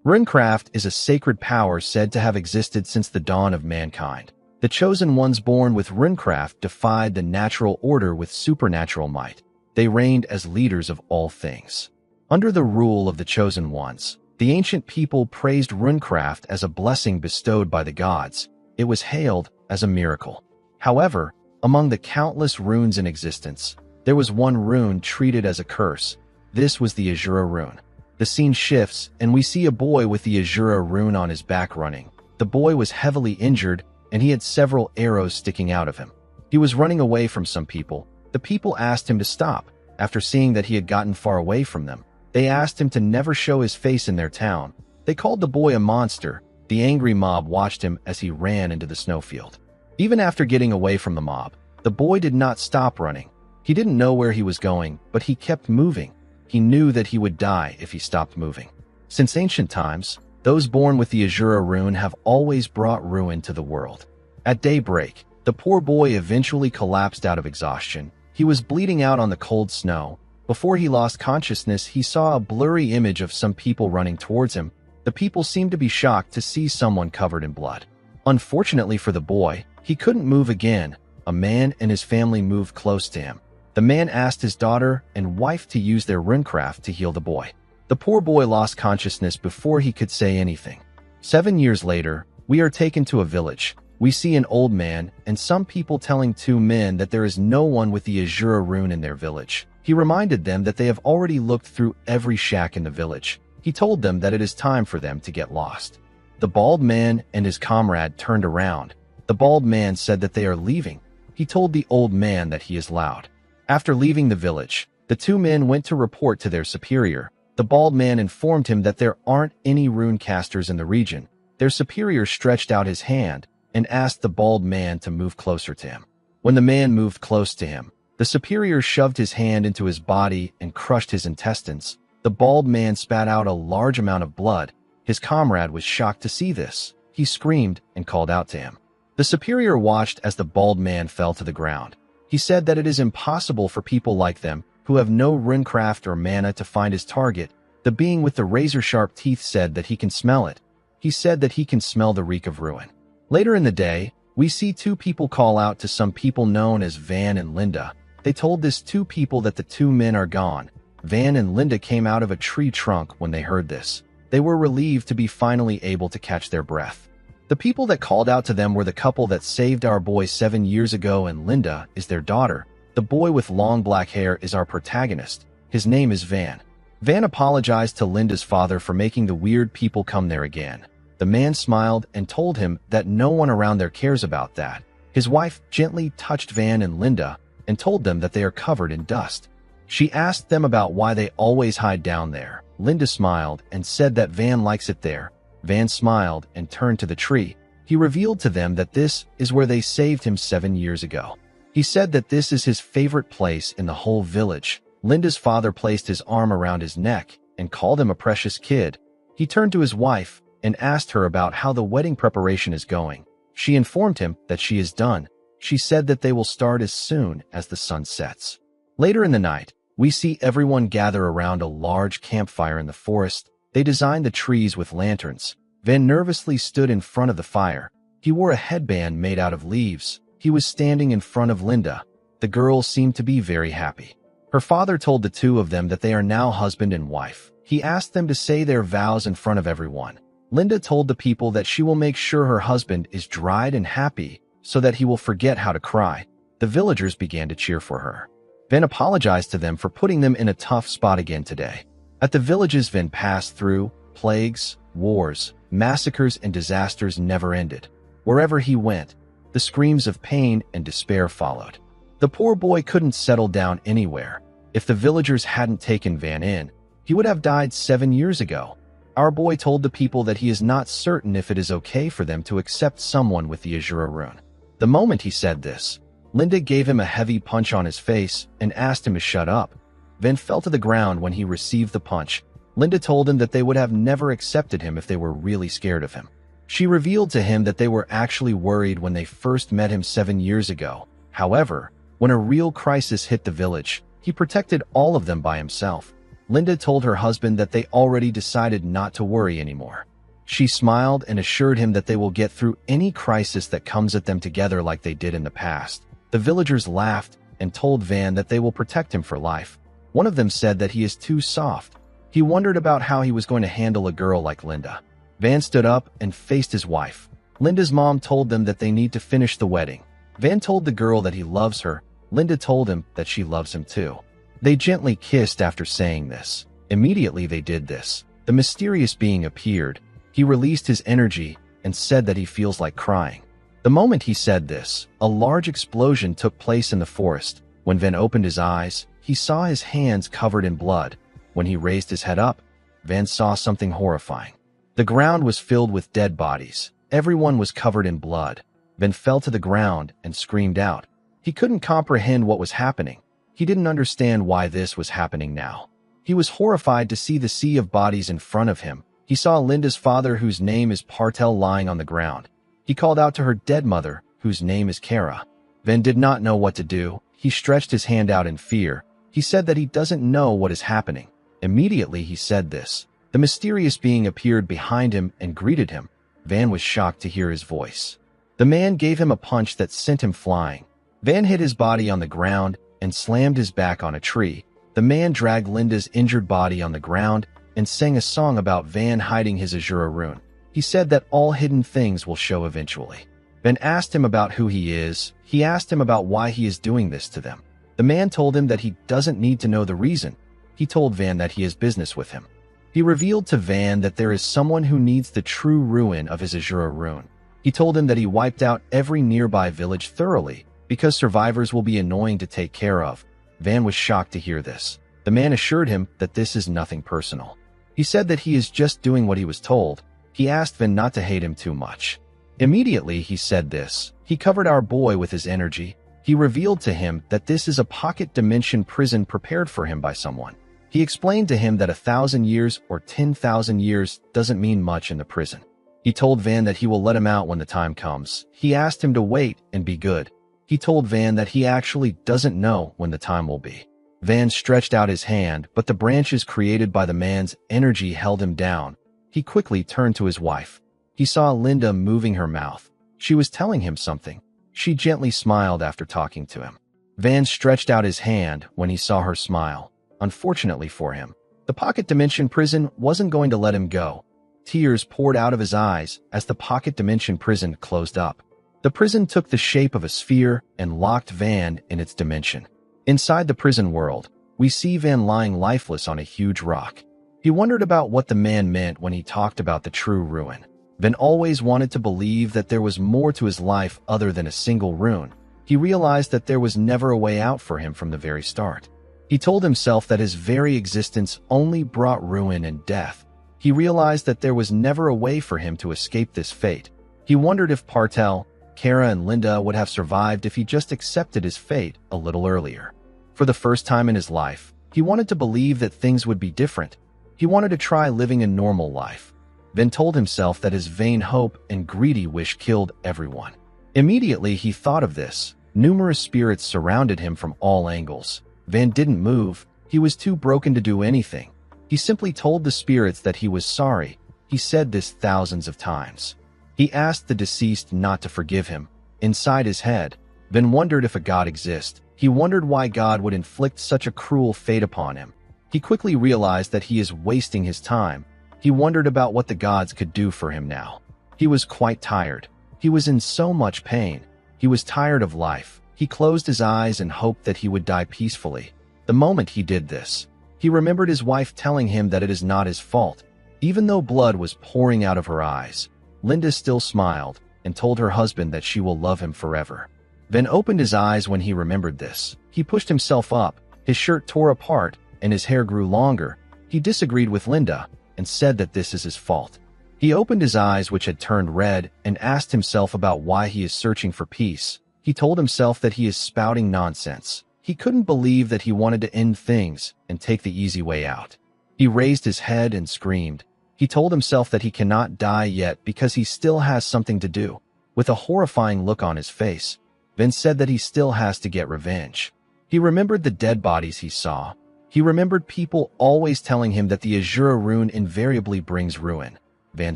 Runecraft is a sacred power said to have existed since the dawn of mankind. The chosen ones born with Runecraft defied the natural order with supernatural might. They reigned as leaders of all things. Under the rule of the chosen ones, the ancient people praised Runecraft as a blessing bestowed by the gods. It was hailed as a miracle. However, among the countless runes in existence, there was one rune treated as a curse. This was the Azura rune. The scene shifts, and we see a boy with the Azura rune on his back running. The boy was heavily injured, and he had several arrows sticking out of him. He was running away from some people. The people asked him to stop. After seeing that he had gotten far away from them, they asked him to never show his face in their town. They called the boy a monster. The angry mob watched him as he ran into the snowfield. Even after getting away from the mob, the boy did not stop running. He didn't know where he was going, but he kept moving. He knew that he would die if he stopped moving. Since ancient times, those born with the Azura rune have always brought ruin to the world. At daybreak, the poor boy eventually collapsed out of exhaustion. He was bleeding out on the cold snow. Before he lost consciousness, he saw a blurry image of some people running towards him. The people seemed to be shocked to see someone covered in blood. Unfortunately for the boy, he couldn't move again. A man and his family moved close to him. The man asked his daughter and wife to use their Runecraft to heal the boy. The poor boy lost consciousness before he could say anything. 7 years later, we are taken to a village. We see an old man and some people telling two men that there is no one with the Azura rune in their village. He reminded them that they have already looked through every shack in the village. He told them that it is time for them to get lost. The bald man and his comrade turned around. The bald man said that they are leaving. He told the old man that he is loud. After leaving the village, the two men went to report to their superior. The bald man informed him that there aren't any rune casters in the region. Their superior stretched out his hand and asked the bald man to move closer to him. When the man moved close to him, the superior shoved his hand into his body and crushed his intestines. The bald man spat out a large amount of blood. His comrade was shocked to see this. He screamed and called out to him. The superior watched as the bald man fell to the ground. He said that it is impossible for people like them, who have no Runecraft or mana, to find his target. The being with the razor-sharp teeth said that he can smell it. He said that he can smell the reek of ruin. Later in the day, we see two people call out to some people known as Van and Linda. They told this two people that the two men are gone. Van and Linda came out of a tree trunk when they heard this. They were relieved to be finally able to catch their breath. The people that called out to them were the couple that saved our boy 7 years ago, and Linda is their daughter. The boy with long black hair is our protagonist. His name is Van. Van apologized to Linda's father for making the weird people come there again. The man smiled and told him that no one around there cares about that. His wife gently touched Van and Linda and told them that they are covered in dust. She asked them about why they always hide down there. Linda smiled and said that Van likes it there. Van smiled and turned to the tree. He revealed to them that this is where they saved him 7 years ago. He said that this is his favorite place in the whole village. Linda's father placed his arm around his neck and called him a precious kid. He turned to his wife and asked her about how the wedding preparation is going. She informed him that she is done. She said that they will start as soon as the sun sets. Later in the night, we see everyone gather around a large campfire in the forest. They designed the trees with lanterns. Van nervously stood in front of the fire. He wore a headband made out of leaves. He was standing in front of Linda. The girl seemed to be very happy. Her father told the two of them that they are now husband and wife. He asked them to say their vows in front of everyone. Linda told the people that she will make sure her husband is dried and happy so that he will forget how to cry. The villagers began to cheer for her. Van apologized to them for putting them in a tough spot again today. At the villages Van passed through, plagues, wars, massacres, and disasters never ended. Wherever he went, the screams of pain and despair followed. The poor boy couldn't settle down anywhere. If the villagers hadn't taken Van in, he would have died 7 years ago. Our boy told the people that he is not certain if it is okay for them to accept someone with the Azura rune. The moment he said this, Linda gave him a heavy punch on his face and asked him to shut up. Van fell to the ground when he received the punch. Linda told him that they would have never accepted him if they were really scared of him. She revealed to him that they were actually worried when they first met him 7 years ago. However, when a real crisis hit the village, he protected all of them by himself. Linda told her husband that they already decided not to worry anymore. She smiled and assured him that they will get through any crisis that comes at them together like they did in the past. The villagers laughed and told Van that they will protect him for life. One of them said that he is too soft. He wondered about how he was going to handle a girl like Linda. Van stood up and faced his wife. Linda's mom told them that they need to finish the wedding. Van told the girl that he loves her. Linda told him that she loves him too. They gently kissed after saying this. Immediately they did this. The mysterious being appeared. He released his energy and said that he feels like crying. The moment he said this, a large explosion took place in the forest. When Van opened his eyes, he saw his hands covered in blood. When he raised his head up, Van saw something horrifying. The ground was filled with dead bodies. Everyone was covered in blood. Van fell to the ground and screamed out. He couldn't comprehend what was happening. He didn't understand why this was happening now. He was horrified to see the sea of bodies in front of him. He saw Linda's father, whose name is Partel, lying on the ground. He called out to her dead mother, whose name is Kara. Van did not know what to do. He stretched his hand out in fear. He said that he doesn't know what is happening. Immediately he said this. The mysterious being appeared behind him and greeted him. Van was shocked to hear his voice. The man gave him a punch that sent him flying. Van hit his body on the ground and slammed his back on a tree. The man dragged Linda's injured body on the ground and sang a song about Van hiding his Azura rune. He said that all hidden things will show eventually. Van asked him about who he is. He asked him about why he is doing this to them. The man told him that he doesn't need to know the reason. He told Van that he has business with him. He revealed to Van that there is someone who needs the true ruin of his Azura rune. He told him that he wiped out every nearby village thoroughly because survivors will be annoying to take care of. Van was shocked to hear this. The man assured him that this is nothing personal. He said that he is just doing what he was told. He asked Van not to hate him too much. Immediately he said this. He covered our boy with his energy. He revealed to him that this is a pocket dimension prison prepared for him by someone. He explained to him that 1,000 years or 10,000 years doesn't mean much in the prison. He told Van that he will let him out when the time comes. He asked him to wait and be good. He told Van that he actually doesn't know when the time will be. Van stretched out his hand, but the branches created by the man's energy held him down. He quickly turned to his wife. He saw Linda moving her mouth. She was telling him something. She gently smiled after talking to him. Van stretched out his hand when he saw her smile. Unfortunately for him, the pocket dimension prison wasn't going to let him go. Tears poured out of his eyes as the pocket dimension prison closed up. The prison took the shape of a sphere and locked Van in its dimension. Inside the prison world, we see Van lying lifeless on a huge rock. He wondered about what the man meant when he talked about the true ruin. Van always wanted to believe that there was more to his life other than a single rune. He realized that there was never a way out for him from the very start. He told himself that his very existence only brought ruin and death. He realized that there was never a way for him to escape this fate. He wondered if Partel, Kara, and Linda would have survived if he just accepted his fate a little earlier. For the first time in his life, he wanted to believe that things would be different. He wanted to try living a normal life. Van told himself that his vain hope and greedy wish killed everyone. Immediately he thought of this. Numerous spirits surrounded him from all angles. Van didn't move. He was too broken to do anything. He simply told the spirits that he was sorry. He said this thousands of times. He asked the deceased not to forgive him. Inside his head, Van wondered if a God exists. He wondered why God would inflict such a cruel fate upon him. He quickly realized that he is wasting his time. He wondered about what the gods could do for him now. He was quite tired. He was in so much pain. He was tired of life. He closed his eyes and hoped that he would die peacefully. The moment he did this, he remembered his wife telling him that it is not his fault. Even though blood was pouring out of her eyes, Linda still smiled and told her husband that she will love him forever. Van opened his eyes when he remembered this. He pushed himself up. His shirt tore apart and his hair grew longer. He disagreed with Linda and said that this is his fault. He opened his eyes, which had turned red, and asked himself about why he is searching for peace. He told himself that he is spouting nonsense. He couldn't believe that he wanted to end things and take the easy way out. He raised his head and screamed. He told himself that he cannot die yet because he still has something to do. With a horrifying look on his face, Van said that he still has to get revenge. He remembered the dead bodies he saw. He remembered people always telling him that the Azura rune invariably brings ruin. Van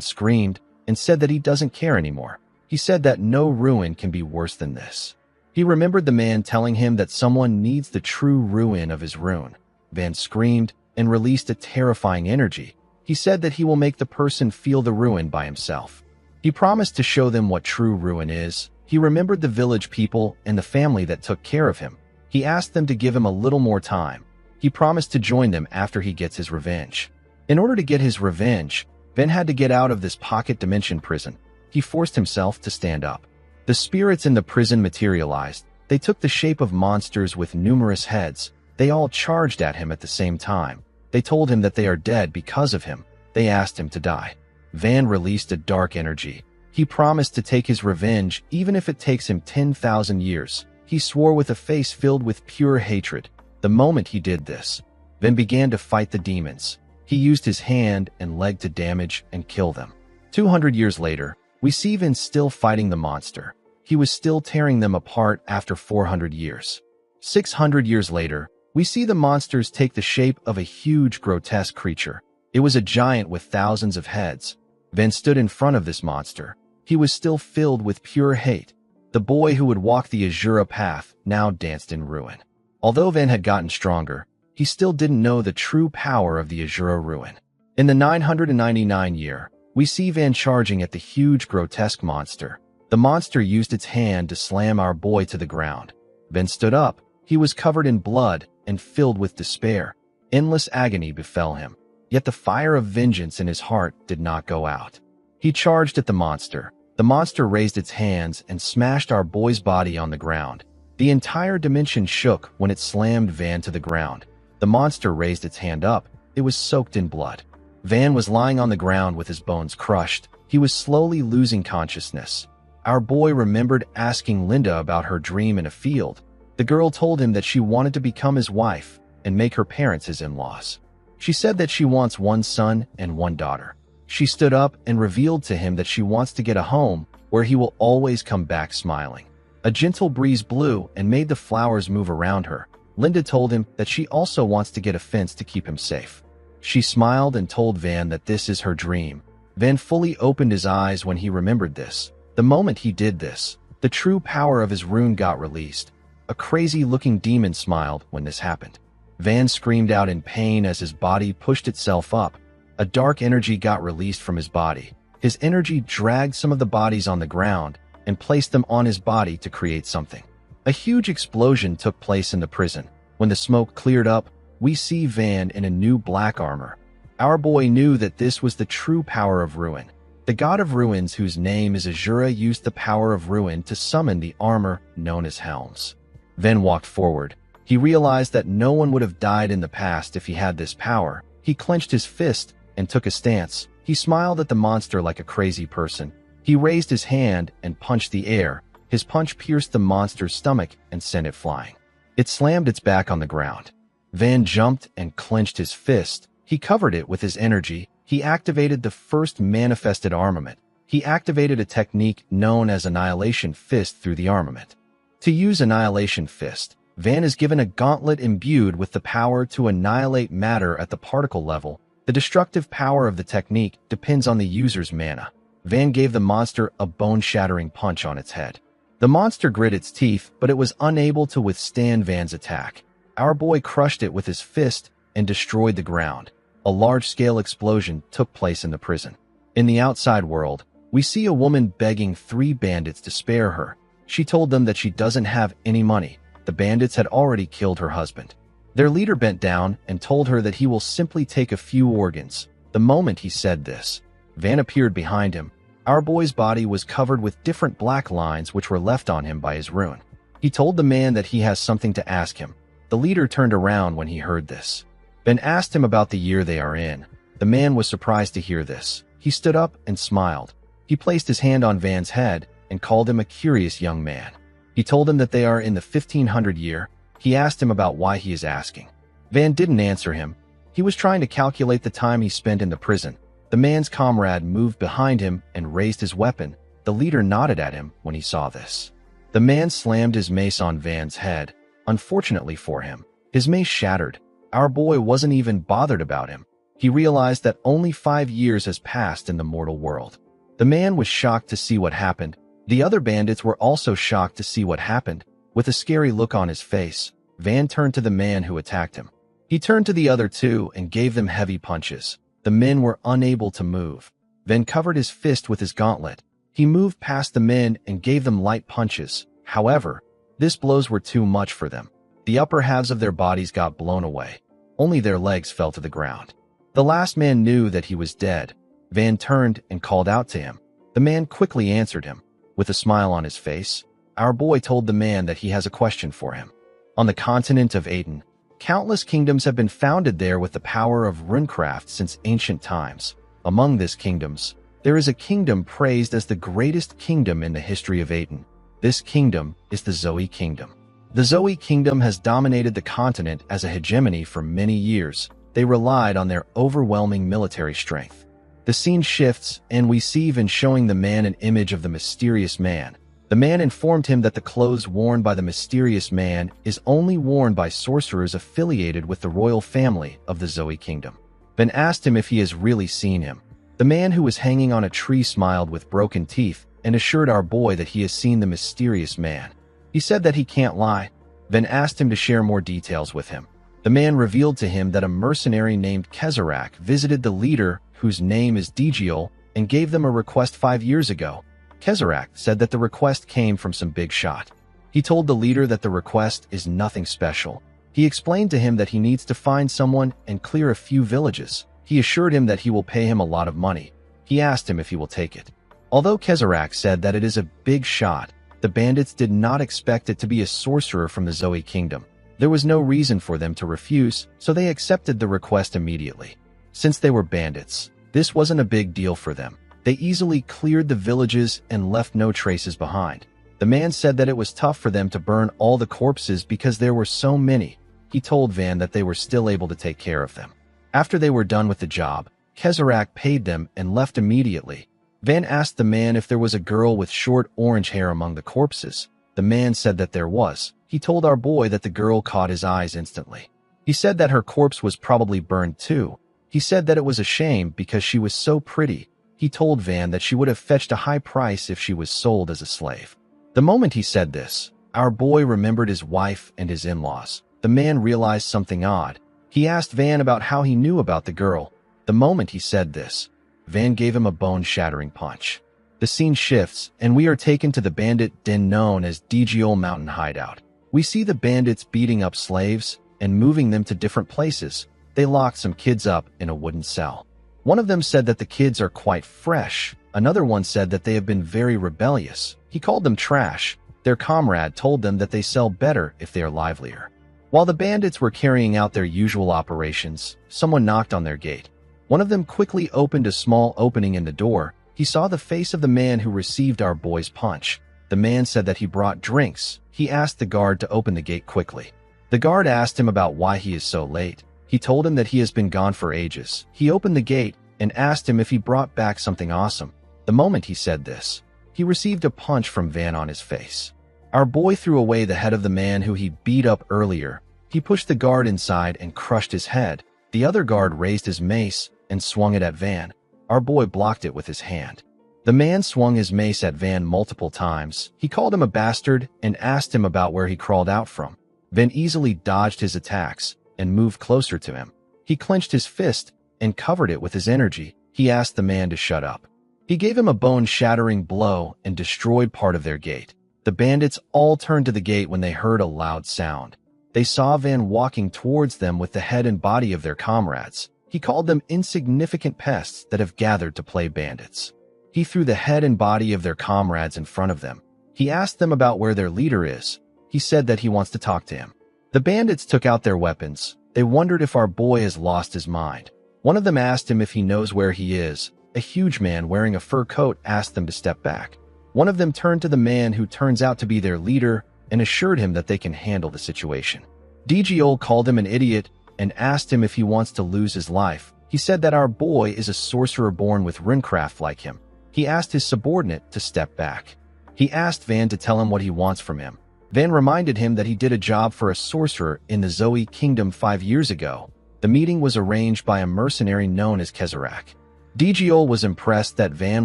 screamed and said that he doesn't care anymore. He said that no ruin can be worse than this. He remembered the man telling him that someone needs the true ruin of his rune. Van screamed and released a terrifying energy. He said that he will make the person feel the ruin by himself. He promised to show them what true ruin is. He remembered the village people and the family that took care of him. He asked them to give him a little more time. He promised to join them after he gets his revenge. In order to get his revenge, Van had to get out of this pocket dimension prison. He forced himself to stand up. The spirits in the prison materialized. They took the shape of monsters with numerous heads. They all charged at him at the same time. They told him that they are dead because of him. They asked him to die. Van released a dark energy. He promised to take his revenge even if it takes him 10,000 years. He swore with a face filled with pure hatred. The moment he did this, Van began to fight the demons. He used his hand and leg to damage and kill them. 200 years later, we see Van still fighting the monster. He was still tearing them apart after 400 years. 600 years later, we see the monsters take the shape of a huge, grotesque creature. It was a giant with thousands of heads. Van stood in front of this monster. He was still filled with pure hate. The boy who would walk the Azura path now danced in ruin. Although Van had gotten stronger, he still didn't know the true power of the Azura ruin. In the 999 year, we see Van charging at the huge, grotesque monster. The monster used its hand to slam our boy to the ground. Van stood up. He was covered in blood and filled with despair. Endless agony befell him. Yet the fire of vengeance in his heart did not go out. He charged at the monster. The monster raised its hands and smashed our boy's body on the ground. The entire dimension shook when it slammed Van to the ground. The monster raised its hand up. It was soaked in blood. Van was lying on the ground with his bones crushed. He was slowly losing consciousness. Our boy remembered asking Linda about her dream in a field. The girl told him that she wanted to become his wife and make her parents his in-laws. She said that she wants one son and one daughter. She stood up and revealed to him that she wants to get a home where he will always come back smiling. A gentle breeze blew and made the flowers move around her. Linda told him that she also wants to get a fence to keep him safe. She smiled and told Van that this is her dream. Van fully opened his eyes when he remembered this. The moment he did this, the true power of his rune got released. A crazy-looking demon smiled when this happened. Van screamed out in pain as his body pushed itself up. A dark energy got released from his body. His energy dragged some of the bodies on the ground and placed them on his body to create something. A huge explosion took place in the prison. When the smoke cleared up, we see Van in a new black armor. Our boy knew that this was the true power of ruin. The god of ruins, whose name is Azura, used the power of ruin to summon the armor known as Helms. Van walked forward. He realized that no one would have died in the past if he had this power. He clenched his fist and took a stance. He smiled at the monster like a crazy person. He raised his hand and punched the air. His punch pierced the monster's stomach and sent it flying. It slammed its back on the ground. Van jumped and clenched his fist. He covered it with his energy. He activated the first manifested armament. He activated a technique known as Annihilation Fist through the armament. To use Annihilation Fist, Van is given a gauntlet imbued with the power to annihilate matter at the particle level. The destructive power of the technique depends on the user's mana. Van gave the monster a bone-shattering punch on its head. The monster grit its teeth, but it was unable to withstand Van's attack. Our boy crushed it with his fist and destroyed the ground. A large-scale explosion took place in the prison. In the outside world, we see a woman begging 3 bandits to spare her. She told them that she doesn't have any money. The bandits had already killed her husband. Their leader bent down and told her that he will simply take a few organs. The moment he said this, Van appeared behind him. Our boy's body was covered with different black lines which were left on him by his rune. He told the man that he has something to ask him. The leader turned around when he heard this. Van asked him about the year they are in. The man was surprised to hear this. He stood up and smiled. He placed his hand on Van's head and called him a curious young man. He told him that they are in the 1500 year. He asked him about why he is asking. Van didn't answer him. He was trying to calculate the time he spent in the prison. The man's comrade moved behind him and raised his weapon. The leader nodded at him when he saw this. The man slammed his mace on Van's head. Unfortunately for him, his mace shattered. Our boy wasn't even bothered about him. He realized that only 5 years has passed in the mortal world. The man was shocked to see what happened. The other bandits were also shocked to see what happened. With a scary look on his face, Van turned to the man who attacked him. He turned to the other two and gave them heavy punches. The men were unable to move. Van covered his fist with his gauntlet. He moved past the men and gave them light punches. However, these blows were too much for them. The upper halves of their bodies got blown away. Only their legs fell to the ground. The last man knew that he was dead. Van turned and called out to him. The man quickly answered him. With a smile on his face, our boy told the man that he has a question for him. On the continent of Aten, countless kingdoms have been founded there with the power of runecraft since ancient times. Among these kingdoms, there is a kingdom praised as the greatest kingdom in the history of Aten. This kingdom is the Zoe Kingdom. The Zoe Kingdom has dominated the continent as a hegemony for many years. They relied on their overwhelming military strength. The scene shifts, and we see Van showing the man an image of the mysterious man. The man informed him that the clothes worn by the mysterious man is only worn by sorcerers affiliated with the royal family of the Zoe Kingdom. Van asked him if he has really seen him. The man who was hanging on a tree smiled with broken teeth and assured our boy that he has seen the mysterious man. He said that he can't lie. Van asked him to share more details with him. The man revealed to him that a mercenary named Kezarak visited the leader, whose name is Digiol, and gave them a request 5 years ago. Kezarak said that the request came from some big shot. He told the leader that the request is nothing special. He explained to him that he needs to find someone and clear a few villages. He assured him that he will pay him a lot of money. He asked him if he will take it. Although Kezarak said that it is a big shot, the bandits did not expect it to be a sorcerer from the Zoe Kingdom. There was no reason for them to refuse, so they accepted the request immediately. Since they were bandits, this wasn't a big deal for them. They easily cleared the villages and left no traces behind. The man said that it was tough for them to burn all the corpses because there were so many. He told Van that they were still able to take care of them. After they were done with the job, Kezarak paid them and left immediately. Van asked the man if there was a girl with short orange hair among the corpses. The man said that there was. He told our boy that the girl caught his eyes instantly. He said that her corpse was probably burned too. He said that it was a shame because she was so pretty. He told Van that she would have fetched a high price if she was sold as a slave. The moment he said this, our boy remembered his wife and his in-laws. The man realized something odd. He asked Van about how he knew about the girl. The moment he said this, Van gave him a bone-shattering punch. The scene shifts, and we are taken to the bandit den known as Digiol Mountain Hideout. We see the bandits beating up slaves and moving them to different places. They locked some kids up in a wooden cell. One of them said that the kids are quite fresh. Another one said that they have been very rebellious. He called them trash. Their comrade told them that they sell better if they are livelier. While the bandits were carrying out their usual operations, someone knocked on their gate. One of them quickly opened a small opening in the door. He saw the face of the man who received our boy's punch. The man said that he brought drinks. He asked the guard to open the gate quickly. The guard asked him about why he is so late. He told him that he has been gone for ages. He opened the gate and asked him if he brought back something awesome. The moment he said this, he received a punch from Van on his face. Our boy threw away the head of the man who he beat up earlier. He pushed the guard inside and crushed his head. The other guard raised his mace and swung it at Van. Our boy blocked it with his hand. The man swung his mace at Van multiple times. He called him a bastard and asked him about where he crawled out from. Van easily dodged his attacks and moved closer to him. He clenched his fist and covered it with his energy. He asked the man to shut up. He gave him a bone-shattering blow and destroyed part of their gate. The bandits all turned to the gate when they heard a loud sound. They saw Van walking towards them with the head and body of their comrades. He called them insignificant pests that have gathered to play bandits. He threw the head and body of their comrades in front of them. He asked them about where their leader is. He said that he wants to talk to him. The bandits took out their weapons. They wondered if our boy has lost his mind. One of them asked him if he knows where he is. A huge man wearing a fur coat asked them to step back. One of them turned to the man who turns out to be their leader and assured him that they can handle the situation. Digiol called him an idiot and asked him if he wants to lose his life. He said that our boy is a sorcerer born with runecraft like him. He asked his subordinate to step back. He asked Van to tell him what he wants from him. Van reminded him that he did a job for a sorcerer in the Zoe Kingdom 5 years ago. The meeting was arranged by a mercenary known as Kezarak. Digiol was impressed that Van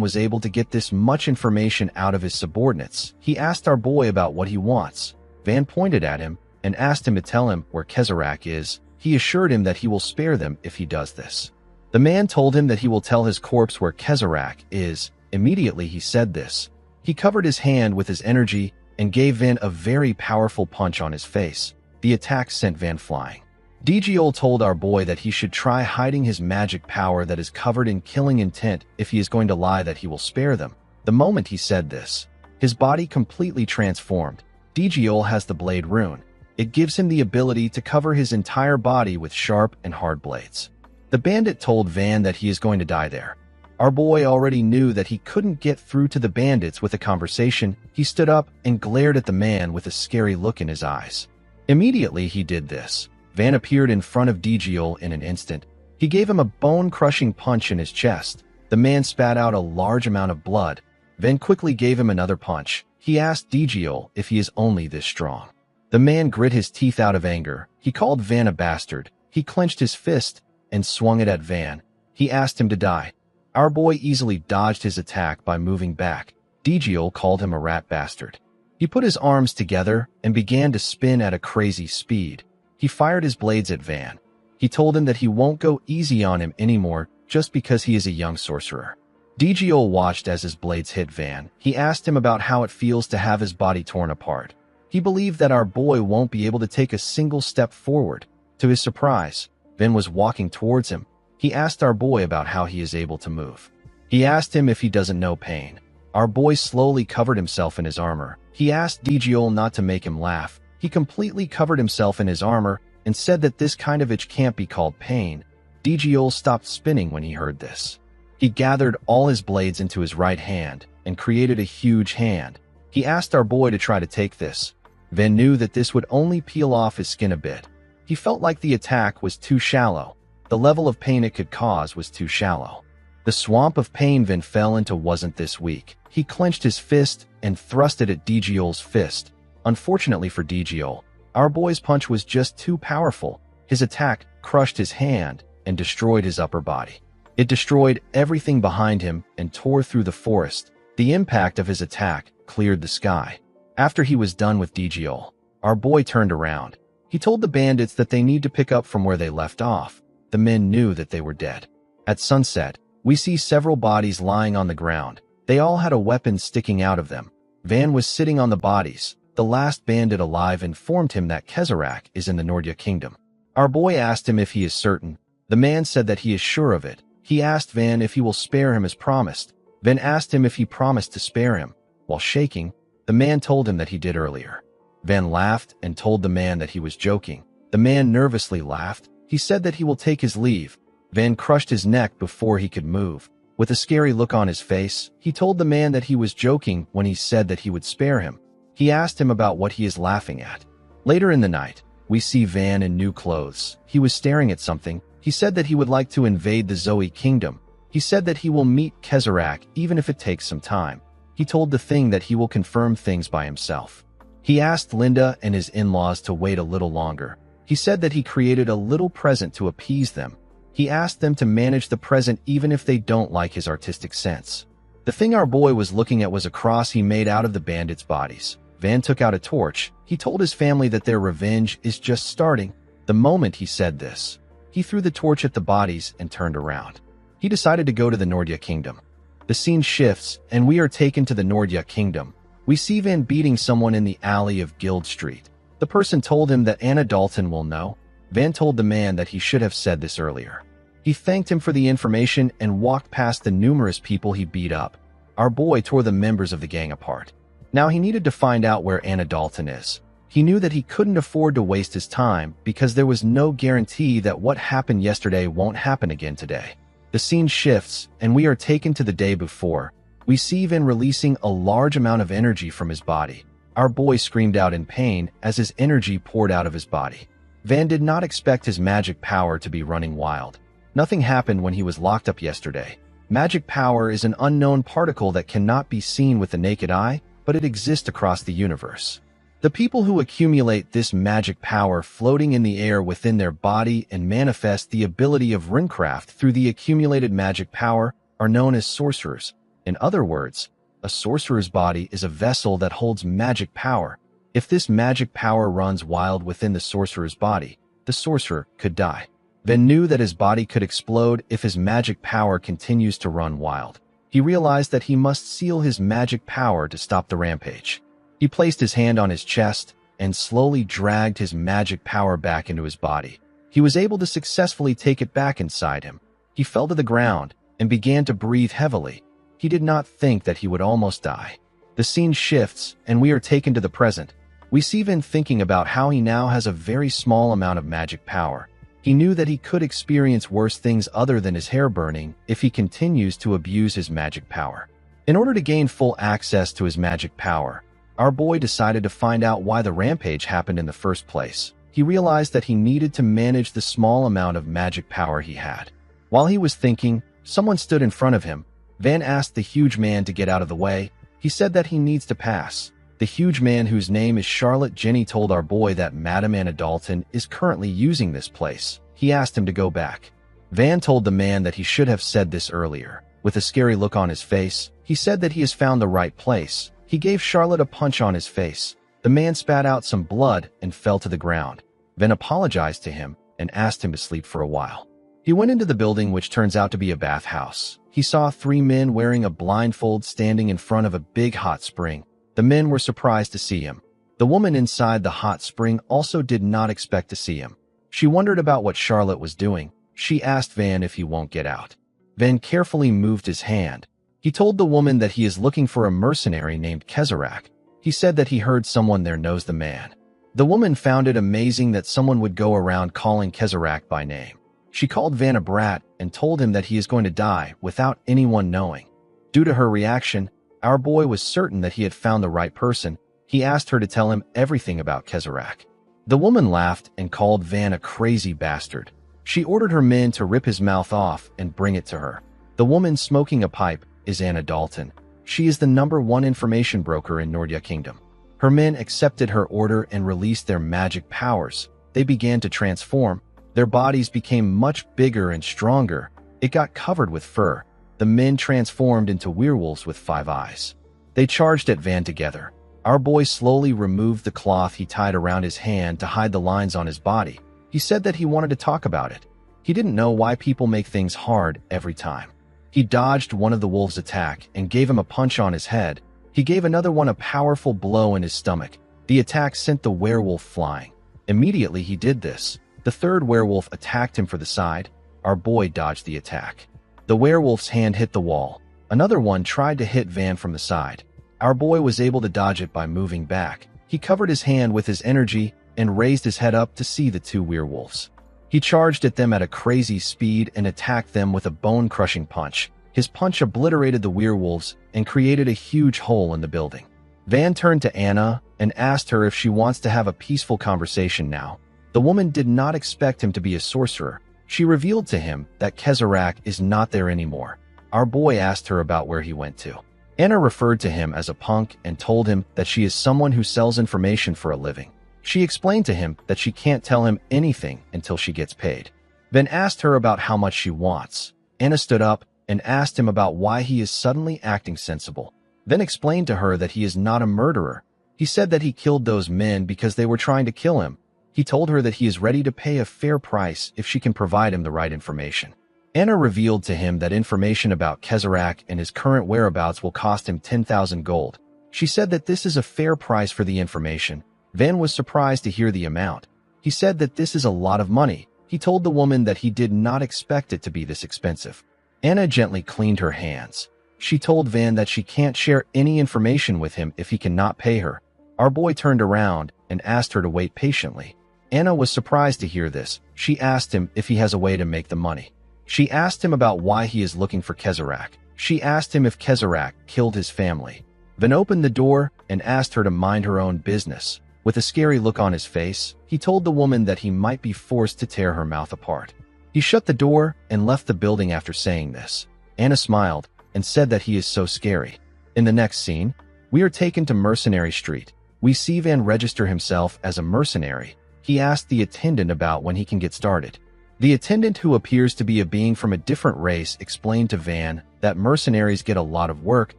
was able to get this much information out of his subordinates. He asked our boy about what he wants. Van pointed at him and asked him to tell him where Kezarak is. He assured him that he will spare them if he does this. The man told him that he will tell his corpse where Kezarak is. Immediately he said this. He covered his hand with his energy and gave Van a very powerful punch on his face. The attack sent Van flying. Digiol told our boy that he should try hiding his magic power that is covered in killing intent if he is going to lie that he will spare them. The moment he said this, his body completely transformed. Digiol has the blade rune. It gives him the ability to cover his entire body with sharp and hard blades. The bandit told Van that he is going to die there. Our boy already knew that he couldn't get through to the bandits with a conversation. He stood up and glared at the man with a scary look in his eyes. Immediately he did this. Van appeared in front of Digiol in an instant. He gave him a bone-crushing punch in his chest. The man spat out a large amount of blood. Van quickly gave him another punch. He asked Digiol if he is only this strong. The man grit his teeth out of anger. He called Van a bastard. He clenched his fist and swung it at Van. He asked him to die. Our boy easily dodged his attack by moving back. Digiol called him a rat bastard. He put his arms together and began to spin at a crazy speed. He fired his blades at Van. He told him that he won't go easy on him anymore just because he is a young sorcerer. Digiol watched as his blades hit Van. He asked him about how it feels to have his body torn apart. He believed that our boy won't be able to take a single step forward. To his surprise, Van was walking towards him. He asked our boy about how he is able to move. He asked him if he doesn't know pain. Our boy slowly covered himself in his armor. He asked Digiol not to make him laugh. He completely covered himself in his armor and said that this kind of itch can't be called pain. Digiol stopped spinning when he heard this. He gathered all his blades into his right hand and created a huge hand. He asked our boy to try to take this. Van knew that this would only peel off his skin a bit. He felt like the attack was too shallow. The level of pain it could cause was too shallow. The swamp of pain Van fell into wasn't this weak. He clenched his fist and thrust it at Digiol's fist. Unfortunately for Digiol, our boy's punch was just too powerful. His attack crushed his hand and destroyed his upper body. It destroyed everything behind him and tore through the forest. The impact of his attack cleared the sky. After he was done with Digiol, our boy turned around. He told the bandits that they need to pick up from where they left off. The men knew that they were dead. At sunset, we see several bodies lying on the ground. They all had a weapon sticking out of them. Van was sitting on the bodies. The last bandit alive informed him that Kezarak is in the Nordia Kingdom. Our boy asked him if he is certain. The man said that he is sure of it. He asked Van if he will spare him as promised. Van asked him if he promised to spare him. While shaking, the man told him that he did earlier. Van laughed and told the man that he was joking. The man nervously laughed. He said that he will take his leave. Van crushed his neck before he could move. With a scary look on his face, he told the man that he was joking when he said that he would spare him. He asked him about what he is laughing at. Later in the night, we see Van in new clothes. He was staring at something. He said that he would like to invade the Zoe Kingdom. He said that he will meet Kezarak even if it takes some time. He told the thing that he will confirm things by himself. He asked Linda and his in-laws to wait a little longer. He said that he created a little present to appease them. He asked them to manage the present even if they don't like his artistic sense. The thing our boy was looking at was a cross he made out of the bandits' bodies. Van took out a torch. He told his family that their revenge is just starting. The moment he said this, he threw the torch at the bodies and turned around. He decided to go to the Nordia Kingdom. The scene shifts, and we are taken to the Nordia Kingdom. We see Van beating someone in the alley of Guild Street. The person told him that Anna Dalton will know. Van told the man that he should have said this earlier. He thanked him for the information and walked past the numerous people he beat up. Our boy tore the members of the gang apart. Now he needed to find out where Anna Dalton is. He knew that he couldn't afford to waste his time because there was no guarantee that what happened yesterday won't happen again today. The scene shifts, and we are taken to the day before. We see Van releasing a large amount of energy from his body. Our boy screamed out in pain as his energy poured out of his body. Van did not expect his magic power to be running wild. Nothing happened when he was locked up yesterday. Magic power is an unknown particle that cannot be seen with the naked eye, but it exists across the universe. The people who accumulate this magic power floating in the air within their body and manifest the ability of runecraft through the accumulated magic power are known as sorcerers. In other words, a sorcerer's body is a vessel that holds magic power. If this magic power runs wild within the sorcerer's body, the sorcerer could die. Ven knew that his body could explode if his magic power continues to run wild. He realized that he must seal his magic power to stop the rampage. He placed his hand on his chest and slowly dragged his magic power back into his body. He was able to successfully take it back inside him. He fell to the ground and began to breathe heavily. He did not think that he would almost die. The scene shifts and we are taken to the present. We see Ven thinking about how he now has a very small amount of magic power. He knew that he could experience worse things other than his hair burning if he continues to abuse his magic power. In order to gain full access to his magic power, our boy decided to find out why the rampage happened in the first place. He realized that he needed to manage the small amount of magic power he had. While he was thinking, someone stood in front of him. Ven asked the huge man to get out of the way. He said that he needs to pass. The huge man, whose name is Charlotte Jenny, told our boy that Madame Anna Dalton is currently using this place. He asked him to go back. Ven told the man that he should have said this earlier. With a scary look on his face, he said that he has found the right place. He gave Charlotte a punch on his face. The man spat out some blood and fell to the ground. Ven apologized to him and asked him to sleep for a while. He went into the building, which turns out to be a bathhouse. He saw 3 men wearing a blindfold standing in front of a big hot spring. The men were surprised to see him. The woman inside the hot spring also did not expect to see him. She wondered about what Charlotte was doing. She asked Ven if he won't get out. Ven carefully moved his hand. He told the woman that he is looking for a mercenary named Kezarak. He said that he heard someone there knows the man. The woman found it amazing that someone would go around calling Kezarak by name. She called Ven a brat and told him that he is going to die without anyone knowing. Due to her reaction, our boy was certain that he had found the right person. He asked her to tell him everything about Kezarak. The woman laughed and called Ven a crazy bastard. She ordered her men to rip his mouth off and bring it to her. The woman smoking a pipe is Anna Dalton. She is the #1 information broker in Nordia Kingdom. Her men accepted her order and released their magic powers. They began to transform. Their bodies became much bigger and stronger. It got covered with fur. The men transformed into werewolves with 5 eyes. They charged at Ven together. Our boy slowly removed the cloth he tied around his hand to hide the lines on his body. He said that he wanted to talk about it. He didn't know why people make things hard every time. He dodged one of the wolves' attack and gave him a punch on his head. He gave another one a powerful blow in his stomach. The attack sent the werewolf flying. Immediately he did this. The 3rd werewolf attacked him for the side. Our boy dodged the attack. The werewolf's hand hit the wall. Another one tried to hit Ven from the side. Our boy was able to dodge it by moving back. He covered his hand with his energy and raised his head up to see the 2 werewolves. He charged at them at a crazy speed and attacked them with a bone-crushing punch. His punch obliterated the werewolves and created a huge hole in the building. Ven turned to Anna and asked her if she wants to have a peaceful conversation now. The woman did not expect him to be a sorcerer. She revealed to him that Kezarak is not there anymore. Our boy asked her about where he went to. Anna referred to him as a punk and told him that she is someone who sells information for a living. She explained to him that she can't tell him anything until she gets paid. Ven asked her about how much she wants. Anna stood up and asked him about why he is suddenly acting sensible. Ven explained to her that he is not a murderer. He said that he killed those men because they were trying to kill him. He told her that he is ready to pay a fair price if she can provide him the right information. Anna revealed to him that information about Kezarak and his current whereabouts will cost him 10,000 gold. She said that this is a fair price for the information. Ven was surprised to hear the amount. He said that this is a lot of money. He told the woman that he did not expect it to be this expensive. Anna gently cleaned her hands. She told Ven that she can't share any information with him if he cannot pay her. Our boy turned around and asked her to wait patiently. Anna was surprised to hear this. She asked him if he has a way to make the money. She asked him about why he is looking for Kezarak. She asked him if Kezarak killed his family. Ven opened the door and asked her to mind her own business. With a scary look on his face, he told the woman that he might be forced to tear her mouth apart. He shut the door and left the building after saying this. Anna smiled and said that he is so scary. In the next scene, we are taken to Mercenary Street. We see Van register himself as a mercenary. He asked the attendant about when he can get started. The attendant, who appears to be a being from a different race, explained to Van that mercenaries get a lot of work,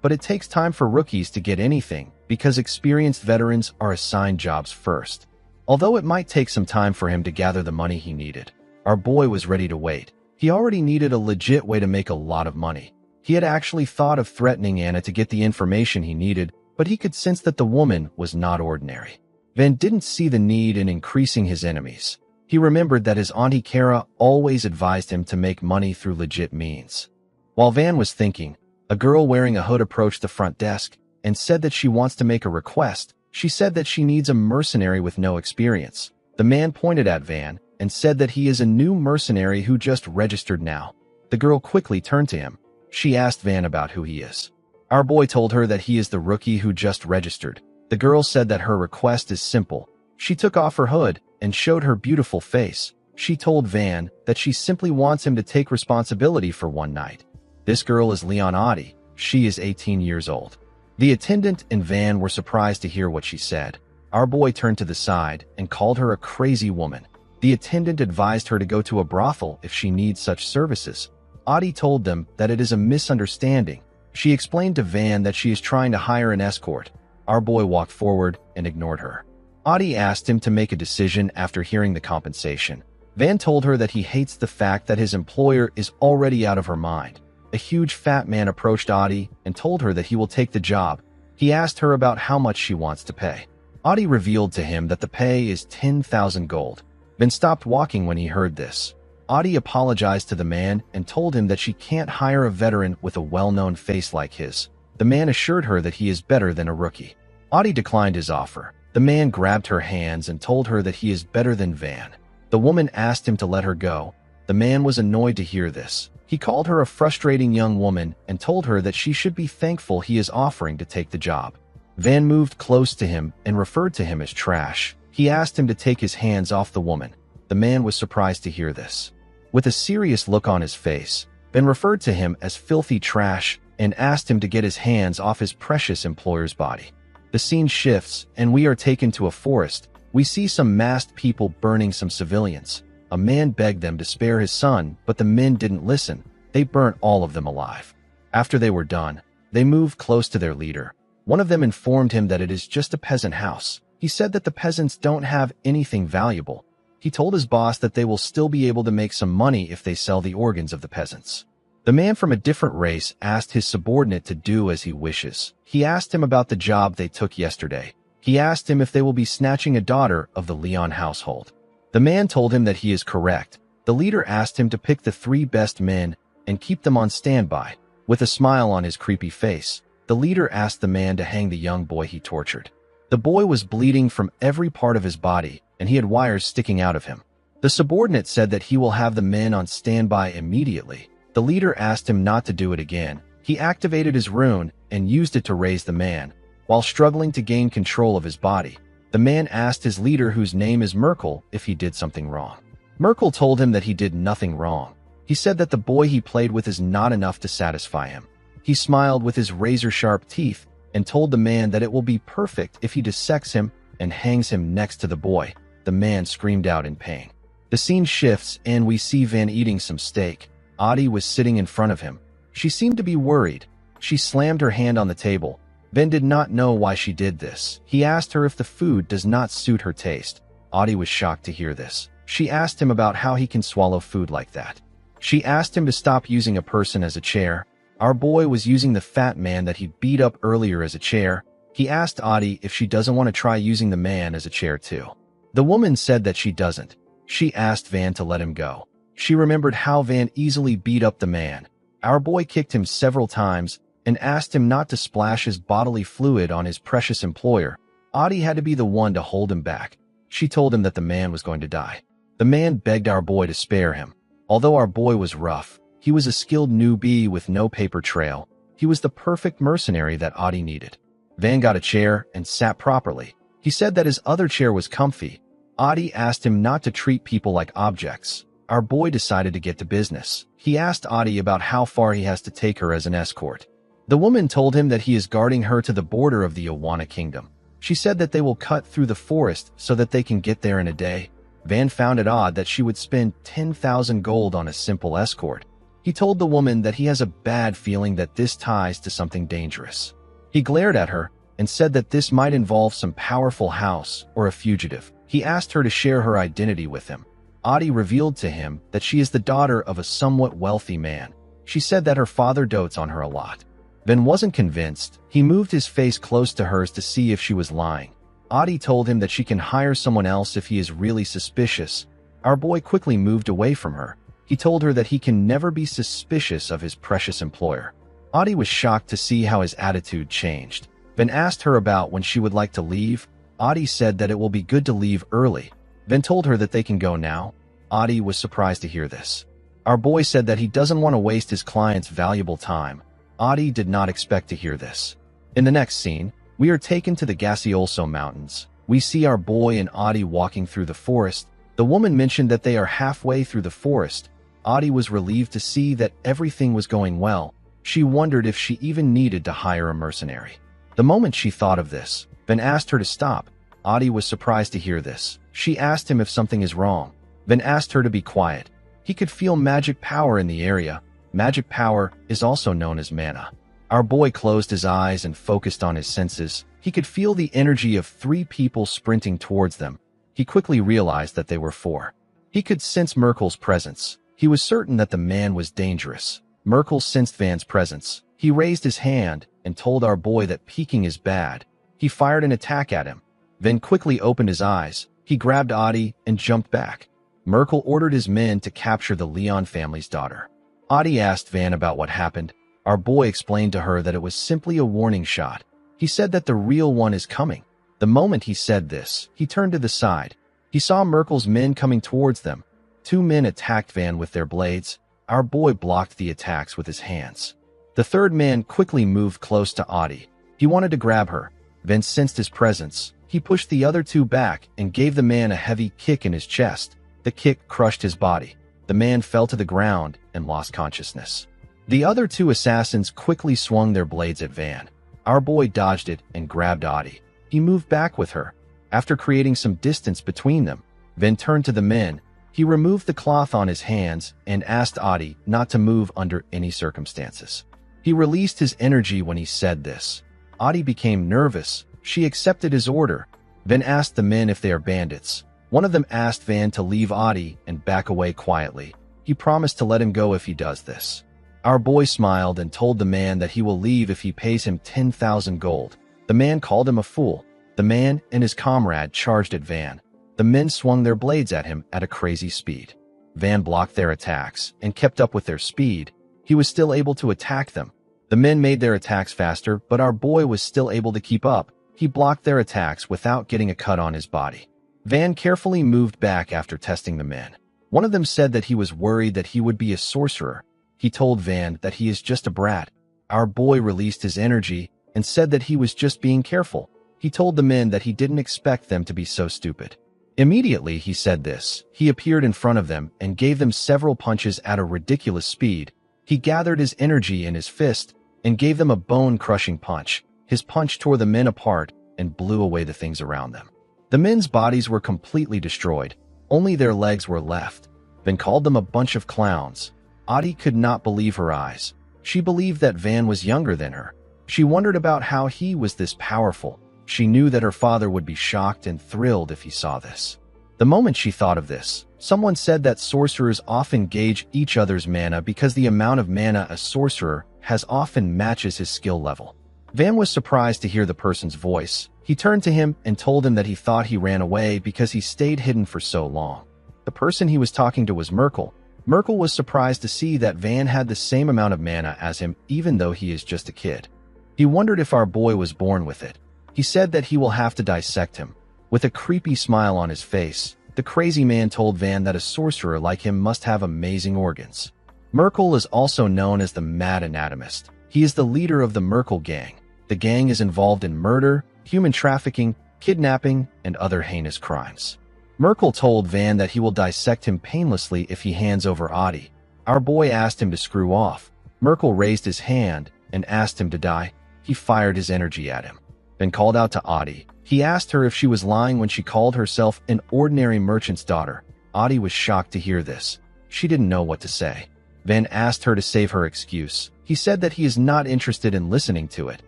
but it takes time for rookies to get anything because experienced veterans are assigned jobs first. Although it might take some time for him to gather the money he needed, our boy was ready to wait. He already needed a legit way to make a lot of money. He had actually thought of threatening Anna to get the information he needed, but he could sense that the woman was not ordinary. Van didn't see the need in increasing his enemies. He remembered that his Auntie Kara always advised him to make money through legit means. While Van was thinking, a girl wearing a hood approached the front desk and said that she wants to make a request. She said that she needs a mercenary with no experience. The man pointed at Van and said that he is a new mercenary who just registered now. The girl quickly turned to him. She asked Van about who he is. Our boy told her that he is the rookie who just registered. The girl said that her request is simple. She took off her hood and showed her beautiful face. She told Van that she simply wants him to take responsibility for one night. This girl is Leon Audie. She is 18 years old. The attendant and Van were surprised to hear what she said. Our boy turned to the side and called her a crazy woman. The attendant advised her to go to a brothel if she needs such services. Audie told them that it is a misunderstanding. She explained to Van that she is trying to hire an escort. Our boy walked forward and ignored her. Audie asked him to make a decision after hearing the compensation. Van told her that he hates the fact that his employer is already out of her mind. A huge fat man approached Audie and told her that he will take the job. He asked her about how much she wants to pay. Audie revealed to him that the pay is 10,000 gold. Van stopped walking when he heard this. Audie apologized to the man and told him that she can't hire a veteran with a well-known face like his. The man assured her that he is better than a rookie. Audie declined his offer. The man grabbed her hands and told her that he is better than Van. The woman asked him to let her go. The man was annoyed to hear this. He called her a frustrating young woman and told her that she should be thankful he is offering to take the job. Van moved close to him and referred to him as trash. He asked him to take his hands off the woman. The man was surprised to hear this. With a serious look on his face, Van referred to him as filthy trash and asked him to get his hands off his precious employer's body. The scene shifts, and we are taken to a forest. We see some masked people burning some civilians. A man begged them to spare his son, but the men didn't listen. They burnt all of them alive. After they were done, they moved close to their leader. One of them informed him that it is just a peasant house. He said that the peasants don't have anything valuable. He told his boss that they will still be able to make some money if they sell the organs of the peasants. The man from a different race asked his subordinate to do as he wishes. He asked him about the job they took yesterday. He asked him if they will be snatching a daughter of the Leon household. The man told him that he is correct. The leader asked him to pick the 3 best men and keep them on standby. With a smile on his creepy face, the leader asked the man to hang the young boy he tortured. The boy was bleeding from every part of his body, and he had wires sticking out of him. The subordinate said that he will have the men on standby immediately. The leader asked him not to do it again. He activated his rune and used it to raise the man. While struggling to gain control of his body, the man asked his leader, whose name is Merkel, if he did something wrong. Merkel told him that he did nothing wrong. He said that the boy he played with is not enough to satisfy him. He smiled with his razor-sharp teeth and told the man that it will be perfect if he dissects him and hangs him next to the boy. The man screamed out in pain. The scene shifts and we see Van eating some steak. Audie was sitting in front of him. She seemed to be worried. She slammed her hand on the table. Van did not know why she did this. He asked her if the food does not suit her taste. Audie was shocked to hear this. She asked him about how he can swallow food like that. She asked him to stop using a person as a chair. Our boy was using the fat man that he beat up earlier as a chair. He asked Audie if she doesn't want to try using the man as a chair too. The woman said that she doesn't. She asked Van to let him go. She remembered how Van easily beat up the man. Our boy kicked him several times and asked him not to splash his bodily fluid on his precious employer. Audie had to be the one to hold him back. She told him that the man was going to die. The man begged our boy to spare him. Although our boy was rough, he was a skilled newbie with no paper trail. He was the perfect mercenary that Audie needed. Van got a chair and sat properly. He said that his other chair was comfy. Audie asked him not to treat people like objects. Our boy decided to get to business. He asked Audie about how far he has to take her as an escort. The woman told him that he is guarding her to the border of the Awana kingdom. She said that they will cut through the forest so that they can get there in a day. Van found it odd that she would spend 10,000 gold on a simple escort. He told the woman that he has a bad feeling that this ties to something dangerous. He glared at her and said that this might involve some powerful house or a fugitive. He asked her to share her identity with him. Adi revealed to him that she is the daughter of a somewhat wealthy man. She said that her father dotes on her a lot. Van wasn't convinced. He moved his face close to hers to see if she was lying. Adi told him that she can hire someone else if he is really suspicious. Our boy quickly moved away from her. He told her that he can never be suspicious of his precious employer. Adi was shocked to see how his attitude changed. Van asked her about when she would like to leave. Adi said that it will be good to leave early. Van told her that they can go now. Adi was surprised to hear this. Our boy said that he doesn't want to waste his client's valuable time. Adi did not expect to hear this. In the next scene, we are taken to the Gassiolso Mountains. We see our boy and Adi walking through the forest. The woman mentioned that they are halfway through the forest. Adi was relieved to see that everything was going well. She wondered if she even needed to hire a mercenary. The moment she thought of this, Van asked her to stop. Adi was surprised to hear this. She asked him if something is wrong. Van asked her to be quiet. He could feel magic power in the area. Magic power is also known as mana. Our boy closed his eyes and focused on his senses. He could feel the energy of 3 people sprinting towards them. He quickly realized that they were 4. He could sense Merkel's presence. He was certain that the man was dangerous. Merkel sensed Van's presence. He raised his hand and told our boy that peeking is bad. He fired an attack at him. Van quickly opened his eyes. He grabbed Adi and jumped back. Merkel ordered his men to capture the Leon family's daughter. Adi asked Van about what happened. Our boy explained to her that it was simply a warning shot. He said that the real one is coming. The moment he said this, he turned to the side. He saw Merkel's men coming towards them. 2 men attacked Van with their blades. Our boy blocked the attacks with his hands. The 3rd man quickly moved close to Adi. He wanted to grab her. Van sensed his presence. He pushed the other 2 back and gave the man a heavy kick in his chest. The kick crushed his body. The man fell to the ground and lost consciousness. The other 2 assassins quickly swung their blades at Van. Our boy dodged it and grabbed Adi. He moved back with her. After creating some distance between them, Van turned to the men. He removed the cloth on his hands and asked Adi not to move under any circumstances. He released his energy when he said this. Adi became nervous. She accepted his order. Van asked the men if they are bandits. One of them asked Van to leave Adi and back away quietly. He promised to let him go if he does this. Our boy smiled and told the man that he will leave if he pays him 10,000 gold. The man called him a fool. The man and his comrade charged at Van. The men swung their blades at him at a crazy speed. Van blocked their attacks and kept up with their speed. He was still able to attack them. The men made their attacks faster, but our boy was still able to keep up. He blocked their attacks without getting a cut on his body. Van carefully moved back after testing the men. One of them said that he was worried that he would be a sorcerer. He told Van that he is just a brat. Our boy released his energy and said that he was just being careful. He told the men that he didn't expect them to be so stupid. Immediately he said this. He appeared in front of them and gave them several punches at a ridiculous speed. He gathered his energy in his fist and gave them a bone-crushing punch. His punch tore the men apart and blew away the things around them. The men's bodies were completely destroyed. Only their legs were left. Van called them a bunch of clowns. Adi could not believe her eyes. She believed that Van was younger than her. She wondered about how he was this powerful. She knew that her father would be shocked and thrilled if he saw this. The moment she thought of this, someone said that sorcerers often gauge each other's mana because the amount of mana a sorcerer has often matches his skill level. Van was surprised to hear the person's voice. He turned to him and told him that he thought he ran away because he stayed hidden for so long. The person he was talking to was Merkel. Merkel was surprised to see that Van had the same amount of mana as him, even though he is just a kid. He wondered if our boy was born with it. He said that he will have to dissect him. With a creepy smile on his face, the crazy man told Van that a sorcerer like him must have amazing organs. Merkel is also known as the Mad Anatomist. He is the leader of the Merkel gang. The gang is involved in murder, human trafficking, kidnapping, and other heinous crimes. Merkel told Van that he will dissect him painlessly if he hands over Adi. Our boy asked him to screw off. Merkel raised his hand and asked him to die. He fired his energy at him, then called out to Adi. He asked her if she was lying when she called herself an ordinary merchant's daughter. Audie was shocked to hear this. She didn't know what to say. Van asked her to save her excuse. He said that he is not interested in listening to it.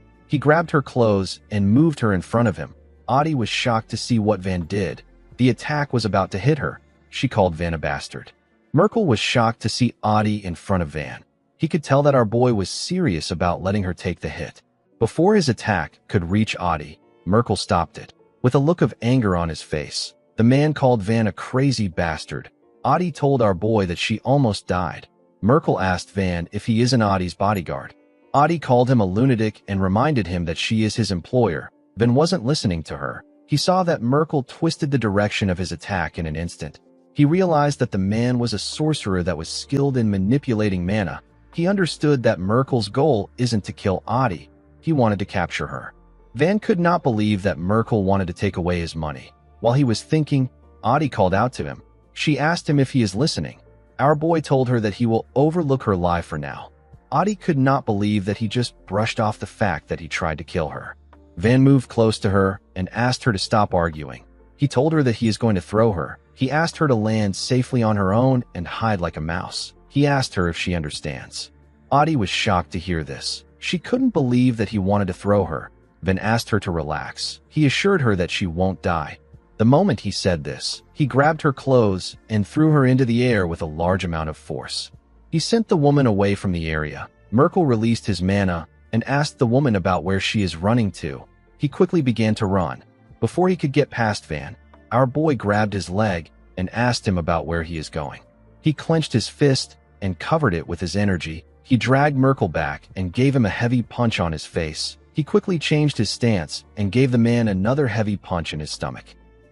He grabbed her clothes and moved her in front of him. Audie was shocked to see what Van did. The attack was about to hit her. She called Van a bastard. Merkel was shocked to see Audie in front of Van. He could tell that our boy was serious about letting her take the hit. Before his attack could reach Audie, Merkel stopped it. With a look of anger on his face, the man called Van a crazy bastard. Audie told our boy that she almost died. Merkel asked Van if he isn't Audie's bodyguard. Audie called him a lunatic and reminded him that she is his employer. Van wasn't listening to her. He saw that Merkel twisted the direction of his attack in an instant. He realized that the man was a sorcerer that was skilled in manipulating mana. He understood that Merkel's goal isn't to kill Audie. He wanted to capture her. Van could not believe that Merkel wanted to take away his money. While he was thinking, Audie called out to him. She asked him if he is listening. Our boy told her that he will overlook her lie for now. Audie could not believe that he just brushed off the fact that he tried to kill her. Van moved close to her and asked her to stop arguing. He told her that he is going to throw her. He asked her to land safely on her own and hide like a mouse. He asked her if she understands. Audie was shocked to hear this. She couldn't believe that he wanted to throw her. Van asked her to relax. He assured her that she won't die. The moment he said this, he grabbed her clothes and threw her into the air with a large amount of force. He sent the woman away from the area. Merkel released his mana and asked the woman about where she is running to. He quickly began to run. Before he could get past Van, our boy grabbed his leg and asked him about where he is going. He clenched his fist and covered it with his energy. He dragged Merkel back and gave him a heavy punch on his face. He quickly changed his stance and gave the man another heavy punch in his stomach.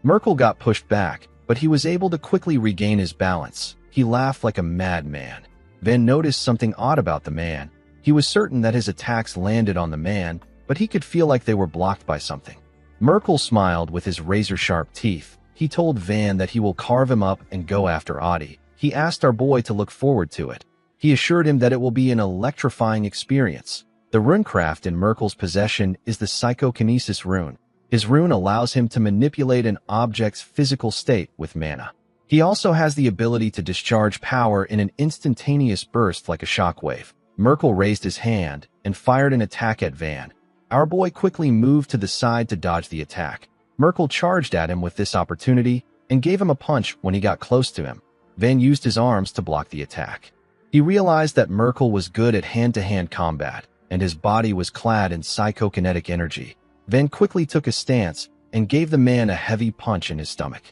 Merkel got pushed back, but he was able to quickly regain his balance. He laughed like a madman. Van noticed something odd about the man. He was certain that his attacks landed on the man, but he could feel like they were blocked by something. Merkel smiled with his razor-sharp teeth. He told Van that he will carve him up and go after Audie. He asked our boy to look forward to it. He assured him that it will be an electrifying experience. The runecraft in Merkel's possession is the Psychokinesis rune. His rune allows him to manipulate an object's physical state with mana. He also has the ability to discharge power in an instantaneous burst like a shockwave. Merkel raised his hand and fired an attack at Van. Our boy quickly moved to the side to dodge the attack. Merkel charged at him with this opportunity and gave him a punch when he got close to him. Van used his arms to block the attack. He realized that Merkel was good at hand-to-hand combat, and his body was clad in psychokinetic energy. Van quickly took a stance and gave the man a heavy punch in his stomach.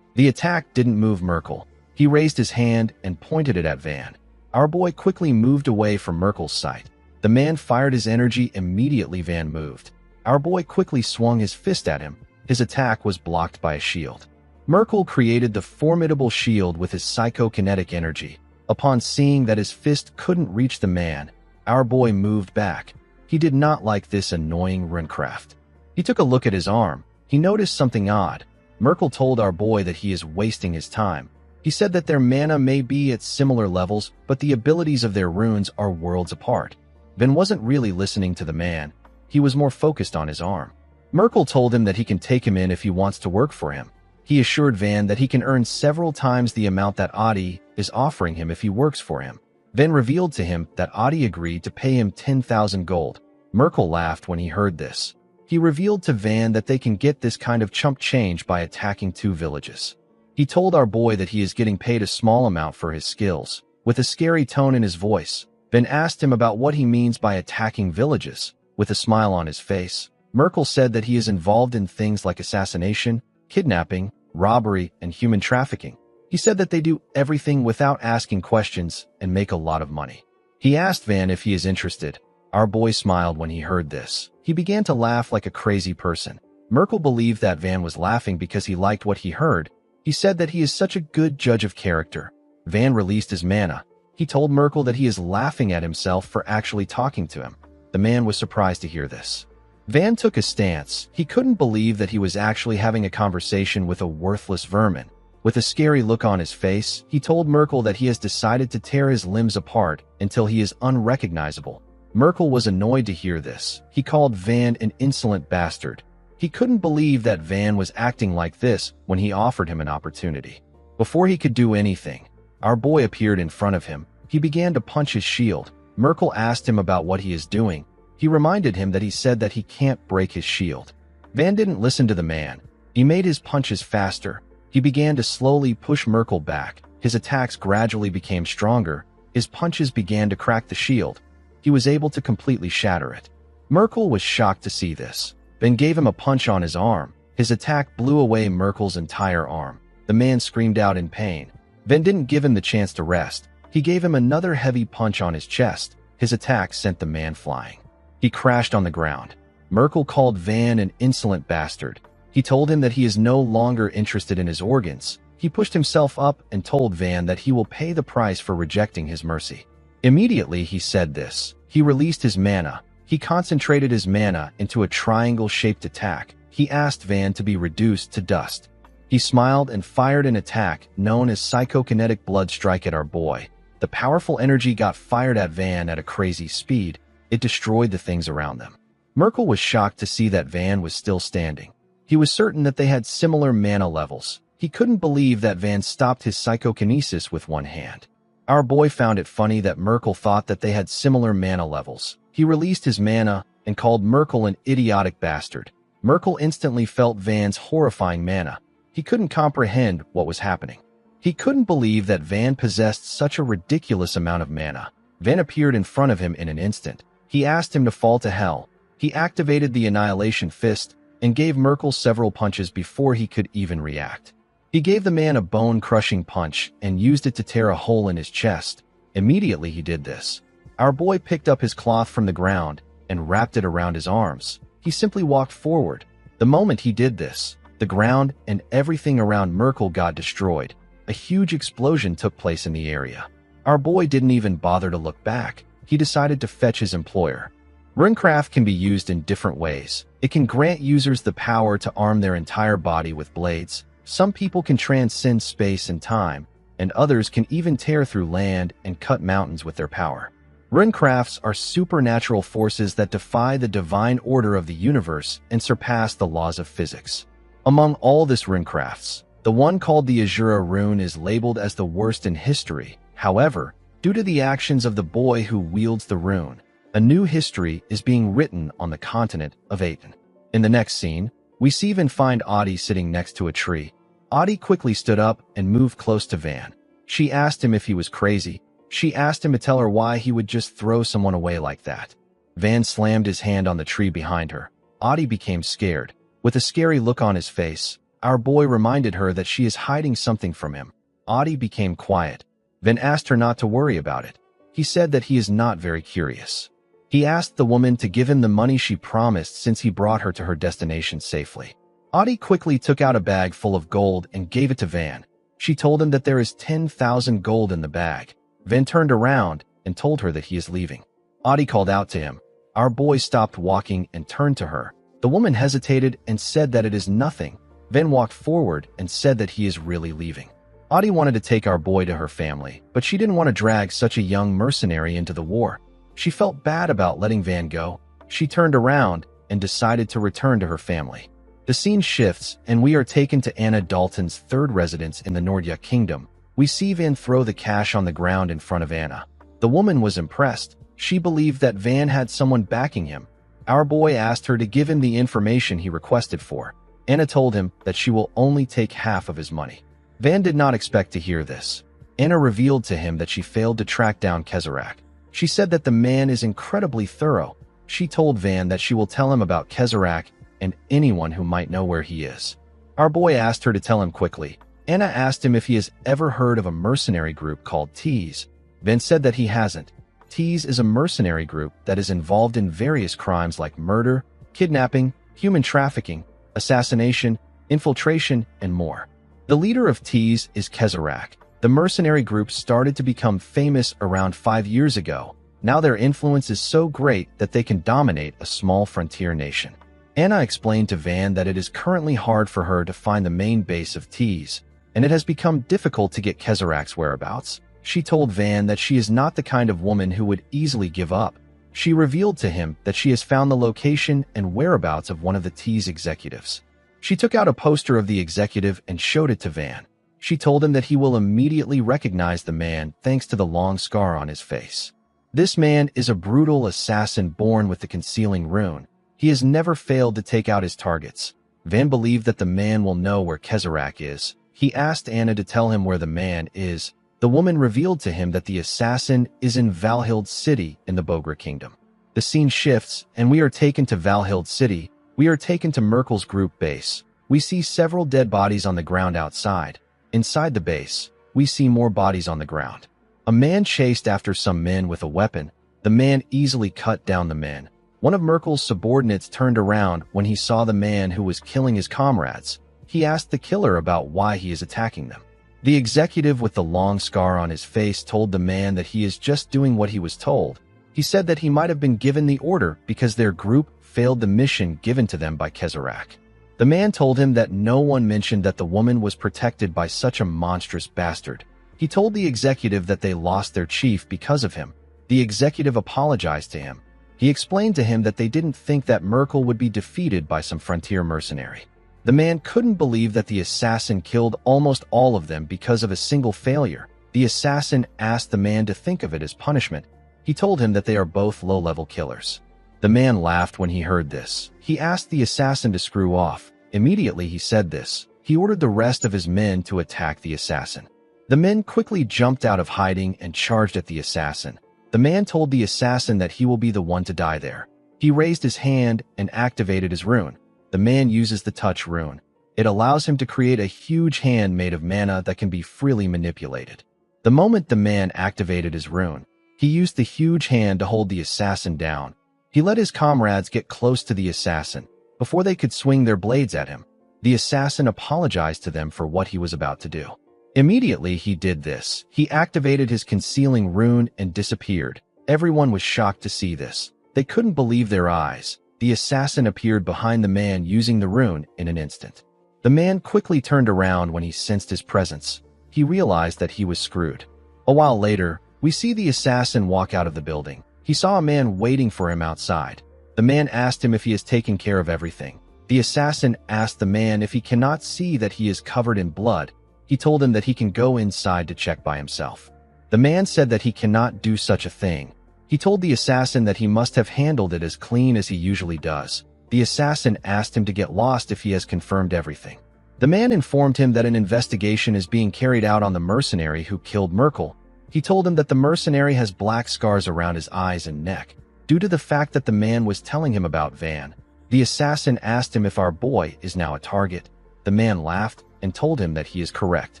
The attack didn't move Merkel. He raised his hand and pointed it at Van. Our boy quickly moved away from Merkel's sight. The man fired his energy. Immediately Van moved. Our boy quickly swung his fist at him. His attack was blocked by a shield. Merkel created the formidable shield with his psychokinetic energy. Upon seeing that his fist couldn't reach the man, our boy moved back. He did not like this annoying runecraft. He took a look at his arm. He noticed something odd. Merkel told our boy that he is wasting his time. He said that their mana may be at similar levels, but the abilities of their runes are worlds apart. Van wasn't really listening to the man. He was more focused on his arm. Merkel told him that he can take him in if he wants to work for him. He assured Van that he can earn several times the amount that Audie is offering him if he works for him. Van revealed to him that Audie agreed to pay him 10,000 gold. Merkel laughed when he heard this. He revealed to Van that they can get this kind of chump change by attacking 2 villages. He told our boy that he is getting paid a small amount for his skills. With a scary tone in his voice, Van asked him about what he means by attacking villages. With a smile on his face, Merkel said that he is involved in things like assassination, kidnapping, robbery, and human trafficking. He said that they do everything without asking questions and make a lot of money. He asked Van if he is interested. Our boy smiled when he heard this. He began to laugh like a crazy person. Merkel believed that Van was laughing because he liked what he heard. He said that he is such a good judge of character. Van released his mana. He told Merkel that he is laughing at himself for actually talking to him. The man was surprised to hear this. Van took a stance. He couldn't believe that he was actually having a conversation with a worthless vermin. With a scary look on his face, he told Merkel that he has decided to tear his limbs apart until he is unrecognizable. Merkel was annoyed to hear this. He called Van an insolent bastard. He couldn't believe that Van was acting like this when he offered him an opportunity. Before he could do anything, our boy appeared in front of him. He began to punch his shield. Merkel asked him about what he is doing. He reminded him that he said that he can't break his shield. Van didn't listen to the man. He made his punches faster. He began to slowly push Merkel back. His attacks gradually became stronger. His punches began to crack the shield. He was able to completely shatter it. Merkel was shocked to see this. Van gave him a punch on his arm. His attack blew away Merkel's entire arm. The man screamed out in pain. Van didn't give him the chance to rest. He gave him another heavy punch on his chest. His attack sent the man flying. He crashed on the ground. Merkel called Van an insolent bastard. He told him that he is no longer interested in his organs. He pushed himself up and told Van that he will pay the price for rejecting his mercy. Immediately he said this. He released his mana. He concentrated his mana into a triangle-shaped attack. He asked Van to be reduced to dust. He smiled and fired an attack known as Psychokinetic Blood Strike at our boy. The powerful energy got fired at Van at a crazy speed. It destroyed the things around them. Merkel was shocked to see that Van was still standing. He was certain that they had similar mana levels. He couldn't believe that Van stopped his psychokinesis with one hand. Our boy found it funny that Merkel thought that they had similar mana levels. He released his mana and called Merkel an idiotic bastard. Merkel instantly felt Van's horrifying mana. He couldn't comprehend what was happening. He couldn't believe that Van possessed such a ridiculous amount of mana. Van appeared in front of him in an instant. He asked him to fall to hell. He activated the Annihilation Fist and gave Merkel several punches before he could even react. He gave the man a bone-crushing punch and used it to tear a hole in his chest. Immediately he did this. Our boy picked up his cloth from the ground and wrapped it around his arms. He simply walked forward. The moment he did this, the ground and everything around Merkel got destroyed. A huge explosion took place in the area. Our boy didn't even bother to look back. He decided to fetch his employer. Runecraft can be used in different ways. It can grant users the power to arm their entire body with blades. Some people can transcend space and time, and others can even tear through land and cut mountains with their power. Runecrafts are supernatural forces that defy the divine order of the universe and surpass the laws of physics. Among all this runecrafts, the one called the Azura rune is labeled as the worst in history. However, due to the actions of the boy who wields the rune, a new history is being written on the continent of Aten. In the next scene, we see Van find Audie sitting next to a tree. Audie quickly stood up and moved close to Van. She asked him if he was crazy. She asked him to tell her why he would just throw someone away like that. Van slammed his hand on the tree behind her. Audie became scared. With a scary look on his face, our boy reminded her that she is hiding something from him. Audie became quiet. Van asked her not to worry about it. He said that he is not very curious. He asked the woman to give him the money she promised since he brought her to her destination safely. Audie quickly took out a bag full of gold and gave it to Van. She told him that there is 10,000 gold in the bag. Van turned around and told her that he is leaving. Audie called out to him. Our boy stopped walking and turned to her. The woman hesitated and said that it is nothing. Van walked forward and said that he is really leaving. Audie wanted to take our boy to her family, but she didn't want to drag such a young mercenary into the war. She felt bad about letting Van go. She turned around and decided to return to her family. The scene shifts, and we are taken to Anna Dalton's third residence in the Nordya Kingdom. We see Van throw the cash on the ground in front of Anna. The woman was impressed. She believed that Van had someone backing him. Our boy asked her to give him the information he requested for. Anna told him that she will only take half of his money. Van did not expect to hear this. Anna revealed to him that she failed to track down Kezerak. She said that the man is incredibly thorough. She told Van that she will tell him about Kezerak and anyone who might know where he is. Our boy asked her to tell him quickly. Anna asked him if he has ever heard of a mercenary group called Tease. Van said that he hasn't. Tease is a mercenary group that is involved in various crimes like murder, kidnapping, human trafficking, assassination, infiltration, and more. The leader of Tease is Kezerak. The mercenary group started to become famous around 5 years ago. Now their influence is so great that they can dominate a small frontier nation. Anna explained to Van that it is currently hard for her to find the main base of Tease, and it has become difficult to get Kezerak's whereabouts. She told Van that she is not the kind of woman who would easily give up. She revealed to him that she has found the location and whereabouts of one of the T's executives. She took out a poster of the executive and showed it to Van. She told him that he will immediately recognize the man thanks to the long scar on his face. This man is a brutal assassin born with the concealing rune. He has never failed to take out his targets. Van believed that the man will know where Kezerak is. He asked Anna to tell him where the man is. The woman revealed to him that the assassin is in Valhild City in the Bogra Kingdom. The scene shifts, and we are taken to Valhild City. We are taken to Merkel's group base. We see several dead bodies on the ground outside. Inside the base, we see more bodies on the ground. A man chased after some men with a weapon. The man easily cut down the men. One of Merkel's subordinates turned around when he saw the man who was killing his comrades. He asked the killer about why he is attacking them. The executive with the long scar on his face told the man that he is just doing what he was told. He said that he might have been given the order because their group failed the mission given to them by Kezerak. The man told him that no one mentioned that the woman was protected by such a monstrous bastard. He told the executive that they lost their chief because of him. The executive apologized to him. He explained to him that they didn't think that Merkel would be defeated by some frontier mercenary. The man couldn't believe that the assassin killed almost all of them because of a single failure. The assassin asked the man to think of it as punishment. He told him that they are both low-level killers. The man laughed when he heard this. He asked the assassin to screw off. Immediately he said this. He ordered the rest of his men to attack the assassin. The men quickly jumped out of hiding and charged at the assassin. The man told the assassin that he will be the one to die there. He raised his hand and activated his rune. The man uses the touch rune. It allows him to create a huge hand made of mana that can be freely manipulated. The moment the man activated his rune, he used the huge hand to hold the assassin down. He let his comrades get close to the assassin before they could swing their blades at him. The assassin apologized to them for what he was about to do. Immediately he did this. He activated his concealing rune and disappeared. Everyone was shocked to see this. They couldn't believe their eyes. The assassin appeared behind the man using the rune in an instant. The man quickly turned around when he sensed his presence. He realized that he was screwed. A while later, we see the assassin walk out of the building. He saw a man waiting for him outside. The man asked him if he has taken care of everything. The assassin asked the man if he cannot see that he is covered in blood. He told him that he can go inside to check by himself. The man said that he cannot do such a thing. He told the assassin that he must have handled it as clean as he usually does. The assassin asked him to get lost if he has confirmed everything. The man informed him that an investigation is being carried out on the mercenary who killed Merkel. He told him that the mercenary has black scars around his eyes and neck, due to the fact that the man was telling him about Van. The assassin asked him if our boy is now a target. The man laughed and told him that he is correct.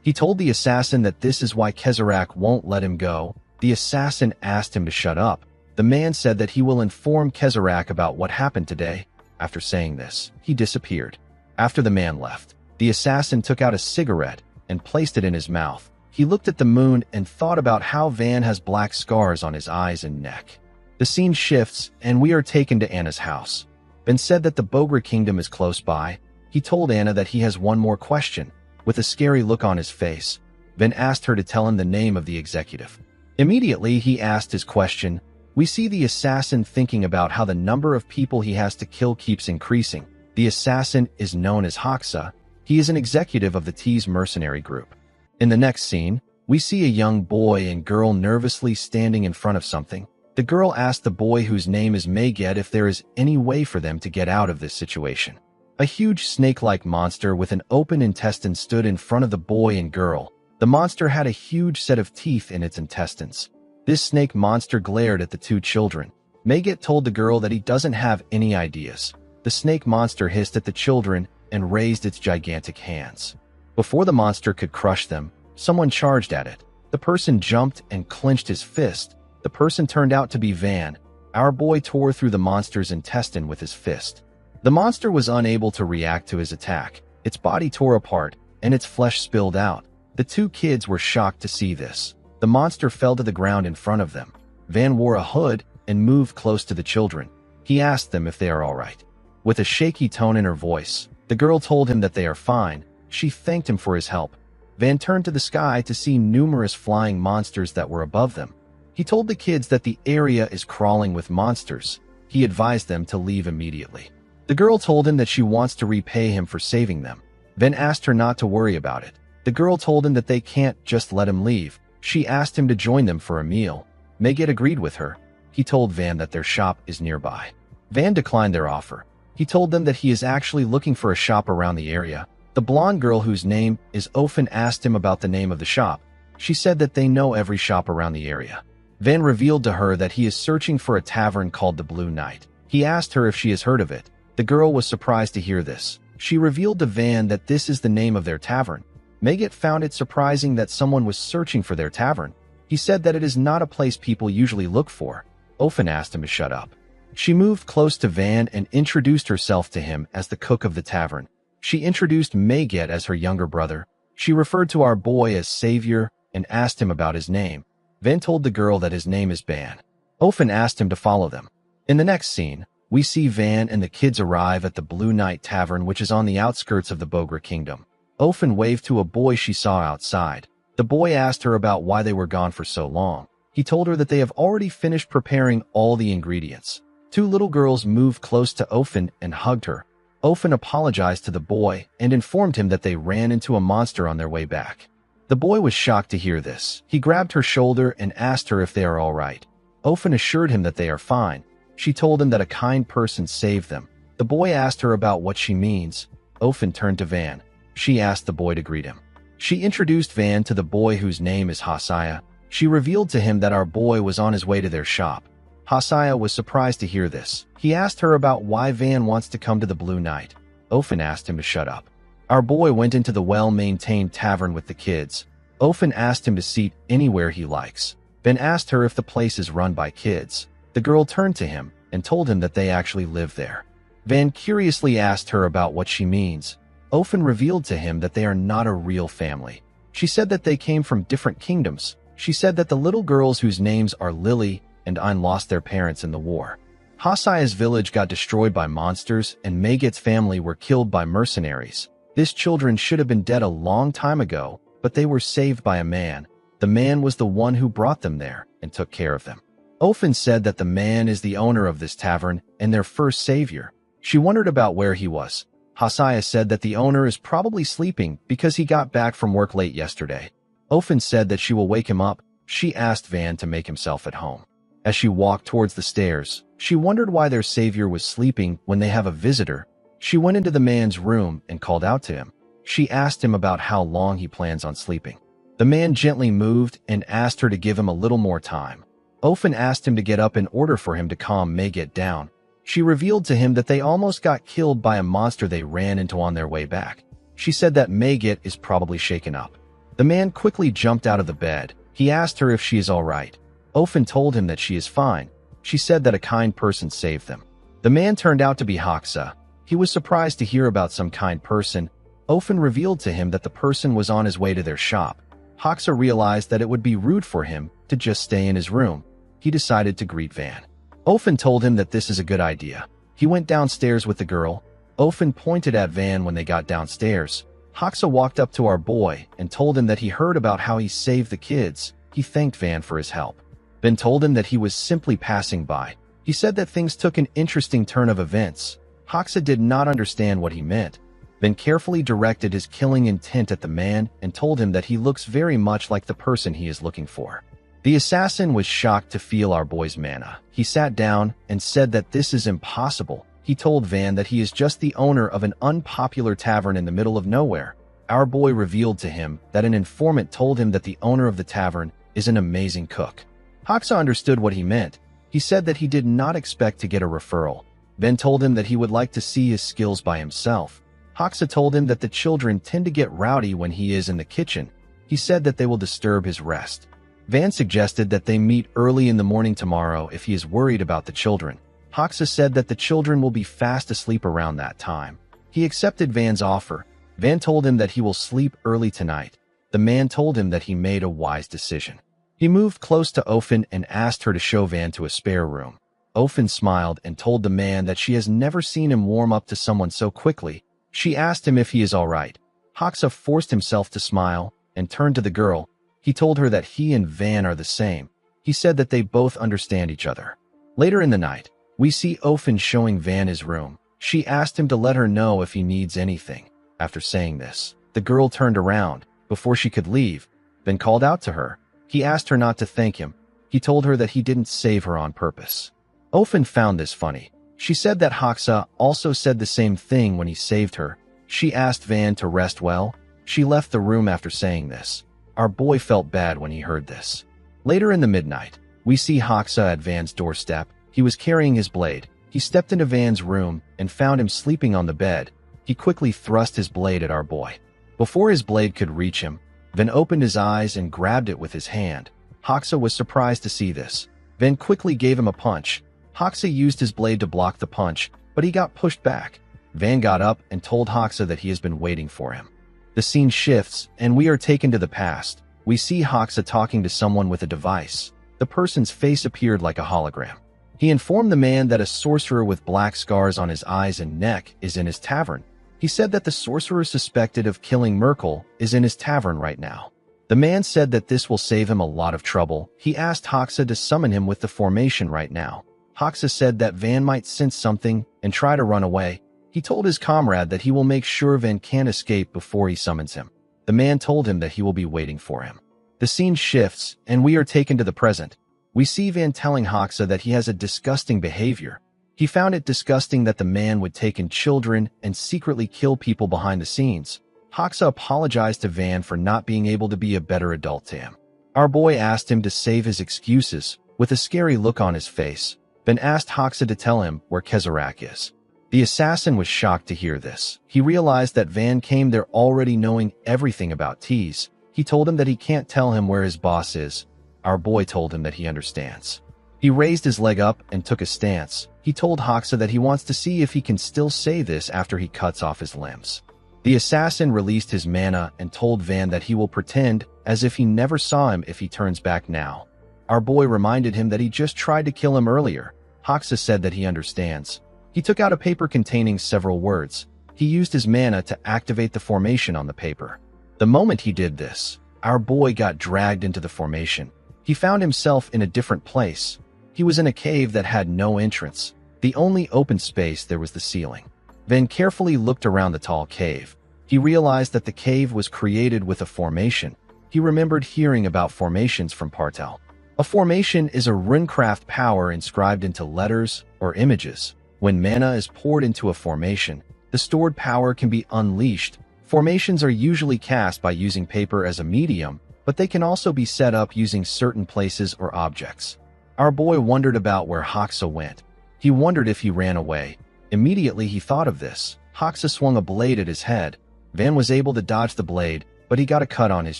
He told the assassin that this is why Kezerak won't let him go. The assassin asked him to shut up. The man said that he will inform Kezerak about what happened today. After saying this, he disappeared. After the man left, the assassin took out a cigarette and placed it in his mouth. He looked at the moon and thought about how Van has black scars on his eyes and neck. The scene shifts, and we are taken to Anna's house. Ben said that the Bogra Kingdom is close by. He told Anna that he has one more question. With a scary look on his face, Ben asked her to tell him the name of the executive. Immediately, he asked his question. We see the assassin thinking about how the number of people he has to kill keeps increasing. The assassin is known as Hoxa. He is an executive of the T's mercenary group. In the next scene, we see a young boy and girl nervously standing in front of something. The girl asked the boy, whose name is Maget, if there is any way for them to get out of this situation. A huge snake-like monster with an open intestine stood in front of the boy and girl. The monster had a huge set of teeth in its intestines. This snake monster glared at the two children. Maget told the girl that he doesn't have any ideas. The snake monster hissed at the children and raised its gigantic hands. Before the monster could crush them, someone charged at it. The person jumped and clenched his fist. The person turned out to be Van. Our boy tore through the monster's intestine with his fist. The monster was unable to react to his attack. Its body tore apart, and its flesh spilled out. The two kids were shocked to see this. The monster fell to the ground in front of them. Van wore a hood and moved close to the children. He asked them if they are all right. With a shaky tone in her voice, the girl told him that they are fine. She thanked him for his help. Van turned to the sky to see numerous flying monsters that were above them. He told the kids that the area is crawling with monsters. He advised them to leave immediately. The girl told him that she wants to repay him for saving them. Van asked her not to worry about it. The girl told him that they can't just let him leave. She asked him to join them for a meal. Megget agreed with her. He told Van that their shop is nearby. Van declined their offer. He told them that he is actually looking for a shop around the area. The blonde girl, whose name is Ofen, asked him about the name of the shop. She said that they know every shop around the area. Van revealed to her that he is searching for a tavern called the Blue Knight. He asked her if she has heard of it. The girl was surprised to hear this. She revealed to Van that this is the name of their tavern. Megget found it surprising that someone was searching for their tavern. He said that it is not a place people usually look for. Ofen asked him to shut up. She moved close to Van and introduced herself to him as the cook of the tavern. She introduced Megget as her younger brother. She referred to our boy as Savior and asked him about his name. Van told the girl that his name is Ban. Ofen asked him to follow them. In the next scene, we see Van and the kids arrive at the Blue Knight Tavern, which is on the outskirts of the Bogra Kingdom. Ofen waved to a boy she saw outside. The boy asked her about why they were gone for so long. He told her that they have already finished preparing all the ingredients. Two little girls moved close to Ofen and hugged her. Ofen apologized to the boy and informed him that they ran into a monster on their way back. The boy was shocked to hear this. He grabbed her shoulder and asked her if they are all right. Ofen assured him that they are fine. She told him that a kind person saved them. The boy asked her about what she means. Ofen turned to Van. She asked the boy to greet him. She introduced Van to the boy, whose name is Hosea. She revealed to him that our boy was on his way to their shop. Hosea was surprised to hear this. He asked her about why Van wants to come to the Blue Knight. Ofen asked him to shut up. Our boy went into the well-maintained tavern with the kids. Ofen asked him to seat anywhere he likes. Van asked her if the place is run by kids. The girl turned to him and told him that they actually live there. Van curiously asked her about what she means. Ofen revealed to him that they are not a real family. She said that they came from different kingdoms. She said that the little girls, whose names are Lily and Ein, lost their parents in the war. Hosea's village got destroyed by monsters, and Megget's family were killed by mercenaries. These children should have been dead a long time ago, but they were saved by a man. The man was the one who brought them there and took care of them. Ofen said that the man is the owner of this tavern and their first savior. She wondered about where he was. Hosea said that the owner is probably sleeping because he got back from work late yesterday. Ofen said that she will wake him up. She asked Van to make himself at home. As she walked towards the stairs, she wondered why their savior was sleeping when they have a visitor. She went into the man's room and called out to him. She asked him about how long he plans on sleeping. The man gently moved and asked her to give him a little more time. Ofen asked him to get up in order for him to calm Megget down. She revealed to him that they almost got killed by a monster they ran into on their way back. She said that Megget is probably shaken up. The man quickly jumped out of the bed. He asked her if she is all right. Ofen told him that she is fine. She said that a kind person saved them. The man turned out to be Hoxa. He was surprised to hear about some kind person. Ofen revealed to him that the person was on his way to their shop. Hoxa realized that it would be rude for him to just stay in his room. He decided to greet Van. Ofen told him that this is a good idea. He went downstairs with the girl. Ofen pointed at Van when they got downstairs. Hoxa walked up to our boy and told him that he heard about how he saved the kids. He thanked Van for his help. Van told him that he was simply passing by. He said that things took an interesting turn of events. Hoxa did not understand what he meant. Van carefully directed his killing intent at the man and told him that he looks very much like the person he is looking for. The assassin was shocked to feel our boy's mana. He sat down and said that this is impossible. He told Van that he is just the owner of an unpopular tavern in the middle of nowhere. Our boy revealed to him that an informant told him that the owner of the tavern is an amazing cook. Hoxa understood what he meant. He said that he did not expect to get a referral. Van told him that he would like to see his skills by himself. Hoxa told him that the children tend to get rowdy when he is in the kitchen. He said that they will disturb his rest. Van suggested that they meet early in the morning tomorrow if he is worried about the children. Hoxa said that the children will be fast asleep around that time. He accepted Van's offer. Van told him that he will sleep early tonight. The man told him that he made a wise decision. He moved close to Ofen and asked her to show Van to a spare room. Ofen smiled and told the man that she has never seen him warm up to someone so quickly. She asked him if he is all right. Hoxa forced himself to smile and turned to the girl. He told her that he and Van are the same. He said that they both understand each other. Later in the night, we see Ofen showing Van his room. She asked him to let her know if he needs anything. After saying this, the girl turned around. Before she could leave, Van called out to her. He asked her not to thank him. He told her that he didn't save her on purpose. Ofen found this funny. She said that Hoxha also said the same thing when he saved her. She asked Van to rest well. She left the room after saying this. Our boy felt bad when he heard this. Later in the midnight, we see Hoxha at Van's doorstep. He was carrying his blade. He stepped into Van's room and found him sleeping on the bed. He quickly thrust his blade at our boy. Before his blade could reach him, Van opened his eyes and grabbed it with his hand. Hoxha was surprised to see this. Van quickly gave him a punch. Hoxha used his blade to block the punch, but he got pushed back. Van got up and told Hoxha that he has been waiting for him. The scene shifts, and we are taken to the past. We see Hoxha talking to someone with a device. The person's face appeared like a hologram. He informed the man that a sorcerer with black scars on his eyes and neck is in his tavern. He said that the sorcerer suspected of killing Merkel is in his tavern right now. The man said that this will save him a lot of trouble. He asked Hoxha to summon him with the formation right now. Hoxha said that Van might sense something and try to run away. He told his comrade that he will make sure Van can't escape before he summons him. The man told him that he will be waiting for him. The scene shifts, and we are taken to the present. We see Van telling Hoxha that he has a disgusting behavior. He found it disgusting that the man would take in children and secretly kill people behind the scenes. Hoxha apologized to Van for not being able to be a better adult to him. Our boy asked him to save his excuses, with a scary look on his face. Van asked Hoxha to tell him where Kezarak is. The assassin was shocked to hear this. He realized that Van came there already knowing everything about Tease. He told him that he can't tell him where his boss is. Our boy told him that he understands. He raised his leg up and took a stance. He told Hoxha that he wants to see if he can still say this after he cuts off his limbs. The assassin released his mana and told Van that he will pretend as if he never saw him if he turns back now. Our boy reminded him that he just tried to kill him earlier. Hoxha said that he understands. He took out a paper containing several words. He used his mana to activate the formation on the paper. The moment he did this, our boy got dragged into the formation. He found himself in a different place. He was in a cave that had no entrance. The only open space there was the ceiling. Van carefully looked around the tall cave. He realized that the cave was created with a formation. He remembered hearing about formations from Partel. A formation is a runecraft power inscribed into letters or images. When mana is poured into a formation, the stored power can be unleashed. Formations are usually cast by using paper as a medium, but they can also be set up using certain places or objects. Our boy wondered about where Hoxha went. He wondered if he ran away. Immediately he thought of this. Hoxha swung a blade at his head. Van was able to dodge the blade, but he got a cut on his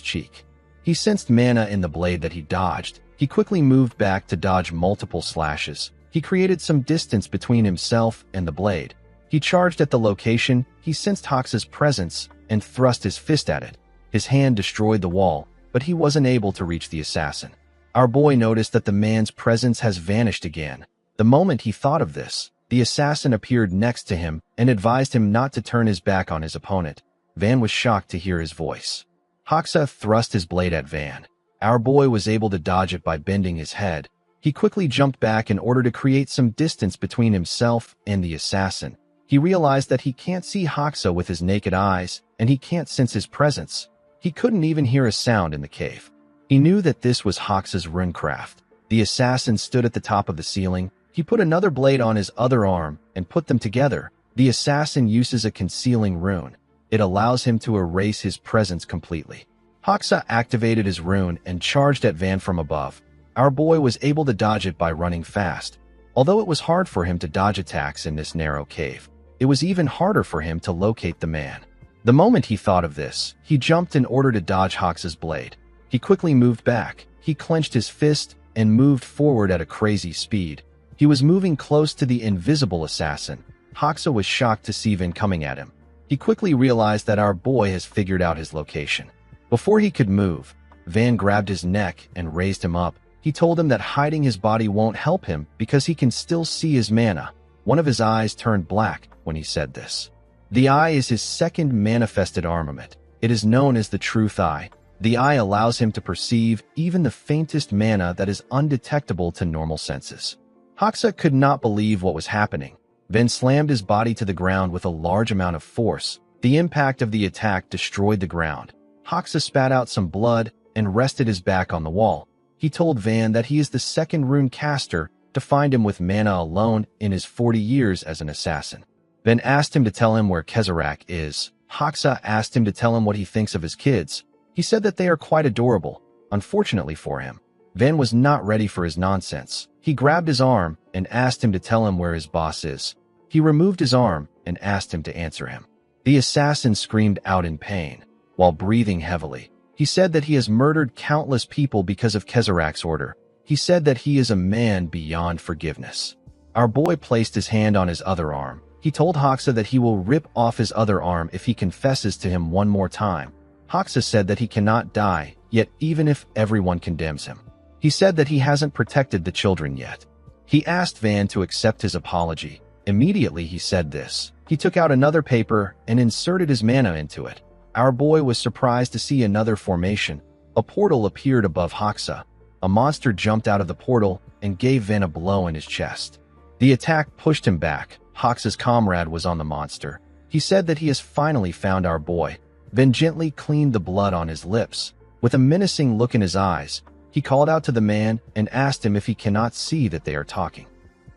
cheek. He sensed mana in the blade that he dodged. He quickly moved back to dodge multiple slashes. He created some distance between himself and the blade. He charged at the location. He sensed Hoxha's presence and thrust his fist at it. His hand destroyed the wall, but he wasn't able to reach the assassin. Our boy noticed that the man's presence has vanished again. The moment he thought of this, the assassin appeared next to him and advised him not to turn his back on his opponent. Van was shocked to hear his voice. Hoxha thrust his blade at Van. Our boy was able to dodge it by bending his head. He quickly jumped back in order to create some distance between himself and the assassin. He realized that he can't see Hoxha with his naked eyes, and he can't sense his presence. He couldn't even hear a sound in the cave. He knew that this was Hoxha's runecraft. The assassin stood at the top of the ceiling. He put another blade on his other arm and put them together. The assassin uses a concealing rune. It allows him to erase his presence completely. Hoxha activated his rune and charged at Van from above. Our boy was able to dodge it by running fast. Although it was hard for him to dodge attacks in this narrow cave, it was even harder for him to locate the man. The moment he thought of this, he jumped in order to dodge Hoxha's blade. He quickly moved back. He clenched his fist and moved forward at a crazy speed. He was moving close to the invisible assassin. Hoxha was shocked to see Van coming at him. He quickly realized that our boy has figured out his location. Before he could move, Van grabbed his neck and raised him up. He told him that hiding his body won't help him because he can still see his mana. One of his eyes turned black when he said this. The eye is his second manifested armament. It is known as the Truth Eye. The eye allows him to perceive even the faintest mana that is undetectable to normal senses. Hoxa could not believe what was happening. Ven slammed his body to the ground with a large amount of force. The impact of the attack destroyed the ground. Hoxa spat out some blood and rested his back on the wall. He told Van that he is the second rune caster to find him with mana alone in his 40 years as an assassin. Van asked him to tell him where Kezerak is. Hoxa asked him to tell him what he thinks of his kids. He said that they are quite adorable. Unfortunately for him, Van was not ready for his nonsense. He grabbed his arm and asked him to tell him where his boss is. He removed his arm and asked him to answer him. The assassin screamed out in pain, while breathing heavily. He said that he has murdered countless people because of Kezerak's order. He said that he is a man beyond forgiveness. Our boy placed his hand on his other arm. He told Hoxa that he will rip off his other arm if he confesses to him one more time. Hoxa said that he cannot die, yet even if everyone condemns him. He said that he hasn't protected the children yet. He asked Van to accept his apology. Immediately he said this. He took out another paper and inserted his mana into it. Our boy was surprised to see another formation. A portal appeared above Hoxa. A monster jumped out of the portal and gave Van a blow in his chest. The attack pushed him back. Hoxa's comrade was on the monster. He said that he has finally found our boy. Van gently cleaned the blood on his lips. With a menacing look in his eyes, he called out to the man and asked him if he cannot see that they are talking.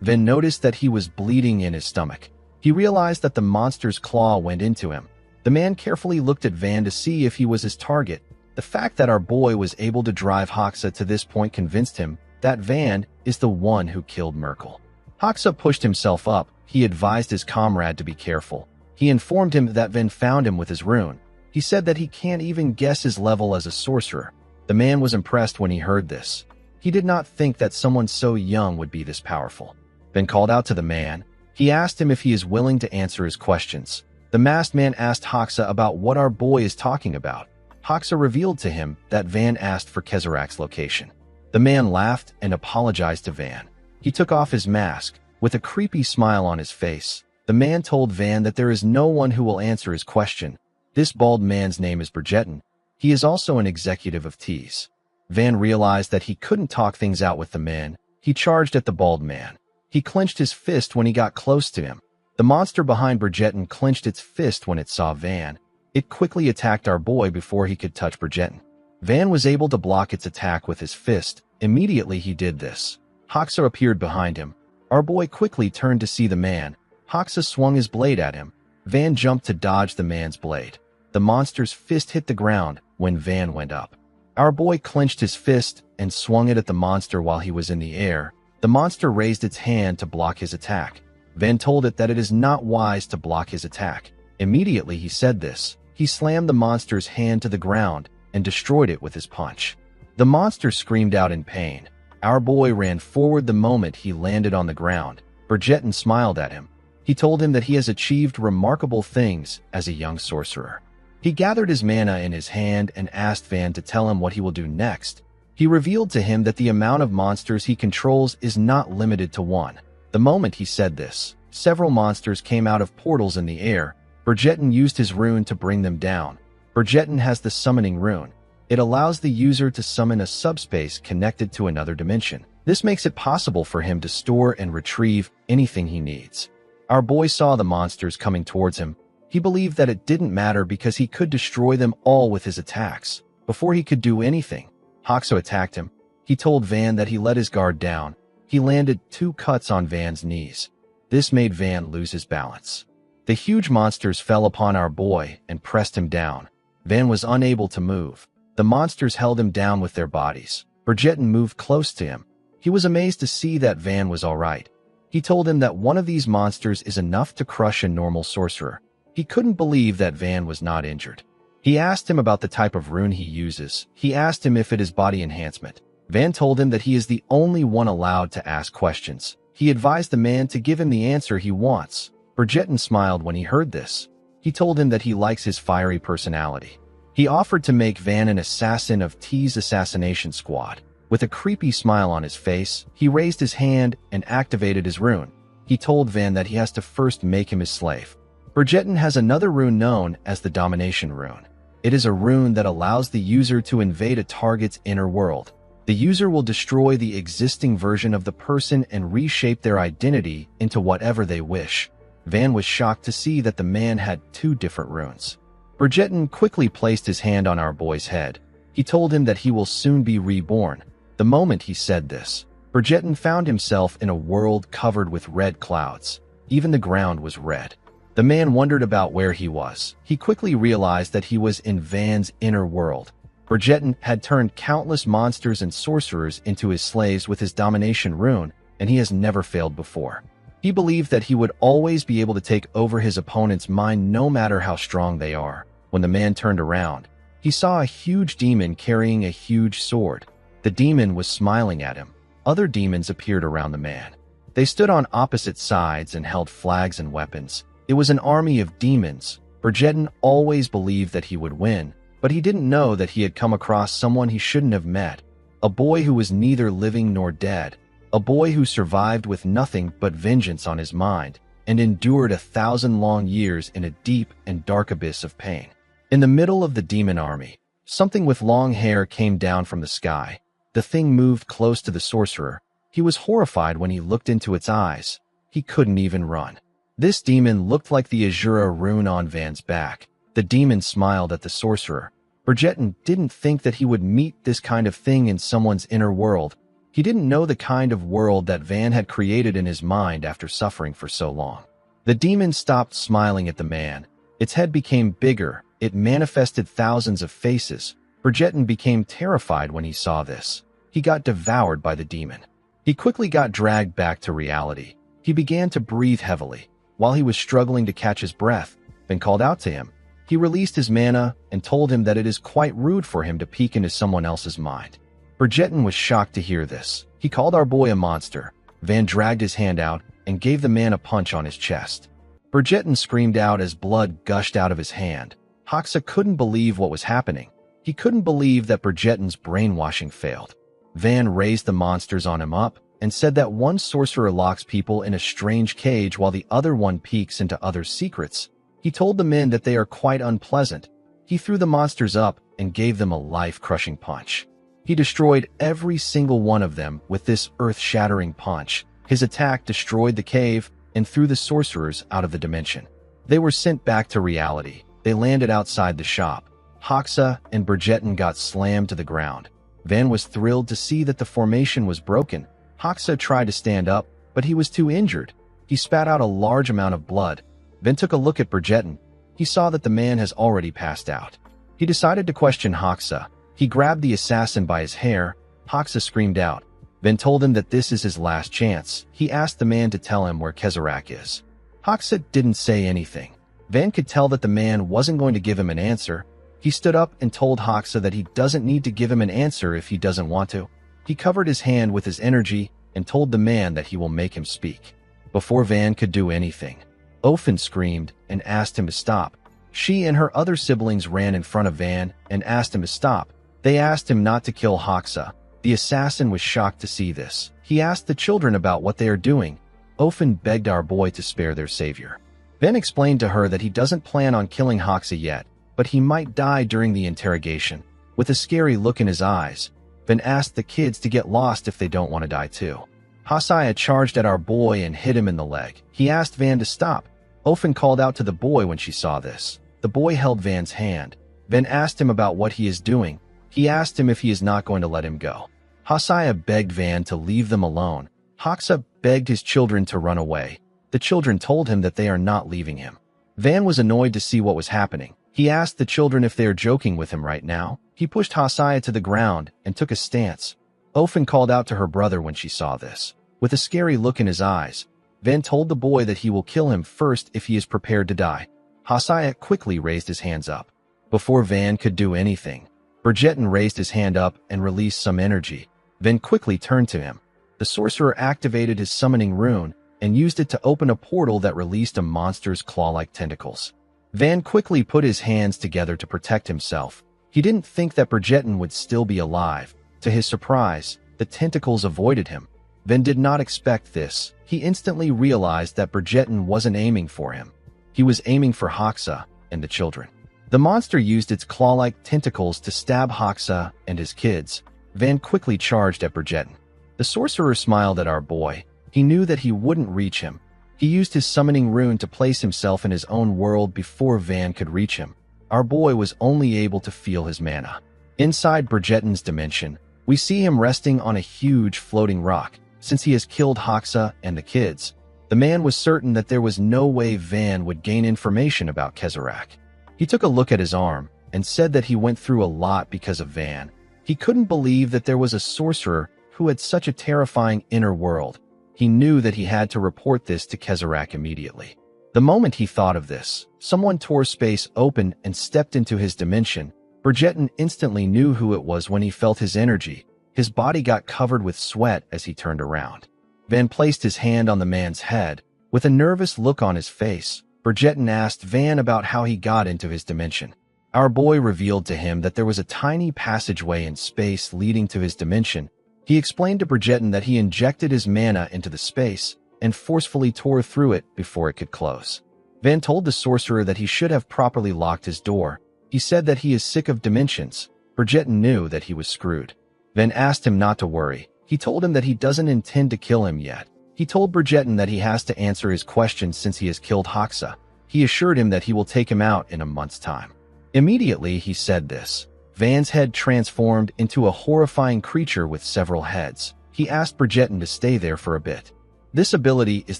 Van noticed that he was bleeding in his stomach. He realized that the monster's claw went into him. The man carefully looked at Van to see if he was his target. The fact that our boy was able to drive Hoxa to this point convinced him that Van is the one who killed Merkel. Hoxa pushed himself up. He advised his comrade to be careful. He informed him that Van found him with his rune. He said that he can't even guess his level as a sorcerer. The man was impressed when he heard this. He did not think that someone so young would be this powerful. Van called out to the man. He asked him if he is willing to answer his questions. The masked man asked Hoxa about what our boy is talking about. Hoxa revealed to him that Van asked for Kezerak's location. The man laughed and apologized to Van. He took off his mask. With a creepy smile on his face, the man told Van that there is no one who will answer his question. This bald man's name is Bridgeton. He is also an executive of Tease. Van realized that he couldn't talk things out with the man. He charged at the bald man. He clenched his fist when he got close to him. The monster behind Bridgeton clenched its fist when it saw Van. It quickly attacked our boy before he could touch Bridgeton. Van was able to block its attack with his fist. Immediately he did this. Hoxa appeared behind him. Our boy quickly turned to see the man. Hoxa swung his blade at him. Van jumped to dodge the man's blade. The monster's fist hit the ground when Van went up. Our boy clenched his fist and swung it at the monster while he was in the air. The monster raised its hand to block his attack. Van told it that it is not wise to block his attack. Immediately he said this. He slammed the monster's hand to the ground and destroyed it with his punch. The monster screamed out in pain. Our boy ran forward the moment he landed on the ground. Bridgeton smiled at him. He told him that he has achieved remarkable things as a young sorcerer. He gathered his mana in his hand and asked Van to tell him what he will do next. He revealed to him that the amount of monsters he controls is not limited to one. The moment he said this, several monsters came out of portals in the air. Bridgeton used his rune to bring them down. Bridgeton has the summoning rune. It allows the user to summon a subspace connected to another dimension. This makes it possible for him to store and retrieve anything he needs. Our boy saw the monsters coming towards him. He believed that it didn't matter because he could destroy them all with his attacks. Before he could do anything, Hoxa attacked him. He told Van that he let his guard down. He landed 2 cuts on Van's knees. This made Van lose his balance. The huge monsters fell upon our boy and pressed him down. Van was unable to move. The monsters held him down with their bodies. Bridgeton moved close to him. He was amazed to see that Van was all right. He told him that one of these monsters is enough to crush a normal sorcerer. He couldn't believe that Van was not injured. He asked him about the type of rune he uses. He asked him if it is body enhancement. Van told him that he is the only one allowed to ask questions. He advised the man to give him the answer he wants. Bridgeton smiled when he heard this. He told him that he likes his fiery personality. He offered to make Van an assassin of T's assassination squad. With a creepy smile on his face, he raised his hand and activated his rune. He told Van that he has to first make him his slave. Bridgeton has another rune known as the Domination Rune. It is a rune that allows the user to invade a target's inner world. The user will destroy the existing version of the person and reshape their identity into whatever they wish. Van was shocked to see that the man had 2 different runes. Bridgerton quickly placed his hand on our boy's head. He told him that he will soon be reborn. The moment he said this, Bridgerton found himself in a world covered with red clouds. Even the ground was red. The man wondered about where he was. He quickly realized that he was in Van's inner world. Bridgerton had turned countless monsters and sorcerers into his slaves with his domination rune, and he has never failed before. He believed that he would always be able to take over his opponent's mind no matter how strong they are. When the man turned around, he saw a huge demon carrying a huge sword. The demon was smiling at him. Other demons appeared around the man. They stood on opposite sides and held flags and weapons. It was an army of demons. Bridgerton always believed that he would win, but he didn't know that he had come across someone he shouldn't have met. A boy who was neither living nor dead. A boy who survived with nothing but vengeance on his mind and endured 1,000 long years in a deep and dark abyss of pain. In the middle of the demon army, something with long hair came down from the sky. The thing moved close to the sorcerer. He was horrified when he looked into its eyes. He couldn't even run. This demon looked like the Azura rune on Van's back. The demon smiled at the sorcerer. Bridgerton didn't think that he would meet this kind of thing in someone's inner world. He didn't know the kind of world that Van had created in his mind after suffering for so long. The demon stopped smiling at the man. Its head became bigger. It manifested thousands of faces. Bridgerton became terrified when he saw this. He got devoured by the demon. He quickly got dragged back to reality. He began to breathe heavily. While he was struggling to catch his breath, Van called out to him. He released his mana and told him that it is quite rude for him to peek into someone else's mind. Bridgerton was shocked to hear this. He called our boy a monster. Van dragged his hand out and gave the man a punch on his chest. Bridgerton screamed out as blood gushed out of his hand. Hoxa couldn't believe what was happening. He couldn't believe that Bridgerton's brainwashing failed. Van raised the monsters on him up and said that one sorcerer locks people in a strange cage while the other one peeks into others' secrets. He told the men that they are quite unpleasant. He threw the monsters up and gave them a life-crushing punch. He destroyed every single one of them with this earth-shattering punch. His attack destroyed the cave and threw the sorcerers out of the dimension. They were sent back to reality. They landed outside the shop. Hoxa and Bridgerton got slammed to the ground. Van was thrilled to see that the formation was broken. Hoxa tried to stand up, but he was too injured. He spat out a large amount of blood. Van took a look at Bridgerton. He saw that the man has already passed out. He decided to question Hoxa. He grabbed the assassin by his hair. Hoxa screamed out. Van told him that this is his last chance. He asked the man to tell him where Kezarak is. Hoxa didn't say anything. Van could tell that the man wasn't going to give him an answer. He stood up and told Hoxa that he doesn't need to give him an answer if he doesn't want to. He covered his hand with his energy and told the man that he will make him speak. Before Van could do anything, Ofen screamed and asked him to stop. She and her other siblings ran in front of Van and asked him to stop. They asked him not to kill Hoxa. The assassin was shocked to see this. He asked the children about what they are doing. Ofen begged our boy to spare their savior. Van explained to her that he doesn't plan on killing Hoxa yet, but he might die during the interrogation. With a scary look in his eyes, Van asked the kids to get lost if they don't want to die too. Hasaya charged at our boy and hit him in the leg. He asked Van to stop. Ofen called out to the boy when she saw this. The boy held Van's hand. Van asked him about what he is doing. He asked him if he is not going to let him go. Hasaya begged Van to leave them alone. Hoxa begged his children to run away. The children told him that they are not leaving him. Van was annoyed to see what was happening. He asked the children if they are joking with him right now. He pushed Hasaya to the ground and took a stance. Ofen called out to her brother when she saw this. With a scary look in his eyes, Van told the boy that he will kill him first if he is prepared to die. Hasaya quickly raised his hands up. Before Van could do anything, Bridgerton raised his hand up and released some energy. Van quickly turned to him. The sorcerer activated his summoning rune and used it to open a portal that released a monster's claw-like tentacles. Van quickly put his hands together to protect himself. He didn't think that Bridgerton would still be alive. To his surprise, the tentacles avoided him. Van did not expect this. He instantly realized that Bridgerton wasn't aiming for him. He was aiming for Hoxa and the children. The monster used its claw-like tentacles to stab Hoxa and his kids. Van quickly charged at Bridgerton. The sorcerer smiled at our boy. He knew that he wouldn't reach him. He used his summoning rune to place himself in his own world before Van could reach him. Our boy was only able to feel his mana. Inside Bridgerton's dimension, we see him resting on a huge floating rock. Since he has killed Hoxa and the kids, the man was certain that there was no way Van would gain information about Kezerak. He took a look at his arm and said that he went through a lot because of Van. He couldn't believe that there was a sorcerer who had such a terrifying inner world. He knew that he had to report this to Kezerak immediately. The moment he thought of this, someone tore space open and stepped into his dimension. Bridgerton instantly knew who it was when he felt his energy. His body got covered with sweat as he turned around. Van placed his hand on the man's head. With a nervous look on his face, Bridgerton asked Van about how he got into his dimension. Our boy revealed to him that there was a tiny passageway in space leading to his dimension. He explained to Bridgerton that he injected his mana into the space and forcefully tore through it before it could close. Van told the sorcerer that he should have properly locked his door. He said that he is sick of dimensions. Bridgerton knew that he was screwed. Van asked him not to worry. He told him that he doesn't intend to kill him yet. He told Bridgerton that he has to answer his questions since he has killed Hoxa. He assured him that he will take him out in a month's time. Immediately he said this, Van's head transformed into a horrifying creature with several heads. He asked Bridgerton to stay there for a bit. This ability is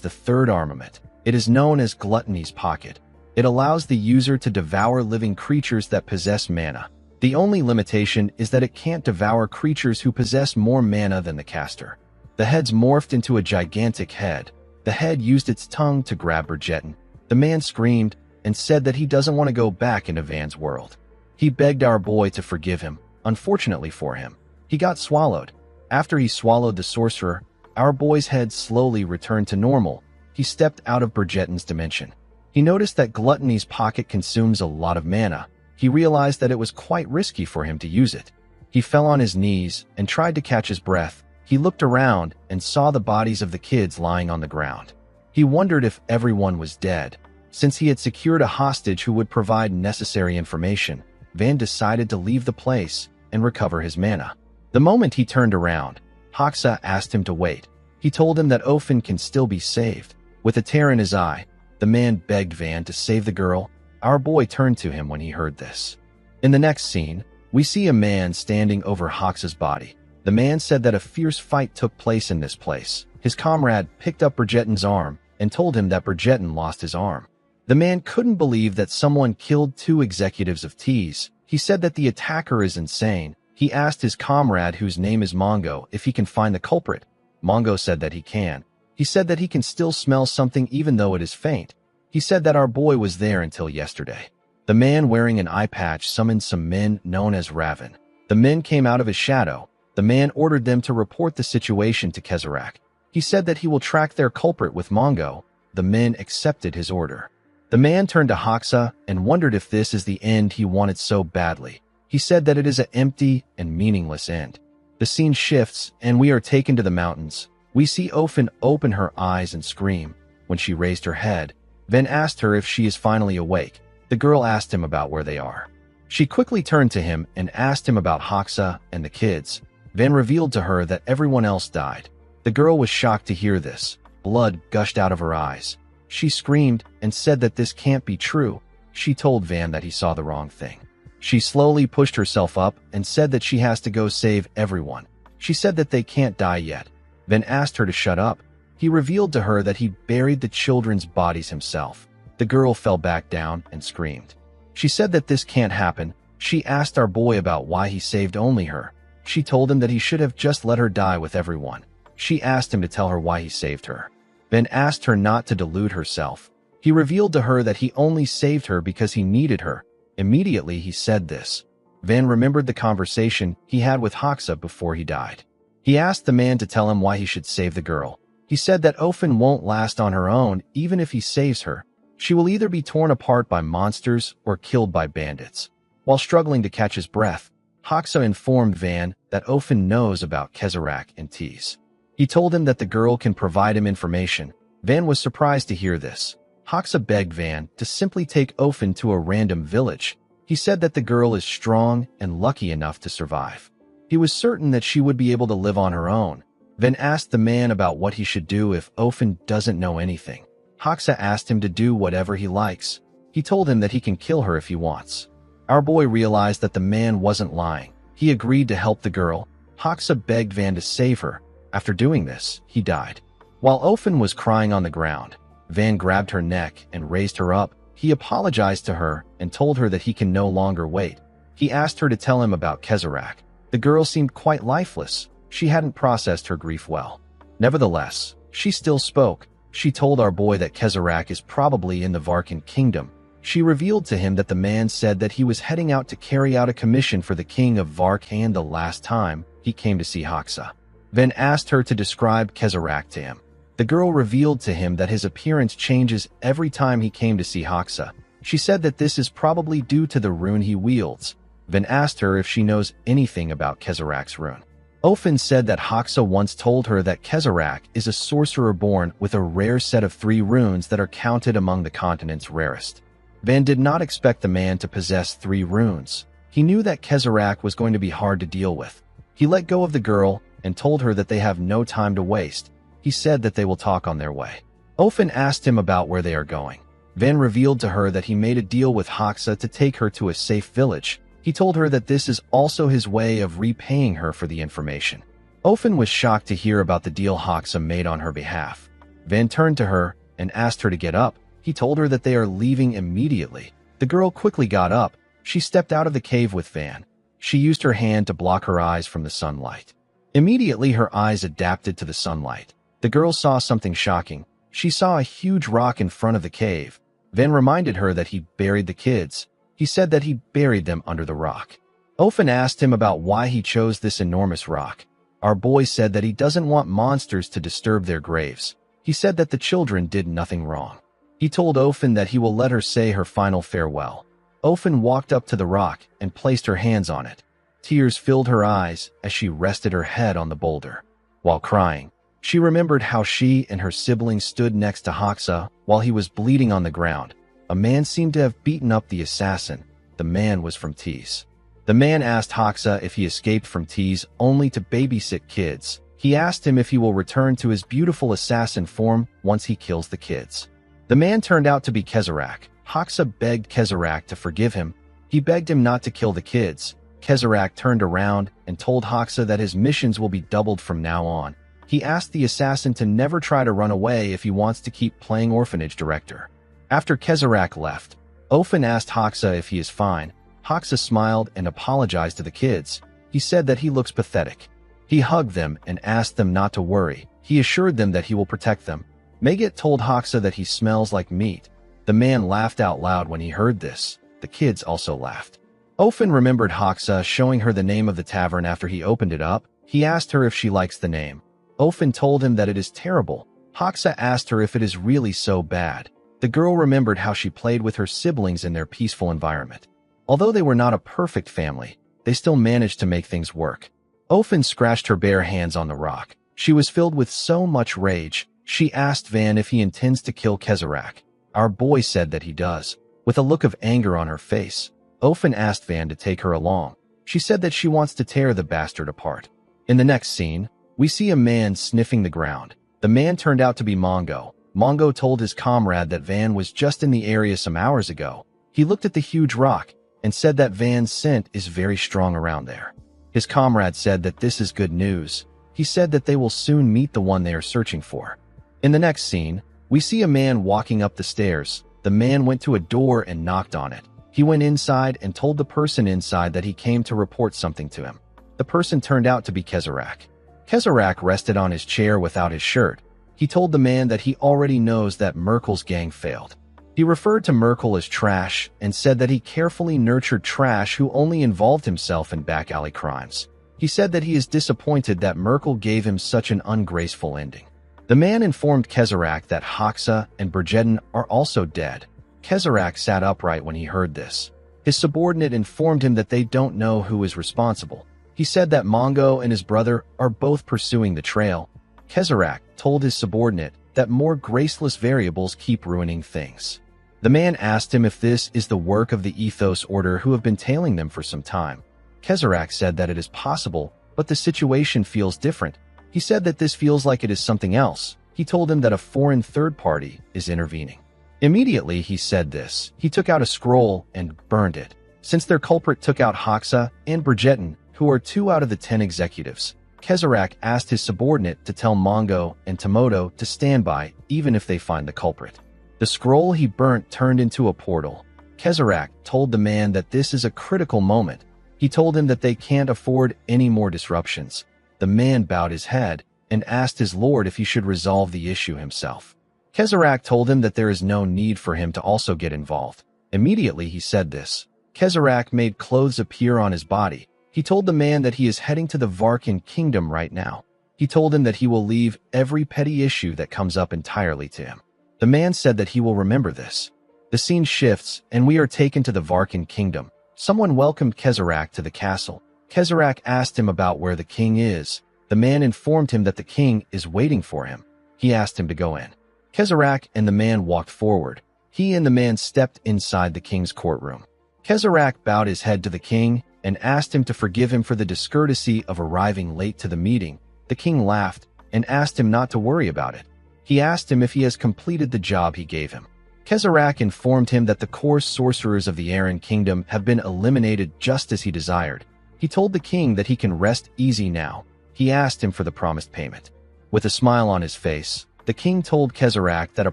the third armament. It is known as Gluttony's Pocket. It allows the user to devour living creatures that possess mana. The only limitation is that it can't devour creatures who possess more mana than the caster. The heads morphed into a gigantic head. The head used its tongue to grab Bridgerton. The man screamed and said that he doesn't want to go back into Van's world. He begged our boy to forgive him. Unfortunately for him, he got swallowed. After he swallowed the sorcerer, our boy's head slowly returned to normal. He stepped out of Bridgerton's dimension. He noticed that Gluttony's Pocket consumes a lot of mana. He realized that it was quite risky for him to use it. He fell on his knees and tried to catch his breath. He looked around and saw the bodies of the kids lying on the ground. He wondered if everyone was dead. Since he had secured a hostage who would provide necessary information, Van decided to leave the place and recover his mana. The moment he turned around, Hoxa asked him to wait. He told him that Ofen can still be saved. With a tear in his eye, the man begged Van to save the girl. Our boy turned to him when he heard this. In the next scene, we see a man standing over Hoxa's body. The man said that a fierce fight took place in this place. His comrade picked up Bridgerton's arm and told him that Bridgerton lost his arm. The man couldn't believe that someone killed two executives of Tease. He said that the attacker is insane. He asked his comrade, whose name is Mongo, if he can find the culprit. Mongo said that he can. He said that he can still smell something even though it is faint. He said that our boy was there until yesterday. The man wearing an eye patch summoned some men known as Raven. The men came out of his shadow. The man ordered them to report the situation to Kezerak. He said that he will track their culprit with Mongo. The men accepted his order. The man turned to Hoxa and wondered if this is the end he wanted so badly. He said that it is an empty and meaningless end. The scene shifts and we are taken to the mountains. We see Ofen open her eyes and scream. When she raised her head, Van asked her if she is finally awake. The girl asked him about where they are. She quickly turned to him and asked him about Hoxa and the kids. Van revealed to her that everyone else died. The girl was shocked to hear this. Blood gushed out of her eyes. She screamed and said that this can't be true. She told Van that he saw the wrong thing. She slowly pushed herself up and said that she has to go save everyone. She said that they can't die yet. Van asked her to shut up. He revealed to her that he buried the children's bodies himself. The girl fell back down and screamed. She said that this can't happen. She asked our boy about why he saved only her. She told him that he should have just let her die with everyone. She asked him to tell her why he saved her. Van asked her not to delude herself. He revealed to her that he only saved her because he needed her. Immediately he said this. Van remembered the conversation he had with Hoxa before he died. He asked the man to tell him why he should save the girl. He said that Ofen won't last on her own even if he saves her. She will either be torn apart by monsters or killed by bandits. While struggling to catch his breath, Hoxa informed Van that Ofen knows about Kezerak and Tease. He told him that the girl can provide him information. Van was surprised to hear this. Hoxa begged Van to simply take Ofen to a random village. He said that the girl is strong and lucky enough to survive. He was certain that she would be able to live on her own. Van asked the man about what he should do if Ofen doesn't know anything. Hoxa asked him to do whatever he likes. He told him that he can kill her if he wants. Our boy realized that the man wasn't lying. He agreed to help the girl. Hoxa begged Van to save her. After doing this, he died. While Ofen was crying on the ground, Van grabbed her neck and raised her up. He apologized to her and told her that he can no longer wait. He asked her to tell him about Kezerak. The girl seemed quite lifeless. She hadn't processed her grief well. Nevertheless, she still spoke. She told our boy that Kezerak is probably in the Varkan kingdom. She revealed to him that the man said that he was heading out to carry out a commission for the king of Varkan the last time he came to see Hoxa. Van asked her to describe Kezerak to him. The girl revealed to him that his appearance changes every time he came to see Hoxa. She said that this is probably due to the rune he wields. Van asked her if she knows anything about Kezerak's rune. Ofen said that Hoxa once told her that Kezerak is a sorcerer born with a rare set of 3 runes that are counted among the continent's rarest. Van did not expect the man to possess 3 runes. He knew that Kezerak was going to be hard to deal with. He let go of the girl and told her that they have no time to waste. He said that they will talk on their way. Ofen asked him about where they are going. Van revealed to her that he made a deal with Hoxa to take her to a safe village. He told her that this is also his way of repaying her for the information. Ofen was shocked to hear about the deal Hoxa made on her behalf. Van turned to her and asked her to get up. He told her that they are leaving immediately. The girl quickly got up. She stepped out of the cave with Van. She used her hand to block her eyes from the sunlight. Immediately, her eyes adapted to the sunlight. The girl saw something shocking. She saw a huge rock in front of the cave. Van reminded her that he buried the kids. He said that he buried them under the rock. Ofen asked him about why he chose this enormous rock. Our boy said that he doesn't want monsters to disturb their graves. He said that the children did nothing wrong. He told Ofen that he will let her say her final farewell. Ofen walked up to the rock and placed her hands on it. Tears filled her eyes as she rested her head on the boulder. While crying, she remembered how she and her siblings stood next to Hoxa while he was bleeding on the ground. A man seemed to have beaten up the assassin. The man was from Tees. The man asked Hoxa if he escaped from Tees only to babysit kids. He asked him if he will return to his beautiful assassin form once he kills the kids. The man turned out to be Kezerak. Hoxa begged Kezerak to forgive him. He begged him not to kill the kids. Kezerak turned around and told Hoxa that his missions will be doubled from now on. He asked the assassin to never try to run away if he wants to keep playing orphanage director. After Kezerak left, Ofen asked Hoxa if he is fine. Hoxa smiled and apologized to the kids. He said that he looks pathetic. He hugged them and asked them not to worry. He assured them that he will protect them. Megat told Hoxa that he smells like meat. The man laughed out loud when he heard this. The kids also laughed. Ofen remembered Hoxa showing her the name of the tavern after he opened it up. He asked her if she likes the name. Ofen told him that it is terrible. Hoxa asked her if it is really so bad. The girl remembered how she played with her siblings in their peaceful environment. Although they were not a perfect family, they still managed to make things work. Ofen scratched her bare hands on the rock. She was filled with so much rage. She asked Van if he intends to kill Kezerak. Our boy said that he does. With a look of anger on her face, Ofen asked Van to take her along. She said that she wants to tear the bastard apart. In the next scene, we see a man sniffing the ground. The man turned out to be Mongo. Mongo told his comrade that Van was just in the area some hours ago. He looked at the huge rock and said that Van's scent is very strong around there. His comrade said that this is good news. He said that they will soon meet the one they are searching for. In the next scene, we see a man walking up the stairs. The man went to a door and knocked on it. He went inside and told the person inside that he came to report something to him. The person turned out to be Kezerak. Kezerak rested on his chair without his shirt. He told the man that he already knows that Merkel's gang failed. He referred to Merkel as trash and said that he carefully nurtured trash who only involved himself in back alley crimes. He said that he is disappointed that Merkel gave him such an ungraceful ending. The man informed Kezerak that Hoxa and Berjedin are also dead. Kezerak sat upright when he heard this. His subordinate informed him that they don't know who is responsible. He said that Mongo and his brother are both pursuing the trail. Kezerak told his subordinate that more graceless variables keep ruining things. The man asked him if this is the work of the Ethos Order who have been tailing them for some time. Kezrak said that it is possible, but the situation feels different. He said that this feels like it is something else. He told him that a foreign third party is intervening. Immediately he said this. He took out a scroll and burned it. Since their culprit took out Hoxa and Bridgeton, who are 2 out of the 10 executives, Kezrak asked his subordinate to tell Mongo and Tomoto to stand by even if they find the culprit. The scroll he burnt turned into a portal. Kezrak told the man that this is a critical moment. He told him that they can't afford any more disruptions. The man bowed his head and asked his lord if he should resolve the issue himself. Kezrak told him that there is no need for him to also get involved. Immediately he said this. Kezrak made clothes appear on his body. He told the man that he is heading to the Varkan kingdom right now. He told him that he will leave every petty issue that comes up entirely to him. The man said that he will remember this. The scene shifts, and we are taken to the Varkan kingdom. Someone welcomed Kezrak to the castle. Kezrak asked him about where the king is. The man informed him that the king is waiting for him. He asked him to go in. Kezrak and the man walked forward. He and the man stepped inside the king's courtroom. Kezrak bowed his head to the king and asked him to forgive him for the discourtesy of arriving late to the meeting. The king laughed and asked him not to worry about it. He asked him if he has completed the job he gave him. Kezrak informed him that the core sorcerers of the Aran kingdom have been eliminated just as he desired. He told the king that he can rest easy now. He asked him for the promised payment. With a smile on his face, the king told Kezrak that a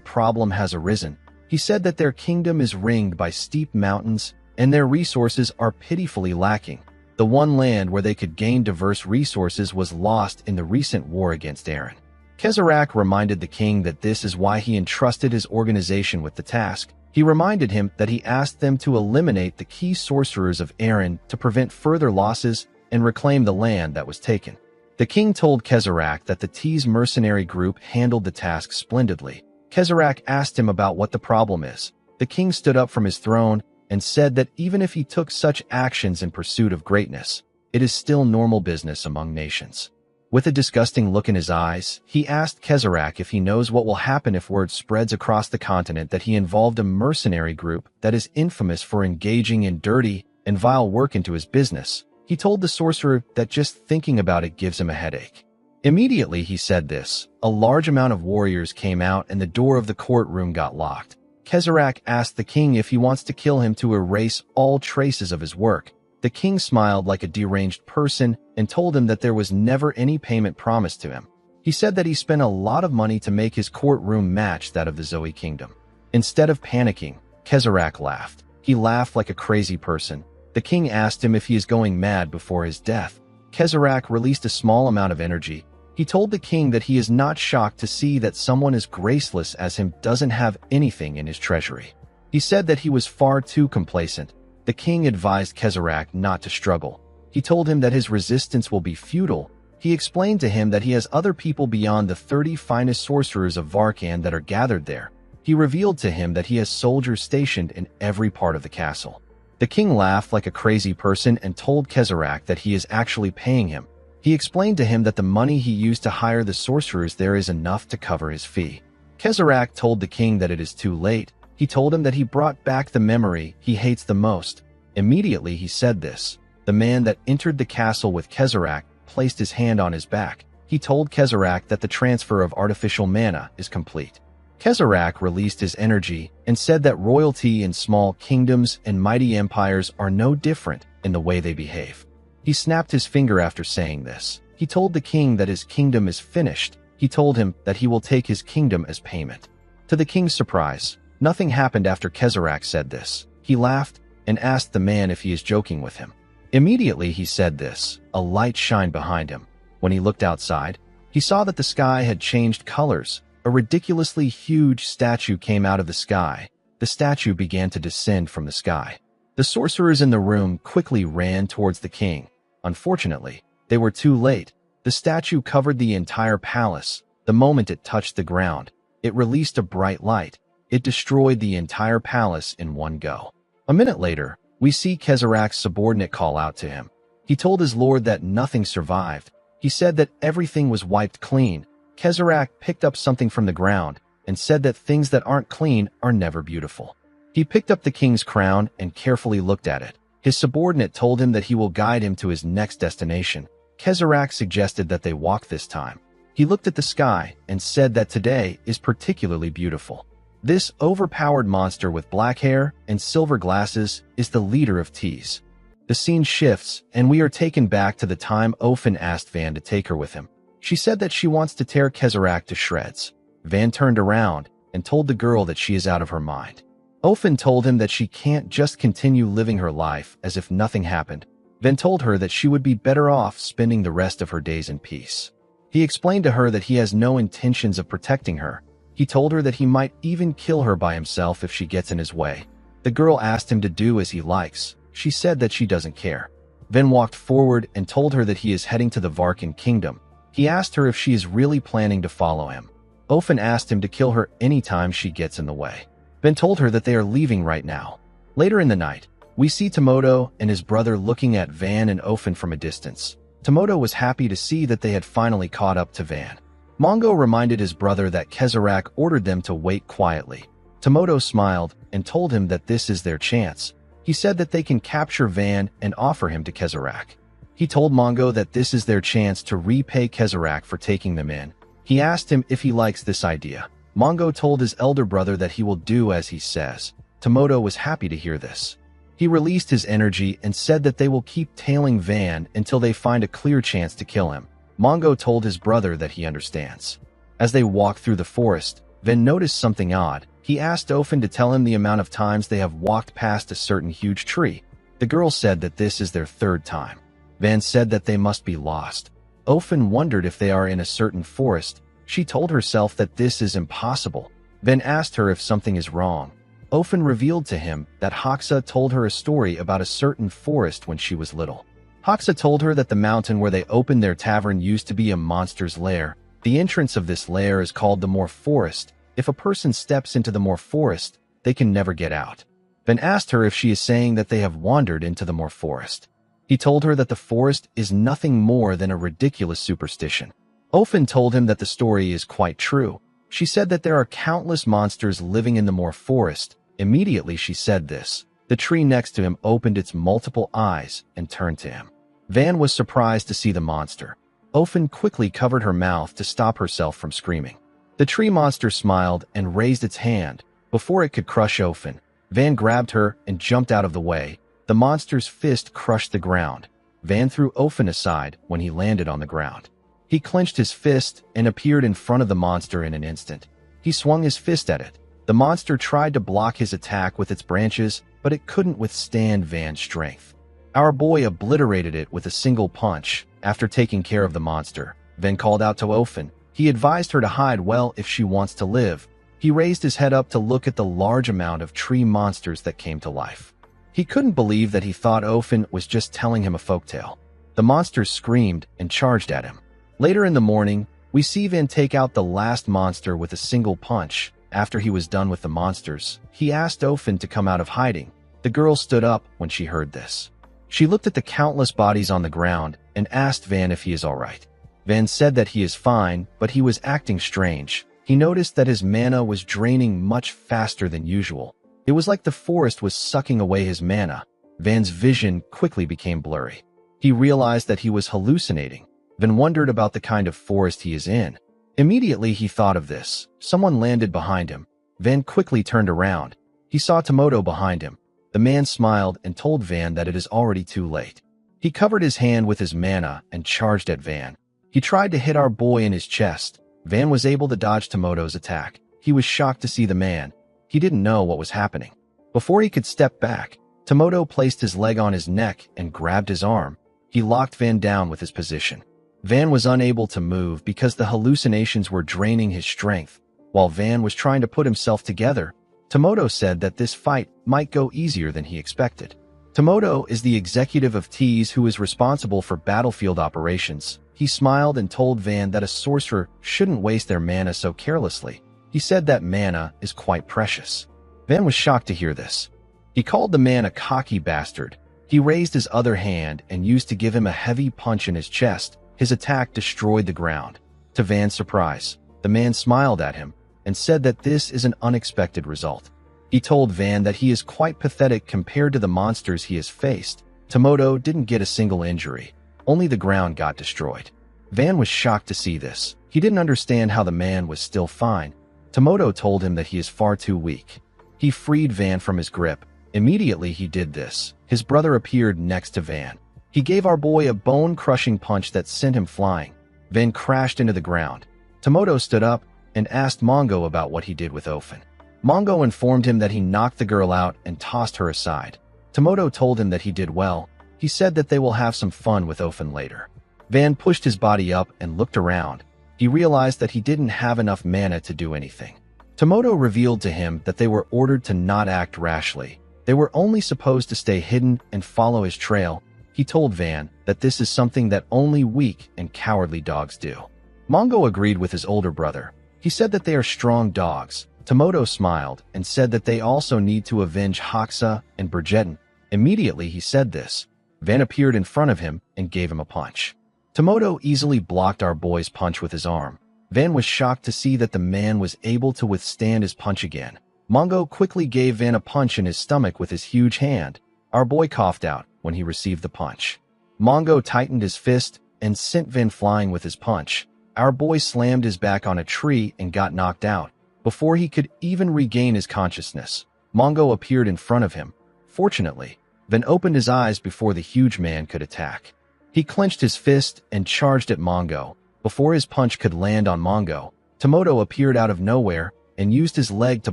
problem has arisen. He said that their kingdom is ringed by steep mountains and their resources are pitifully lacking. The one land where they could gain diverse resources was lost in the recent war against Aran. Kezrak reminded the king that this is why he entrusted his organization with the task. He reminded him that he asked them to eliminate the key sorcerers of Aran to prevent further losses and reclaim the land that was taken. The king told Kezrak that the T's mercenary group handled the task splendidly. Kezrak asked him about what the problem is. The king stood up from his throne and said that even if he took such actions in pursuit of greatness, it is still normal business among nations. With a disgusting look in his eyes, he asked Kezrak if he knows what will happen if word spreads across the continent that he involved a mercenary group that is infamous for engaging in dirty and vile work into his business. He told the sorcerer that just thinking about it gives him a headache. Immediately he said this. A large amount of warriors came out and the door of the courtroom got locked. Kezrak asked the king if he wants to kill him to erase all traces of his work. The king smiled like a deranged person and told him that there was never any payment promised to him. He said that he spent a lot of money to make his courtroom match that of the Zoe kingdom. Instead of panicking, Kezrak laughed. He laughed like a crazy person. The king asked him if he is going mad before his death. Kezrak released a small amount of energy. He told the king that he is not shocked to see that someone as graceless as him doesn't have anything in his treasury. He said that he was far too complacent. The king advised Kezrak not to struggle. He told him that his resistance will be futile. He explained to him that he has other people beyond the 30 finest sorcerers of Varkan that are gathered there. He revealed to him that he has soldiers stationed in every part of the castle. The king laughed like a crazy person and told Kezrak that he is actually paying him. He explained to him that the money he used to hire the sorcerers there is enough to cover his fee. Kezrak told the king that it is too late. He told him that he brought back the memory he hates the most. Immediately he said this. The man that entered the castle with Kezrak placed his hand on his back. He told Kezrak that the transfer of artificial mana is complete. Kezrak released his energy and said that royalty in small kingdoms and mighty empires are no different in the way they behave. He snapped his finger after saying this. He told the king that his kingdom is finished. He told him that he will take his kingdom as payment. To the king's surprise, nothing happened after Kezrak said this. He laughed and asked the man if he is joking with him. Immediately he said this. A light shined behind him. When he looked outside, he saw that the sky had changed colors. A ridiculously huge statue came out of the sky. The statue began to descend from the sky. The sorcerers in the room quickly ran towards the king. Unfortunately, they were too late. The statue covered the entire palace. The moment it touched the ground, it released a bright light. It destroyed the entire palace in one go. A minute later, we see Kezrak's subordinate call out to him. He told his lord that nothing survived. He said that everything was wiped clean. Kezrak picked up something from the ground and said that things that aren't clean are never beautiful. He picked up the king's crown and carefully looked at it. His subordinate told him that he will guide him to his next destination. Kezarek suggested that they walk this time. He looked at the sky and said that today is particularly beautiful. This overpowered monster with black hair and silver glasses is the leader of Tease. The scene shifts, and we are taken back to the time Ofen asked Van to take her with him. She said that she wants to tear Kezarek to shreds. Van turned around and told the girl that she is out of her mind. Ofen told him that she can't just continue living her life as if nothing happened. Van told her that she would be better off spending the rest of her days in peace. He explained to her that he has no intentions of protecting her. He told her that he might even kill her by himself if she gets in his way. The girl asked him to do as he likes. She said that she doesn't care. Van walked forward and told her that he is heading to the Varkan kingdom. He asked her if she is really planning to follow him. Ofen asked him to kill her anytime she gets in the way. Van told her that they are leaving right now. Later in the night, we see Tomoto and his brother looking at Van and Ofen from a distance. Tomoto was happy to see that they had finally caught up to Van. Mongo reminded his brother that Kezarek ordered them to wait quietly. Tomoto smiled and told him that this is their chance. He said that they can capture Van and offer him to Kezarek. He told Mongo that this is their chance to repay Kezarek for taking them in. He asked him if he likes this idea. Mongo told his elder brother that he will do as he says. Tomoto was happy to hear this. He released his energy and said that they will keep tailing Van until they find a clear chance to kill him. Mongo told his brother that he understands. As they walked through the forest, Van noticed something odd. He asked Ofen to tell him the amount of times they have walked past a certain huge tree. The girl said that this is their third time. Van said that they must be lost. Ofen wondered if they are in a certain forest. She told herself that this is impossible. Van asked her if something is wrong. Ofen revealed to him that Hoxa told her a story about a certain forest when she was little. Hoxa told her that the mountain where they opened their tavern used to be a monster's lair. The entrance of this lair is called the Moor Forest. If a person steps into the Moor Forest, they can never get out. Van asked her if she is saying that they have wandered into the Moor Forest. He told her that the forest is nothing more than a ridiculous superstition. Ofen told him that the story is quite true. She said that there are countless monsters living in the Moor Forest. Immediately she said this. The tree next to him opened its multiple eyes and turned to him. Van was surprised to see the monster. Ofen quickly covered her mouth to stop herself from screaming. The tree monster smiled and raised its hand. Before it could crush Ofen, Van grabbed her and jumped out of the way. The monster's fist crushed the ground. Van threw Ofen aside when he landed on the ground. He clenched his fist and appeared in front of the monster in an instant. He swung his fist at it. The monster tried to block his attack with its branches, but it couldn't withstand Van's strength. Our boy obliterated it with a single punch. After taking care of the monster, Van called out to Ofen. He advised her to hide well if she wants to live. He raised his head up to look at the large amount of tree monsters that came to life. He couldn't believe that he thought Ofen was just telling him a folktale. The monsters screamed and charged at him. Later in the morning, we see Van take out the last monster with a single punch. After he was done with the monsters, he asked Ofen to come out of hiding. The girl stood up when she heard this. She looked at the countless bodies on the ground and asked Van if he is all right. Van said that he is fine, but he was acting strange. He noticed that his mana was draining much faster than usual. It was like the forest was sucking away his mana. Van's vision quickly became blurry. He realized that he was hallucinating. Van wondered about the kind of forest he is in. Immediately he thought of this. Someone landed behind him. Van quickly turned around. He saw Tomoto behind him. The man smiled and told Van that it is already too late. He covered his hand with his mana and charged at Van. He tried to hit our boy in his chest. Van was able to dodge Tomoto's attack. He was shocked to see the man. He didn't know what was happening. Before he could step back, Tomoto placed his leg on his neck and grabbed his arm. He locked Van down with his position. Van was unable to move because the hallucinations were draining his strength. While Van was trying to put himself together, Tomoto said that this fight might go easier than he expected. Tomoto is the executive of Tease who is responsible for battlefield operations. He smiled and told Van that a sorcerer shouldn't waste their mana so carelessly. He said that mana is quite precious. Van was shocked to hear this. He called the man a cocky bastard. He raised his other hand and used to give him a heavy punch in his chest. His attack destroyed the ground. To Van's surprise, the man smiled at him and said that this is an unexpected result. He told Van that he is quite pathetic compared to the monsters he has faced. Tomoto didn't get a single injury. Only the ground got destroyed. Van was shocked to see this. He didn't understand how the man was still fine. Tomoto told him that he is far too weak. He freed Van from his grip. Immediately he did this, his brother appeared next to Van. He gave our boy a bone-crushing punch that sent him flying. Van crashed into the ground. Tomoto stood up and asked Mongo about what he did with Ofen. Mongo informed him that he knocked the girl out and tossed her aside. Tomoto told him that he did well. He said that they will have some fun with Ofen later. Van pushed his body up and looked around. He realized that he didn't have enough mana to do anything. Tomoto revealed to him that they were ordered to not act rashly. They were only supposed to stay hidden and follow his trail. He told Van that this is something that only weak and cowardly dogs do. Mongo agreed with his older brother. He said that they are strong dogs. Tomoto smiled and said that they also need to avenge Haxa and Brigitte. Immediately he said this. Van appeared in front of him and gave him a punch. Tomoto easily blocked our boy's punch with his arm. Van was shocked to see that the man was able to withstand his punch again. Mongo quickly gave Van a punch in his stomach with his huge hand. Our boy coughed out when he received the punch. Mongo tightened his fist and sent Van flying with his punch. Our boy slammed his back on a tree and got knocked out. Before he could even regain his consciousness, Mongo appeared in front of him. Fortunately, Van opened his eyes before the huge man could attack. He clenched his fist and charged at Mongo. Before his punch could land on Mongo, Tomoto appeared out of nowhere and used his leg to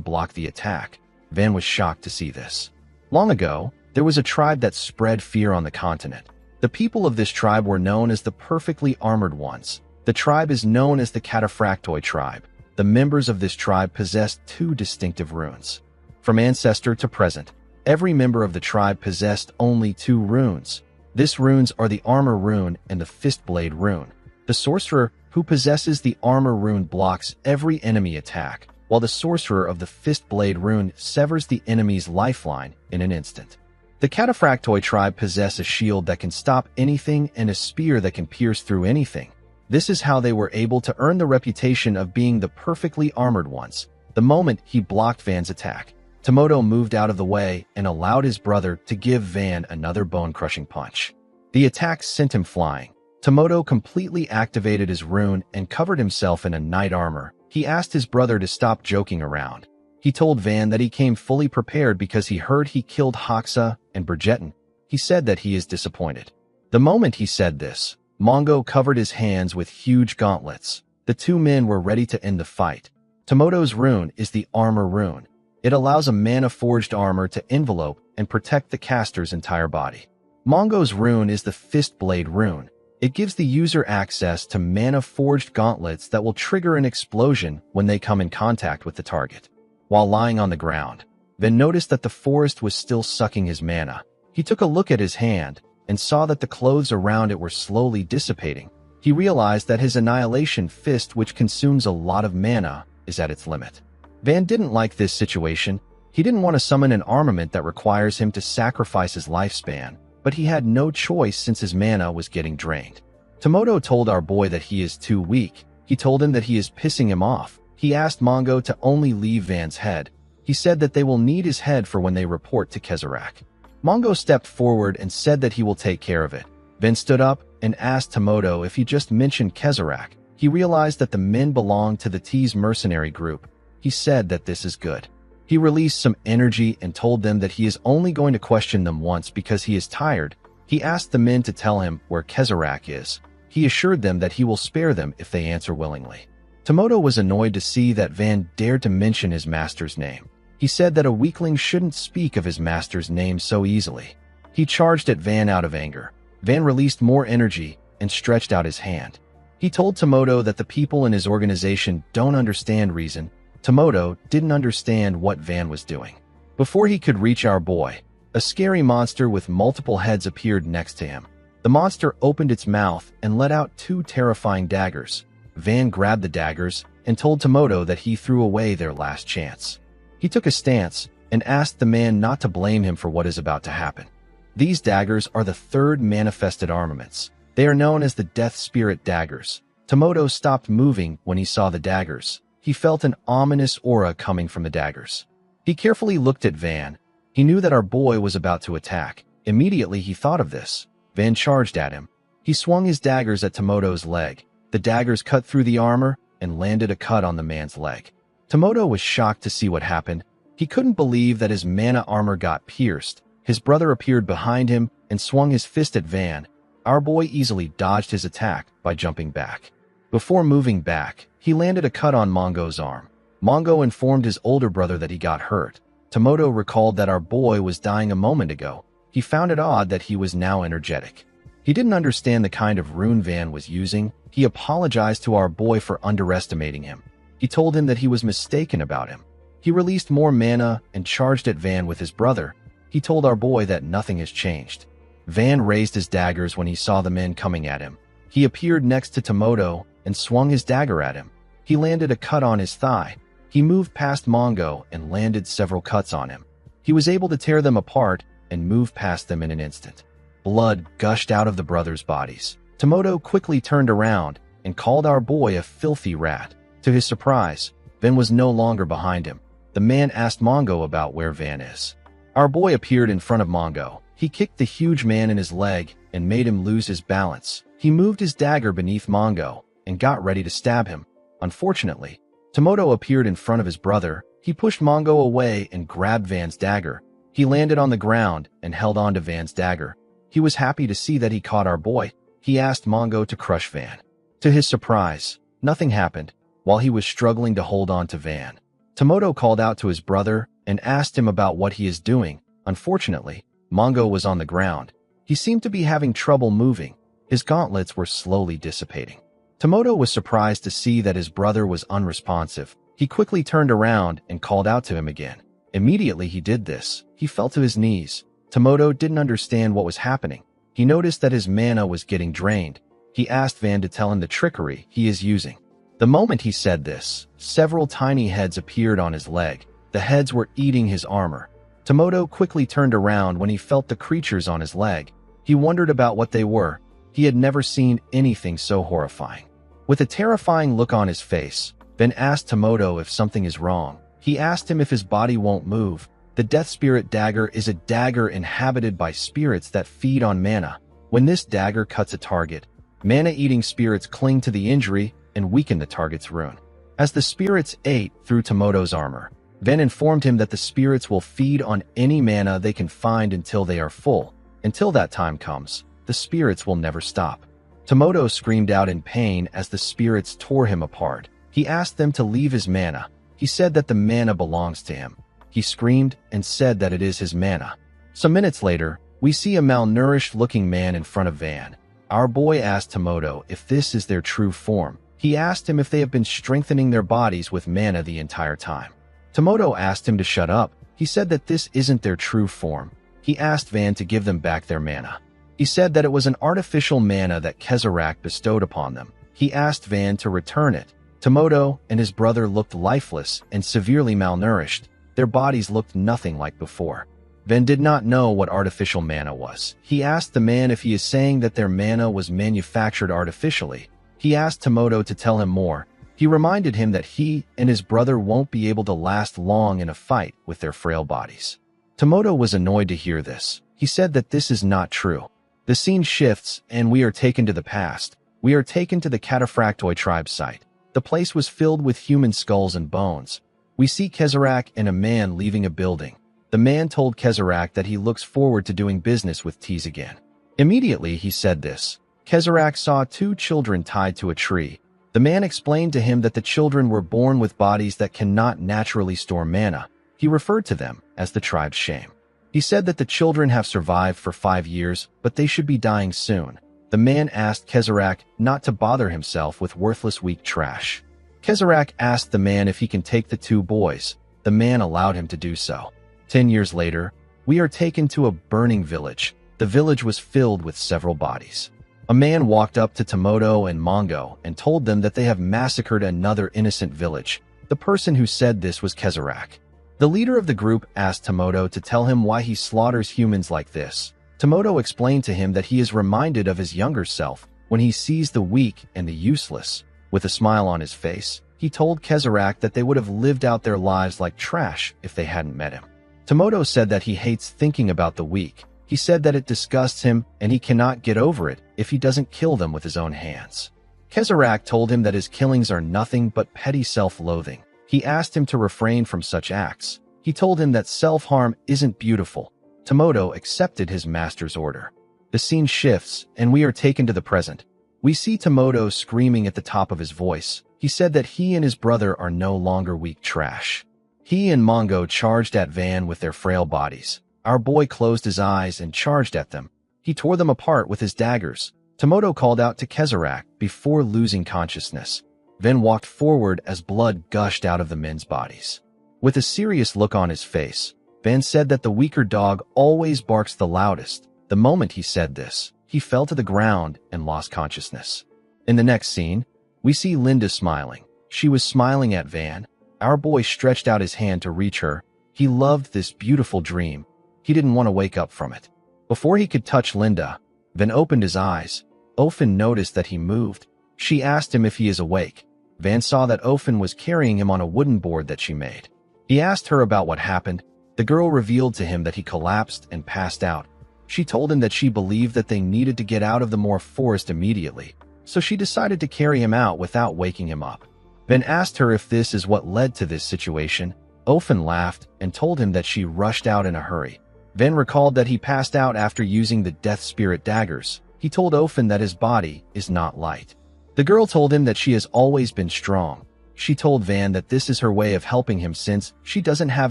block the attack. Van was shocked to see this. Long ago, there was a tribe that spread fear on the continent. The people of this tribe were known as the Perfectly Armored Ones. The tribe is known as the Cataphractoi tribe. The members of this tribe possessed two distinctive runes. From ancestor to present, every member of the tribe possessed only two runes. These runes are the Armor Rune and the Fist Blade Rune. The sorcerer who possesses the Armor Rune blocks every enemy attack, while the sorcerer of the Fist Blade Rune severs the enemy's lifeline in an instant. The Cataphractoi tribe possess a shield that can stop anything and a spear that can pierce through anything. This is how they were able to earn the reputation of being the perfectly armored ones. The moment he blocked Van's attack, Tomoto moved out of the way and allowed his brother to give Van another bone-crushing punch. The attack sent him flying. Tomoto completely activated his rune and covered himself in a knight armor. He asked his brother to stop joking around. He told Van that he came fully prepared because he heard he killed Haxa and Brigitte. He said that he is disappointed. The moment he said this, Mongo covered his hands with huge gauntlets. The two men were ready to end the fight. Tomoto's rune is the Armor Rune. It allows a mana-forged armor to envelope and protect the caster's entire body. Mongo's rune is the Fist Blade Rune. It gives the user access to mana-forged gauntlets that will trigger an explosion when they come in contact with the target. While lying on the ground, Van noticed that the forest was still sucking his mana. He took a look at his hand and saw that the clothes around it were slowly dissipating. He realized that his Annihilation Fist, which consumes a lot of mana, is at its limit. Van didn't like this situation. He didn't want to summon an armament that requires him to sacrifice his lifespan, but he had no choice since his mana was getting drained. Tomoto told our boy that he is too weak. He told him that he is pissing him off. He asked Mongo to only leave Van's head. He said that they will need his head for when they report to Kezarek. Mongo stepped forward and said that he will take care of it. Van stood up and asked Tomoto if he just mentioned Kezarek. He realized that the men belonged to the T's mercenary group. He said that this is good. He released some energy and told them that he is only going to question them once because he is tired. He asked the men to tell him where Kezarek is. He assured them that he will spare them if they answer willingly. Tomoto was annoyed to see that Van dared to mention his master's name. He said that a weakling shouldn't speak of his master's name so easily. He charged at Van out of anger. Van released more energy and stretched out his hand. He told Tomoto that the people in his organization don't understand reason. Tomoto didn't understand what Van was doing. Before he could reach our boy, a scary monster with multiple heads appeared next to him. The monster opened its mouth and let out two terrifying daggers. Van grabbed the daggers and told Tomoto that he threw away their last chance. He took a stance and asked the man not to blame him for what is about to happen. These daggers are the third manifested armaments. They are known as the Death Spirit daggers. Tomoto stopped moving when he saw the daggers. He felt an ominous aura coming from the daggers. He carefully looked at Van. He knew that our boy was about to attack. Immediately he thought of this. Van charged at him. He swung his daggers at Tomoto's leg. The daggers cut through the armor and landed a cut on the man's leg. Tomoto was shocked to see what happened. He couldn't believe that his mana armor got pierced. His brother appeared behind him and swung his fist at Van. Our boy easily dodged his attack by jumping back. Before moving back, he landed a cut on Mongo's arm. Mongo informed his older brother that he got hurt. Tomoto recalled that our boy was dying a moment ago. He found it odd that he was now energetic. He didn't understand the kind of rune Van was using. He apologized to our boy for underestimating him. He told him that he was mistaken about him. He released more mana and charged at Van with his brother. He told our boy that nothing has changed. Van raised his daggers when he saw the men coming at him. He appeared next to Tomoto and swung his dagger at him. He landed a cut on his thigh. He moved past Mongo and landed several cuts on him. He was able to tear them apart and move past them in an instant. Blood gushed out of the brothers' bodies. Tomoto quickly turned around and called our boy a filthy rat. To his surprise, Van was no longer behind him. The man asked Mongo about where Van is. Our boy appeared in front of Mongo. He kicked the huge man in his leg and made him lose his balance. He moved his dagger beneath Mongo and got ready to stab him. Unfortunately, Tomoto appeared in front of his brother. He pushed Mongo away and grabbed Van's dagger. He landed on the ground and held on to Van's dagger. He was happy to see that he caught our boy. He asked Mongo to crush Van. To his surprise, nothing happened while he was struggling to hold on to Van. Tomoto called out to his brother and asked him about what he is doing. Unfortunately, Mongo was on the ground. He seemed to be having trouble moving. His gauntlets were slowly dissipating. Tomoto was surprised to see that his brother was unresponsive. He quickly turned around and called out to him again. Immediately he did this, he fell to his knees. Tomoto didn't understand what was happening. He noticed that his mana was getting drained. He asked Van to tell him the trickery he is using. The moment he said this, several tiny heads appeared on his leg. The heads were eating his armor. Tomoto quickly turned around when he felt the creatures on his leg. He wondered about what they were. He had never seen anything so horrifying. With a terrifying look on his face, Van asked Tomoto if something is wrong. He asked him if his body won't move. The Death Spirit Dagger is a dagger inhabited by spirits that feed on mana. When this dagger cuts a target, mana-eating spirits cling to the injury and weaken the target's rune. As the spirits ate through Tomoto's armor, Van informed him that the spirits will feed on any mana they can find until they are full. Until that time comes, the spirits will never stop. Tomoto screamed out in pain as the spirits tore him apart. He asked them to leave his mana. He said that the mana belongs to him. He screamed and said that it is his mana. Some minutes later, we see a malnourished-looking man in front of Van. Our boy asked Tomoto if this is their true form. He asked him if they have been strengthening their bodies with mana the entire time. Tomoto asked him to shut up. He said that this isn't their true form. He asked Van to give them back their mana. He said that it was an artificial mana that Kezarak bestowed upon them. He asked Van to return it. Tomoto and his brother looked lifeless and severely malnourished. Their bodies looked nothing like before. Van did not know what artificial mana was. He asked the man if he is saying that their mana was manufactured artificially. He asked Tomoto to tell him more. He reminded him that he and his brother won't be able to last long in a fight with their frail bodies. Tomoto was annoyed to hear this. He said that this is not true. The scene shifts and we are taken to the past. We are taken to the Cataphractoi tribe site. The place was filled with human skulls and bones. We see Kezarak and a man leaving a building. The man told Kezarak that he looks forward to doing business with Tease again. Immediately he said this. Kezarak saw two children tied to a tree. The man explained to him that the children were born with bodies that cannot naturally store mana. He referred to them as the tribe's shame. He said that the children have survived for 5 years, but they should be dying soon. The man asked Kezarak not to bother himself with worthless weak trash. Kezarak asked the man if he can take the two boys. The man allowed him to do so. 10 years later, we are taken to a burning village. The village was filled with several bodies. A man walked up to Tomoto and Mongo and told them that they have massacred another innocent village. The person who said this was Kezarak. The leader of the group asked Tomoto to tell him why he slaughters humans like this. Tomoto explained to him that he is reminded of his younger self when he sees the weak and the useless. With a smile on his face, He told Kezarek that they would have lived out their lives like trash if they hadn't met him. Tomoto said that he hates thinking about the weak. He said that it disgusts him and he cannot get over it if he doesn't kill them with his own hands. Kezarek told him that his killings are nothing but petty self-loathing. He asked him to refrain from such acts. He told him that self-harm isn't beautiful. Tomoto accepted his master's order. The scene shifts, and we are taken to the present. We see Tomoto screaming at the top of his voice. He said that he and his brother are no longer weak trash. He and Mongo charged at Van with their frail bodies. Our boy closed his eyes and charged at them. He tore them apart with his daggers. Tomoto called out to Kezarek before losing consciousness. Van walked forward as blood gushed out of the men's bodies. With a serious look on his face, Van said that the weaker dog always barks the loudest. The moment he said this, he fell to the ground and lost consciousness. In the next scene, we see Linda smiling. She was smiling at Van. Our boy stretched out his hand to reach her. He loved this beautiful dream. He didn't want to wake up from it. Before he could touch Linda, Van opened his eyes. Ofen noticed that he moved. She asked him if he is awake. Van saw that Ofen was carrying him on a wooden board that she made. He asked her about what happened. The girl revealed to him that he collapsed and passed out. She told him that she believed that they needed to get out of the Moor forest immediately, so she decided to carry him out without waking him up. Van asked her if this is what led to this situation. Ofen laughed and told him that she rushed out in a hurry. Van recalled that he passed out after using the Death Spirit daggers. He told Ofen that his body is not light. The girl told him that she has always been strong. She told Van that this is her way of helping him since she doesn't have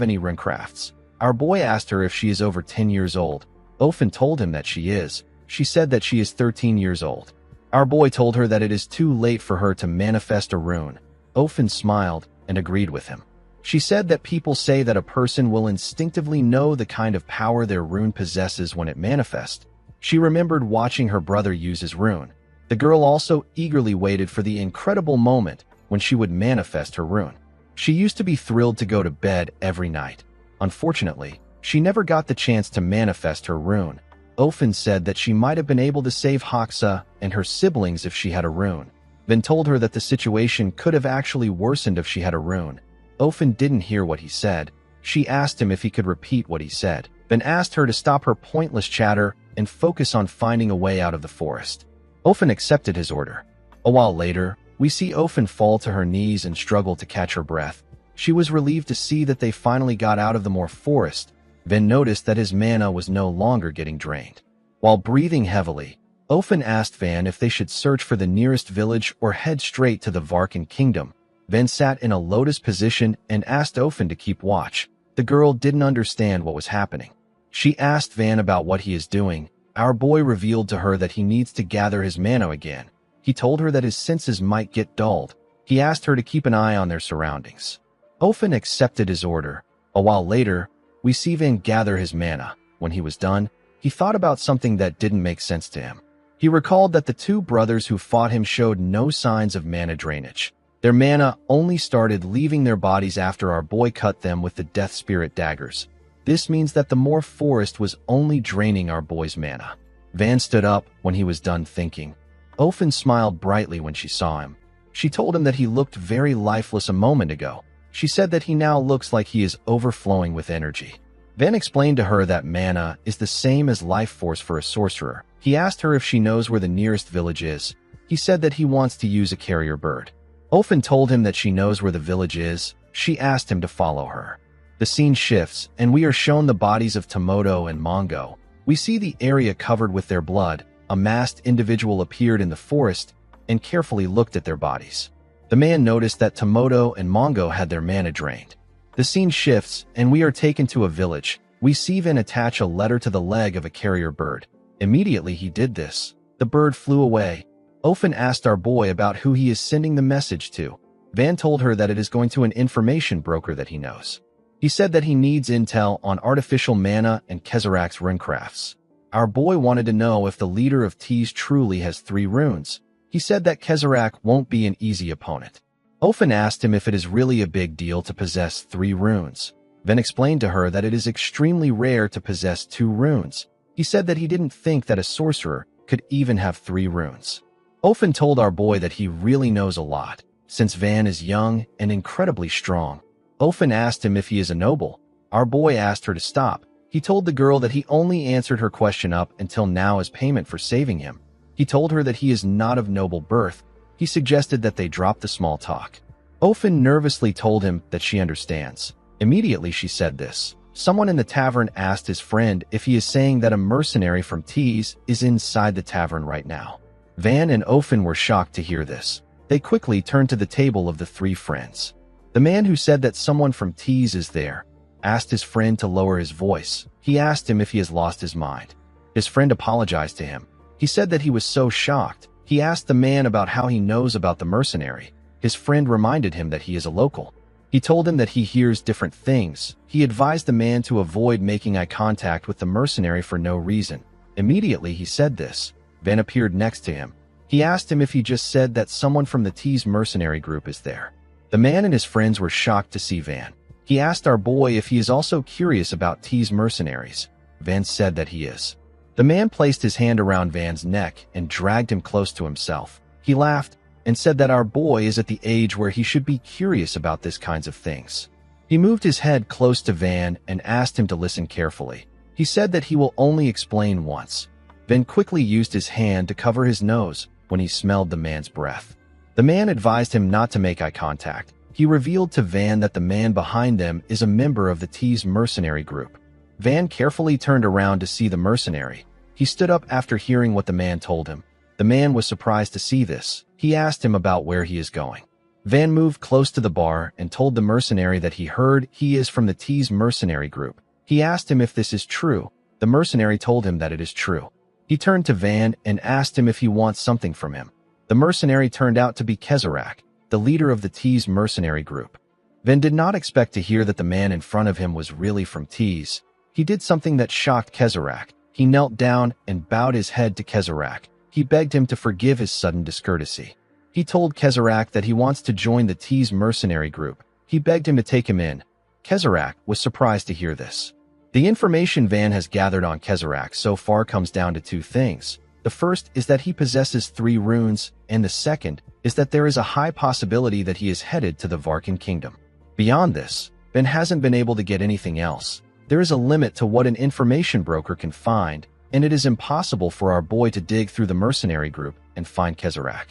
any runecrafts. Our boy asked her if she is over 10 years old. Ofen told him that she is. She said that she is 13 years old. Our boy told her that it is too late for her to manifest a rune. Ofen smiled and agreed with him. She said that people say that a person will instinctively know the kind of power their rune possesses when it manifests. She remembered watching her brother use his rune. The girl also eagerly waited for the incredible moment when she would manifest her rune. She used to be thrilled to go to bed every night. Unfortunately, she never got the chance to manifest her rune. Ofen said that she might have been able to save Hoxa and her siblings if she had a rune. Van told her that the situation could have actually worsened if she had a rune. Ofen didn't hear what he said. She asked him if he could repeat what he said. Van asked her to stop her pointless chatter and focus on finding a way out of the forest. Ofen accepted his order. A while later, we see Ofen fall to her knees and struggle to catch her breath. She was relieved to see that they finally got out of the Moor forest. Van noticed that his mana was no longer getting drained. While breathing heavily, Ofen asked Van if they should search for the nearest village or head straight to the Varkan kingdom. Van sat in a lotus position and asked Ofen to keep watch. The girl didn't understand what was happening. She asked Van about what he is doing. Our boy revealed to her that he needs to gather his mana again. He told her that his senses might get dulled. He asked her to keep an eye on their surroundings. Ofen accepted his order. A while later, we see Van gather his mana. When he was done, he thought about something that didn't make sense to him. He recalled that the two brothers who fought him showed no signs of mana drainage. Their mana only started leaving their bodies after our boy cut them with the Death Spirit daggers. This means that the Moor forest was only draining our boy's mana. Van stood up when he was done thinking. Ofen smiled brightly when she saw him. She told him that he looked very lifeless a moment ago. She said that he now looks like he is overflowing with energy. Van explained to her that mana is the same as life force for a sorcerer. He asked her if she knows where the nearest village is. He said that he wants to use a carrier bird. Ofen told him that she knows where the village is. She asked him to follow her. The scene shifts, and we are shown the bodies of Tomoto and Mongo. We see the area covered with their blood. A masked individual appeared in the forest and carefully looked at their bodies. The man noticed that Tomoto and Mongo had their mana drained. The scene shifts, and we are taken to a village. We see Van attach a letter to the leg of a carrier bird. Immediately he did this. The bird flew away. Ofen asked our boy about who he is sending the message to. Van told her that it is going to an information broker that he knows. He said that he needs intel on artificial mana and Kezarak's runecrafts. Our boy wanted to know if the leader of Tees truly has 3 runes. He said that Kezarak won't be an easy opponent. Ofen asked him if it is really a big deal to possess 3 runes. Van explained to her that it is extremely rare to possess 2 runes. He said that he didn't think that a sorcerer could even have 3 runes. Ofen told our boy that he really knows a lot. since Van is young and incredibly strong. Ofen asked him if he is a noble. Our boy asked her to stop. He told the girl that he only answered her question up until now as payment for saving him. He told her that he is not of noble birth. He suggested that they drop the small talk. Ofen nervously told him that she understands. Immediately she said this. Someone in the tavern asked his friend if he is saying that a mercenary from Tees is inside the tavern right now. Van and Ofen were shocked to hear this. They quickly turned to the table of the three friends. The man who said that someone from Tees is there asked his friend to lower his voice. He asked him if he has lost his mind. His friend apologized to him. He said that he was so shocked. He asked the man about how he knows about the mercenary. His friend reminded him that he is a local. He told him that he hears different things. He advised the man to avoid making eye contact with the mercenary for no reason. Immediately he said this. Van appeared next to him. He asked him if he just said that someone from the Tees mercenary group is there. The man and his friends were shocked to see Van. He asked our boy if he is also curious about Tees mercenaries. Van said that he is. The man placed his hand around Van's neck and dragged him close to himself. He laughed and said that our boy is at the age where he should be curious about this kinds of things. He moved his head close to Van and asked him to listen carefully. He said that he will only explain once. Van quickly used his hand to cover his nose when he smelled the man's breath. The man advised him not to make eye contact. He revealed to Van that the man behind them is a member of the Tees mercenary group. Van carefully turned around to see the mercenary. He stood up after hearing what the man told him. The man was surprised to see this. He asked him about where he is going. Van moved close to the bar and told the mercenary that he heard he is from the Tees mercenary group. He asked him if this is true. The mercenary told him that it is true. He turned to Van and asked him if he wants something from him. The mercenary turned out to be Kezarak, the leader of the Tees mercenary group. Van did not expect to hear that the man in front of him was really from Tees. He did something that shocked Kezarak. He knelt down and bowed his head to Kezarak. He begged him to forgive his sudden discourtesy. He told Kezarak that he wants to join the Tees mercenary group. He begged him to take him in. Kezarak was surprised to hear this. The information Van has gathered on Kezarak so far comes down to two things. The first is that he possesses 3 runes, and the second is that there is a high possibility that he is headed to the Varkan kingdom. Beyond this, Van hasn't been able to get anything else. There is a limit to what an information broker can find, and it is impossible for our boy to dig through the mercenary group and find Kezarak.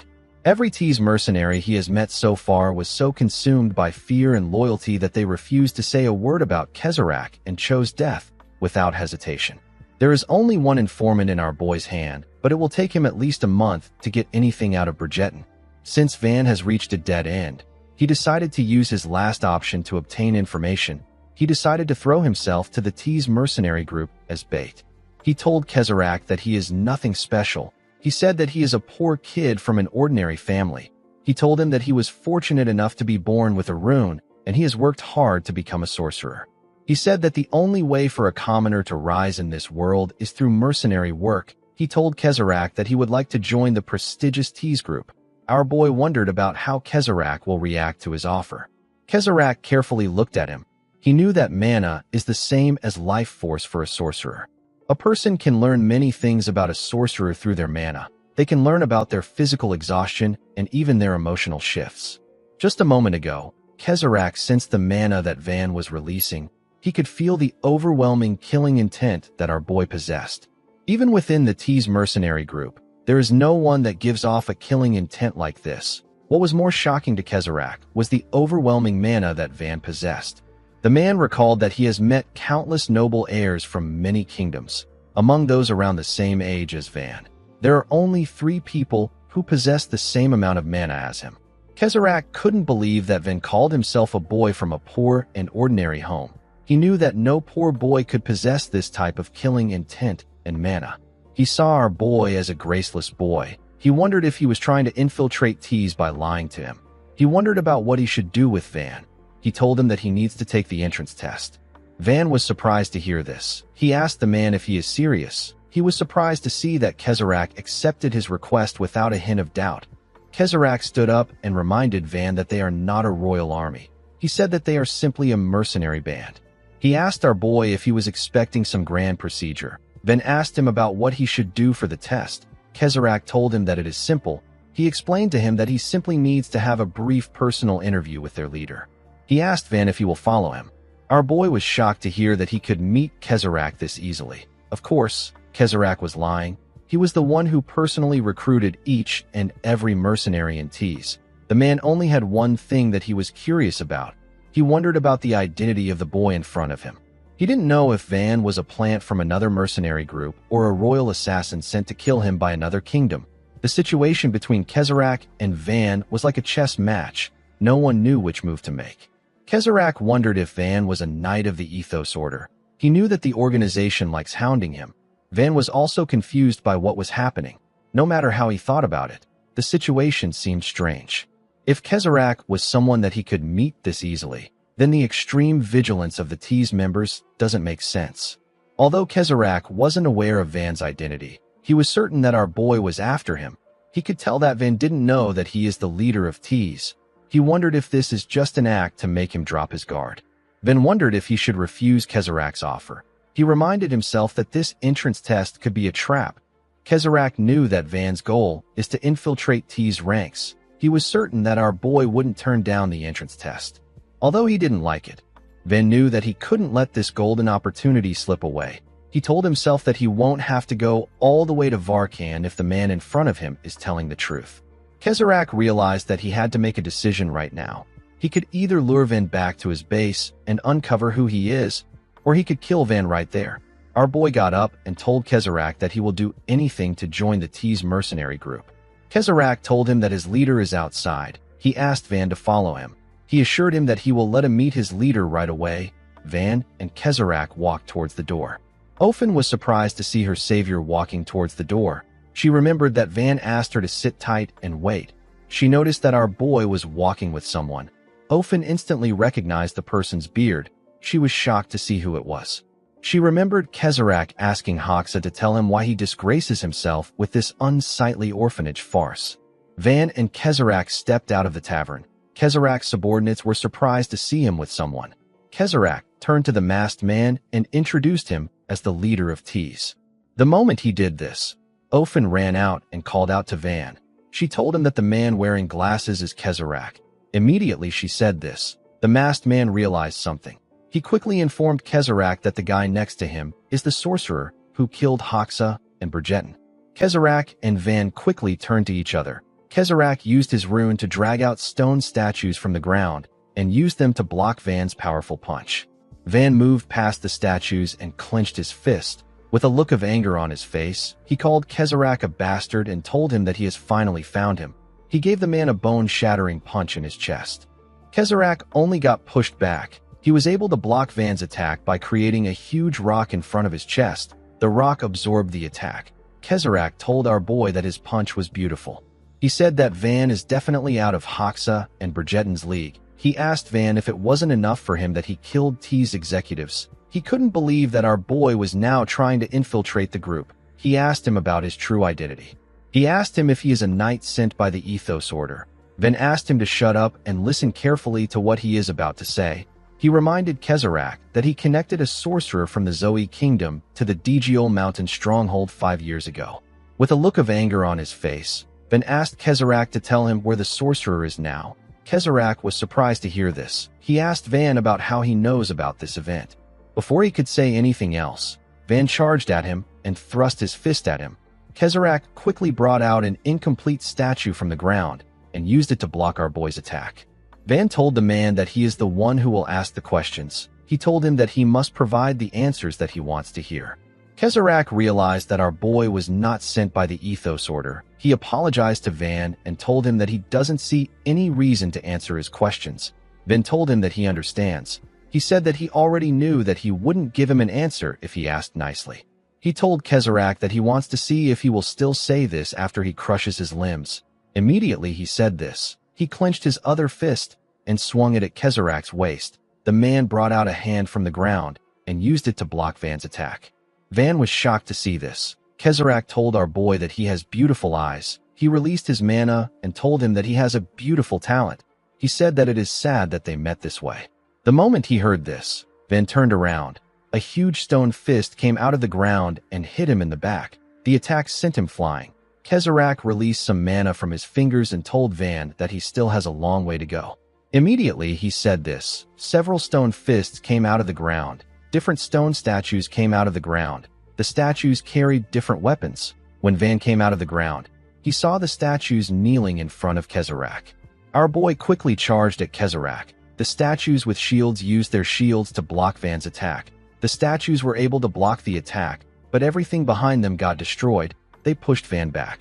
Every Tees mercenary he has met so far was so consumed by fear and loyalty that they refused to say a word about Kezarak and chose death without hesitation. There is only one informant in our boy's hand, but it will take him at least a month to get anything out of Bridgeton. Since Van has reached a dead end, he decided to use his last option to obtain information. He decided to throw himself to the Tees mercenary group as bait. He told Kezarak that he is nothing special. He said that he is a poor kid from an ordinary family. He told him that he was fortunate enough to be born with a rune, and he has worked hard to become a sorcerer. He said that the only way for a commoner to rise in this world is through mercenary work. He told Kezarak that he would like to join the prestigious Tees group. Our boy wondered about how Kezarak will react to his offer. Kezarak carefully looked at him. He knew that mana is the same as life force for a sorcerer. A person can learn many things about a sorcerer through their mana. They can learn about their physical exhaustion and even their emotional shifts. Just a moment ago, Kezarak sensed the mana that Van was releasing. He could feel the overwhelming killing intent that our boy possessed. Even within the Tees mercenary group, there is no one that gives off a killing intent like this. What was more shocking to Kezarak was the overwhelming mana that Van possessed. The man recalled that he has met countless noble heirs from many kingdoms. Among those around the same age as Van, there are only 3 people who possess the same amount of mana as him. Kezarak couldn't believe that Van called himself a boy from a poor and ordinary home. He knew that no poor boy could possess this type of killing intent and mana. He saw our boy as a graceless boy. He wondered if he was trying to infiltrate Tees by lying to him. He wondered about what he should do with Van. He told him that he needs to take the entrance test. Van was surprised to hear this. He asked the man if he is serious. He was surprised to see that Kezarak accepted his request without a hint of doubt. Kezarak stood up and reminded Van that they are not a royal army. He said that they are simply a mercenary band. He asked our boy if he was expecting some grand procedure. Van asked him about what he should do for the test. Kezarak told him that it is simple. He explained to him that he simply needs to have a brief personal interview with their leader. He asked Van if he will follow him. Our boy was shocked to hear that he could meet Kezarak this easily. Of course, Kezarak was lying. He was the one who personally recruited each and every mercenary in Tees. The man only had one thing that he was curious about. He wondered about the identity of the boy in front of him. He didn't know if Van was a plant from another mercenary group or a royal assassin sent to kill him by another kingdom. The situation between Kezarak and Van was like a chess match. No one knew which move to make. Kezarak wondered if Van was a knight of the Ethos Order. He knew that the organization likes hounding him. Van was also confused by what was happening. No matter how he thought about it, the situation seemed strange. If Kezarak was someone that he could meet this easily, then the extreme vigilance of the Tees members doesn't make sense. Although Kezarak wasn't aware of Van's identity, he was certain that our boy was after him. He could tell that Van didn't know that he is the leader of Tees. He wondered if this is just an act to make him drop his guard. Van wondered if he should refuse Kezarak's offer. He reminded himself that this entrance test could be a trap. Kezarak knew that Van's goal is to infiltrate Tees ranks. He was certain that our boy wouldn't turn down the entrance test. Although he didn't like it, Van knew that he couldn't let this golden opportunity slip away. He told himself that he won't have to go all the way to Varkan if the man in front of him is telling the truth. Kezarak realized that he had to make a decision right now. He could either lure Van back to his base and uncover who he is, or he could kill Van right there. Our boy got up and told Kezarak that he will do anything to join the Tees mercenary group. Kezarak told him that his leader is outside. He asked Van to follow him. He assured him that he will let him meet his leader right away. Van and Kezarak walked towards the door. Ofen was surprised to see her savior walking towards the door. She remembered that Van asked her to sit tight and wait. She noticed that our boy was walking with someone. Ofen instantly recognized the person's beard. She was shocked to see who it was. She remembered Kezarak asking Hoxa to tell him why he disgraces himself with this unsightly orphanage farce. Van and Kezarak stepped out of the tavern. Kezarak's subordinates were surprised to see him with someone. Kezarak turned to the masked man and introduced him as the leader of Tees. The moment he did this, Ofen ran out and called out to Van. She told him that the man wearing glasses is Kezarak. Immediately she said this, the masked man realized something. He quickly informed Kezarak that the guy next to him is the sorcerer who killed Hoxa and Bridgeton. Kezarak and Van quickly turned to each other. Kezarak used his rune to drag out stone statues from the ground and used them to block Van's powerful punch. Van moved past the statues and clenched his fist. With a look of anger on his face, he called Kezarak a bastard and told him that he has finally found him. He gave the man a bone-shattering punch in his chest. Kezarak only got pushed back. He was able to block Van's attack by creating a huge rock in front of his chest. The rock absorbed the attack. Kezarak told our boy that his punch was beautiful. He said that Van is definitely out of Hoxa and Bridgeton's league. He asked Van if it wasn't enough for him that he killed Tees executives. He couldn't believe that our boy was now trying to infiltrate the group. He asked him about his true identity. He asked him if he is a knight sent by the Ethos Order. Van asked him to shut up and listen carefully to what he is about to say. He reminded Kezarak that he connected a sorcerer from the Zoe Kingdom to the Djiol Mountain stronghold 5 years ago. With a look of anger on his face, Van asked Kezarak to tell him where the sorcerer is now. Kezarak was surprised to hear this. He asked Van about how he knows about this event. Before he could say anything else, Van charged at him and thrust his fist at him. Kezarak quickly brought out an incomplete statue from the ground and used it to block our boy's attack. Van told the man that he is the one who will ask the questions. He told him that he must provide the answers that he wants to hear. Kezarak realized that our boy was not sent by the Ethos Order. He apologized to Van and told him that he doesn't see any reason to answer his questions. Van told him that he understands. He said that he already knew that he wouldn't give him an answer if he asked nicely. He told Kezarak that he wants to see if he will still say this after he crushes his limbs. Immediately he said this. He clenched his other fist and swung it at Kezarak's waist. The man brought out a hand from the ground and used it to block Van's attack. Van was shocked to see this. Kezarak told our boy that he has beautiful eyes. He released his mana and told him that he has a beautiful talent. He said that it is sad that they met this way. The moment he heard this, Van turned around. A huge stone fist came out of the ground and hit him in the back. The attack sent him flying. Kezrak released some mana from his fingers and told Van that he still has a long way to go. Immediately he said this, several stone fists came out of the ground. Different stone statues came out of the ground. The statues carried different weapons. When Van came out of the ground, he saw the statues kneeling in front of Kezrak. Our boy quickly charged at Kezrak. The statues with shields used their shields to block Van's attack. The statues were able to block the attack, but everything behind them got destroyed. They pushed Van back.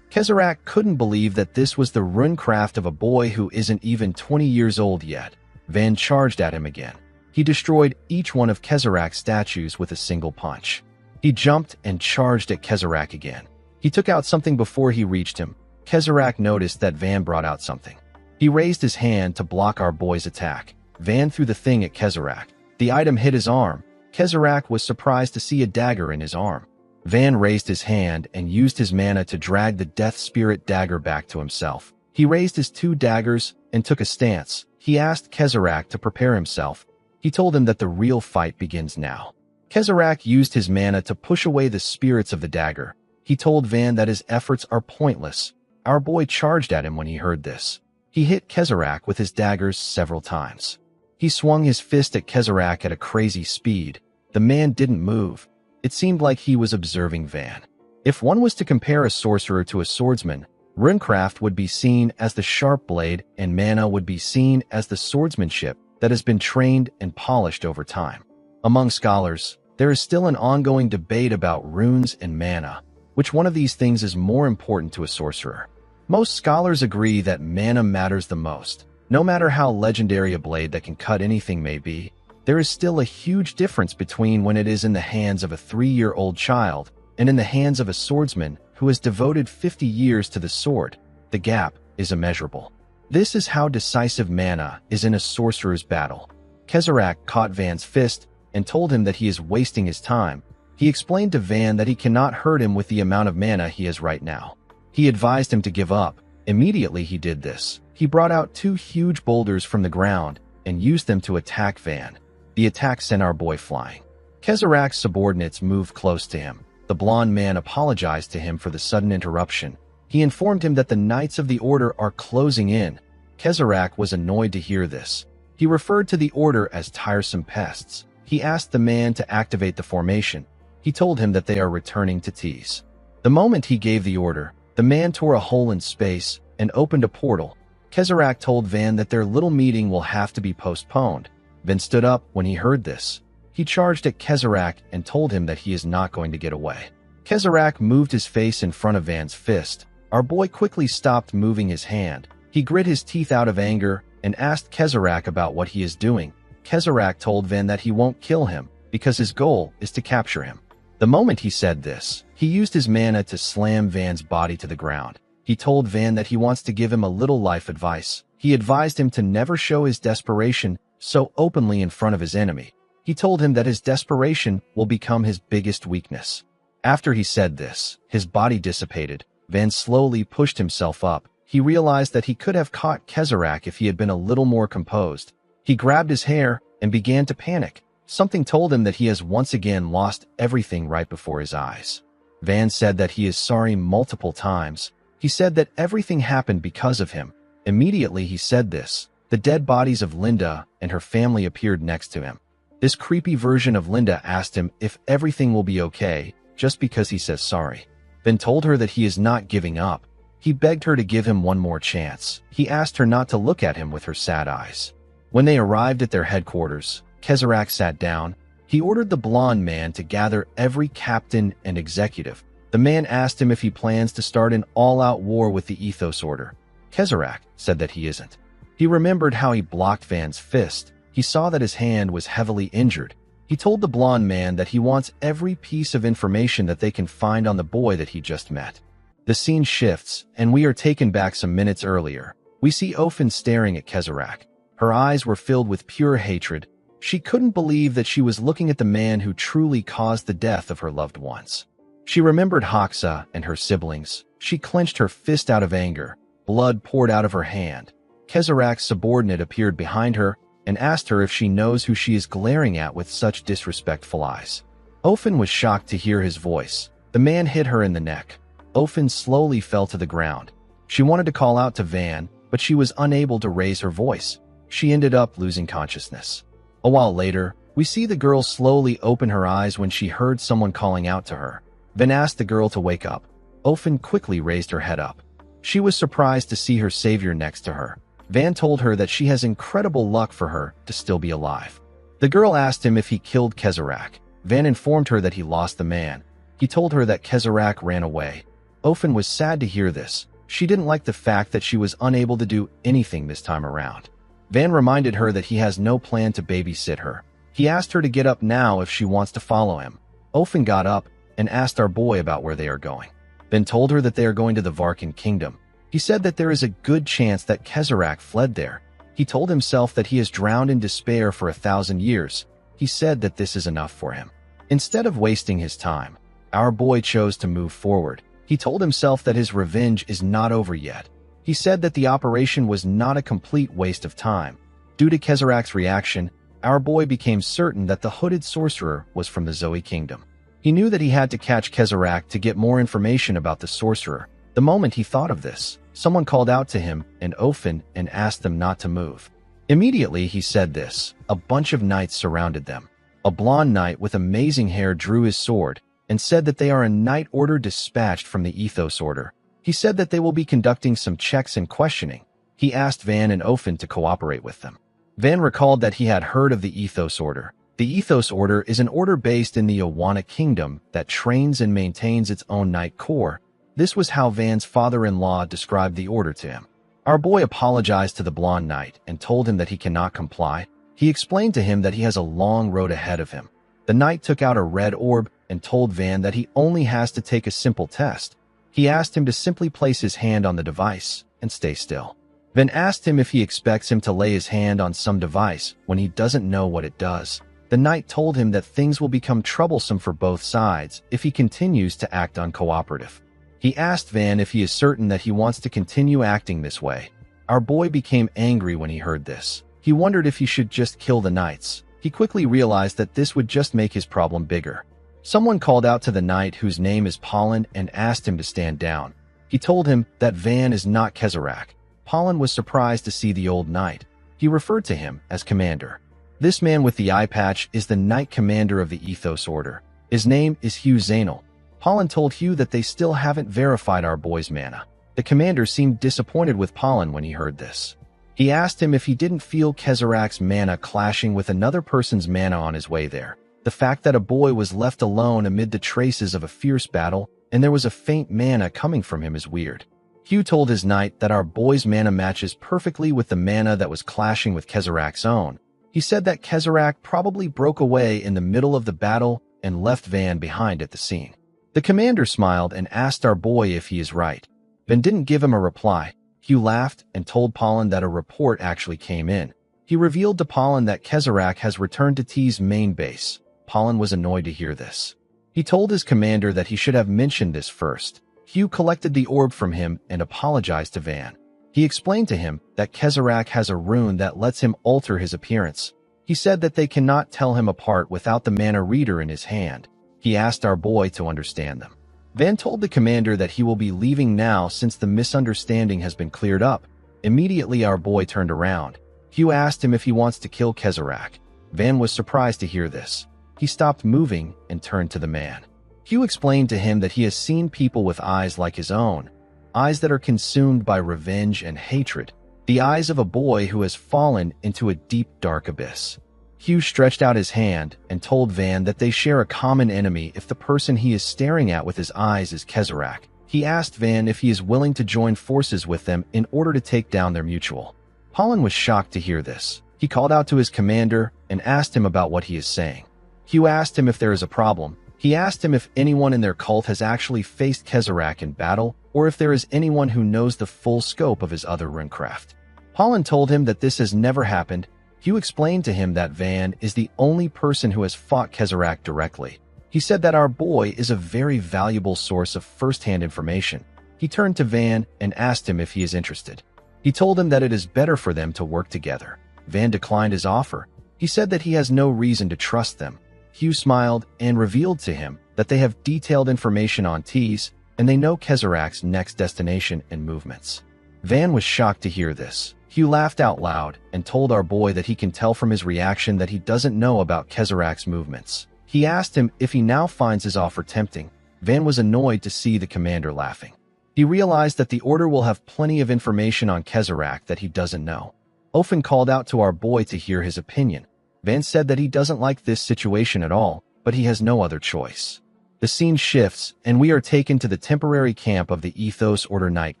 Kezrak couldn't believe that this was the runecraft of a boy who isn't even 20 years old yet. Van charged at him again. He destroyed each one of Kezrak's statues with a single punch. He jumped and charged at Kezrak again. He took out something before he reached him. Kezrak noticed that Van brought out something. He raised his hand to block our boy's attack. Van threw the thing at Kezrak. The item hit his arm. Kezrak was surprised to see a dagger in his arm. Van raised his hand and used his mana to drag the Death Spirit dagger back to himself. He raised his two daggers and took a stance. He asked Kezrak to prepare himself. He told him that the real fight begins now. Kezrak used his mana to push away the spirits of the dagger. He told Van that his efforts are pointless. Our boy charged at him when he heard this. He hit Kezrak with his daggers several times. He swung his fist at Kezrak at a crazy speed. The man didn't move. It seemed like he was observing Van. If one was to compare a sorcerer to a swordsman, runecraft would be seen as the sharp blade and mana would be seen as the swordsmanship that has been trained and polished over time. Among scholars, there is still an ongoing debate about runes and mana. Which one of these things is more important to a sorcerer? Most scholars agree that mana matters the most. No matter how legendary a blade that can cut anything may be, there is still a huge difference between when it is in the hands of a 3-year-old child and in the hands of a swordsman who has devoted 50 years to the sword. The gap is immeasurable. This is how decisive mana is in a sorcerer's battle. Kezrak caught Van's fist and told him that he is wasting his time. He explained to Van that he cannot hurt him with the amount of mana he has right now. He advised him to give up. Immediately he did this. He brought out 2 huge boulders from the ground and used them to attack Van. The attack sent our boy flying. Kezrak's subordinates moved close to him. The blonde man apologized to him for the sudden interruption. He informed him that the Knights of the Order are closing in. Kezrak was annoyed to hear this. He referred to the Order as tiresome pests. He asked the man to activate the formation. He told him that they are returning to Tease. The moment he gave the order, the man tore a hole in space and opened a portal. Kezrak told Van that their little meeting will have to be postponed. Van stood up when he heard this. He charged at Kezrak and told him that he is not going to get away. Kezrak moved his face in front of Van's fist. Our boy quickly stopped moving his hand. He grit his teeth out of anger and asked Kezrak about what he is doing. Kezrak told Van that he won't kill him because his goal is to capture him. The moment he said this, he used his mana to slam Van's body to the ground. He told Van that he wants to give him a little life advice. He advised him to never show his desperation so openly in front of his enemy. He told him that his desperation will become his biggest weakness. After he said this, his body dissipated. Van slowly pushed himself up. He realized that he could have caught Kezrak if he had been a little more composed. He grabbed his hair and began to panic. Something told him that he has once again lost everything right before his eyes. Van said that he is sorry multiple times. He said that everything happened because of him. Immediately he said this, the dead bodies of Linda and her family appeared next to him. This creepy version of Linda asked him if everything will be okay, just because he says sorry. Van told her that he is not giving up. He begged her to give him one more chance. He asked her not to look at him with her sad eyes. When they arrived at their headquarters, Kezrak sat down. He ordered the blonde man to gather every captain and executive. The man asked him if he plans to start an all-out war with the Ethos Order. Kezrak said that he isn't. He remembered how he blocked Van's fist. He saw that his hand was heavily injured. He told the blonde man that he wants every piece of information that they can find on the boy that he just met. The scene shifts, and we are taken back some minutes earlier. We see Ofen staring at Kezrak. Her eyes were filled with pure hatred. She couldn't believe that she was looking at the man who truly caused the death of her loved ones. She remembered Hoxa and her siblings. She clenched her fist out of anger. Blood poured out of her hand. Kezrak's subordinate appeared behind her and asked her if she knows who she is glaring at with such disrespectful eyes. Ofen was shocked to hear his voice. The man hit her in the neck. Ofen slowly fell to the ground. She wanted to call out to Van, but she was unable to raise her voice. She ended up losing consciousness. A while later, we see the girl slowly open her eyes when she heard someone calling out to her. Van asked the girl to wake up. Ofen quickly raised her head up. She was surprised to see her savior next to her. Van told her that she has incredible luck for her to still be alive. The girl asked him if he killed Kezarak. Van informed her that he lost the man. He told her that Kezarak ran away. Ofen was sad to hear this. She didn't like the fact that she was unable to do anything this time around. Van reminded her that he has no plan to babysit her. He asked her to get up now if she wants to follow him. Ofen got up and asked our boy about where they are going. Van told her that they are going to the Varkan kingdom. He said that there is a good chance that Kezarak fled there. He told himself that he has drowned in despair for 1,000 years. He said that this is enough for him. Instead of wasting his time, our boy chose to move forward. He told himself that his revenge is not over yet. He said that the operation was not a complete waste of time. Due to Kezarak's reaction, our boy became certain that the hooded sorcerer was from the Zoe kingdom. He knew that he had to catch Kezarak to get more information about the sorcerer. The moment he thought of this, someone called out to him and Ofen and asked them not to move. Immediately he said this. A bunch of knights surrounded them. A blonde knight with amazing hair drew his sword and said that they are a knight order dispatched from the Ethos Order. He said that they will be conducting some checks and questioning. He asked Van and Ofen to cooperate with them. Van recalled that he had heard of the Ethos Order. The Ethos Order is an order based in the Awana Kingdom that trains and maintains its own Knight Corps. This was how Van's father-in-law described the order to him. Our boy apologized to the blonde knight and told him that he cannot comply. He explained to him that he has a long road ahead of him. The knight took out a red orb and told Van that he only has to take a simple test. He asked him to simply place his hand on the device and stay still. Van asked him if he expects him to lay his hand on some device when he doesn't know what it does. The knight told him that things will become troublesome for both sides if he continues to act uncooperative. He asked Van if he is certain that he wants to continue acting this way. Our boy became angry when he heard this. He wondered if he should just kill the knights. He quickly realized that this would just make his problem bigger. Someone called out to the knight whose name is Pollen and asked him to stand down. He told him that Van is not Kezarak. Pollen was surprised to see the old knight. He referred to him as Commander. This man with the eye patch is the Knight Commander of the Ethos Order. His name is Hugh Zainal. Pollen told Hugh that they still haven't verified our boy's mana. The commander seemed disappointed with Pollen when he heard this. He asked him if he didn't feel Kezarak's mana clashing with another person's mana on his way there. The fact that a boy was left alone amid the traces of a fierce battle and there was a faint mana coming from him is weird. Hugh told his knight that our boy's mana matches perfectly with the mana that was clashing with Kezarak's own. He said that Kezarak probably broke away in the middle of the battle and left Van behind at the scene. The commander smiled and asked our boy if he is right. Van didn't give him a reply. Hugh laughed and told Pollen that a report actually came in. He revealed to Pollen that Kezarak has returned to T's main base. Pollen was annoyed to hear this. He told his commander that he should have mentioned this first. Hugh collected the orb from him and apologized to Van. He explained to him that Kezarak has a rune that lets him alter his appearance. He said that they cannot tell him apart without the mana reader in his hand. He asked our boy to understand them. Van told the commander that he will be leaving now since the misunderstanding has been cleared up. Immediately our boy turned around. Hugh asked him if he wants to kill Kezarak. Van was surprised to hear this. He stopped moving and turned to the man. Hugh explained to him that he has seen people with eyes like his own, eyes that are consumed by revenge and hatred, the eyes of a boy who has fallen into a deep, dark abyss. Hugh stretched out his hand and told Van that they share a common enemy if the person he is staring at with his eyes is Kezarak. He asked Van if he is willing to join forces with them in order to take down their mutual. Pollen was shocked to hear this. He called out to his commander and asked him about what he is saying. Hugh asked him if there is a problem. He asked him if anyone in their cult has actually faced Kezarak in battle, or if there is anyone who knows the full scope of his other runecraft. Pollen told him that this has never happened. Hugh explained to him that Van is the only person who has fought Kezarak directly. He said that our boy is a very valuable source of first-hand information. He turned to Van and asked him if he is interested. He told him that it is better for them to work together. Van declined his offer. He said that he has no reason to trust them. Hugh smiled and revealed to him that they have detailed information on T's. and they know Kezerak's next destination and movements. Van was shocked to hear this. Hugh laughed out loud and told our boy that he can tell from his reaction that he doesn't know about Kezerak's movements. He asked him if he now finds his offer tempting. Van was annoyed to see the commander laughing. He realized that the Order will have plenty of information on Kezerak that he doesn't know. Ofen called out to our boy to hear his opinion. Van said that he doesn't like this situation at all, but he has no other choice. The scene shifts, and we are taken to the temporary camp of the Ethos Order Knight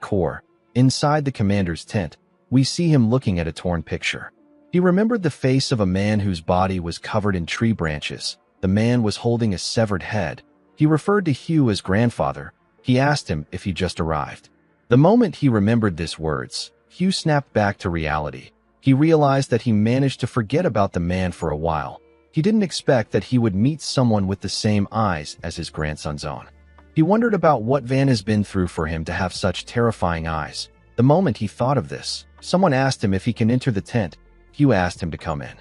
Corps. Inside the commander's tent, we see him looking at a torn picture. He remembered the face of a man whose body was covered in tree branches. The man was holding a severed head. He referred to Hugh as grandfather. He asked him if he just arrived. The moment he remembered these words, Hugh snapped back to reality. He realized that he managed to forget about the man for a while. He didn't expect that he would meet someone with the same eyes as his grandson's own. He wondered about what Van has been through for him to have such terrifying eyes. The moment he thought of this, someone asked him if he can enter the tent. Hugh asked him to come in.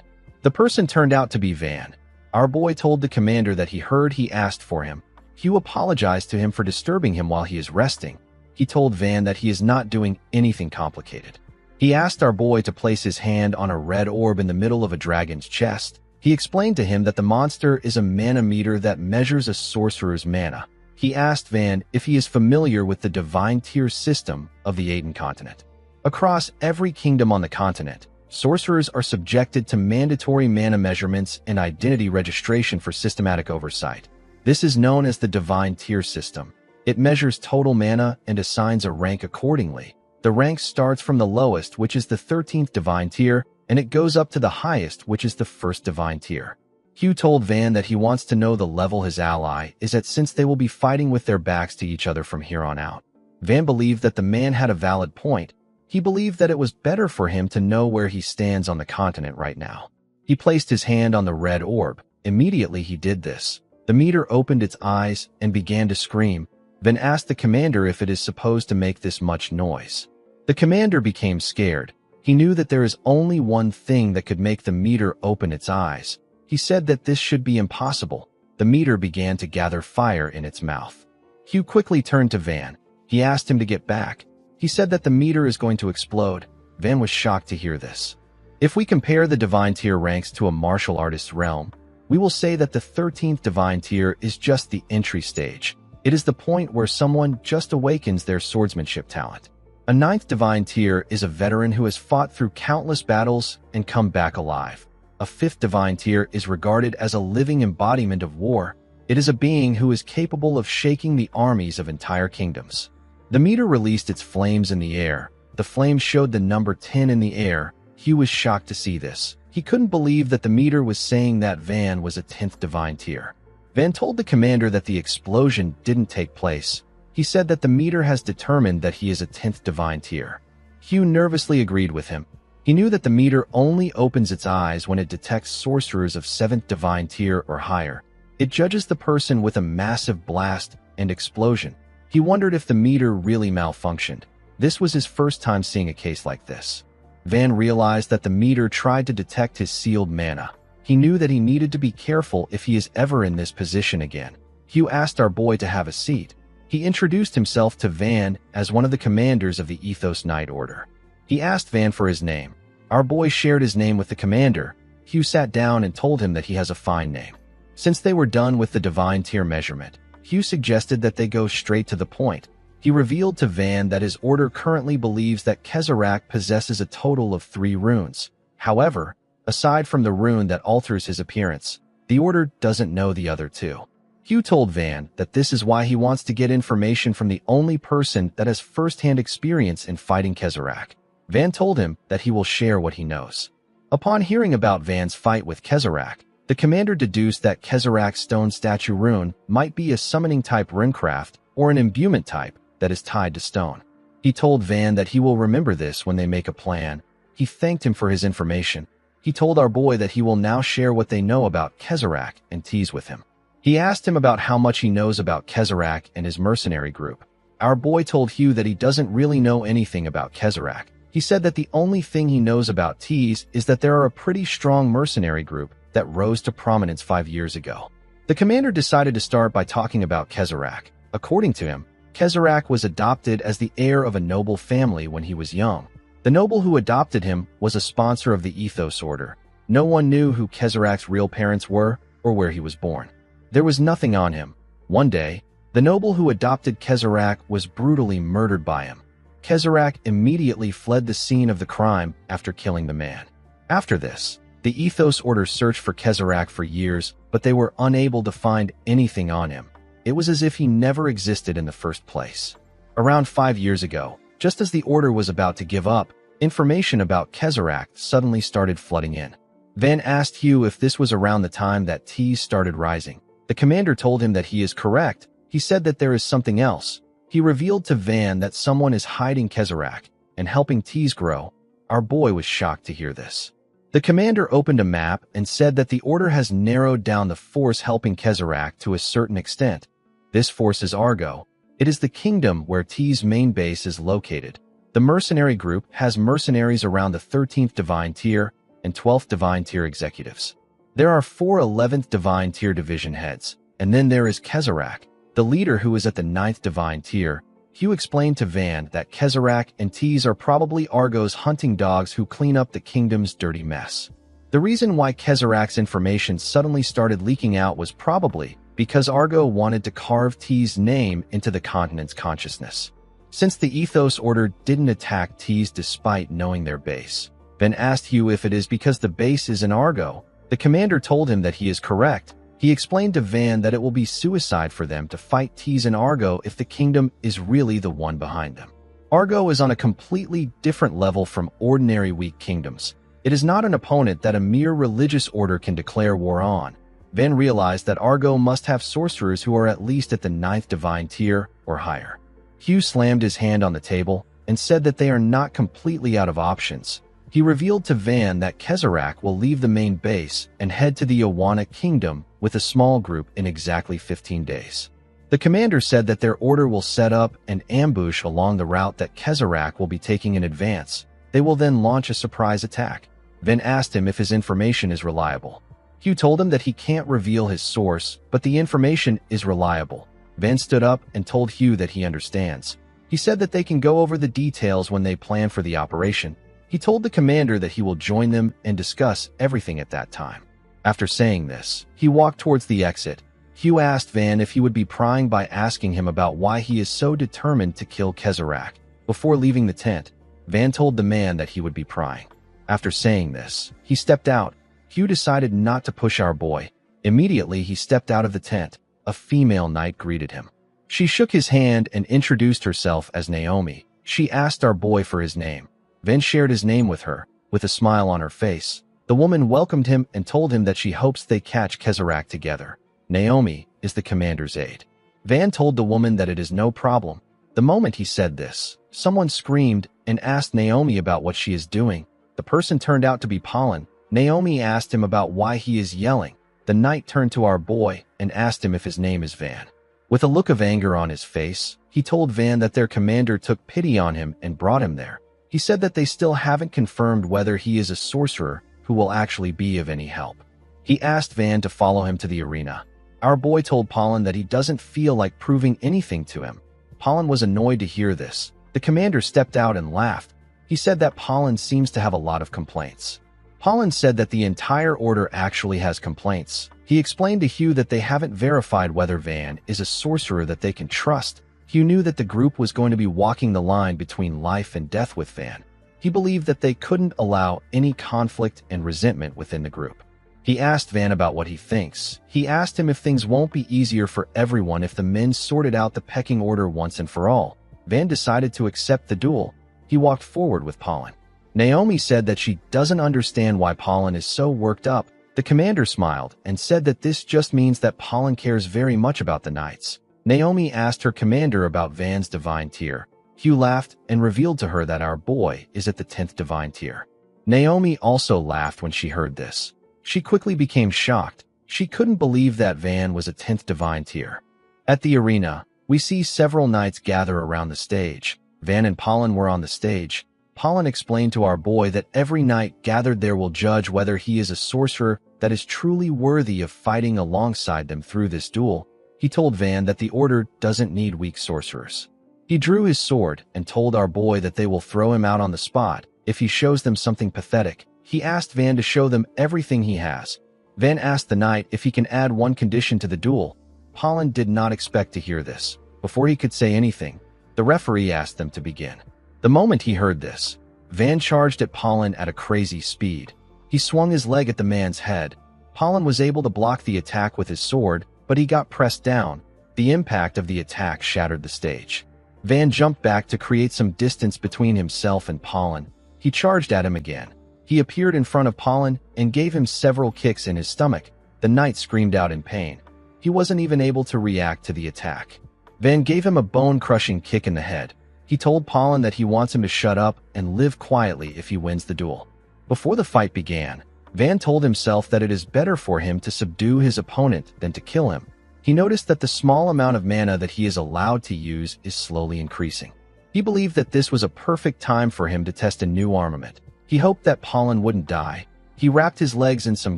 The person turned out to be Van. Our boy told the commander that he heard he asked for him. Hugh apologized to him for disturbing him while he is resting. He told Van that he is not doing anything complicated. He asked our boy to place his hand on a red orb in the middle of a dragon's chest. He explained to him that the monster is a mana meter that measures a sorcerer's mana. He asked Van if he is familiar with the divine tier system of the Aiden continent. Across every kingdom on the continent, sorcerers are subjected to mandatory mana measurements and identity registration for systematic oversight. This is known as the divine tier system. It measures total mana and assigns a rank accordingly. The rank starts from the lowest, which is the 13th divine tier, and it goes up to the highest, which is the 1st divine tier. Hugh told Van that he wants to know the level his ally is at since they will be fighting with their backs to each other from here on out. Van believed that the man had a valid point. He believed that it was better for him to know where he stands on the continent right now. He placed his hand on the red orb. Immediately he did this. The meter opened its eyes and began to scream. Van asked the commander if it is supposed to make this much noise. The commander became scared. He knew that there is only one thing that could make the meter open its eyes. He said that this should be impossible. The meter began to gather fire in its mouth. Hugh quickly turned to Van. He asked him to get back. He said that the meter is going to explode. Van was shocked to hear this. If we compare the divine tier ranks to a martial artist's realm, we will say that the 13th divine tier is just the entry stage. It is the point where someone just awakens their swordsmanship talent. A 9th divine tier is a veteran who has fought through countless battles and come back alive. A 5th divine tier is regarded as a living embodiment of war. It is a being who is capable of shaking the armies of entire kingdoms. The meter released its flames in the air. The flames showed the number 10 in the air. Hugh was shocked to see this. He couldn't believe that the meter was saying that Van was a 10th divine tier. Van told the commander that the explosion didn't take place. He said that the meter has determined that he is a 10th divine tier. Hugh nervously agreed with him. He knew that the meter only opens its eyes when it detects sorcerers of 7th divine tier or higher. It judges the person with a massive blast and explosion. He wondered if the meter really malfunctioned. This was his first time seeing a case like this. Van realized that the meter tried to detect his sealed mana. He knew that he needed to be careful if he is ever in this position again. Hugh asked our boy to have a seat. He introduced himself to Van as one of the commanders of the Ethos Knight Order. He asked Van for his name. Our boy shared his name with the commander. Hugh sat down and told him that he has a fine name. Since they were done with the divine tier measurement, Hugh suggested that they go straight to the point. He revealed to Van that his order currently believes that Kezerak possesses a total of 3 runes. However, aside from the rune that alters his appearance, the order doesn't know the other 2. Hugh told Van that this is why he wants to get information from the only person that has first-hand experience in fighting Kezerak. Van told him that he will share what he knows. Upon hearing about Van's fight with Kezerak, the commander deduced that Kezerak's stone statue rune might be a summoning-type runecraft or an imbuement type that is tied to stone. He told Van that he will remember this when they make a plan. He thanked him for his information. He told our boy that he will now share what they know about Kezerak and tease with him. He asked him about how much he knows about Kezerak and his mercenary group. Our boy told Hugh that he doesn't really know anything about Kezerak. He said that the only thing he knows about Tease is that there are a pretty strong mercenary group that rose to prominence 5 years ago. The commander decided to start by talking about Kezerak. According to him, Kezerak was adopted as the heir of a noble family when he was young. The noble who adopted him was a sponsor of the Ethos Order. No one knew who Kezerak's real parents were or where he was born. There was nothing on him. One day, the noble who adopted Kezerak was brutally murdered by him. Kezerak immediately fled the scene of the crime after killing the man. After this, the Ethos Order searched for Kezerak for years, but they were unable to find anything on him. It was as if he never existed in the first place. Around 5 years ago, just as the Order was about to give up, information about Kezerak suddenly started flooding in. Van asked Hugh if this was around the time that Tees started rising. The commander told him that he is correct. He said that there is something else. He revealed to Van that someone is hiding Kezerak and helping Tees grow. Our boy was shocked to hear this. The commander opened a map and said that the Order has narrowed down the force helping Kezerak to a certain extent. This force is Argo. It is the kingdom where Tees' main base is located. The mercenary group has mercenaries around the 13th Divine Tier and 12th Divine Tier executives. There are 4 11th Divine Tier division heads, and then there is Kezerak, the leader who is at the 9th Divine Tier. Hugh explained to Van that Kezerak and Tees are probably Argo's hunting dogs who clean up the kingdom's dirty mess. The reason why Kezerak's information suddenly started leaking out was probably because Argo wanted to carve Tees' name into the continent's consciousness. Since the Ethos Order didn't attack Tees despite knowing their base, Van asked Hugh if it is because the base is in Argo. The commander told him that he is correct. He explained to Van that it will be suicide for them to fight Tees and Argo if the kingdom is really the one behind them. Argo is on a completely different level from ordinary weak kingdoms. It is not an opponent that a mere religious order can declare war on. Van realized that Argo must have sorcerers who are at least at the 9th Divine Tier or higher. Hugh slammed his hand on the table and said that they are not completely out of options. He revealed to Van that Kezerak will leave the main base and head to the Awana Kingdom with a small group in exactly 15 days. The commander said that their order will set up an ambush along the route that Kezerak will be taking in advance. They will then launch a surprise attack. Van asked him if his information is reliable. Hugh told him that he can't reveal his source, but the information is reliable. Van stood up and told Hugh that he understands. He said that they can go over the details when they plan for the operation. He told the commander that he will join them and discuss everything at that time. After saying this, he walked towards the exit. Hugh asked Van if he would be prying by asking him about why he is so determined to kill Kezerak. Before leaving the tent, Van told the man that he would be prying. After saying this, he stepped out. Hugh decided not to push our boy. Immediately, he stepped out of the tent. A female knight greeted him. She shook his hand and introduced herself as Naomi. She asked our boy for his name. Van shared his name with her, with a smile on her face. The woman welcomed him and told him that she hopes they catch Kezerak together. Naomi is the commander's aide. Van told the woman that it is no problem. The moment he said this, someone screamed and asked Naomi about what she is doing. The person turned out to be Pollen. Naomi asked him about why he is yelling. The knight turned to our boy and asked him if his name is Van. With a look of anger on his face, he told Van that their commander took pity on him and brought him there. He said that they still haven't confirmed whether he is a sorcerer who will actually be of any help. He asked Van to follow him to the arena. Our boy told Pollen that he doesn't feel like proving anything to him. Pollen was annoyed to hear this. The commander stepped out and laughed. He said that Pollen seems to have a lot of complaints. Pollen said that the entire order actually has complaints. He explained to Hugh that they haven't verified whether Van is a sorcerer that they can trust. Hugh knew that the group was going to be walking the line between life and death with Van. He believed that they couldn't allow any conflict and resentment within the group. He asked Van about what he thinks. He asked him if things won't be easier for everyone if the men sorted out the pecking order once and for all. Van decided to accept the duel. He walked forward with Pollen. Naomi said that she doesn't understand why Pollen is so worked up. The commander smiled and said that this just means that Pollen cares very much about the knights. Naomi asked her commander about Van's divine tier. Hugh laughed and revealed to her that our boy is at the 10th divine tier. Naomi also laughed when she heard this. She quickly became shocked. She couldn't believe that Van was a 10th divine tier. At the arena, we see several knights gather around the stage. Van and Pollen were on the stage. Pollen explained to our boy that every knight gathered there will judge whether he is a sorcerer that is truly worthy of fighting alongside them through this duel. He told Van that the Order doesn't need weak sorcerers. He drew his sword and told our boy that they will throw him out on the spot if he shows them something pathetic. He asked Van to show them everything he has. Van asked the knight if he can add one condition to the duel. Pollen did not expect to hear this. Before he could say anything, the referee asked them to begin. The moment he heard this, Van charged at Pollen at a crazy speed. He swung his leg at the man's head. Pollen was able to block the attack with his sword, but he got pressed down. The impact of the attack shattered the stage. Van jumped back to create some distance between himself and Pollen. He charged at him again. He appeared in front of Pollen and gave him several kicks in his stomach. The knight screamed out in pain. He wasn't even able to react to the attack. Van gave him a bone-crushing kick in the head. He told Pollen that he wants him to shut up and live quietly if he wins the duel. Before the fight began, Van told himself that it is better for him to subdue his opponent than to kill him. He noticed that the small amount of mana that he is allowed to use is slowly increasing. He believed that this was a perfect time for him to test a new armament. He hoped that Pollen wouldn't die. He wrapped his legs in some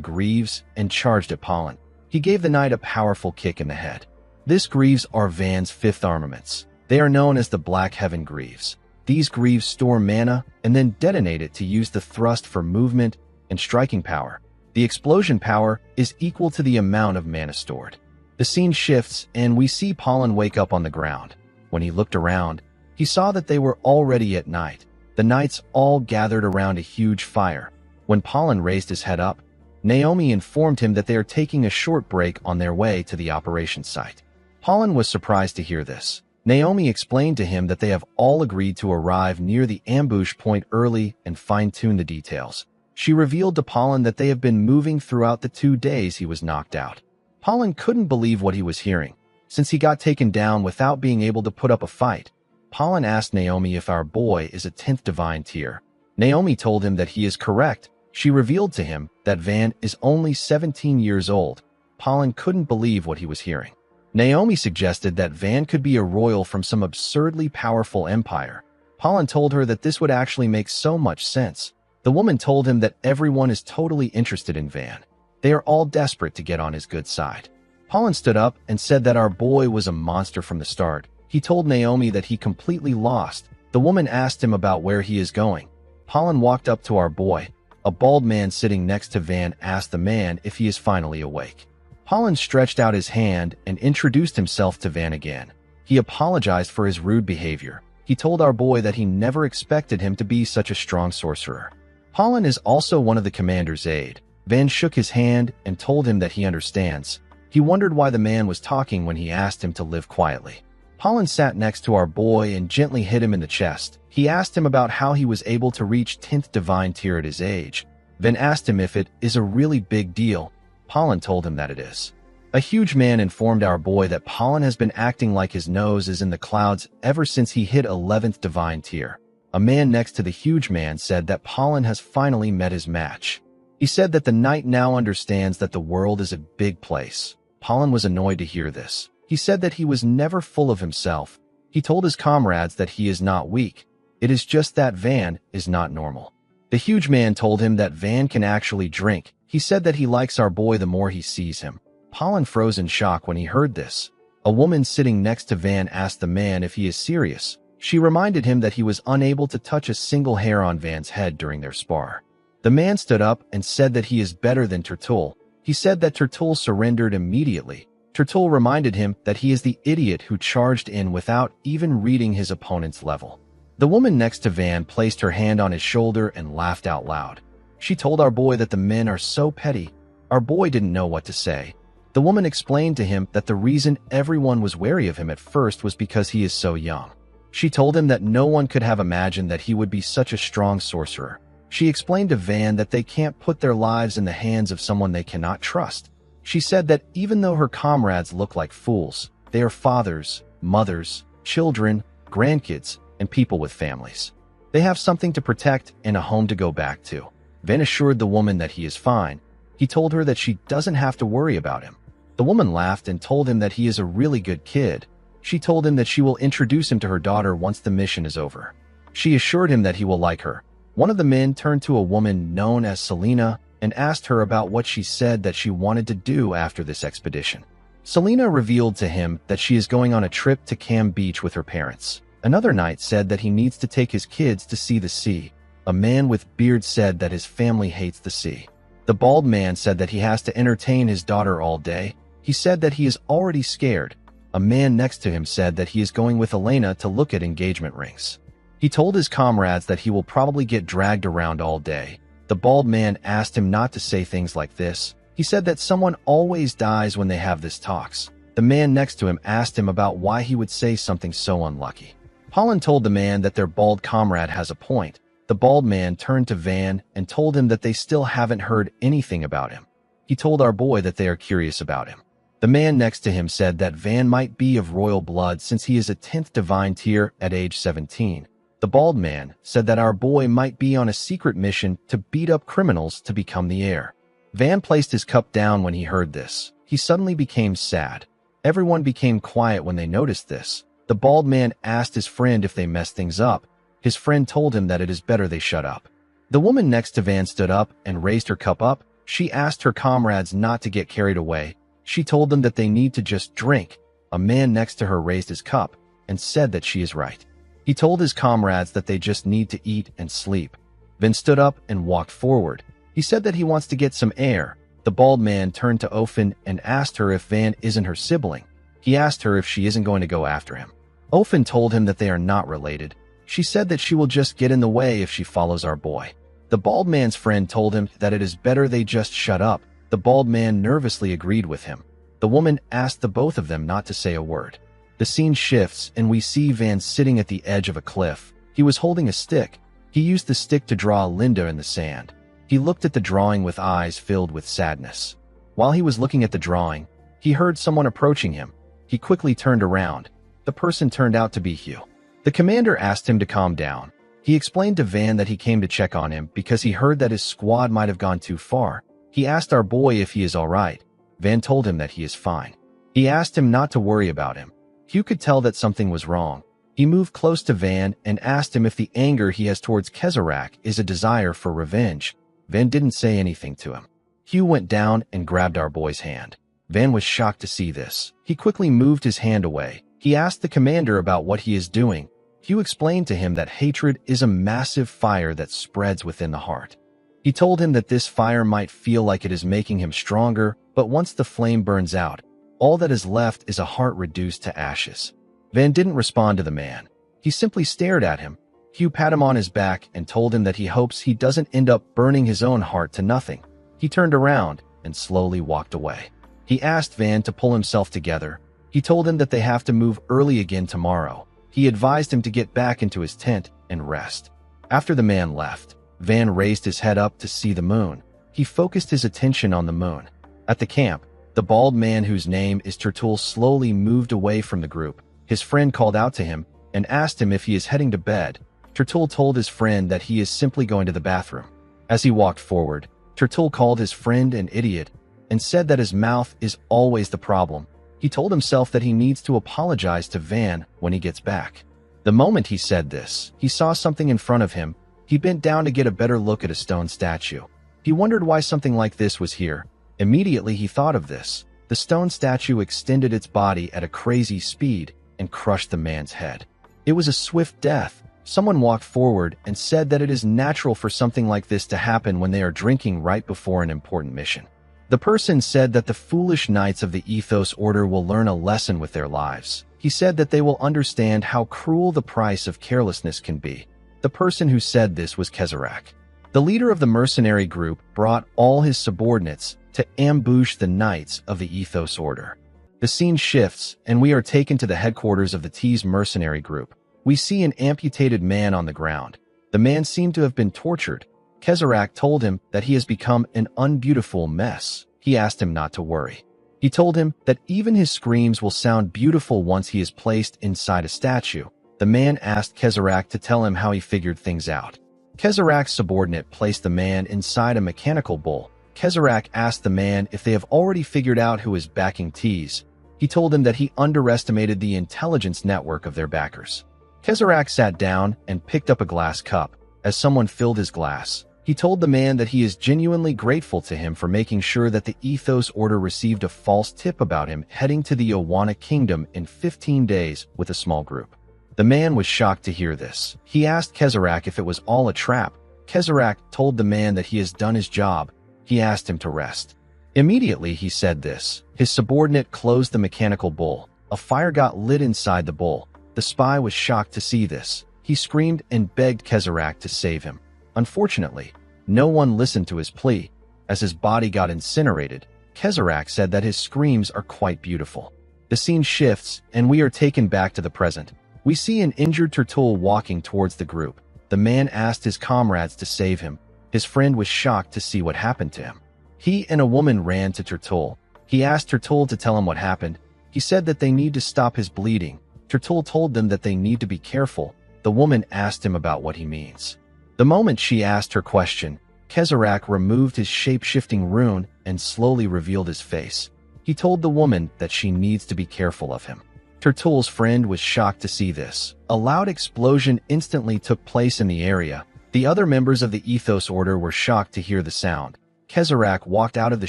greaves and charged at Pollen. He gave the knight a powerful kick in the head. These greaves are Van's fifth armaments. They are known as the Black Heaven Greaves. These greaves store mana and then detonate it to use the thrust for movement and striking power. The explosion power is equal to the amount of mana stored. The scene shifts and we see Pollen wake up on the ground. When he looked around, he saw that they were already at night. The knights all gathered around a huge fire. When Pollen raised his head up, Naomi informed him that they are taking a short break on their way to the operation site. Pollen was surprised to hear this. Naomi explained to him that they have all agreed to arrive near the ambush point early and fine-tune the details. She revealed to Pollen that they have been moving throughout the 2 days he was knocked out. Pollen couldn't believe what he was hearing. Since he got taken down without being able to put up a fight, Pollen asked Naomi if our boy is a 10th divine tier. Naomi told him that he is correct. She revealed to him that Van is only 17 years old. Pollen couldn't believe what he was hearing. Naomi suggested that Van could be a royal from some absurdly powerful empire. Pollen told her that this would actually make so much sense. The woman told him that everyone is totally interested in Van. They are all desperate to get on his good side. Pollen stood up and said that our boy was a monster from the start. He told Naomi that he completely lost. The woman asked him about where he is going. Pollen walked up to our boy. A bald man sitting next to Van asked the man if he is finally awake. Pollen stretched out his hand and introduced himself to Van again. He apologized for his rude behavior. He told our boy that he never expected him to be such a strong sorcerer. Pollen is also one of the commander's aide. Van shook his hand and told him that he understands. He wondered why the man was talking when he asked him to live quietly. Pollen sat next to our boy and gently hit him in the chest. He asked him about how he was able to reach 10th divine tier at his age. Van asked him if it is a really big deal. Pollen told him that it is. A huge man informed our boy that Pollen has been acting like his nose is in the clouds ever since he hit 11th divine tier. A man next to the huge man said that Pollen has finally met his match. He said that the knight now understands that the world is a big place. Pollen was annoyed to hear this. He said that he was never full of himself. He told his comrades that he is not weak. It is just that Van is not normal. The huge man told him that Van can actually drink. He said that he likes our boy the more he sees him. Pollen froze in shock when he heard this. A woman sitting next to Van asked the man if he is serious. She reminded him that he was unable to touch a single hair on Van's head during their spar. The man stood up and said that he is better than Turtul. He said that Turtul surrendered immediately. Turtul reminded him that he is the idiot who charged in without even reading his opponent's level. The woman next to Van placed her hand on his shoulder and laughed out loud. She told our boy that the men are so petty. Our boy didn't know what to say. The woman explained to him that the reason everyone was wary of him at first was because he is so young. She told him that no one could have imagined that he would be such a strong sorcerer. She explained to Van that they can't put their lives in the hands of someone they cannot trust. She said that even though her comrades look like fools, they are fathers, mothers, children, grandkids, and people with families. They have something to protect and a home to go back to. Van assured the woman that he is fine. He told her that she doesn't have to worry about him. The woman laughed and told him that he is a really good kid. She told him that she will introduce him to her daughter once the mission is over. She assured him that he will like her. One of the men turned to a woman known as Selena and asked her about what she said that she wanted to do after this expedition. Selena revealed to him that she is going on a trip to Cam Beach with her parents. Another knight said that he needs to take his kids to see the sea. A man with beard said that his family hates the sea. The bald man said that he has to entertain his daughter all day. He said that he is already scared. A man next to him said that he is going with Elena to look at engagement rings. He told his comrades that he will probably get dragged around all day. The bald man asked him not to say things like this. He said that someone always dies when they have this talks. The man next to him asked him about why he would say something so unlucky. Pollen told the man that their bald comrade has a point. The bald man turned to Van and told him that they still haven't heard anything about him. He told our boy that they are curious about him. The man next to him said that Van might be of royal blood since he is a 10th divine tier at age 17. The bald man said that our boy might be on a secret mission to beat up criminals to become the heir. Van placed his cup down when he heard this. He suddenly became sad. Everyone became quiet when they noticed this. The bald man asked his friend if they messed things up. His friend told him that it is better they shut up. The woman next to Van stood up and raised her cup up. She asked her comrades not to get carried away. She told them that they need to just drink. A man next to her raised his cup and said that she is right. He told his comrades that they just need to eat and sleep. Van stood up and walked forward. He said that he wants to get some air. The bald man turned to Ofen and asked her if Van isn't her sibling. He asked her if she isn't going to go after him. Ofen told him that they are not related. She said that she will just get in the way if she follows our boy. The bald man's friend told him that it is better they just shut up. The bald man nervously agreed with him. The woman asked the both of them not to say a word. The scene shifts and we see Van sitting at the edge of a cliff. He was holding a stick. He used the stick to draw Linda in the sand. He looked at the drawing with eyes filled with sadness. While he was looking at the drawing, he heard someone approaching him. He quickly turned around. The person turned out to be Hugh. The commander asked him to calm down. He explained to Van that he came to check on him because he heard that his squad might have gone too far. He asked our boy if he is all right. Van told him that he is fine. He asked him not to worry about him. Hugh could tell that something was wrong. He moved close to Van and asked him if the anger he has towards Kezarak is a desire for revenge. Van didn't say anything to him. Hugh went down and grabbed our boy's hand. Van was shocked to see this. He quickly moved his hand away. He asked the commander about what he is doing. Hugh explained to him that hatred is a massive fire that spreads within the heart. He told him that this fire might feel like it is making him stronger, but once the flame burns out, all that is left is a heart reduced to ashes. Van didn't respond to the man. He simply stared at him. Hugh pat him on his back and told him that he hopes he doesn't end up burning his own heart to nothing. He turned around and slowly walked away. He asked Van to pull himself together. He told him that they have to move early again tomorrow. He advised him to get back into his tent and rest. After the man left, Van raised his head up to see the moon. He focused his attention on the moon. At the camp, the bald man whose name is Turtul slowly moved away from the group. His friend called out to him and asked him if he is heading to bed. Turtul told his friend that he is simply going to the bathroom. As he walked forward, Turtul called his friend an idiot and said that his mouth is always the problem. He told himself that he needs to apologize to Van when he gets back. The moment he said this, he saw something in front of him. He bent down to get a better look at a stone statue. He wondered why something like this was here. Immediately he thought of this. The stone statue extended its body at a crazy speed and crushed the man's head. It was a swift death. Someone walked forward and said that it is natural for something like this to happen when they are drinking right before an important mission. The person said that the foolish knights of the Ethos Order will learn a lesson with their lives. He said that they will understand how cruel the price of carelessness can be. The person who said this was Kezarak. The leader of the mercenary group brought all his subordinates to ambush the knights of the Ethos Order. The scene shifts, and we are taken to the headquarters of the T's mercenary group. We see an amputated man on the ground. The man seemed to have been tortured. Kezarak told him that he has become an unbeautiful mess. He asked him not to worry. He told him that even his screams will sound beautiful once he is placed inside a statue. The man asked Kezarak to tell him how he figured things out. Kezarak's subordinate placed the man inside a mechanical bull. Kezarak asked the man if they have already figured out who is backing T's. He told him that he underestimated the intelligence network of their backers. Kezarak sat down and picked up a glass cup. As someone filled his glass, He told the man that he is genuinely grateful to him for making sure that the Ethos Order received a false tip about him heading to the Owana Kingdom in 15 days with a small group. The man was shocked to hear this. He asked Kezarak if it was all a trap. Kezarak told the man that he has done his job. He asked him to rest. Immediately he said this. His subordinate closed the mechanical bull. A fire got lit inside the bull. The spy was shocked to see this. He screamed and begged Kezarak to save him. Unfortunately, no one listened to his plea. As his body got incinerated, Kezarak said that his screams are quite beautiful. The scene shifts, and we are taken back to the present. We see an injured Turtul walking towards the group. The man asked his comrades to save him. His friend was shocked to see what happened to him. He and a woman ran to Turtul. He asked Turtul to tell him what happened. He said that they need to stop his bleeding. Turtul told them that they need to be careful. The woman asked him about what he means. The moment she asked her question, Kezarak removed his shape-shifting rune and slowly revealed his face. He told the woman that she needs to be careful of him. Turtul's friend was shocked to see this. A loud explosion instantly took place in the area. The other members of the Ethos Order were shocked to hear the sound. Kezarak walked out of the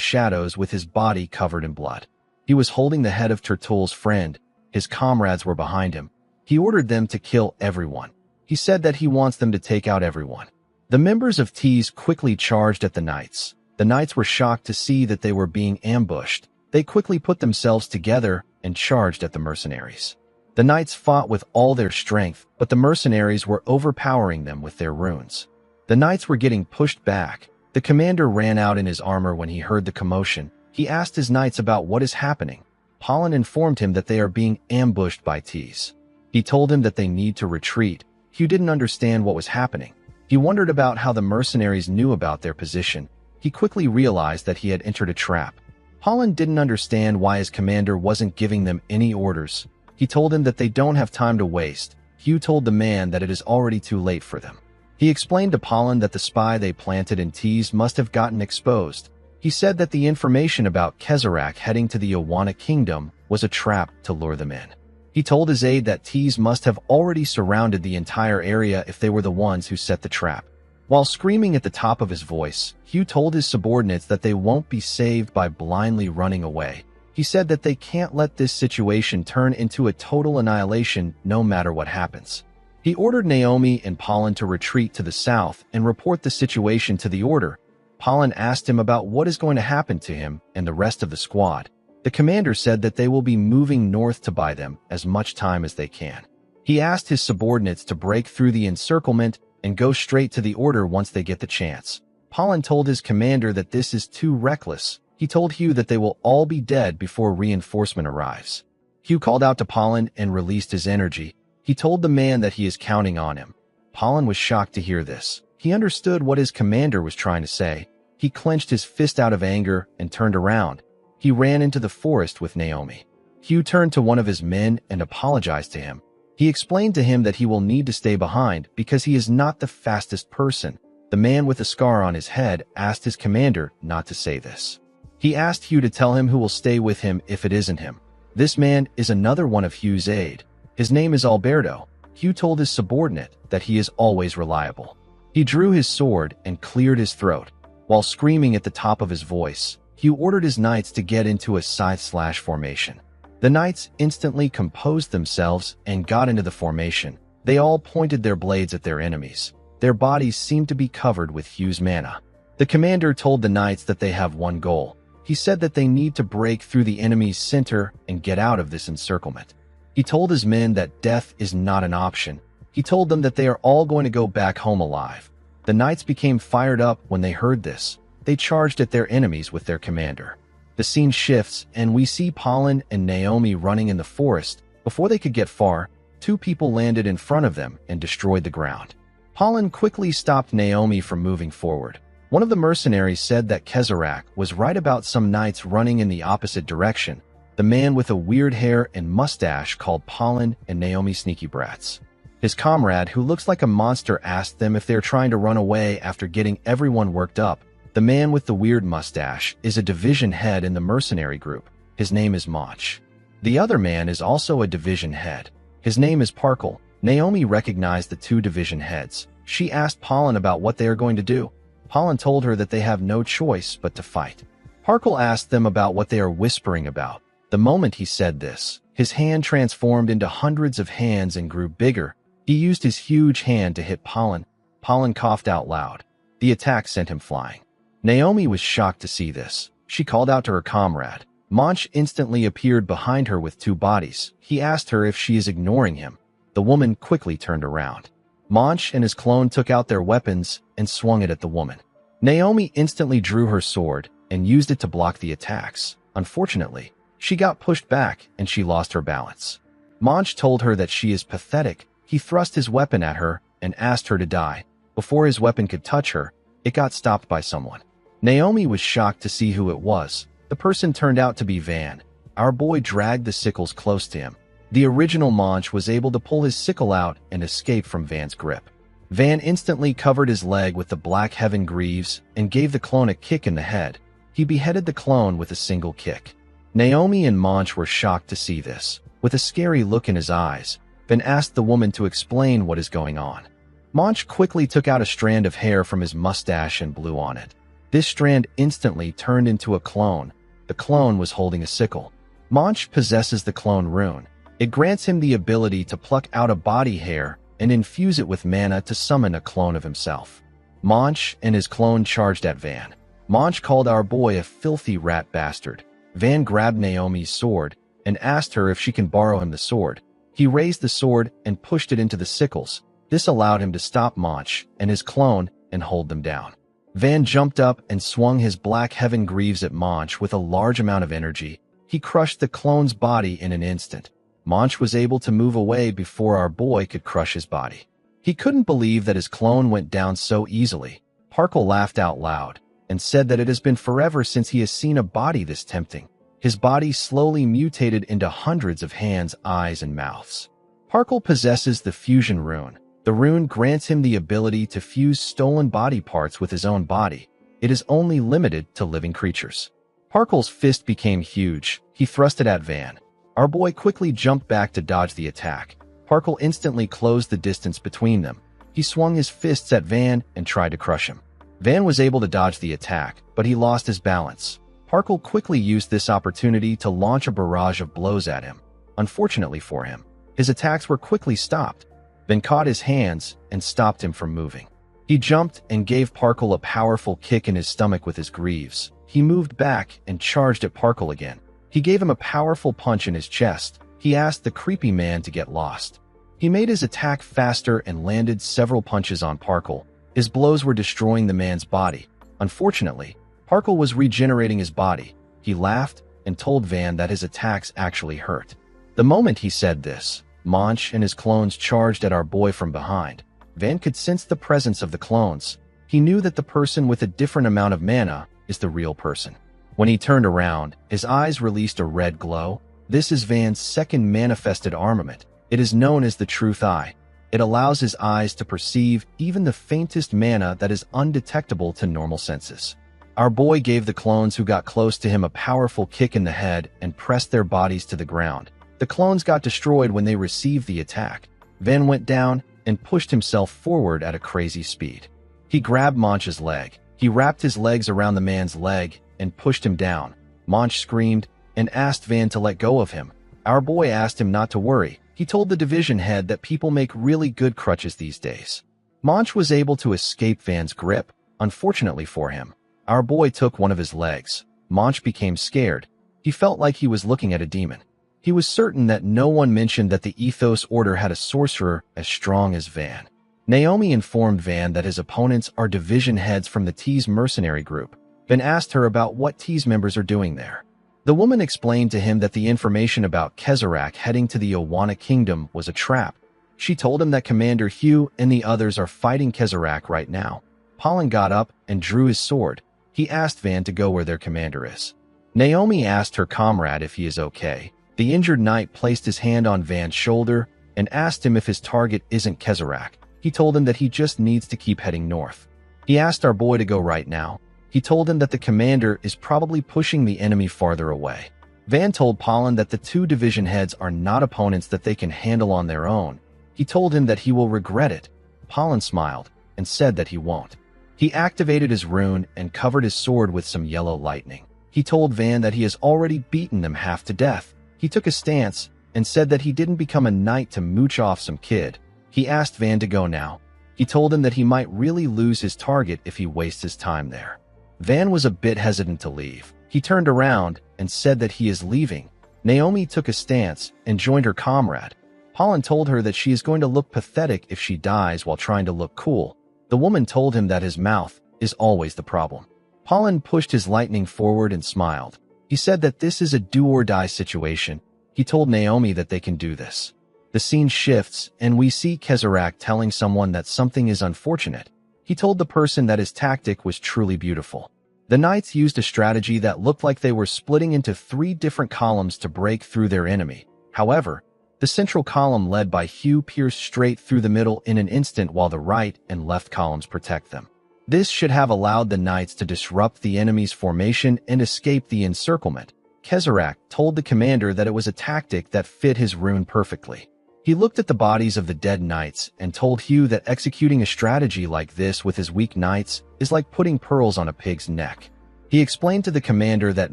shadows with his body covered in blood. He was holding the head of Turtul's friend. His comrades were behind him. He ordered them to kill everyone. He said that he wants them to take out everyone. The members of Tees quickly charged at the knights. The knights were shocked to see that they were being ambushed. They quickly put themselves together and charged at the mercenaries. The knights fought with all their strength, but the mercenaries were overpowering them with their runes. The knights were getting pushed back. The commander ran out in his armor when he heard the commotion. He asked his knights about what is happening. Pollen informed him that they are being ambushed by Tees. He told him that they need to retreat. Hugh didn't understand what was happening. He wondered about how the mercenaries knew about their position. He quickly realized that he had entered a trap. Pollen didn't understand why his commander wasn't giving them any orders. He told him that they don't have time to waste. Hugh told the man that it is already too late for them. He explained to Pollen that the spy they planted in Tees must have gotten exposed. He said that the information about Kezarak heading to the Owana Kingdom was a trap to lure them in. He told his aide that Tees must have already surrounded the entire area if they were the ones who set the trap. While screaming at the top of his voice, Hugh told his subordinates that they won't be saved by blindly running away. He said that they can't let this situation turn into a total annihilation no matter what happens. He ordered Naomi and Pollen to retreat to the south and report the situation to the Order. Pollen asked him about what is going to happen to him and the rest of the squad. The commander said that they will be moving north to buy them as much time as they can. He asked his subordinates to break through the encirclement and go straight to the Order once they get the chance. Pollen told his commander that this is too reckless. He told Hugh that they will all be dead before reinforcement arrives. Hugh called out to Pollen and released his energy. He told the man that he is counting on him. Pollen was shocked to hear this. He understood what his commander was trying to say. He clenched his fist out of anger and turned around. He ran into the forest with Naomi. Hugh turned to one of his men and apologized to him. He explained to him that he will need to stay behind because he is not the fastest person. The man with the scar on his head asked his commander not to say this. He asked Hugh to tell him who will stay with him if it isn't him. This man is another one of Hugh's aide. His name is Alberto. Hugh told his subordinate that he is always reliable. He drew his sword and cleared his throat. While screaming at the top of his voice, Hugh ordered his knights to get into a scythe/slash formation. The knights instantly composed themselves and got into the formation. They all pointed their blades at their enemies. Their bodies seemed to be covered with Hugh's mana. The commander told the knights that they have one goal. He said that they need to break through the enemy's center and get out of this encirclement. He told his men that death is not an option. He told them that they are all going to go back home alive. The knights became fired up when they heard this. They charged at their enemies with their commander. The scene shifts, and we see Pollen and Naomi running in the forest. Before they could get far, two people landed in front of them and destroyed the ground. Pollen quickly stopped Naomi from moving forward. One of the mercenaries said that Kezarak was right about some knights running in the opposite direction. The man with a weird hair and mustache called Pollen and Naomi sneaky brats. His comrade, who looks like a monster, asked them if they're trying to run away after getting everyone worked up. The man with the weird mustache is a division head in the mercenary group. His name is Mach. The other man is also a division head. His name is Parkle. Naomi recognized the two division heads. She asked Pollen about what they are going to do. Pollen told her that they have no choice but to fight. Parkle asked them about what they are whispering about. The moment he said this, his hand transformed into hundreds of hands and grew bigger. He used his huge hand to hit Pollen. Pollen coughed out loud. The attack sent him flying. Naomi was shocked to see this. She called out to her comrade. Monch instantly appeared behind her with two bodies. He asked her if she is ignoring him. The woman quickly turned around. Monch and his clone took out their weapons and swung it at the woman. Naomi instantly drew her sword and used it to block the attacks. Unfortunately, she got pushed back and she lost her balance. Monch told her that she is pathetic. He thrust his weapon at her and asked her to die. Before his weapon could touch her, it got stopped by someone. Naomi was shocked to see who it was. The person turned out to be Van. Our boy dragged the sickles close to him. The original Monch was able to pull his sickle out and escape from Van's grip. Van instantly covered his leg with the Black Heaven Greaves and gave the clone a kick in the head. He beheaded the clone with a single kick. Naomi and Monch were shocked to see this. With a scary look in his eyes, Van asked the woman to explain what is going on. Monch quickly took out a strand of hair from his mustache and blew on it. This strand instantly turned into a clone. The clone was holding a sickle. Monch possesses the clone rune. It grants him the ability to pluck out a body hair and infuse it with mana to summon a clone of himself. Monch and his clone charged at Van. Monch called our boy a filthy rat bastard. Van grabbed Naomi's sword and asked her if she can borrow him the sword. He raised the sword and pushed it into the sickles. This allowed him to stop Monch and his clone and hold them down. Van jumped up and swung his Black Heaven Greaves at Monch with a large amount of energy. He crushed the clone's body in an instant. Monch was able to move away before our boy could crush his body. He couldn't believe that his clone went down so easily. Parkle laughed out loud and said that it has been forever since he has seen a body this tempting. His body slowly mutated into hundreds of hands, eyes, and mouths. Parkle possesses the fusion rune. The rune grants him the ability to fuse stolen body parts with his own body. It is only limited to living creatures. Parkle's fist became huge. He thrust it at Van. Our boy quickly jumped back to dodge the attack. Parkle instantly closed the distance between them. He swung his fists at Van and tried to crush him. Van was able to dodge the attack, but he lost his balance. Parkle quickly used this opportunity to launch a barrage of blows at him. Unfortunately for him, his attacks were quickly stopped. Van caught his hands and stopped him from moving. He jumped and gave Parkle a powerful kick in his stomach with his greaves. He moved back and charged at Parkle again. He gave him a powerful punch in his chest. He asked the creepy man to get lost. He made his attack faster and landed several punches on Parkle. His blows were destroying the man's body. Unfortunately, Parkle was regenerating his body. He laughed and told Van that his attacks actually hurt. The moment he said this, Monch and his clones charged at our boy from behind. Van could sense the presence of the clones. He knew that the person with a different amount of mana is the real person. When he turned around, his eyes released a red glow. This is Van's second manifested armament. It is known as the Truth Eye. It allows his eyes to perceive even the faintest mana that is undetectable to normal senses. Our boy gave the clones who got close to him a powerful kick in the head and pressed their bodies to the ground. The clones got destroyed when they received the attack. Van went down and pushed himself forward at a crazy speed. He grabbed Monch's leg. He wrapped his legs around the man's leg and pushed him down. Monch screamed and asked Van to let go of him. Our boy asked him not to worry. He told the division head that people make really good crutches these days. Monch was able to escape Van's grip. Unfortunately for him, our boy took one of his legs. Monch became scared. He felt like he was looking at a demon. He was certain that no one mentioned that the Ethos Order had a sorcerer as strong as Van. Naomi informed Van that his opponents are division heads from the T's mercenary group. Van asked her about what T's members are doing there. The woman explained to him that the information about Kezerak heading to the Owana Kingdom was a trap. She told him that Commander Hugh and the others are fighting Kezerak right now. Pollen got up and drew his sword. He asked Van to go where their commander is. Naomi asked her comrade if he is okay. The injured knight placed his hand on Van's shoulder and asked him if his target isn't Kezerak. He told him that he just needs to keep heading north. He asked our boy to go right now. He told him that the commander is probably pushing the enemy farther away. Van told Pollen that the two division heads are not opponents that they can handle on their own. He told him that he will regret it. Pollen smiled and said that he won't. He activated his rune and covered his sword with some yellow lightning. He told Van that he has already beaten them half to death. He took a stance and said that he didn't become a knight to mooch off some kid. He asked Van to go now. He told him that he might really lose his target if he wastes his time there. Van was a bit hesitant to leave. He turned around and said that he is leaving. Naomi took a stance and joined her comrade. Pollen told her that she is going to look pathetic if she dies while trying to look cool. The woman told him that his mouth is always the problem. Pollen pushed his lightning forward and smiled. He said that this is a do-or-die situation. He told Naomi that they can do this. The scene shifts, and we see Kezerak telling someone that something is unfortunate. He told the person that his tactic was truly beautiful. The knights used a strategy that looked like they were splitting into 3 different columns to break through their enemy. However, the central column led by Hugh pierced straight through the middle in an instant while the right and left columns protect them. This should have allowed the knights to disrupt the enemy's formation and escape the encirclement. Kezerak told the commander that it was a tactic that fit his rune perfectly. He looked at the bodies of the dead knights and told Hugh that executing a strategy like this with his weak knights is like putting pearls on a pig's neck. He explained to the commander that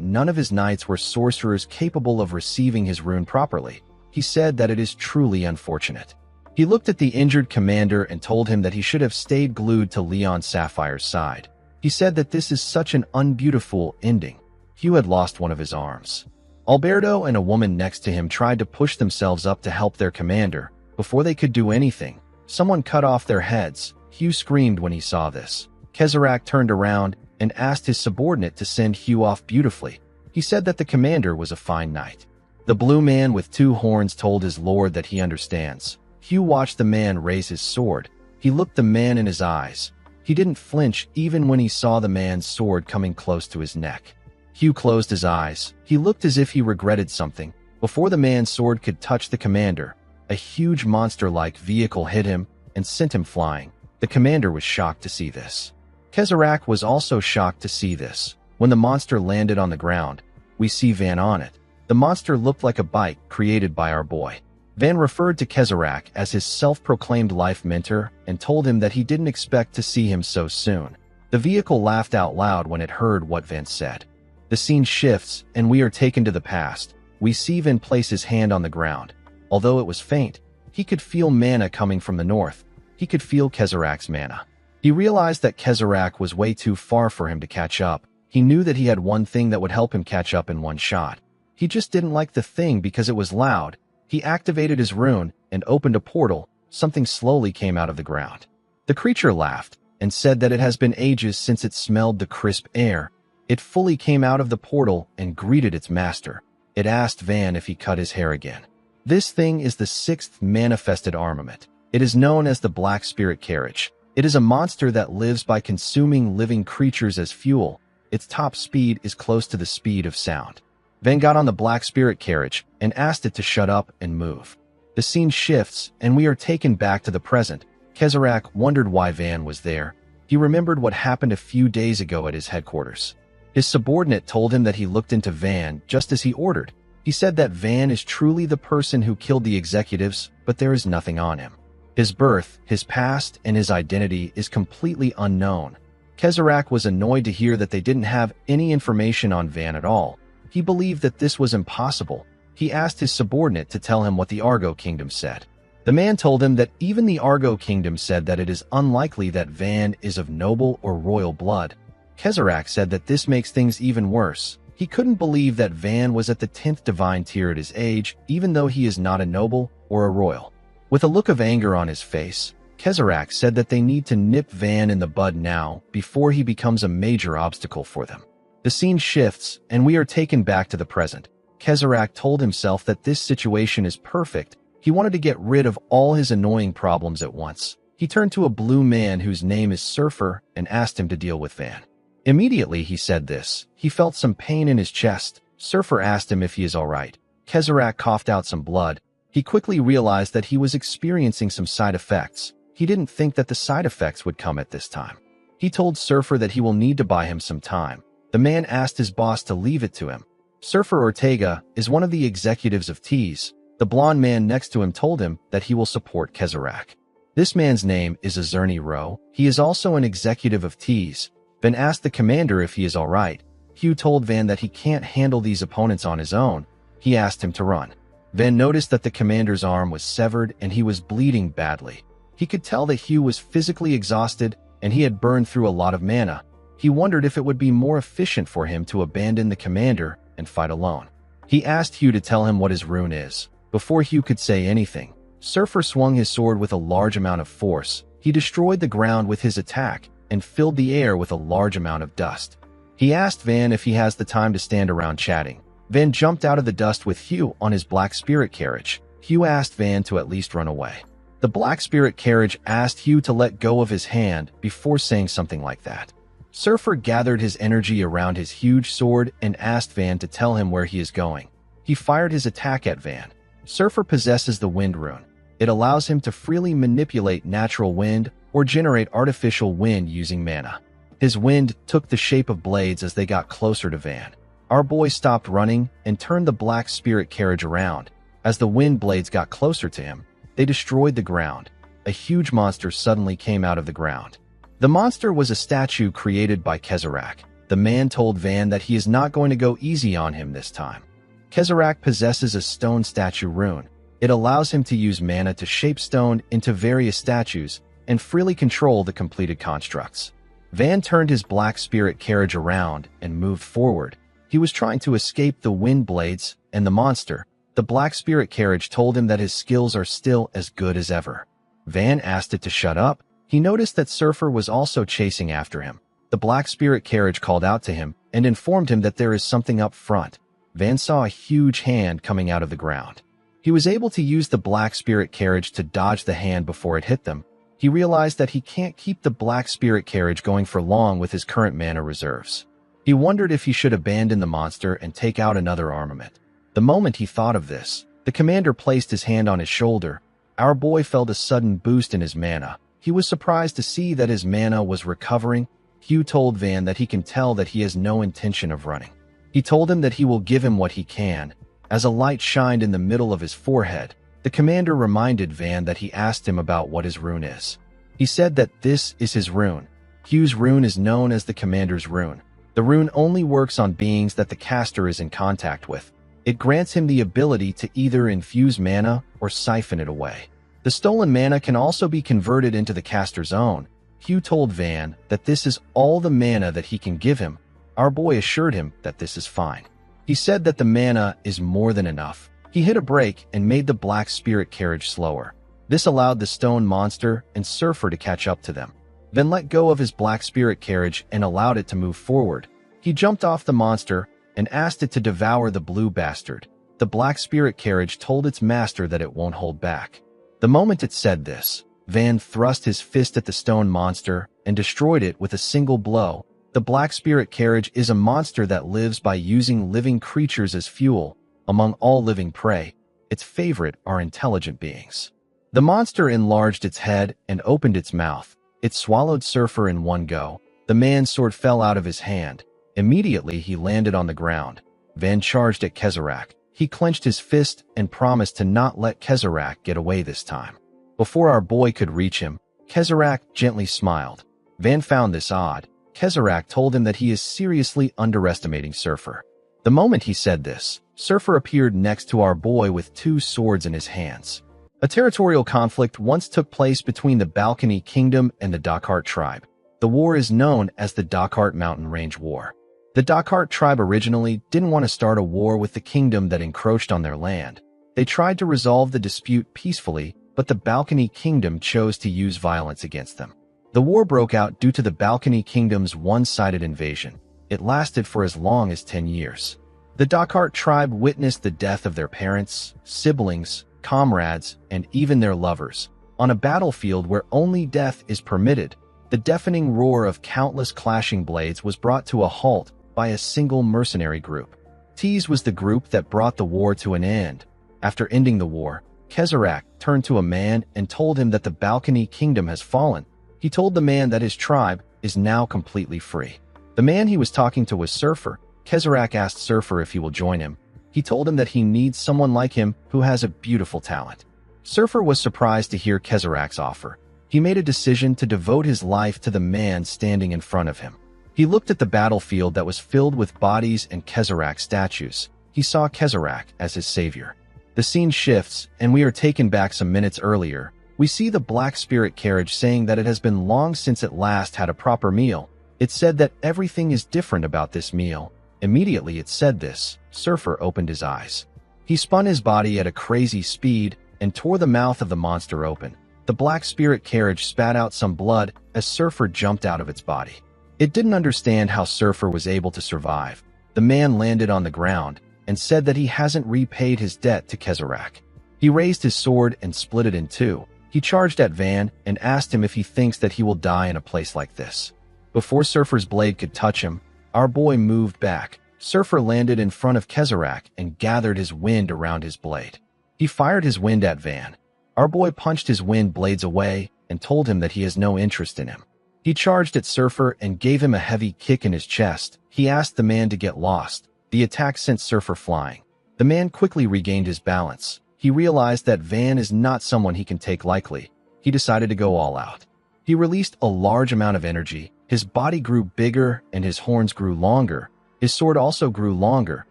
none of his knights were sorcerers capable of receiving his rune properly. He said that it is truly unfortunate. He looked at the injured commander and told him that he should have stayed glued to Leon Sapphire's side. He said that this is such an unbeautiful ending. Hugh had lost one of his arms. Alberto and a woman next to him tried to push themselves up to help their commander. Before they could do anything, someone cut off their heads. Hugh screamed when he saw this. Kezerak turned around and asked his subordinate to send Hugh off beautifully. He said that the commander was a fine knight. The blue man with 2 horns told his lord that he understands. Hugh watched the man raise his sword. He looked the man in his eyes. He didn't flinch even when he saw the man's sword coming close to his neck. Hugh closed his eyes. He looked as if he regretted something. Before the man's sword could touch the commander, a huge monster-like vehicle hit him and sent him flying. The commander was shocked to see this. Kezerak was also shocked to see this. When the monster landed on the ground, we see Van on it. The monster looked like a bike created by our boy. Van referred to Kezerak as his self-proclaimed life mentor and told him that he didn't expect to see him so soon. The vehicle laughed out loud when it heard what Van said. The scene shifts, and we are taken to the past. We see Van place his hand on the ground. Although it was faint, he could feel mana coming from the north. He could feel Kezerak's mana. He realized that Kezerak was way too far for him to catch up. He knew that he had one thing that would help him catch up in one shot. He just didn't like the thing because it was loud. He activated his rune and opened a portal. Something slowly came out of the ground. The creature laughed and said that it has been ages since it smelled the crisp air. It fully came out of the portal and greeted its master. It asked Van if he cut his hair again. This thing is the 6th manifested armament. It is known as the Black Spirit Carriage. It is a monster that lives by consuming living creatures as fuel. Its top speed is close to the speed of sound. Van got on the Black Spirit Carriage and asked it to shut up and move. The scene shifts, and we are taken back to the present. Kezerak wondered why Van was there. He remembered what happened a few days ago at his headquarters. His subordinate told him that he looked into Van just as he ordered. He said that Van is truly the person who killed the executives, but there is nothing on him. His birth, his past, and his identity is completely unknown. Kezerak was annoyed to hear that they didn't have any information on Van at all. He believed that this was impossible. He asked his subordinate to tell him what the Argo Kingdom said. The man told him that even the Argo Kingdom said that it is unlikely that Van is of noble or royal blood. Kezerak said that this makes things even worse. He couldn't believe that Van was at the 10th divine tier at his age, even though he is not a noble or a royal. With a look of anger on his face, Kezerak said that they need to nip Van in the bud now before he becomes a major obstacle for them. The scene shifts, and we are taken back to the present. Kezerak told himself that this situation is perfect. He wanted to get rid of all his annoying problems at once. He turned to a blue man whose name is Surfer and asked him to deal with Van. Immediately he said this. He felt some pain in his chest. Surfer asked him if he is all right. Kezerak coughed out some blood. He quickly realized that he was experiencing some side effects. He didn't think that the side effects would come at this time. He told Surfer that he will need to buy him some time. The man asked his boss to leave it to him. Surfer Ortega is one of the executives of Tease. The blonde man next to him told him that he will support Kezerak. This man's name is Azerny Rowe. He is also an executive of Tease. Van asked the commander if he is alright. Hugh told Van that he can't handle these opponents on his own. He asked him to run. Van noticed that the commander's arm was severed and he was bleeding badly. He could tell that Hugh was physically exhausted and he had burned through a lot of mana. He wondered if it would be more efficient for him to abandon the commander and fight alone. He asked Hugh to tell him what his rune is. Before Hugh could say anything, Surfer swung his sword with a large amount of force. He destroyed the ground with his attack and filled the air with a large amount of dust. He asked Van if he has the time to stand around chatting. Van jumped out of the dust with Hugh on his black spirit carriage. Hugh asked Van to at least run away. The black spirit carriage asked Hugh to let go of his hand before saying something like that. Surfer gathered his energy around his huge sword and asked Van to tell him where he is going. He fired his attack at Van. Surfer possesses the wind rune. It allows him to freely manipulate natural wind or generate artificial wind using mana. His wind took the shape of blades as they got closer to Van. Our boy stopped running and turned the black spirit carriage around. As the wind blades got closer to him, they destroyed the ground. A huge monster suddenly came out of the ground. The monster was a statue created by Kezerak. The man told Van that he is not going to go easy on him this time. Kezerak possesses a stone statue rune. It allows him to use mana to shape stone into various statues and freely control the completed constructs. Van turned his black spirit carriage around and moved forward. He was trying to escape the wind blades and the monster. The black spirit carriage told him that his skills are still as good as ever. Van asked it to shut up. He noticed that Surfer was also chasing after him. The black spirit carriage called out to him and informed him that there is something up front. Van saw a huge hand coming out of the ground. He was able to use the black spirit carriage to dodge the hand before it hit them. He realized that he can't keep the black spirit carriage going for long with his current mana reserves. He wondered if he should abandon the monster and take out another armament. The moment he thought of this, the commander placed his hand on his shoulder. Our boy felt a sudden boost in his mana. He was surprised to see that his mana was recovering. Hugh told Van that he can tell that he has no intention of running. He told him that he will give him what he can. As a light shined in the middle of his forehead, the commander reminded Van that he asked him about what his rune is. He said that this is his rune. Hugh's rune is known as the commander's rune. The rune only works on beings that the caster is in contact with. It grants him the ability to either infuse mana or siphon it away. The stolen mana can also be converted into the caster's own. Hugh told Van that this is all the mana that he can give him. Our boy assured him that this is fine. He said that the mana is more than enough. He hit a brake and made the black spirit carriage slower. This allowed the stone monster and Surfer to catch up to them. Then let go of his black spirit carriage and allowed it to move forward. He jumped off the monster and asked it to devour the blue bastard. The black spirit carriage told its master that it won't hold back. The moment it said this, Van thrust his fist at the stone monster and destroyed it with a single blow. The black spirit carriage is a monster that lives by using living creatures as fuel. Among all living prey, its favorite are intelligent beings. The monster enlarged its head and opened its mouth. It swallowed Surfer in one go. The man's sword fell out of his hand. Immediately, he landed on the ground. Van charged at Kezerak. He clenched his fist and promised to not let Kezerak get away this time. Before our boy could reach him, Kezerak gently smiled. Van found this odd. Kezerak told him that he is seriously underestimating Surfer. The moment he said this, Surfer appeared next to our boy with two swords in his hands. A territorial conflict once took place between the Balcony Kingdom and the Dockheart tribe. The war is known as the Dockheart Mountain Range War. The Dockheart tribe originally didn't want to start a war with the kingdom that encroached on their land. They tried to resolve the dispute peacefully, but the Balcony Kingdom chose to use violence against them. The war broke out due to the Balcony Kingdom's one-sided invasion. It lasted for as long as 10 years. The Dockheart tribe witnessed the death of their parents, siblings, comrades, and even their lovers. On a battlefield where only death is permitted, the deafening roar of countless clashing blades was brought to a halt by a single mercenary group. Tease was the group that brought the war to an end. After ending the war, Kezerak turned to a man and told him that the Balcony Kingdom has fallen. He told the man that his tribe is now completely free. The man he was talking to was Surfer. Kezerak asked Surfer if he will join him. He told him that he needs someone like him who has a beautiful talent. Surfer was surprised to hear Kezerak's offer. He made a decision to devote his life to the man standing in front of him. He looked at the battlefield that was filled with bodies and Kezerak statues. He saw Kezerak as his savior. The scene shifts, and we are taken back some minutes earlier. We see the Black Spirit carriage saying that it has been long since it last had a proper meal. It said that everything is different about this meal. Immediately it said this, Surfer opened his eyes. He spun his body at a crazy speed and tore the mouth of the monster open. The Black Spirit carriage spat out some blood as Surfer jumped out of its body. It didn't understand how Surfer was able to survive. The man landed on the ground and said that he hasn't repaid his debt to Kezerak. He raised his sword and split it in two. He charged at Van and asked him if he thinks that he will die in a place like this. Before Surfer's blade could touch him, our boy moved back. Surfer landed in front of Kezerak and gathered his wind around his blade. He fired his wind at Van. Our boy punched his wind blades away and told him that he has no interest in him. He charged at Surfer and gave him a heavy kick in his chest. He asked the man to get lost. The attack sent Surfer flying. The man quickly regained his balance. He realized that Van is not someone he can take lightly. He decided to go all out. He released a large amount of energy. His body grew bigger and his horns grew longer. His sword also grew longer.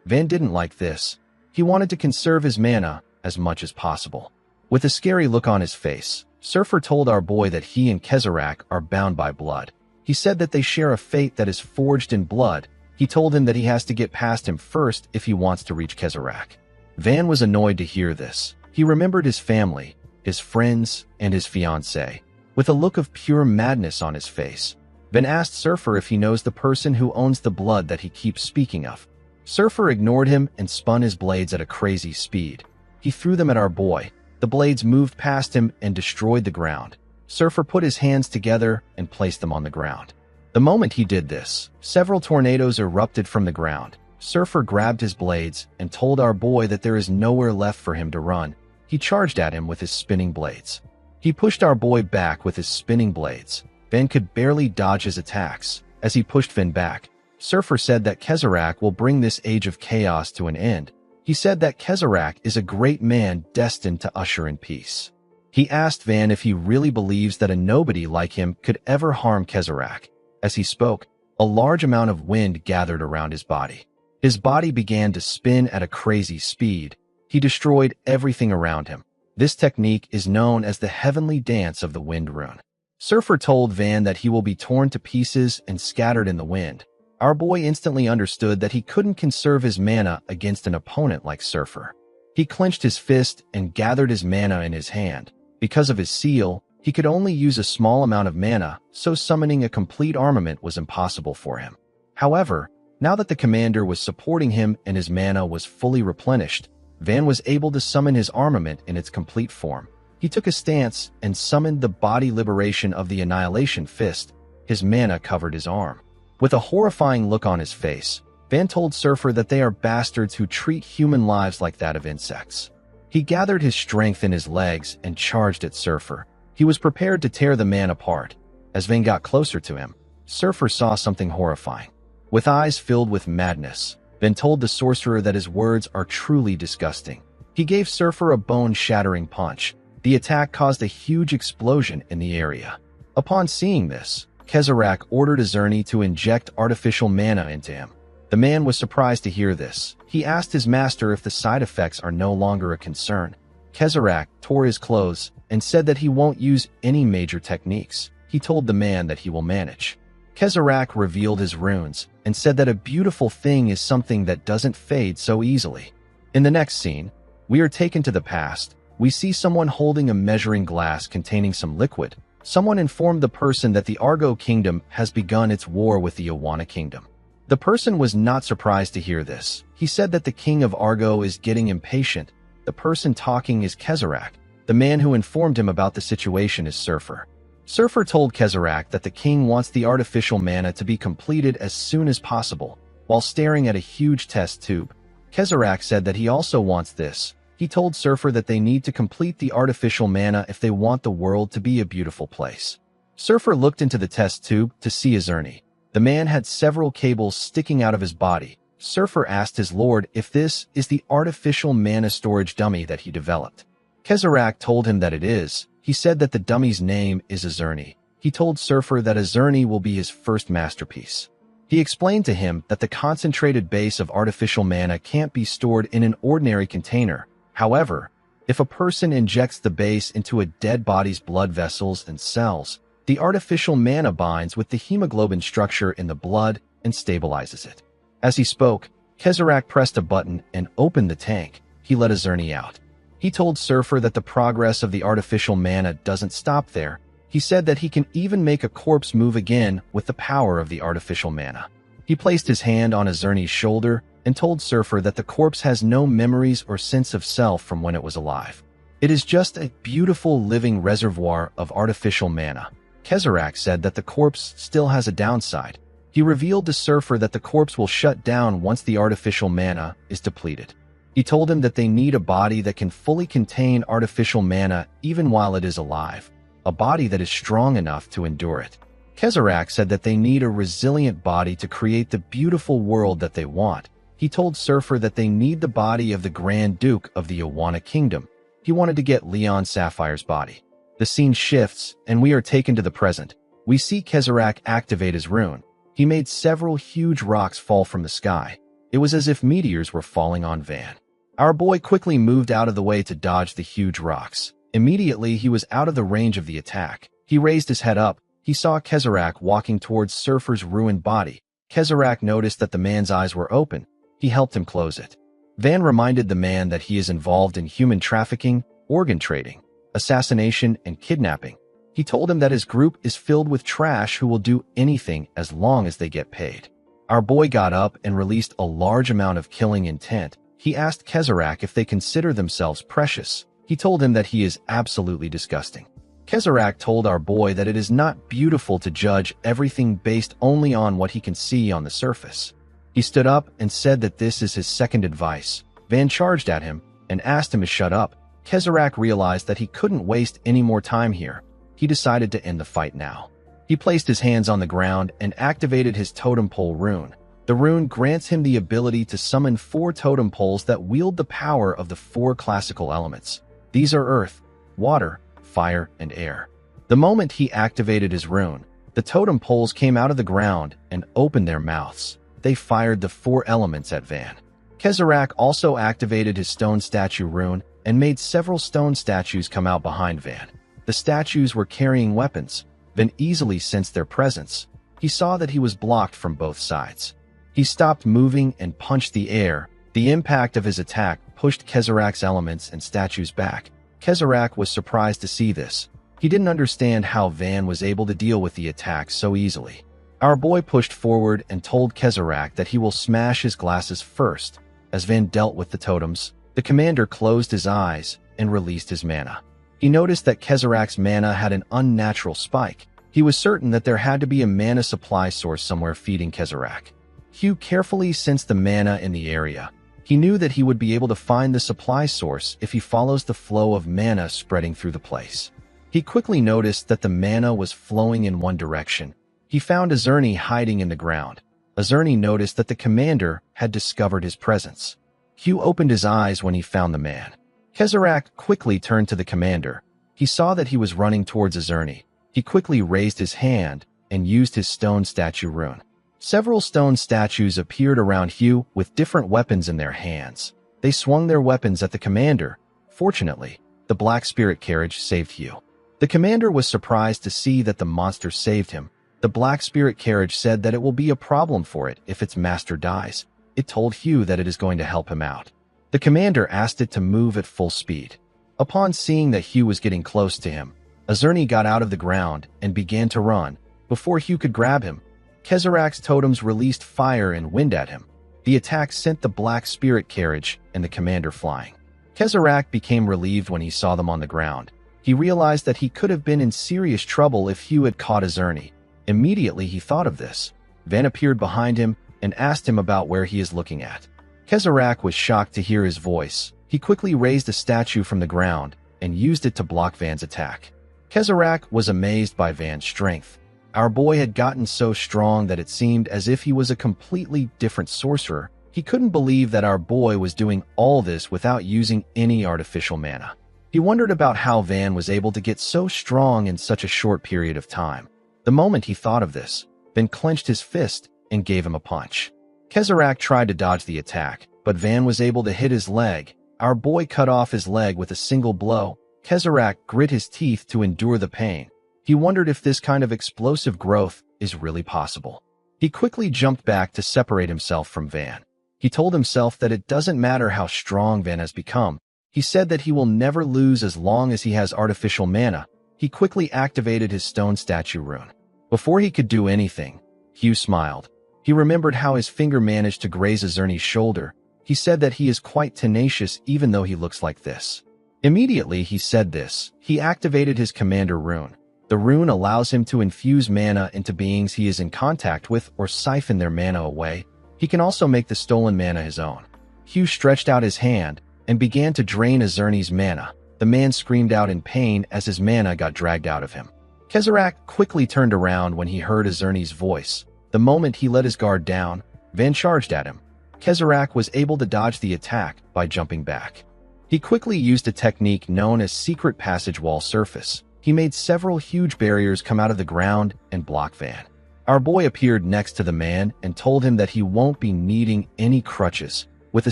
Van didn't like this. He wanted to conserve his mana as much as possible. With a scary look on his face, Surfer told our boy that he and Kezerak are bound by blood. He said that they share a fate that is forged in blood. He told him that he has to get past him first if he wants to reach Kezerak. Van was annoyed to hear this. He remembered his family, his friends, and his fiancée. With a look of pure madness on his face, Van asked Surfer if he knows the person who owns the blood that he keeps speaking of. Surfer ignored him and spun his blades at a crazy speed. He threw them at our boy. The blades moved past him and destroyed the ground. Surfer put his hands together and placed them on the ground. The moment he did this, several tornadoes erupted from the ground. Surfer grabbed his blades and told our boy that there is nowhere left for him to run. He charged at him with his spinning blades. He pushed our boy back with his spinning blades. Van could barely dodge his attacks. As he pushed Van back, Surfer said that Kezerak will bring this age of chaos to an end. He said that Kezerak is a great man destined to usher in peace. He asked Van if he really believes that a nobody like him could ever harm Kezerak. As he spoke, a large amount of wind gathered around his body. His body began to spin at a crazy speed. He destroyed everything around him. This technique is known as the heavenly dance of the wind rune. Surfer told Van that he will be torn to pieces and scattered in the wind. Our boy instantly understood that he couldn't conserve his mana against an opponent like Surfer. He clenched his fist and gathered his mana in his hand. Because of his seal, he could only use a small amount of mana, so summoning a complete armament was impossible for him. However, now that the commander was supporting him and his mana was fully replenished, Van was able to summon his armament in its complete form. He took a stance and summoned the body liberation of the Annihilation Fist. His mana covered his arm. With a horrifying look on his face, Van told Surfer that they are bastards who treat human lives like that of insects. He gathered his strength in his legs and charged at Surfer. He was prepared to tear the man apart. As Van got closer to him, Surfer saw something horrifying. With eyes filled with madness, Van told the sorcerer that his words are truly disgusting. He gave Surfer a bone-shattering punch. The attack caused a huge explosion in the area. Upon seeing this, Kezerak ordered Azerni to inject artificial mana into him. The man was surprised to hear this. He asked his master if the side effects are no longer a concern. Kezerak tore his clothes and said that he won't use any major techniques. He told the man that he will manage. Kezerak revealed his runes and said that a beautiful thing is something that doesn't fade so easily. In the next scene, we are taken to the past. We see someone holding a measuring glass containing some liquid. Someone informed the person that the Argo Kingdom has begun its war with the Awana Kingdom. The person was not surprised to hear this. He said that the king of Argo is getting impatient. The person talking is Kezerak. The man who informed him about the situation is Surfer. Surfer told Kezerak that the king wants the artificial mana to be completed as soon as possible. While staring at a huge test tube, Kezerak said that he also wants this. He told Surfer that they need to complete the artificial mana if they want the world to be a beautiful place. Surfer looked into the test tube to see Azerni. The man had several cables sticking out of his body. Surfer asked his lord if this is the artificial mana storage dummy that he developed. Kezerak told him that it is. He said that the dummy's name is Azerny. He told Surfer that Azerny will be his first masterpiece. He explained to him that the concentrated base of artificial mana can't be stored in an ordinary container. However, if a person injects the base into a dead body's blood vessels and cells, the artificial mana binds with the hemoglobin structure in the blood and stabilizes it. As he spoke, Kezerak pressed a button and opened the tank. He let Azerny out. He told Surfer that the progress of the artificial mana doesn't stop there. He said that he can even make a corpse move again with the power of the artificial mana. He placed his hand on Azerny's shoulder and told Surfer that the corpse has no memories or sense of self from when it was alive. It is just a beautiful living reservoir of artificial mana. Kezerak said that the corpse still has a downside. He revealed to Surfer that the corpse will shut down once the artificial mana is depleted. He told him that they need a body that can fully contain artificial mana even while it is alive, a body that is strong enough to endure it. Kezerak said that they need a resilient body to create the beautiful world that they want. He told Surfer that they need the body of the Grand Duke of the Awana Kingdom. He wanted to get Leon Sapphire's body. The scene shifts, and we are taken to the present. We see Kezerak activate his rune. He made several huge rocks fall from the sky. It was as if meteors were falling on Van. Our boy quickly moved out of the way to dodge the huge rocks. Immediately, he was out of the range of the attack. He raised his head up. He saw Kezerak walking towards Surfer's ruined body. Kezerak noticed that the man's eyes were open. He helped him close it. Van reminded the man that he is involved in human trafficking, organ trading, assassination, and kidnapping. He told him that his group is filled with trash who will do anything as long as they get paid. Our boy got up and released a large amount of killing intent. He asked Kezerak if they consider themselves precious. He told him that he is absolutely disgusting. Kezerak told our boy that it is not beautiful to judge everything based only on what he can see on the surface. He stood up and said that this is his second advice. Van charged at him and asked him to shut up. Kezerak realized that he couldn't waste any more time here. He decided to end the fight now. He placed his hands on the ground and activated his totem pole rune. The rune grants him the ability to summon 4 totem poles that wield the power of the 4 classical elements. These are earth, water, fire, and air. The moment he activated his rune, the totem poles came out of the ground and opened their mouths. They fired the 4 elements at Van. Kezerak also activated his stone statue rune and made several stone statues come out behind Van. The statues were carrying weapons. Van easily sensed their presence. He saw that he was blocked from both sides. He stopped moving and punched the air. The impact of his attack pushed Kezerak's elements and statues back. Kezerak was surprised to see this. He didn't understand how Van was able to deal with the attack so easily. Our boy pushed forward and told Kezerak that he will smash his glasses first. As Van dealt with the totems, the commander closed his eyes and released his mana. He noticed that Kezerak's mana had an unnatural spike. He was certain that there had to be a mana supply source somewhere feeding Kezerak. Hugh carefully sensed the mana in the area. He knew that he would be able to find the supply source if he follows the flow of mana spreading through the place. He quickly noticed that the mana was flowing in one direction. He found Azerny hiding in the ground. Azerny noticed that the commander had discovered his presence. Hugh opened his eyes when he found the man. Kezerak quickly turned to the commander. He saw that he was running towards Azerny. He quickly raised his hand and used his stone statue rune. Several stone statues appeared around Hugh with different weapons in their hands. They swung their weapons at the commander. Fortunately, the Black Spirit Carriage saved Hugh. The commander was surprised to see that the monster saved him. The Black Spirit Carriage said that it will be a problem for it if its master dies. It told Hugh that it is going to help him out. The commander asked it to move at full speed. Upon seeing that Hugh was getting close to him, Azerny got out of the ground and began to run. Before Hugh could grab him, Kezerak's totems released fire and wind at him. The attack sent the Black Spirit Carriage and the commander flying. Kezerak became relieved when he saw them on the ground. He realized that he could have been in serious trouble if Hugh had caught Azerny. Immediately he thought of this. Van appeared behind him and asked him about where he is looking at. Kezerak was shocked to hear his voice. He quickly raised a statue from the ground and used it to block Van's attack. Kezerak was amazed by Van's strength. Our boy had gotten so strong that it seemed as if he was a completely different sorcerer. He couldn't believe that our boy was doing all this without using any artificial mana. He wondered about how Van was able to get so strong in such a short period of time. The moment he thought of this, Van clenched his fist and gave him a punch. Kezarak tried to dodge the attack, but Van was able to hit his leg. Our boy cut off his leg with a single blow. Kezarak grit his teeth to endure the pain. He wondered if this kind of explosive growth is really possible. He quickly jumped back to separate himself from Van. He told himself that it doesn't matter how strong Van has become. He said that he will never lose as long as he has artificial mana. He quickly activated his stone statue rune. Before he could do anything, Hugh smiled. He remembered how his finger managed to graze Azerni's shoulder. He said that he is quite tenacious even though he looks like this. Immediately he said this, he activated his commander rune. The rune allows him to infuse mana into beings he is in contact with or siphon their mana away. He can also make the stolen mana his own. Hugh stretched out his hand and began to drain Azerni's mana. The man screamed out in pain as his mana got dragged out of him. Kezarak quickly turned around when he heard Azerni's voice. The moment he let his guard down, Van charged at him. Kezarak was able to dodge the attack by jumping back. He quickly used a technique known as secret passage wall surface. He made several huge barriers come out of the ground and block Van. Our boy appeared next to the man and told him that he won't be needing any crutches. With a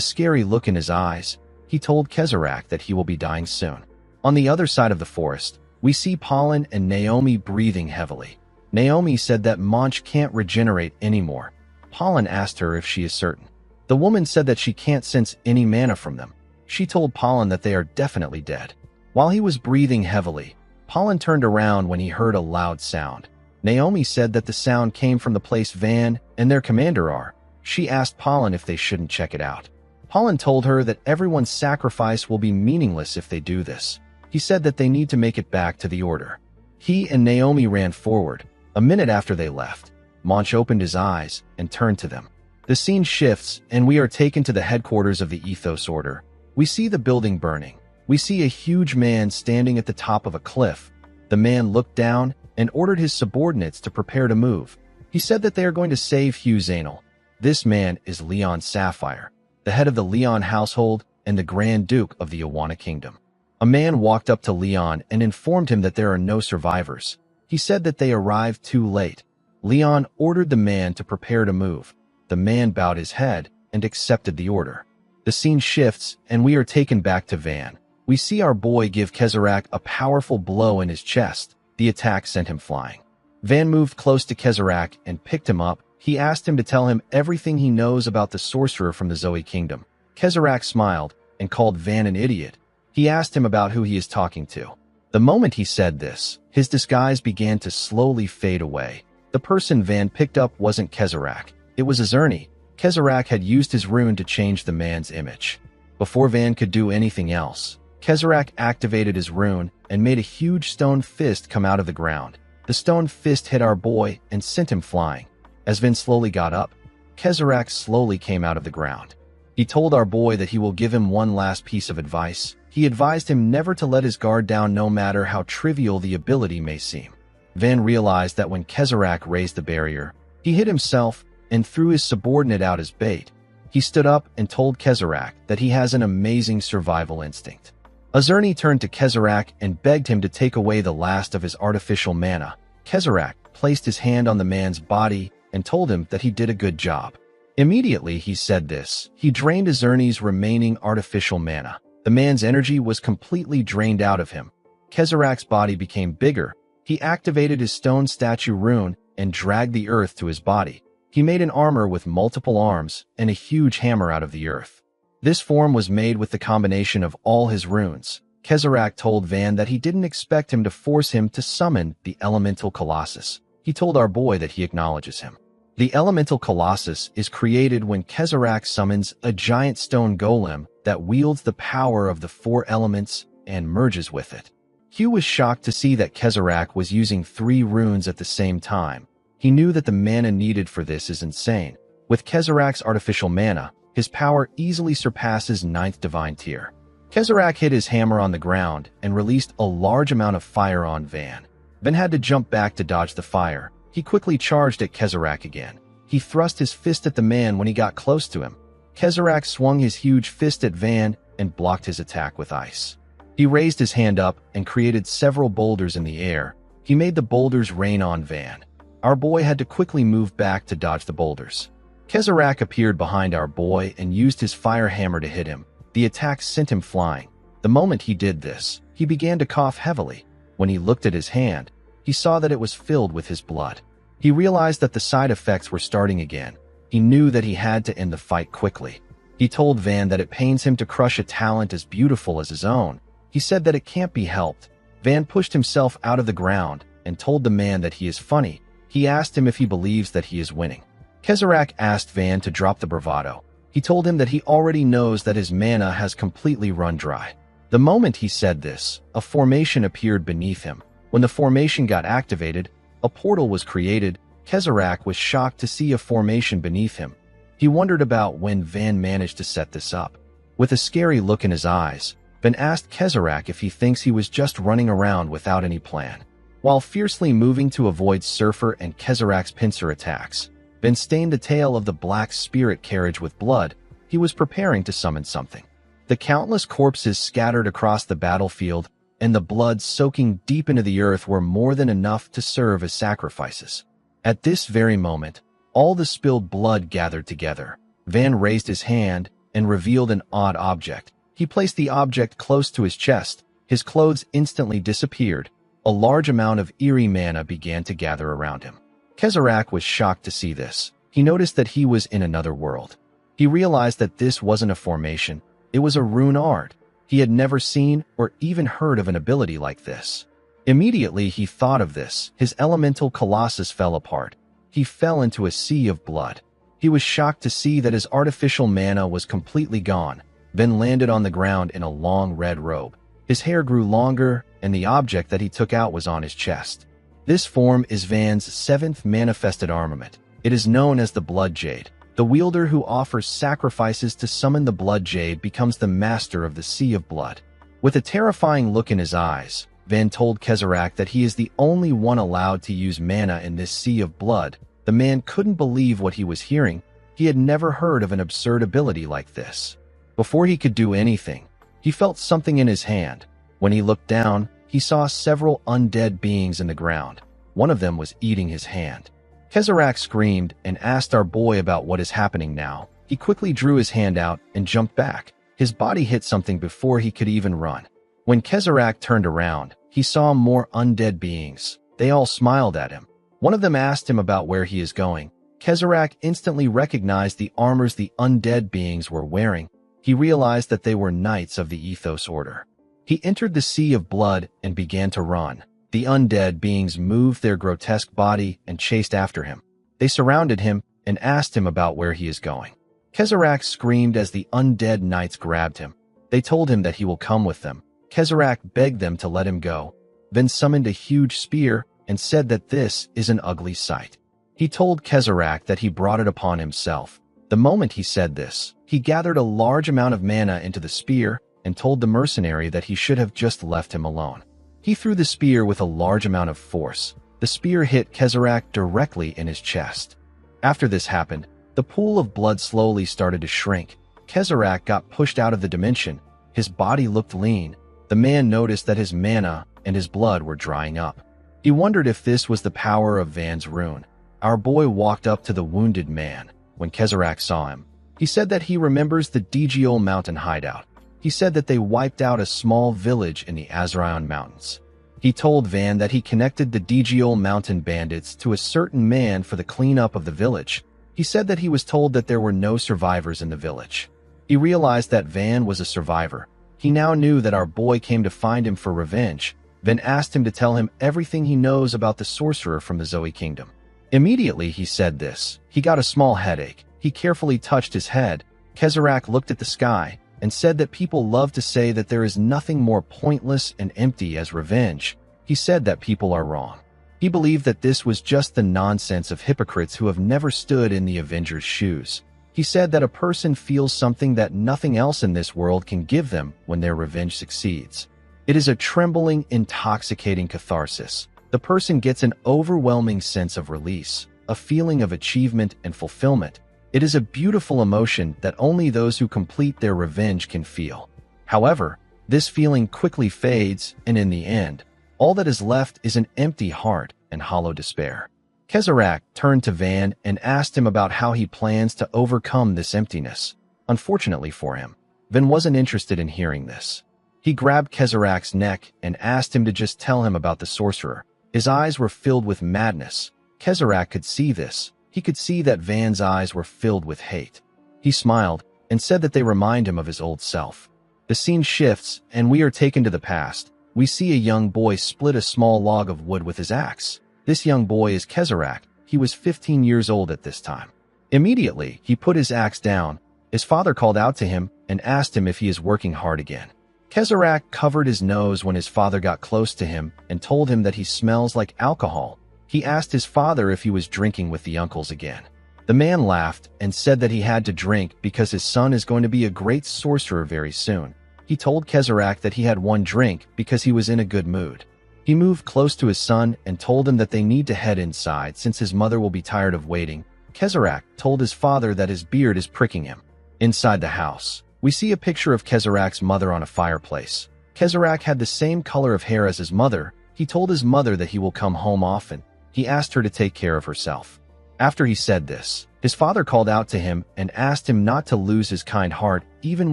scary look in his eyes, he told Kezarak that he will be dying soon. On the other side of the forest, we see Pollen and Naomi breathing heavily. Naomi said that Monch can't regenerate anymore. Pollen asked her if she is certain. The woman said that she can't sense any mana from them. She told Pollen that they are definitely dead. While he was breathing heavily, Pollen turned around when he heard a loud sound. Naomi said that the sound came from the place Van and their commander are. She asked Pollen if they shouldn't check it out. Pollen told her that everyone's sacrifice will be meaningless if they do this. He said that they need to make it back to the order. He and Naomi ran forward. A minute after they left, Monch opened his eyes and turned to them. The scene shifts and we are taken to the headquarters of the Ethos Order. We see the building burning. We see a huge man standing at the top of a cliff. The man looked down and ordered his subordinates to prepare to move. He said that they are going to save Hugh Zainal. This man is Leon Sapphire, the head of the Leon household and the Grand Duke of the Awana Kingdom. A man walked up to Leon and informed him that there are no survivors. He said that they arrived too late. Leon ordered the man to prepare to move. The man bowed his head and accepted the order. The scene shifts and we are taken back to Van. We see our boy give Kezarak a powerful blow in his chest. The attack sent him flying. Van moved close to Kezarak and picked him up. He asked him to tell him everything he knows about the sorcerer from the Zoe Kingdom. Kezarak smiled and called Van an idiot. He asked him about who he is talking to. The moment he said this, his disguise began to slowly fade away. The person Van picked up wasn't Kezarak. It was Azerni. Kezarak had used his rune to change the man's image. Before Van could do anything else, Kezarak activated his rune and made a huge stone fist come out of the ground. The stone fist hit our boy and sent him flying. As Van slowly got up, Kezarak slowly came out of the ground. He told our boy that he will give him one last piece of advice. He advised him never to let his guard down no matter how trivial the ability may seem. Van realized that when Kezarak raised the barrier, he hit himself and threw his subordinate out as bait. He stood up and told Kezarak that he has an amazing survival instinct. Azerni turned to Kezarak and begged him to take away the last of his artificial mana. Kezarak placed his hand on the man's body and told him that he did a good job. Immediately he said this, he drained Azerni's remaining artificial mana. The man's energy was completely drained out of him. Kezarak's body became bigger. He activated his stone statue rune and dragged the earth to his body. He made an armor with multiple arms and a huge hammer out of the earth. This form was made with the combination of all his runes. Kezarak told Van that he didn't expect him to force him to summon the Elemental Colossus. He told our boy that he acknowledges him. The Elemental Colossus is created when Kezarak summons a giant stone golem that wields the power of the four elements and merges with it. Hugh was shocked to see that Kezarak was using 3 runes at the same time. He knew that the mana needed for this is insane. With Kezarak's artificial mana, his power easily surpasses 9th divine tier. Kezarak hit his hammer on the ground and released a large amount of fire on Van. Van had to jump back to dodge the fire. He quickly charged at Kezarak again. He thrust his fist at the man when he got close to him. Kezarak swung his huge fist at Van and blocked his attack with ice. He raised his hand up and created several boulders in the air. He made the boulders rain on Van. Our boy had to quickly move back to dodge the boulders. Kezarak appeared behind our boy and used his fire hammer to hit him. The attack sent him flying. The moment he did this, he began to cough heavily. When he looked at his hand, he saw that it was filled with his blood. He realized that the side effects were starting again. He knew that he had to end the fight quickly. He told Van that it pains him to crush a talent as beautiful as his own. He said that it can't be helped. Van pushed himself out of the ground and told the man that he is funny. He asked him if he believes that he is winning. Kezarak asked Van to drop the bravado. He told him that he already knows that his mana has completely run dry. The moment he said this, a formation appeared beneath him. When the formation got activated, a portal was created. Kezarak was shocked to see a formation beneath him. He wondered about when Van managed to set this up. With a scary look in his eyes, Van asked Kezarak if he thinks he was just running around without any plan. While fiercely moving to avoid Surfer and Kezarak's pincer attacks, Van stained the tail of the black spirit carriage with blood. He was preparing to summon something. The countless corpses scattered across the battlefield and the blood soaking deep into the earth were more than enough to serve as sacrifices. At this very moment, all the spilled blood gathered together. Van raised his hand and revealed an odd object. He placed the object close to his chest. His clothes instantly disappeared. A large amount of eerie mana began to gather around him. Kezarak was shocked to see this. He noticed that he was in another world. He realized that this wasn't a formation. It was a rune art. He had never seen or even heard of an ability like this. Immediately he thought of this. His elemental colossus fell apart. He fell into a sea of blood. He was shocked to see that his artificial mana was completely gone, then landed on the ground in a long red robe. His hair grew longer, and the object that he took out was on his chest. This form is Van's seventh manifested armament. It is known as the Blood Jade. The wielder who offers sacrifices to summon the Blood Jade becomes the master of the Sea of Blood. With a terrifying look in his eyes, Van told Kezarak that he is the only one allowed to use mana in this Sea of Blood. The man couldn't believe what he was hearing. He had never heard of an absurd ability like this. Before he could do anything, he felt something in his hand. When he looked down, he saw several undead beings in the ground. One of them was eating his hand. Kezarak screamed and asked our boy about what is happening now. He quickly drew his hand out and jumped back. His body hit something before he could even run. When Kezarak turned around, he saw more undead beings. They all smiled at him. One of them asked him about where he is going. Kezarak instantly recognized the armors the undead beings were wearing. He realized that they were knights of the Ethos Order. He entered the Sea of Blood and began to run. The undead beings moved their grotesque body and chased after him. They surrounded him and asked him about where he is going. Kezarak screamed as the undead knights grabbed him. They told him that he will come with them. Kezarak begged them to let him go, then summoned a huge spear and said that this is an ugly sight. He told Kezarak that he brought it upon himself. The moment he said this, he gathered a large amount of mana into the spear and told the mercenary that he should have just left him alone. He threw the spear with a large amount of force. The spear hit Kezarak directly in his chest. After this happened, the pool of blood slowly started to shrink. Kezarak got pushed out of the dimension. His body looked lean. The man noticed that his mana and his blood were drying up. He wondered if this was the power of Van's rune. Our boy walked up to the wounded man. When Kezarak saw him, he said that he remembers the Djiol mountain hideout. He said that they wiped out a small village in the Azraon Mountains. He told Van that he connected the Djiol mountain bandits to a certain man for the cleanup of the village. He said that he was told that there were no survivors in the village. He realized that Van was a survivor. He now knew that our boy came to find him for revenge. Van asked him to tell him everything he knows about the sorcerer from the Zoe Kingdom. Immediately he said this, he got a small headache. He carefully touched his head. Kezarak looked at the sky and said that people love to say that there is nothing more pointless and empty as revenge. He said that people are wrong. He believed that this was just the nonsense of hypocrites who have never stood in the Avengers' shoes. He said that a person feels something that nothing else in this world can give them when their revenge succeeds. It is a trembling, intoxicating catharsis. The person gets an overwhelming sense of release, a feeling of achievement and fulfillment. It is a beautiful emotion that only those who complete their revenge can feel. However, This feeling quickly fades, and in the end, all that is left is an empty heart and hollow despair. Kezarak turned to Van and asked him about how he plans to overcome this emptiness. Unfortunately for him, Van wasn't interested in hearing this. He grabbed Kezarak's neck and asked him to just tell him about the sorcerer. His eyes were filled with madness. Kezarak could see this. He could see that Van's eyes were filled with hate. He smiled and said that they remind him of his old self. The scene shifts, and we are taken to the past. We see a young boy split a small log of wood with his axe. This young boy is Kezarak. He was 15 years old at this time. Immediately, he put his axe down. His father called out to him and asked him if he is working hard again. Kezarak covered his nose when his father got close to him and told him that he smells like alcohol. He asked his father if he was drinking with the uncles again. The man laughed and said that he had to drink because his son is going to be a great sorcerer very soon. He told Kezarak that he had one drink because he was in a good mood. He moved close to his son and told him that they need to head inside since his mother will be tired of waiting. Kezarak told his father that his beard is pricking him. Inside the house, we see a picture of Kezarak's mother on a fireplace. Kezarak had the same color of hair as his mother. He told his mother that he will come home often. He asked her to take care of herself. After he said this, his father called out to him and asked him not to lose his kind heart even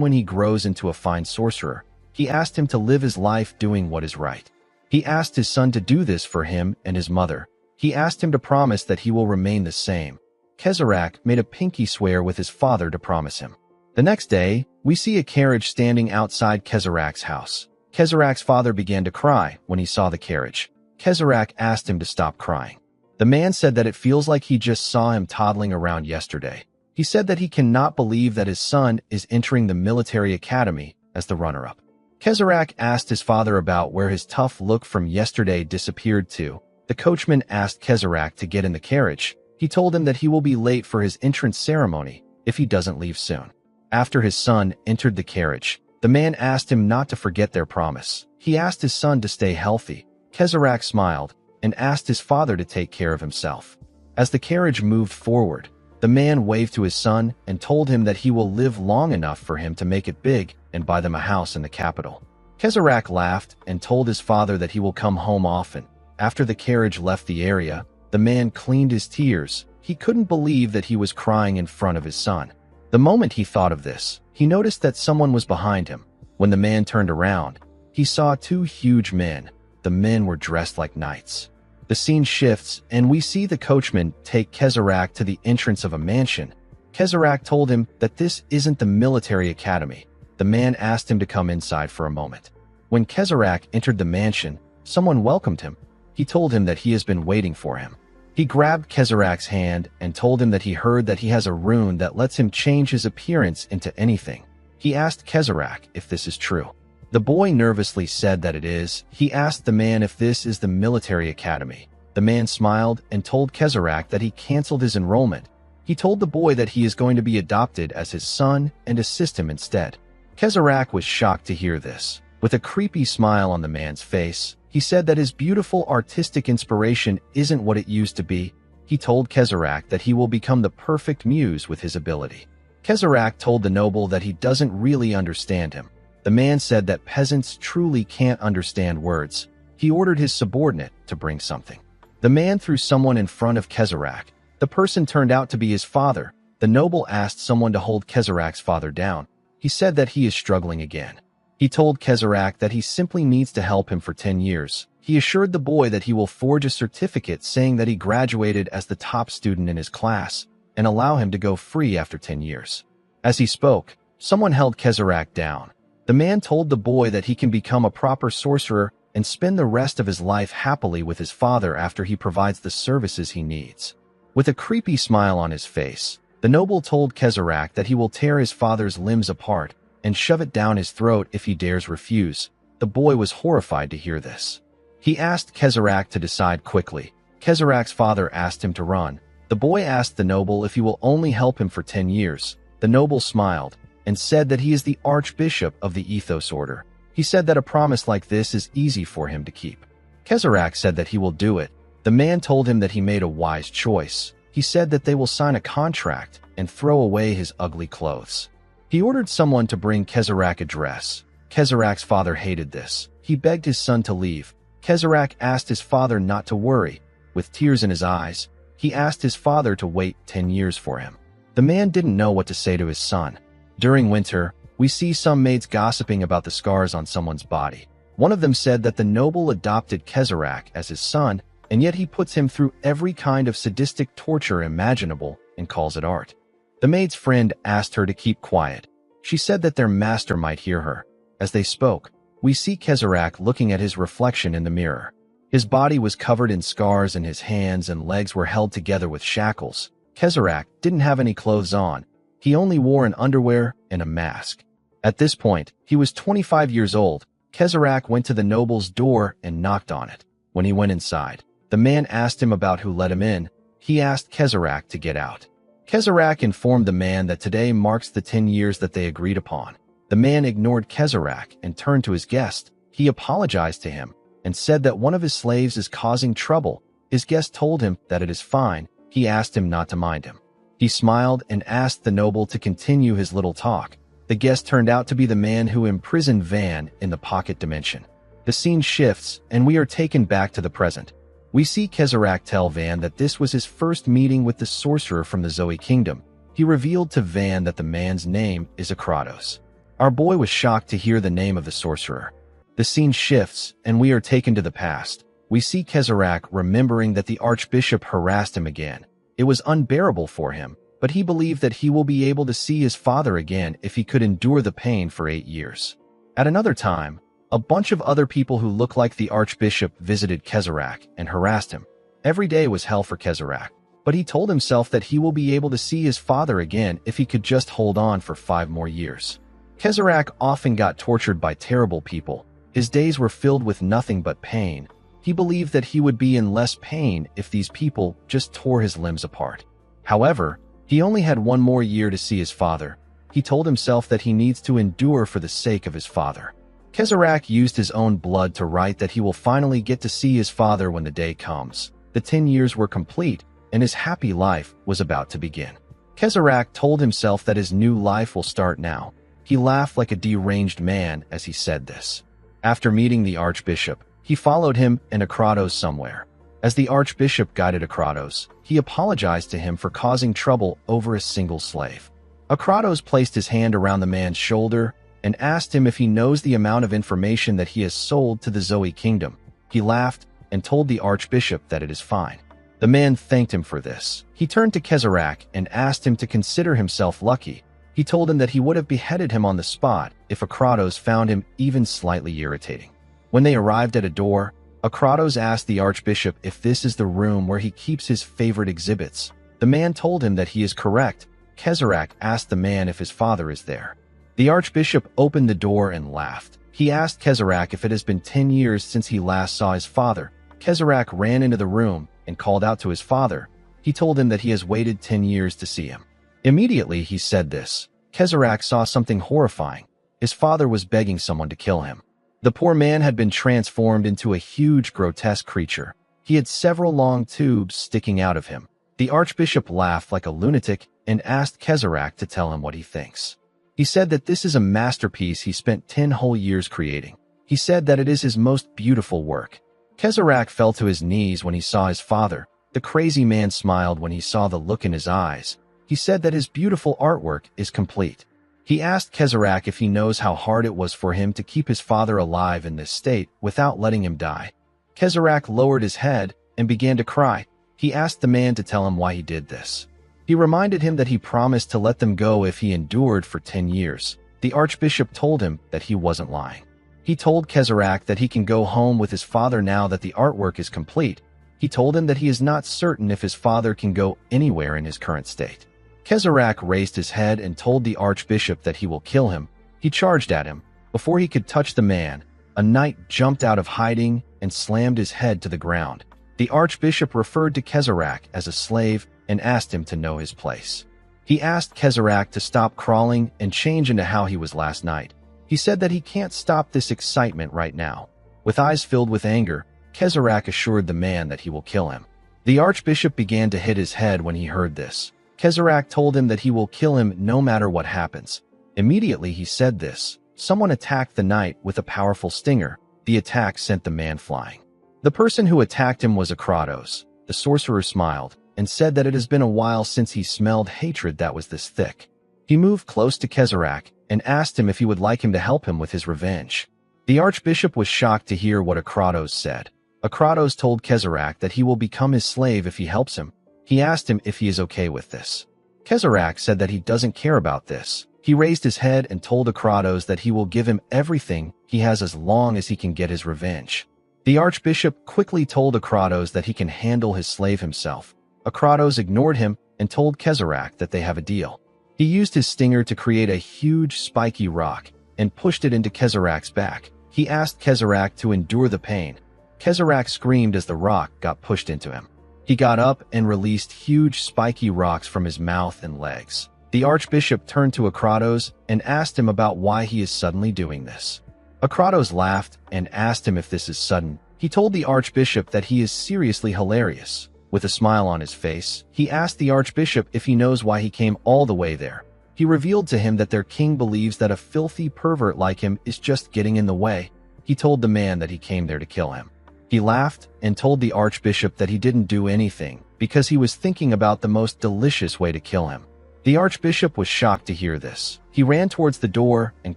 when he grows into a fine sorcerer. He asked him to live his life doing what is right. He asked his son to do this for him and his mother. He asked him to promise that he will remain the same. Kezarak made a pinky swear with his father to promise him. The next day, we see a carriage standing outside Kezarak's house. Kezarak's father began to cry when he saw the carriage. Kezarak asked him to stop crying. The man said that it feels like he just saw him toddling around yesterday. He said that he cannot believe that his son is entering the military academy as the runner-up. Kezarak asked his father about where his tough look from yesterday disappeared to. The coachman asked Kezarak to get in the carriage. He told him that he will be late for his entrance ceremony if he doesn't leave soon. After his son entered the carriage, the man asked him not to forget their promise. He asked his son to stay healthy. Kezarak smiled and asked his father to take care of himself. As the carriage moved forward, the man waved to his son and told him that he will live long enough for him to make it big and buy them a house in the capital. Kezarak laughed and told his father that he will come home often. After the carriage left the area, the man cleaned his tears. He couldn't believe that he was crying in front of his son. The moment he thought of this, he noticed that someone was behind him. When the man turned around, he saw two huge men. The men were dressed like knights. The scene shifts, and we see the coachman take Kezarak to the entrance of a mansion. Kezarak told him that this isn't the military academy. The man asked him to come inside for a moment. When Kezarak entered the mansion, someone welcomed him. He told him that he has been waiting for him. He grabbed Kezarak's hand and told him that he heard that he has a rune that lets him change his appearance into anything. He asked Kezarak if this is true. The boy nervously said that it is. He asked the man if this is the military academy. The man smiled and told Kezarak that he canceled his enrollment. He told the boy that he is going to be adopted as his son and assist him instead. Kezarak was shocked to hear this. With a creepy smile on the man's face, he said that his beautiful artistic inspiration isn't what it used to be. He told Kezarak that he will become the perfect muse with his ability. Kezarak told the noble that he doesn't really understand him. The man said that peasants truly can't understand words. He ordered his subordinate to bring something. The man threw someone in front of Kezarak. The person turned out to be his father. The noble asked someone to hold Kezarak's father down. He said that he is struggling again. He told Kezarak that he simply needs to help him for 10 years. He assured the boy that he will forge a certificate saying that he graduated as the top student in his class and allow him to go free after 10 years. As he spoke, someone held Kezarak down. The man told the boy that he can become a proper sorcerer and spend the rest of his life happily with his father after he provides the services he needs. With a creepy smile on his face, the noble told Kezarak that he will tear his father's limbs apart and shove it down his throat if he dares refuse. The boy was horrified to hear this. He asked Kezarak to decide quickly. Kezarak's father asked him to run. The boy asked the noble if he will only help him for 10 years. The noble smiled and said that he is the archbishop of the Ethos Order. He said that a promise like this is easy for him to keep. Kezarak said that he will do it. The man told him that he made a wise choice. He said that they will sign a contract and throw away his ugly clothes. He ordered someone to bring Kezarak a dress. Kezerak's father hated this. He begged his son to leave. Kezerak asked his father not to worry. With tears in his eyes, he asked his father to wait 10 years for him. The man didn't know what to say to his son. During winter, we see some maids gossiping about the scars on someone's body. One of them said that the noble adopted Kezerak as his son, and yet he puts him through every kind of sadistic torture imaginable and calls it art. The maid's friend asked her to keep quiet. She said that their master might hear her. As they spoke, we see Kezerak looking at his reflection in the mirror. His body was covered in scars and his hands and legs were held together with shackles. Kezerak didn't have any clothes on. He only wore an underwear and a mask. At this point, he was 25 years old. Kezerak went to the noble's door and knocked on it. When he went inside, the man asked him about who let him in. He asked Kezerak to get out. Kezerak informed the man that today marks the 10 years that they agreed upon. The man ignored Kezerak and turned to his guest. He apologized to him and said that one of his slaves is causing trouble. His guest told him that it is fine. He asked him not to mind him. He smiled and asked the noble to continue his little talk. The guest turned out to be the man who imprisoned Van in the pocket dimension. The scene shifts, and we are taken back to the present. We see Kezerak tell Van that this was his first meeting with the sorcerer from the Zoe Kingdom. He revealed to Van that the man's name is Akratos. Our boy was shocked to hear the name of the sorcerer. The scene shifts, and we are taken to the past. We see Kezerak remembering that the archbishop harassed him again. It was unbearable for him, but he believed that he will be able to see his father again if he could endure the pain for 8 years. At another time, a bunch of other people who look like the archbishop visited Kezerak and harassed him. Every day was hell for Kezerak, but he told himself that he will be able to see his father again if he could just hold on for 5 more years. Kezerak often got tortured by terrible people. His days were filled with nothing but pain. He believed that he would be in less pain if these people just tore his limbs apart. However, he only had 1 more year to see his father. He told himself that he needs to endure for the sake of his father. Kezerak used his own blood to write that he will finally get to see his father when the day comes. The 10 years were complete, and his happy life was about to begin. Kezerak told himself that his new life will start now. He laughed like a deranged man as he said this. After meeting the archbishop, he followed him and Akratos somewhere. As the archbishop guided Akratos, he apologized to him for causing trouble over a single slave. Akratos placed his hand around the man's shoulder and asked him if he knows the amount of information that he has sold to the Zoe Kingdom. He laughed and told the archbishop that it is fine. The man thanked him for this. He turned to Kezerak and asked him to consider himself lucky. He told him that he would have beheaded him on the spot if Akratos found him even slightly irritating. When they arrived at a door, Akratos asked the archbishop if this is the room where he keeps his favorite exhibits. The man told him that he is correct. Kezerak asked the man if his father is there. The archbishop opened the door and laughed. He asked Kezerak if it has been 10 years since he last saw his father. Kezerak ran into the room and called out to his father. He told him that he has waited 10 years to see him. Immediately he said this. Kezerak saw something horrifying. His father was begging someone to kill him. The poor man had been transformed into a huge, grotesque creature. He had several long tubes sticking out of him. The archbishop laughed like a lunatic and asked Kezerak to tell him what he thinks. He said that this is a masterpiece he spent 10 whole years creating. He said that it is his most beautiful work. Kezerak fell to his knees when he saw his father. The crazy man smiled when he saw the look in his eyes. He said that his beautiful artwork is complete. He asked Kezerak if he knows how hard it was for him to keep his father alive in this state without letting him die. Kezerak lowered his head and began to cry. He asked the man to tell him why he did this. He reminded him that he promised to let them go if he endured for 10 years. The archbishop told him that he wasn't lying. He told Kezerak that he can go home with his father now that the artwork is complete. He told him that he is not certain if his father can go anywhere in his current state. Kezerak raised his head and told the archbishop that he will kill him. He charged at him. Before he could touch the man, a knight jumped out of hiding and slammed his head to the ground. The archbishop referred to Kezerak as a slave and asked him to know his place. He asked Kezerak to stop crawling and change into how he was last night. He said that he can't stop this excitement right now. With eyes filled with anger, Kezerak assured the man that he will kill him. The archbishop began to hit his head when he heard this. Kezerak told him that he will kill him no matter what happens. Immediately he said this. Someone attacked the knight with a powerful stinger. The attack sent the man flying. The person who attacked him was Akratos. The sorcerer smiled and said that it has been a while since he smelled hatred that was this thick. He moved close to Kezarok and asked him if he would like him to help him with his revenge. The archbishop was shocked to hear what Akratos said. Akratos told Kezarok that he will become his slave if he helps him. He asked him if he is okay with this. Kezarok said that he doesn't care about this. He raised his head and told Akratos that he will give him everything he has as long as he can get his revenge. The archbishop quickly told Akratos that he can handle his slave himself. Akratos ignored him and told Kezarok that they have a deal. He used his stinger to create a huge spiky rock and pushed it into Kezarok's back. He asked Kezarok to endure the pain. Kezarok screamed as the rock got pushed into him. He got up and released huge spiky rocks from his mouth and legs. The archbishop turned to Akratos and asked him about why he is suddenly doing this. Akratos laughed and asked him if this is sudden. He told the archbishop that he is seriously hilarious. With a smile on his face, he asked the archbishop if he knows why he came all the way there. He revealed to him that their king believes that a filthy pervert like him is just getting in the way. He told the man that he came there to kill him. He laughed and told the archbishop that he didn't do anything because he was thinking about the most delicious way to kill him. The archbishop was shocked to hear this. He ran towards the door and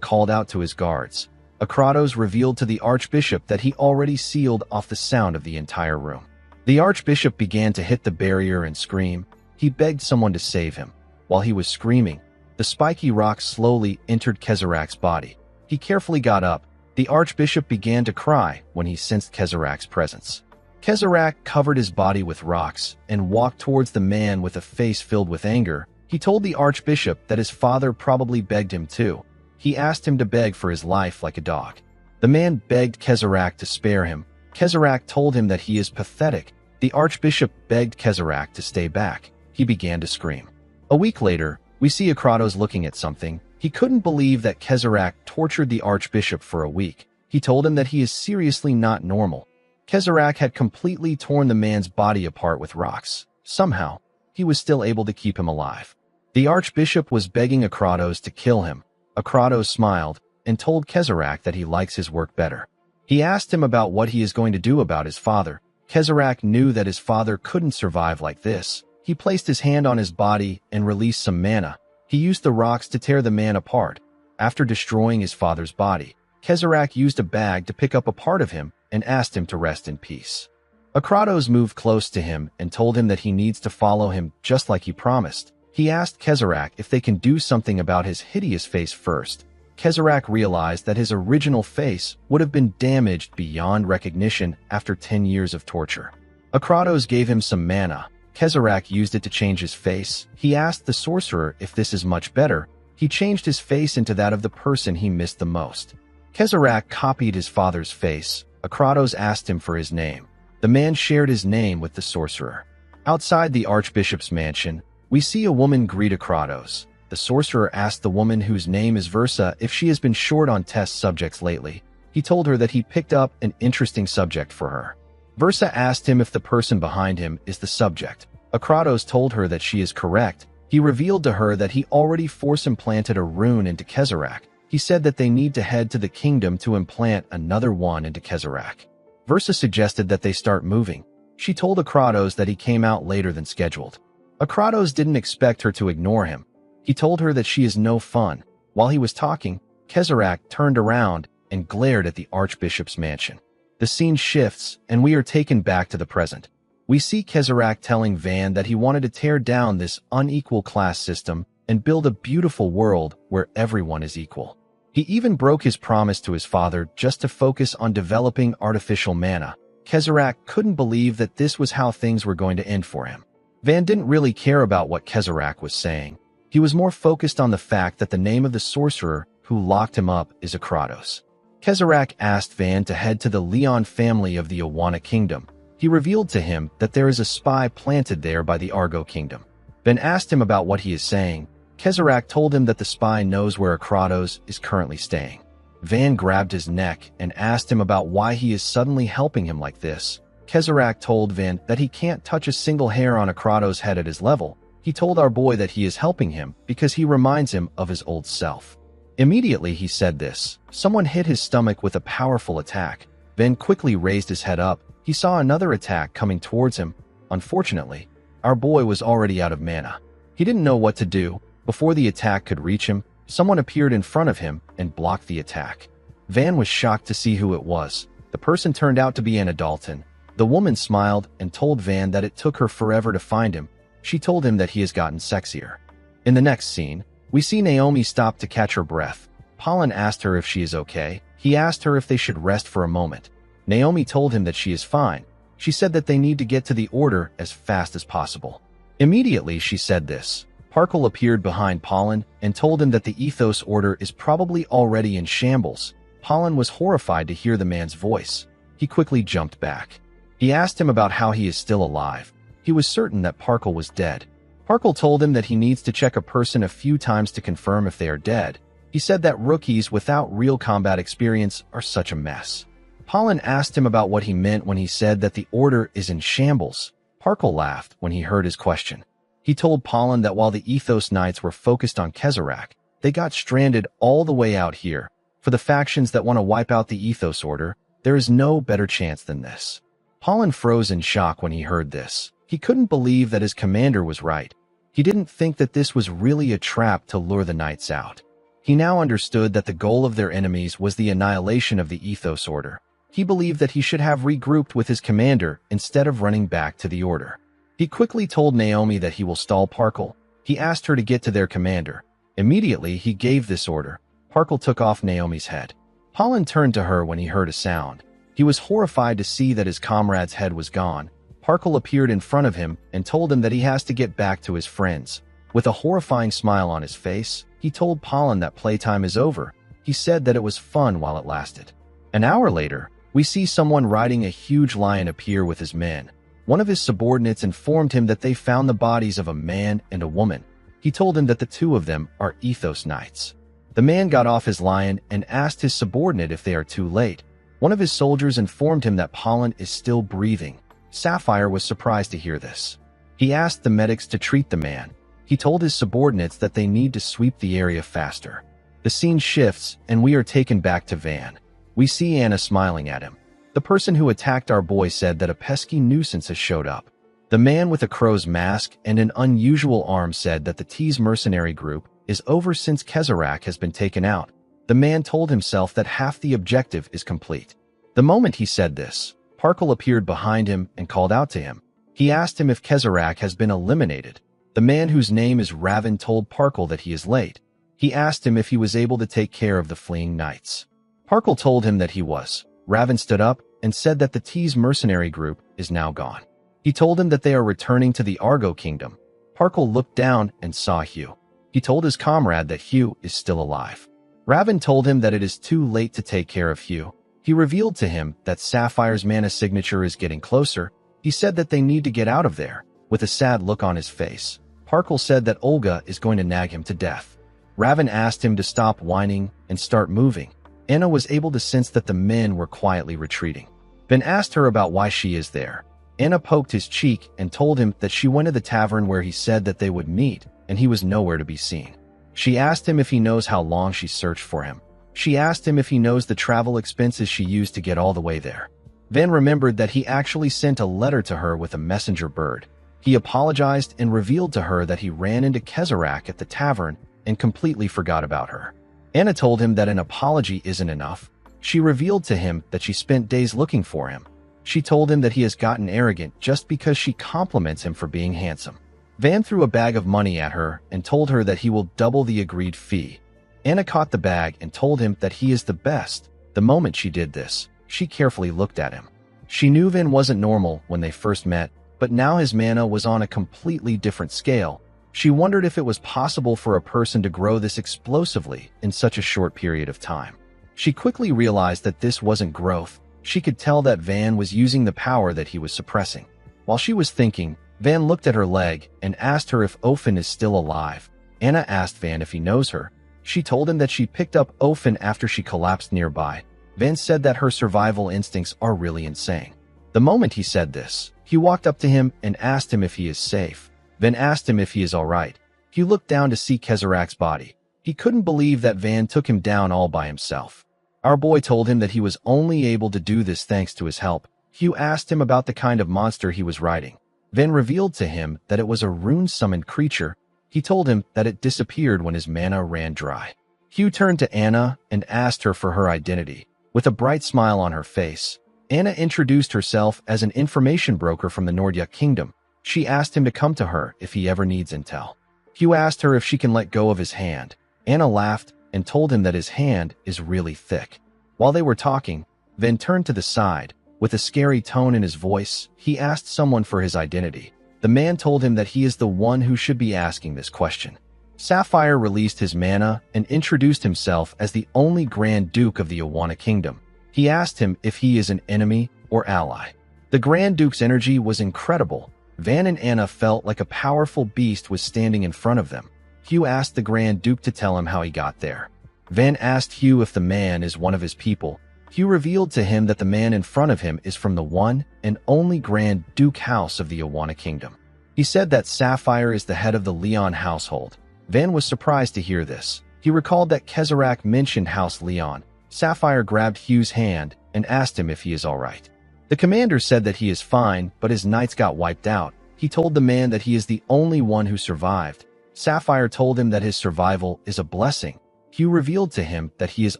called out to his guards. Akratos revealed to the archbishop that he already sealed off the sound of the entire room. The archbishop began to hit the barrier and scream. He begged someone to save him. While he was screaming, the spiky rock slowly entered Kezarok's body. He carefully got up. The archbishop began to cry when he sensed Kezarok's presence. Kezarok covered his body with rocks and walked towards the man with a face filled with anger. He told the archbishop that his father probably begged him too. He asked him to beg for his life like a dog. The man begged Kezarok to spare him. Kezarok told him that he is pathetic. The archbishop begged Kezarok to stay back. He began to scream. A week later, we see Akratos looking at something. He couldn't believe that Kezarok tortured the archbishop for a week. He told him that he is seriously not normal. Kezarok had completely torn the man's body apart with rocks. Somehow, he was still able to keep him alive. The archbishop was begging Akratos to kill him. Akratos smiled and told Kezarok that he likes his work better. He asked him about what he is going to do about his father. Kezarok knew that his father couldn't survive like this. He placed his hand on his body and released some mana. He used the rocks to tear the man apart. After destroying his father's body, Kezarok used a bag to pick up a part of him and asked him to rest in peace. Akratos moved close to him and told him that he needs to follow him just like he promised. He asked Kezarok if they can do something about his hideous face first. Kezarok realized that his original face would have been damaged beyond recognition after 10 years of torture. Akratos gave him some mana. Kezarok used it to change his face. He asked the sorcerer if this is much better. He changed his face into that of the person he missed the most. Kezarok copied his father's face. Akratos asked him for his name. The man shared his name with the sorcerer. Outside the archbishop's mansion, we see a woman greet Akratos. The sorcerer asked the woman whose name is Versa if she has been short on test subjects lately. He told her that he picked up an interesting subject for her. Versa asked him if the person behind him is the subject. Akratos told her that she is correct. He revealed to her that he already force-implanted a rune into Kezarok. He said that they need to head to the kingdom to implant another one into Kezarok. Versa suggested that they start moving. She told Akratos that he came out later than scheduled. Akratos didn't expect her to ignore him. He told her that she is no fun. While he was talking, Kezarok turned around and glared at the archbishop's mansion. The scene shifts, and we are taken back to the present. We see Kezarok telling Van that he wanted to tear down this unequal class system and build a beautiful world where everyone is equal. He even broke his promise to his father just to focus on developing artificial mana. Kezarok couldn't believe that this was how things were going to end for him. Van didn't really care about what Kezarok was saying. He was more focused on the fact that the name of the sorcerer who locked him up is Akratos. Kezarok asked Van to head to the Leon family of the Awana Kingdom. He revealed to him that there is a spy planted there by the Argo Kingdom. Van asked him about what he is saying. Kezarok told him that the spy knows where Akratos is currently staying. Van grabbed his neck and asked him about why he is suddenly helping him like this. Kezarok told Van that he can't touch a single hair on Akratos' head at his level. He told our boy that he is helping him because he reminds him of his old self. Immediately he said this, someone hit his stomach with a powerful attack. Van quickly raised his head up. He saw another attack coming towards him. Unfortunately, our boy was already out of mana. He didn't know what to do. Before the attack could reach him, someone appeared in front of him and blocked the attack. Van was shocked to see who it was. The person turned out to be Anna Dalton. The woman smiled and told Van that it took her forever to find him. She told him that he has gotten sexier. In the next scene, we see Naomi stop to catch her breath. Pollen asked her if she is okay. He asked her if they should rest for a moment. Naomi told him that she is fine. She said that they need to get to the order as fast as possible. Immediately she said this. Parkle appeared behind Pollen and told him that the Ethos Order is probably already in shambles. Pollen was horrified to hear the man's voice. He quickly jumped back. He asked him about how he is still alive. He was certain that Parkle was dead. Parkle told him that he needs to check a person a few times to confirm if they are dead. He said that rookies without real combat experience are such a mess. Pollen asked him about what he meant when he said that the Order is in shambles. Parkle laughed when he heard his question. He told Pollen that while the Ethos Knights were focused on Kezerak, they got stranded all the way out here. For the factions that want to wipe out the Ethos Order, there is no better chance than this. Pollen froze in shock when he heard this. He couldn't believe that his commander was right. He didn't think that this was really a trap to lure the Knights out. He now understood that the goal of their enemies was the annihilation of the Ethos Order. He believed that he should have regrouped with his commander instead of running back to the Order. He quickly told Naomi that he will stall Parkle. He asked her to get to their commander. Immediately, he gave this order. Parkle took off Naomi's head. Pollen turned to her when he heard a sound. He was horrified to see that his comrade's head was gone. Parkle appeared in front of him and told him that he has to get back to his friends. With a horrifying smile on his face, he told Pollen that playtime is over. He said that it was fun while it lasted. An hour later, we see someone riding a huge lion appear with his men. One of his subordinates informed him that they found the bodies of a man and a woman. He told him that the two of them are Ethos Knights. The man got off his lion and asked his subordinate if they are too late. One of his soldiers informed him that Pollen is still breathing. Sapphire was surprised to hear this. He asked the medics to treat the man. He told his subordinates that they need to sweep the area faster. The scene shifts, and we are taken back to Van. We see Anna smiling at him. The person who attacked our boy said that a pesky nuisance has showed up. The man with a crow's mask and an unusual arm said that the T's mercenary group is over since Kezerak has been taken out. The man told himself that half the objective is complete. The moment he said this, Parkle appeared behind him and called out to him. He asked him if Kezerak has been eliminated. The man whose name is Raven told Parkle that he is late. He asked him if he was able to take care of the fleeing knights. Parkle told him that he was. Raven stood up and said that the T's mercenary group is now gone. He told him that they are returning to the Argo Kingdom. Parkle looked down and saw Hugh. He told his comrade that Hugh is still alive. Raven told him that it is too late to take care of Hugh. He revealed to him that Sapphire's mana signature is getting closer. He said that they need to get out of there. With a sad look on his face, Parkle said that Olga is going to nag him to death. Raven asked him to stop whining and start moving. Anna was able to sense that the men were quietly retreating. Ben asked her about why she is there. Anna poked his cheek and told him that she went to the tavern where he said that they would meet, and he was nowhere to be seen. She asked him if he knows how long she searched for him. She asked him if he knows the travel expenses she used to get all the way there. Van remembered that he actually sent a letter to her with a messenger bird. He apologized and revealed to her that he ran into Kezerak at the tavern and completely forgot about her. Anna told him that an apology isn't enough. She revealed to him that she spent days looking for him. She told him that he has gotten arrogant just because she compliments him for being handsome. Van threw a bag of money at her and told her that he will double the agreed fee. Anna caught the bag and told him that he is the best. The moment she did this, she carefully looked at him. She knew Van wasn't normal when they first met, but now his mana was on a completely different scale. She wondered if it was possible for a person to grow this explosively in such a short period of time. She quickly realized that this wasn't growth. She could tell that Van was using the power that he was suppressing. While she was thinking, Van looked at her leg and asked her if Ofen is still alive. Anna asked Van if he knows her. She told him that she picked up Ofen after she collapsed nearby. Van said that her survival instincts are really insane. The moment he said this, he walked up to him and asked him if he is safe. Van asked him if he is alright. He looked down to see Kezerak's body. He couldn't believe that Van took him down all by himself. Our boy told him that he was only able to do this thanks to his help. Hugh asked him about the kind of monster he was riding. Van revealed to him that it was a rune-summoned creature. He told him that it disappeared when his mana ran dry. Hugh turned to Anna and asked her for her identity. With a bright smile on her face, Anna introduced herself as an information broker from the Nordyuk Kingdom. She asked him to come to her if he ever needs intel. Hugh asked her if she can let go of his hand. Anna laughed and told him that his hand is really thick. While they were talking, Van turned to the side. With a scary tone in his voice, he asked someone for his identity. The man told him that he is the one who should be asking this question. Sapphire released his mana and introduced himself as the only Grand Duke of the Awana Kingdom. He asked him if he is an enemy or ally. The Grand Duke's energy was incredible. Van and Anna felt like a powerful beast was standing in front of them. Hugh asked the Grand Duke to tell him how he got there. Van asked Hugh if the man is one of his people. Hugh revealed to him that the man in front of him is from the one and only Grand Duke house of the Awana Kingdom. He said that Sapphire is the head of the Leon household. Van was surprised to hear this. He recalled that Kezerak mentioned House Leon. Sapphire grabbed Hugh's hand and asked him if he is all right. The commander said that he is fine, but his knights got wiped out. He told the man that he is the only one who survived. Sapphire told him that his survival is a blessing. Hugh revealed to him that he is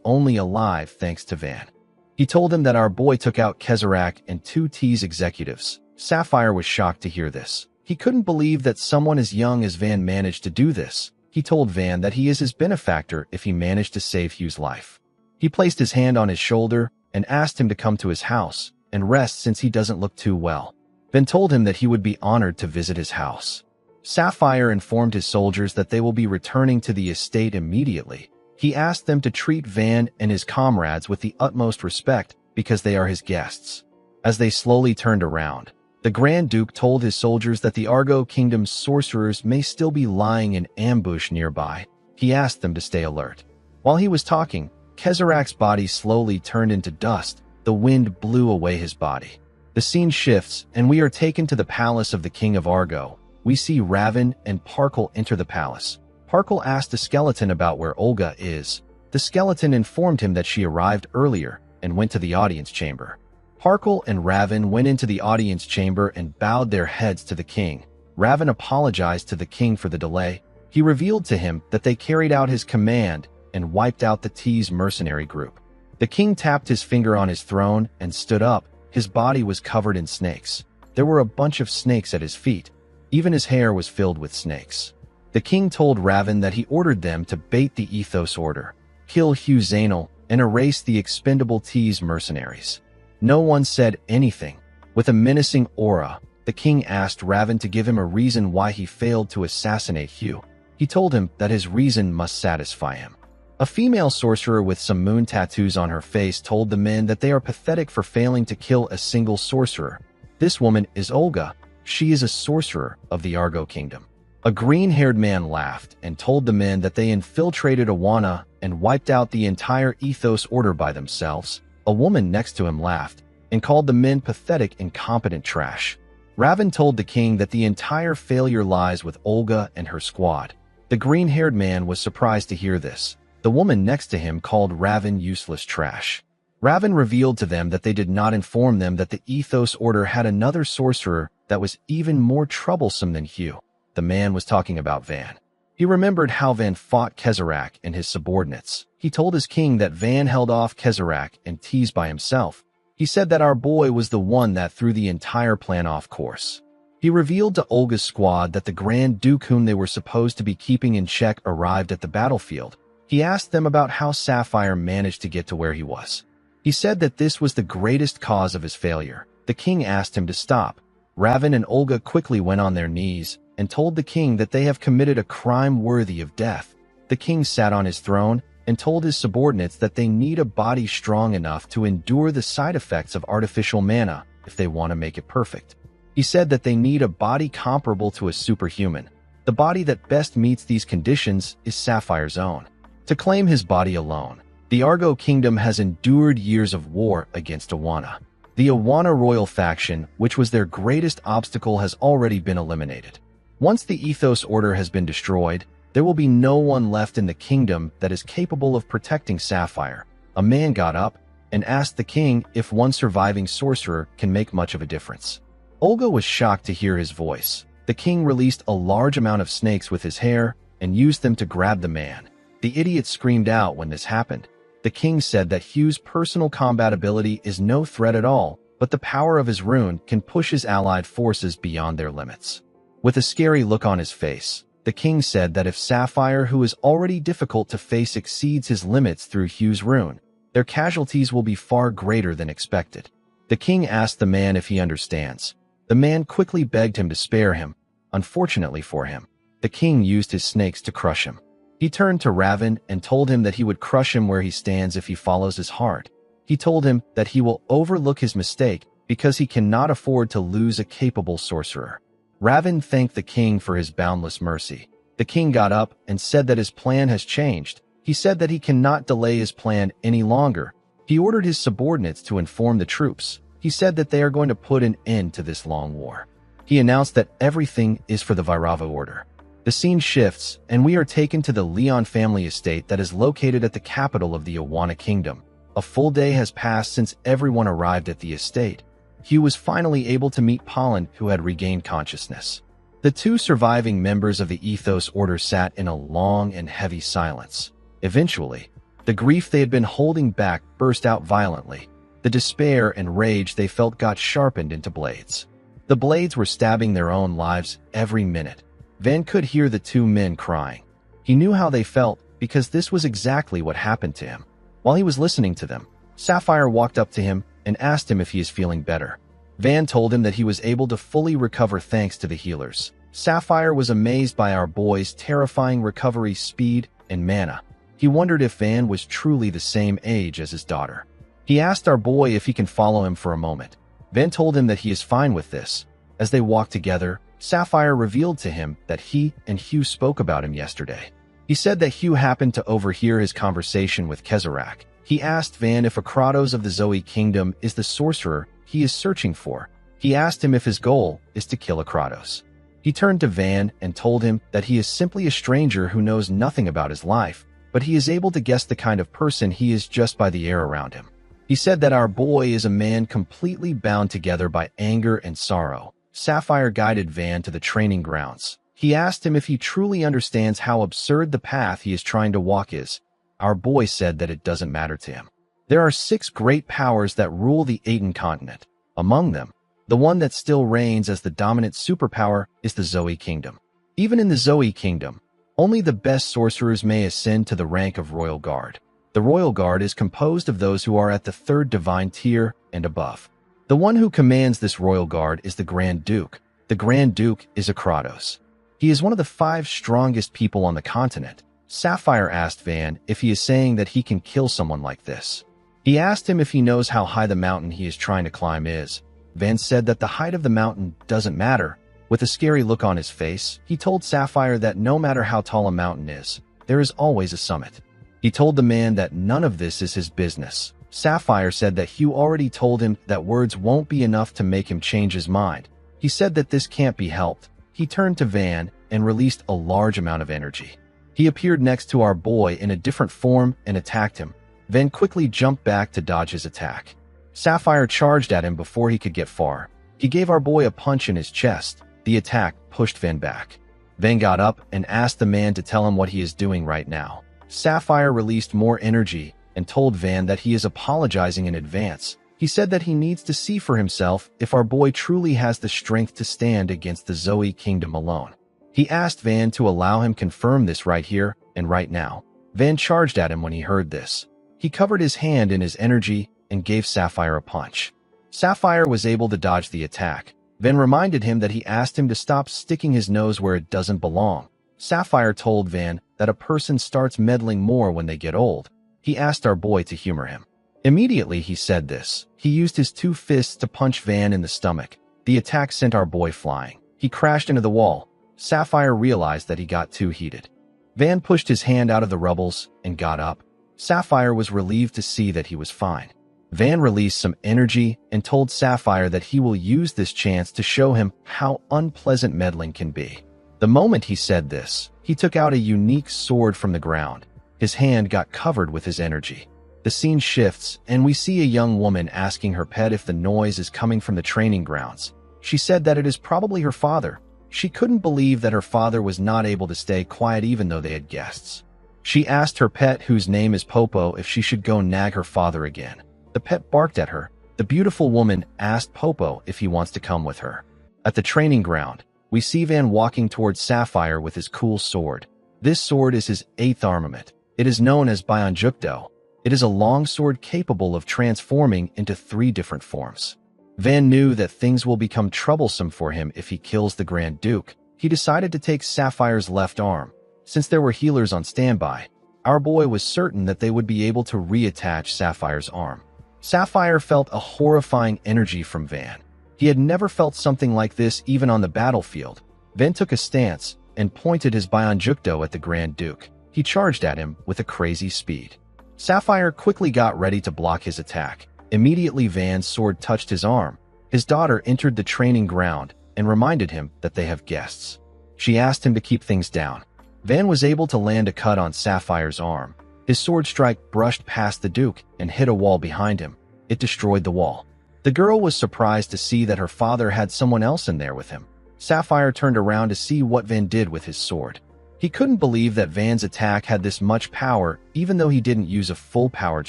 only alive thanks to Van. He told him that our boy took out Kezerak and 2T's executives. Sapphire was shocked to hear this. He couldn't believe that someone as young as Van managed to do this. He told Van that he is his benefactor if he managed to save Hugh's life. He placed his hand on his shoulder and asked him to come to his house and rest since he doesn't look too well. Van told him that he would be honored to visit his house. Sapphire informed his soldiers that they will be returning to the estate immediately. He asked them to treat Van and his comrades with the utmost respect because they are his guests. As they slowly turned around, the Grand Duke told his soldiers that the Argo Kingdom's sorcerers may still be lying in ambush nearby. He asked them to stay alert. While he was talking, Kezerak's body slowly turned into dust. The wind blew away his body. The scene shifts, and we are taken to the palace of the King of Argo. We see Raven and Parkle enter the palace. Parkle asked the skeleton about where Olga is. The skeleton informed him that she arrived earlier and went to the audience chamber. Parkle and Raven went into the audience chamber and bowed their heads to the king. Raven apologized to the king for the delay. He revealed to him that they carried out his command and wiped out the T's mercenary group. The king tapped his finger on his throne and stood up. His body was covered in snakes. There were a bunch of snakes at his feet. Even his hair was filled with snakes. The king told Raven that he ordered them to bait the Ethos Order, kill Hugh Zainal, and erase the expendable T's mercenaries. No one said anything. With a menacing aura, the king asked Raven to give him a reason why he failed to assassinate Hugh. He told him that his reason must satisfy him. A female sorcerer with some moon tattoos on her face told the men that they are pathetic for failing to kill a single sorcerer. This woman is Olga. She is a sorcerer of the Argo Kingdom. A green-haired man laughed and told the men that they infiltrated Awana and wiped out the entire Ethos Order by themselves. A woman next to him laughed and called the men pathetic, incompetent trash. Raven told the king that the entire failure lies with Olga and her squad. The green-haired man was surprised to hear this. The woman next to him called Raven useless trash. Raven revealed to them that they did not inform them that the Ethos Order had another sorcerer that was even more troublesome than Hugh. The man was talking about Van. He remembered how Van fought Kezerak and his subordinates. He told his king that Van held off Kezerak and T's by himself. He said that our boy was the one that threw the entire plan off course. He revealed to Olga's squad that the Grand Duke whom they were supposed to be keeping in check arrived at the battlefield. He asked them about how Sapphire managed to get to where he was. He said that this was the greatest cause of his failure. The king asked him to stop. Raven and Olga quickly went on their knees and told the king that they have committed a crime worthy of death. The king sat on his throne and told his subordinates that they need a body strong enough to endure the side effects of artificial mana if they want to make it perfect. He said that they need a body comparable to a superhuman. The body that best meets these conditions is Sapphire's own. To claim his body alone, the Argo Kingdom has endured years of war against Awana. The Awana royal faction, which was their greatest obstacle, has already been eliminated. Once the Ethos Order has been destroyed, There will be no one left in the kingdom that is capable of protecting Sapphire. A man got up and asked the king if one surviving sorcerer can make much of a difference. Olga was shocked to hear his voice. The king released a large amount of snakes with his hair and used them to grab the man. The idiot screamed out when this happened. The king said that Hugh's personal combat ability is no threat at all, but the power of his rune can push his allied forces beyond their limits. With a scary look on his face, the king said that if Sapphire, who is already difficult to face, exceeds his limits through Hugh's rune, their casualties will be far greater than expected. The king asked the man if he understands. The man quickly begged him to spare him. Unfortunately for him, the king used his snakes to crush him. He turned to Raven and told him that he would crush him where he stands if he follows his heart. He told him that he will overlook his mistake because he cannot afford to lose a capable sorcerer. Raven thanked the king for his boundless mercy. The king got up and said that his plan has changed. He said that he cannot delay his plan any longer. He ordered his subordinates to inform the troops. He said that they are going to put an end to this long war. He announced that everything is for the Vairava order. The scene shifts, and we are taken to the Leon family estate that is located at the capital of the Awana kingdom. A full day has passed since everyone arrived at the estate. Hugh was finally able to meet Pollen, who had regained consciousness. The two surviving members of the Ethos Order sat in a long and heavy silence. Eventually, the grief they had been holding back burst out violently. The despair and rage they felt got sharpened into blades. The blades were stabbing their own lives every minute. Van could hear the two men crying. He knew how they felt because this was exactly what happened to him. While he was listening to them, Sapphire walked up to him and asked him if he is feeling better. Van told him that he was able to fully recover thanks to the healers. Sapphire was amazed by our boy's terrifying recovery speed and mana. He wondered if Van was truly the same age as his daughter. He asked our boy if he can follow him for a moment. Van told him that he is fine with this. As they walked together, Sapphire revealed to him that he and Hugh spoke about him yesterday. He said that Hugh happened to overhear his conversation with Kezarak. He asked Van if Akratos of the Zoe Kingdom is the sorcerer he is searching for. He asked him if his goal is to kill Akratos. He turned to Van and told him that he is simply a stranger who knows nothing about his life, but he is able to guess the kind of person he is just by the air around him. He said that our boy is a man completely bound together by anger and sorrow. Sapphire guided Van to the training grounds. He asked him if he truly understands how absurd the path he is trying to walk is. Our boy said that it doesn't matter to him. There are 6 great powers that rule the Aten continent. Among them, the one that still reigns as the dominant superpower is the Zoe Kingdom. Even in the Zoe Kingdom, only the best sorcerers may ascend to the rank of Royal Guard. The Royal Guard is composed of those who are at the 3rd divine tier and above. The one who commands this Royal Guard is the Grand Duke. The Grand Duke is Akratos. He is one of the 5 strongest people on the continent. Sapphire asked Van if he is saying that he can kill someone like this. He asked him if he knows how high the mountain he is trying to climb is. Van said that the height of the mountain doesn't matter. With a scary look on his face, he told Sapphire that no matter how tall a mountain is, there is always a summit. He told the man that none of this is his business. Sapphire said that Hugh already told him that words won't be enough to make him change his mind. He said that this can't be helped. He turned to Van and released a large amount of energy. He appeared next to our boy in a different form and attacked him. Van quickly jumped back to dodge his attack. Sapphire charged at him before he could get far. He gave our boy a punch in his chest. The attack pushed Van back. Van got up and asked the man to tell him what he is doing right now. Sapphire released more energy and told Van that he is apologizing in advance. He said that he needs to see for himself if our boy truly has the strength to stand against the Zoe Kingdom alone. He asked Van to allow him confirm this right here and right now. Van charged at him when he heard this. He covered his hand in his energy and gave Sapphire a punch. Sapphire was able to dodge the attack. Van reminded him that he asked him to stop sticking his nose where it doesn't belong. Sapphire told Van that a person starts meddling more when they get old. He asked our boy to humor him. Immediately he said this. He used his 2 fists to punch Van in the stomach. The attack sent our boy flying. He crashed into the wall. Sapphire realized that he got too heated. Van pushed his hand out of the rubbles and got up. Sapphire was relieved to see that he was fine. Van released some energy and told Sapphire that he will use this chance to show him how unpleasant meddling can be. The moment he said this, he took out a unique sword from the ground. His hand got covered with his energy. The scene shifts, and we see a young woman asking her pet if the noise is coming from the training grounds. She said that it is probably her father. She couldn't believe that her father was not able to stay quiet even though they had guests. She asked her pet, whose name is Popo, if she should go nag her father again. The pet barked at her. The beautiful woman asked Popo if he wants to come with her. At the training ground, we see Van walking towards Sapphire with his cool sword. This sword is his 8th armament. It is known as Bionjukdo. It is a long sword capable of transforming into 3 different forms. Van knew that things will become troublesome for him if he kills the Grand Duke. He decided to take Sapphire's left arm. Since there were healers on standby, our boy was certain that they would be able to reattach Sapphire's arm. Sapphire felt a horrifying energy from Van. He had never felt something like this even on the battlefield. Van took a stance and pointed his Bionjukdo at the Grand Duke. He charged at him with a crazy speed. Sapphire quickly got ready to block his attack. Immediately, Van's sword touched his arm. His daughter entered the training ground and reminded him that they have guests. She asked him to keep things down. Van was able to land a cut on Sapphire's arm. His sword strike brushed past the Duke and hit a wall behind him. It destroyed the wall. The girl was surprised to see that her father had someone else in there with him. Sapphire turned around to see what Van did with his sword. He couldn't believe that Van's attack had this much power, even though he didn't use a full-powered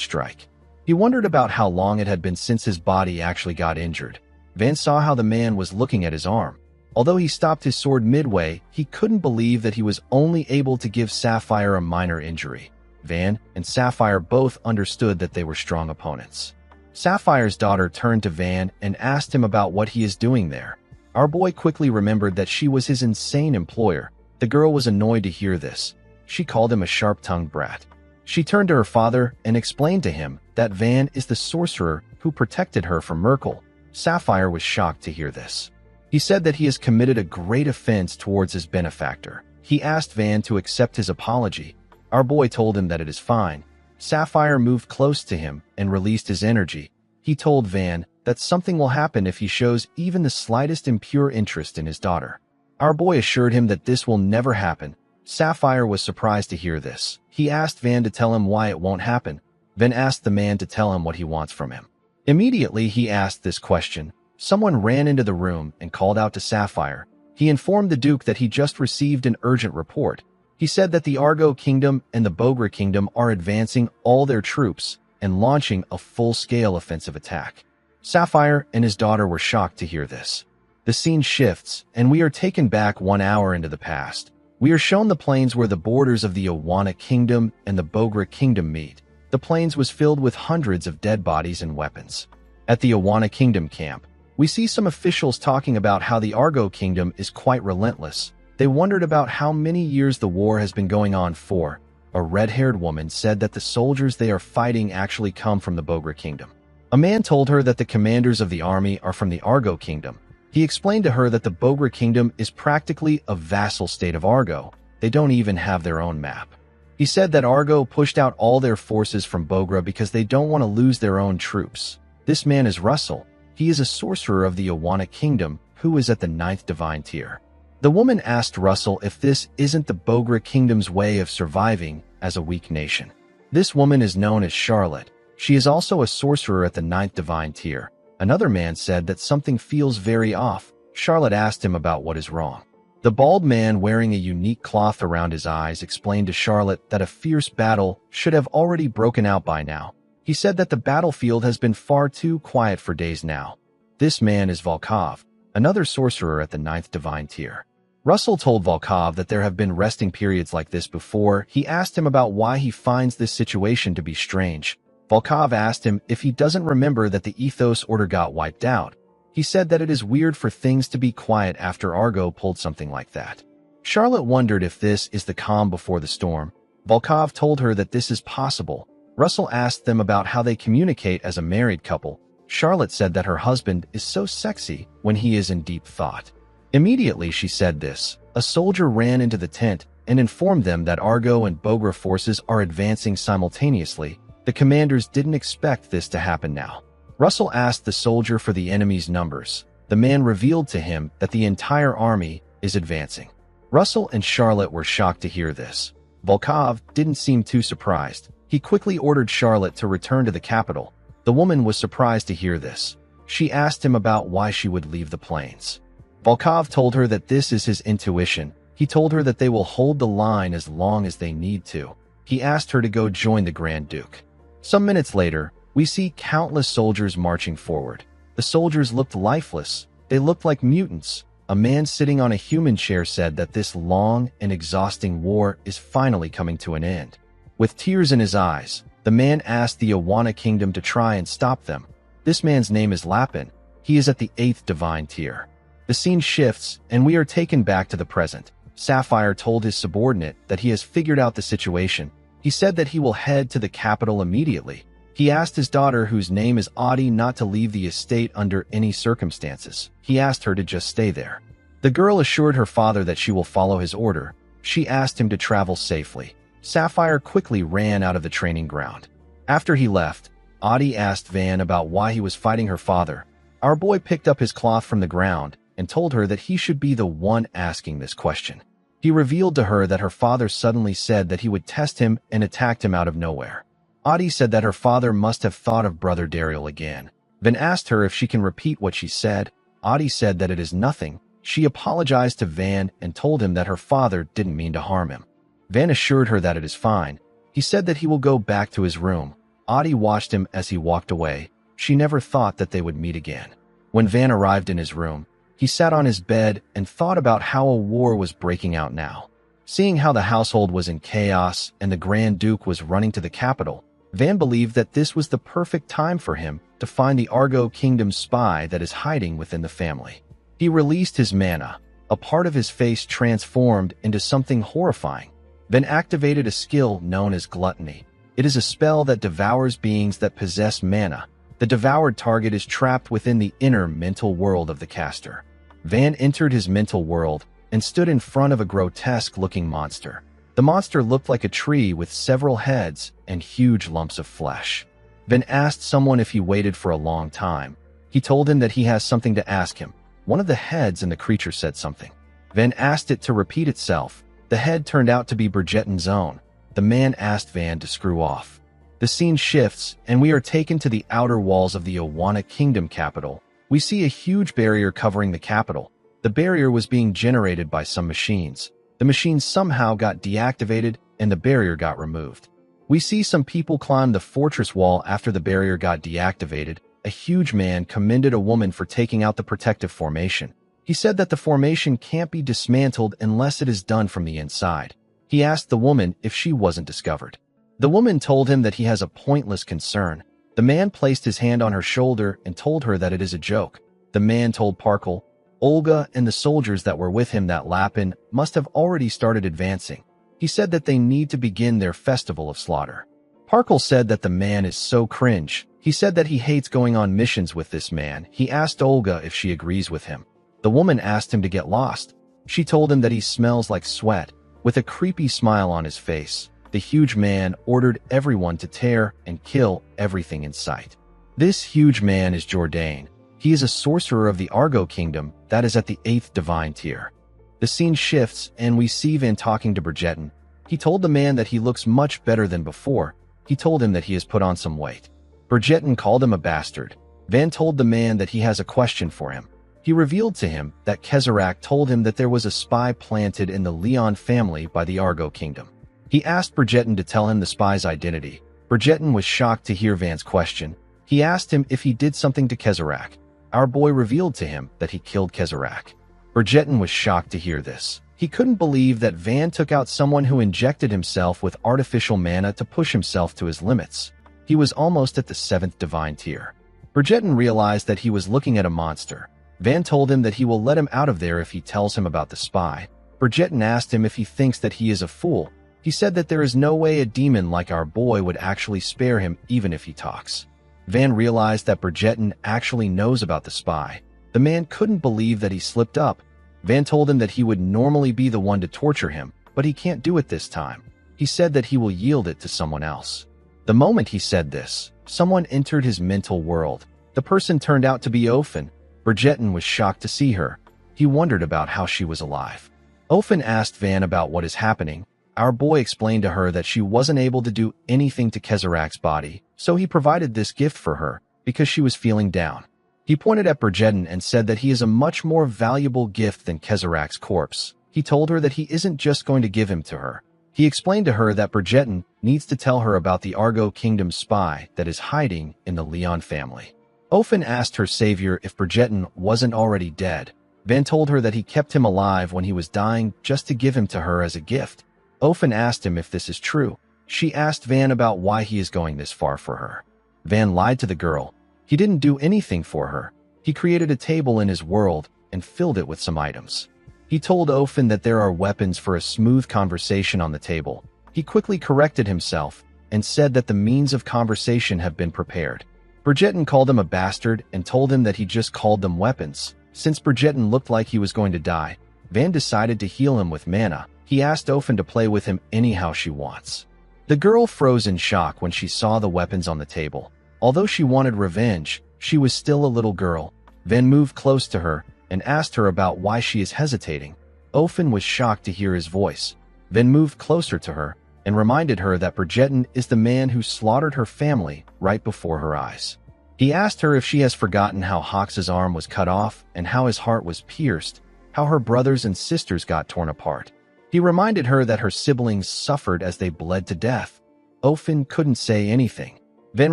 strike. He wondered about how long it had been since his body actually got injured. Van saw how the man was looking at his arm. Although he stopped his sword midway, he couldn't believe that he was only able to give Sapphire a minor injury. Van and Sapphire both understood that they were strong opponents. Sapphire's daughter turned to Van and asked him about what he is doing there. Our boy quickly remembered that she was his insane employer. The girl was annoyed to hear this. She called him a sharp-tongued brat. She turned to her father and explained to him that Van is the sorcerer who protected her from Merkel. Sapphire was shocked to hear this. He said that he has committed a great offense towards his benefactor. He asked Van to accept his apology. Our boy told him that it is fine. Sapphire moved close to him and released his energy. He told Van that something will happen if he shows even the slightest impure interest in his daughter. Our boy assured him that this will never happen. Sapphire was surprised to hear this. He asked Van to tell him why it won't happen. Van asked the man to tell him what he wants from him. Immediately he asked this question, someone ran into the room and called out to Sapphire. He informed the Duke that he just received an urgent report. He said that the Argo Kingdom and the Bogra Kingdom are advancing all their troops and launching a full-scale offensive attack. Sapphire and his daughter were shocked to hear this. The scene shifts, and we are taken back 1 hour into the past. We are shown the plains where the borders of the Awana Kingdom and the Bogra Kingdom meet. The plains was filled with hundreds of dead bodies and weapons. At the Awana Kingdom camp, we see some officials talking about how the Argo Kingdom is quite relentless. They wondered about how many years the war has been going on for. A red-haired woman said that the soldiers they are fighting actually come from the Bogra Kingdom. A man told her that the commanders of the army are from the Argo Kingdom. He explained to her that the Bogra Kingdom is practically a vassal state of Argo. They don't even have their own map. He said that Argo pushed out all their forces from Bogra because they don't want to lose their own troops. This man is Russell. He is a sorcerer of the Awana Kingdom who is at the 9th divine tier. The woman asked Russell if this isn't the Bogra Kingdom's way of surviving as a weak nation. This woman is known as Charlotte. She is also a sorcerer at the 9th divine tier. Another man said that something feels very off. Charlotte asked him about what is wrong. The bald man wearing a unique cloth around his eyes explained to Charlotte that a fierce battle should have already broken out by now. He said that the battlefield has been far too quiet for days now. This man is Volkov, another sorcerer at the 9th divine tier. Russell told Volkov that there have been resting periods like this before. He asked him about why he finds this situation to be strange. Volkov asked him if he doesn't remember that the Ethos Order got wiped out. He said that it is weird for things to be quiet after Argo pulled something like that. Charlotte wondered if this is the calm before the storm. Volkov told her that this is possible. Russell asked them about how they communicate as a married couple. Charlotte said that her husband is so sexy when he is in deep thought. Immediately she said this, a soldier ran into the tent and informed them that Argo and Bogra forces are advancing simultaneously. The commanders didn't expect this to happen now. Russell asked the soldier for the enemy's numbers. The man revealed to him that the entire army is advancing. Russell and Charlotte were shocked to hear this. Volkov didn't seem too surprised. He quickly ordered Charlotte to return to the capital. The woman was surprised to hear this. She asked him about why she would leave the plains. Volkov told her that this is his intuition. He told her that they will hold the line as long as they need to. He asked her to go join the Grand Duke. Some minutes later, we see countless soldiers marching forward. The soldiers looked lifeless. They looked like mutants. A man sitting on a human chair said that this long and exhausting war is finally coming to an end. With tears in his eyes, the man asked the Awana kingdom to try and stop them. This man's name is Lapin. He is at the 8th divine tier. The scene shifts, and we are taken back to the present. Sapphire told his subordinate that he has figured out the situation. He said that he will head to the capital immediately. He asked his daughter, whose name is Audie, not to leave the estate under any circumstances. He asked her to just stay there. The girl assured her father that she will follow his order. She asked him to travel safely. Sapphire quickly ran out of the training ground. After he left, Audie asked Van about why he was fighting her father. Our boy picked up his cloth from the ground and told her that he should be the one asking this question. He revealed to her that her father suddenly said that he would test him and attacked him out of nowhere. Audie said that her father must have thought of Brother Daryl again. Van asked her if she can repeat what she said. Audie said that it is nothing. She apologized to Van and told him that her father didn't mean to harm him. Van assured her that it is fine. He said that he will go back to his room. Audie watched him as he walked away. She never thought that they would meet again. When Van arrived in his room, he sat on his bed and thought about how a war was breaking out now. Seeing how the household was in chaos and the Grand Duke was running to the capital, Van believed that this was the perfect time for him to find the Argo Kingdom's spy that is hiding within the family. He released his mana. A part of his face transformed into something horrifying. Van activated a skill known as Gluttony. It is a spell that devours beings that possess mana. The devoured target is trapped within the inner mental world of the caster. Van entered his mental world and stood in front of a grotesque-looking monster. The monster looked like a tree with several heads and huge lumps of flesh. Van asked someone if he waited for a long time. He told him that he has something to ask him. One of the heads in the creature said something. Van asked it to repeat itself. The head turned out to be Bridgetten's own. The man asked Van to screw off. The scene shifts, and we are taken to the outer walls of the Awana Kingdom capital. We see a huge barrier covering the capital. The barrier was being generated by some machines. The machines somehow got deactivated, and the barrier got removed. We see some people climb the fortress wall after the barrier got deactivated. A huge man commended a woman for taking out the protective formation. He said that the formation can't be dismantled unless it is done from the inside. He asked the woman if she wasn't discovered. The woman told him that he has a pointless concern. The man placed his hand on her shoulder and told her that it is a joke. The man told Parkle, Olga, and the soldiers that were with him that Lapin must have already started advancing. He said that they need to begin their festival of slaughter. Parkle said that the man is so cringe. He said that he hates going on missions with this man. He asked Olga if she agrees with him. The woman asked him to get lost. She told him that he smells like sweat. With a creepy smile on his face, the huge man ordered everyone to tear and kill everything in sight. This huge man is Jourdain. He is a sorcerer of the Argo Kingdom that is at the 8th divine tier. The scene shifts, and we see Van talking to Bridgetten. He told the man that he looks much better than before. He told him that he has put on some weight. Bridgetten called him a bastard. Van told the man that he has a question for him. He revealed to him that Kezerak told him that there was a spy planted in the Leon family by the Argo Kingdom. He asked Bridgetten to tell him the spy's identity. Bridgetten was shocked to hear Van's question. He asked him if he did something to Kezerak. Our boy revealed to him that he killed Kezerak. Bridgetten was shocked to hear this. He couldn't believe that Van took out someone who injected himself with artificial mana to push himself to his limits. He was almost at the 7th divine tier. Bridgetten realized that he was looking at a monster. Van told him that he will let him out of there if he tells him about the spy. Bridgetten asked him if he thinks that he is a fool. He said that there is no way a demon like our boy would actually spare him even if he talks. Van realized that Bridgetten actually knows about the spy. The man couldn't believe that he slipped up. Van told him that he would normally be the one to torture him, but he can't do it this time. He said that he will yield it to someone else. The moment he said this, someone entered his mental world. The person turned out to be Ophin. Bridgetten was shocked to see her. He wondered about how she was alive. Ofen asked Van about what is happening. Our boy explained to her that she wasn't able to do anything to Kezerak's body, so he provided this gift for her because she was feeling down. He pointed at Bridgerton and said that he is a much more valuable gift than Kezerak's corpse. He told her that he isn't just going to give him to her. He explained to her that Bridgerton needs to tell her about the Argo Kingdom spy that is hiding in the Leon family. Ofen asked her savior if Bridgerton wasn't already dead. Van told her that he kept him alive when he was dying just to give him to her as a gift. Ofen asked him if this is true. She asked Van about why he is going this far for her. Van lied to the girl. He didn't do anything for her. He created a table in his world and filled it with some items. He told Ofen that there are weapons for a smooth conversation on the table. He quickly corrected himself and said that the means of conversation have been prepared. Bridgerton called him a bastard and told him that he just called them weapons. Since Bridgerton looked like he was going to die, Van decided to heal him with mana. He asked Ofen to play with him anyhow she wants. The girl froze in shock when she saw the weapons on the table. Although she wanted revenge, she was still a little girl. Van moved close to her and asked her about why she is hesitating. Ofen was shocked to hear his voice. Van moved closer to her and reminded her that Bridgerton is the man who slaughtered her family right before her eyes. He asked her if she has forgotten how Hox's arm was cut off and how his heart was pierced, how her brothers and sisters got torn apart. He reminded her that her siblings suffered as they bled to death. Ofen couldn't say anything. Van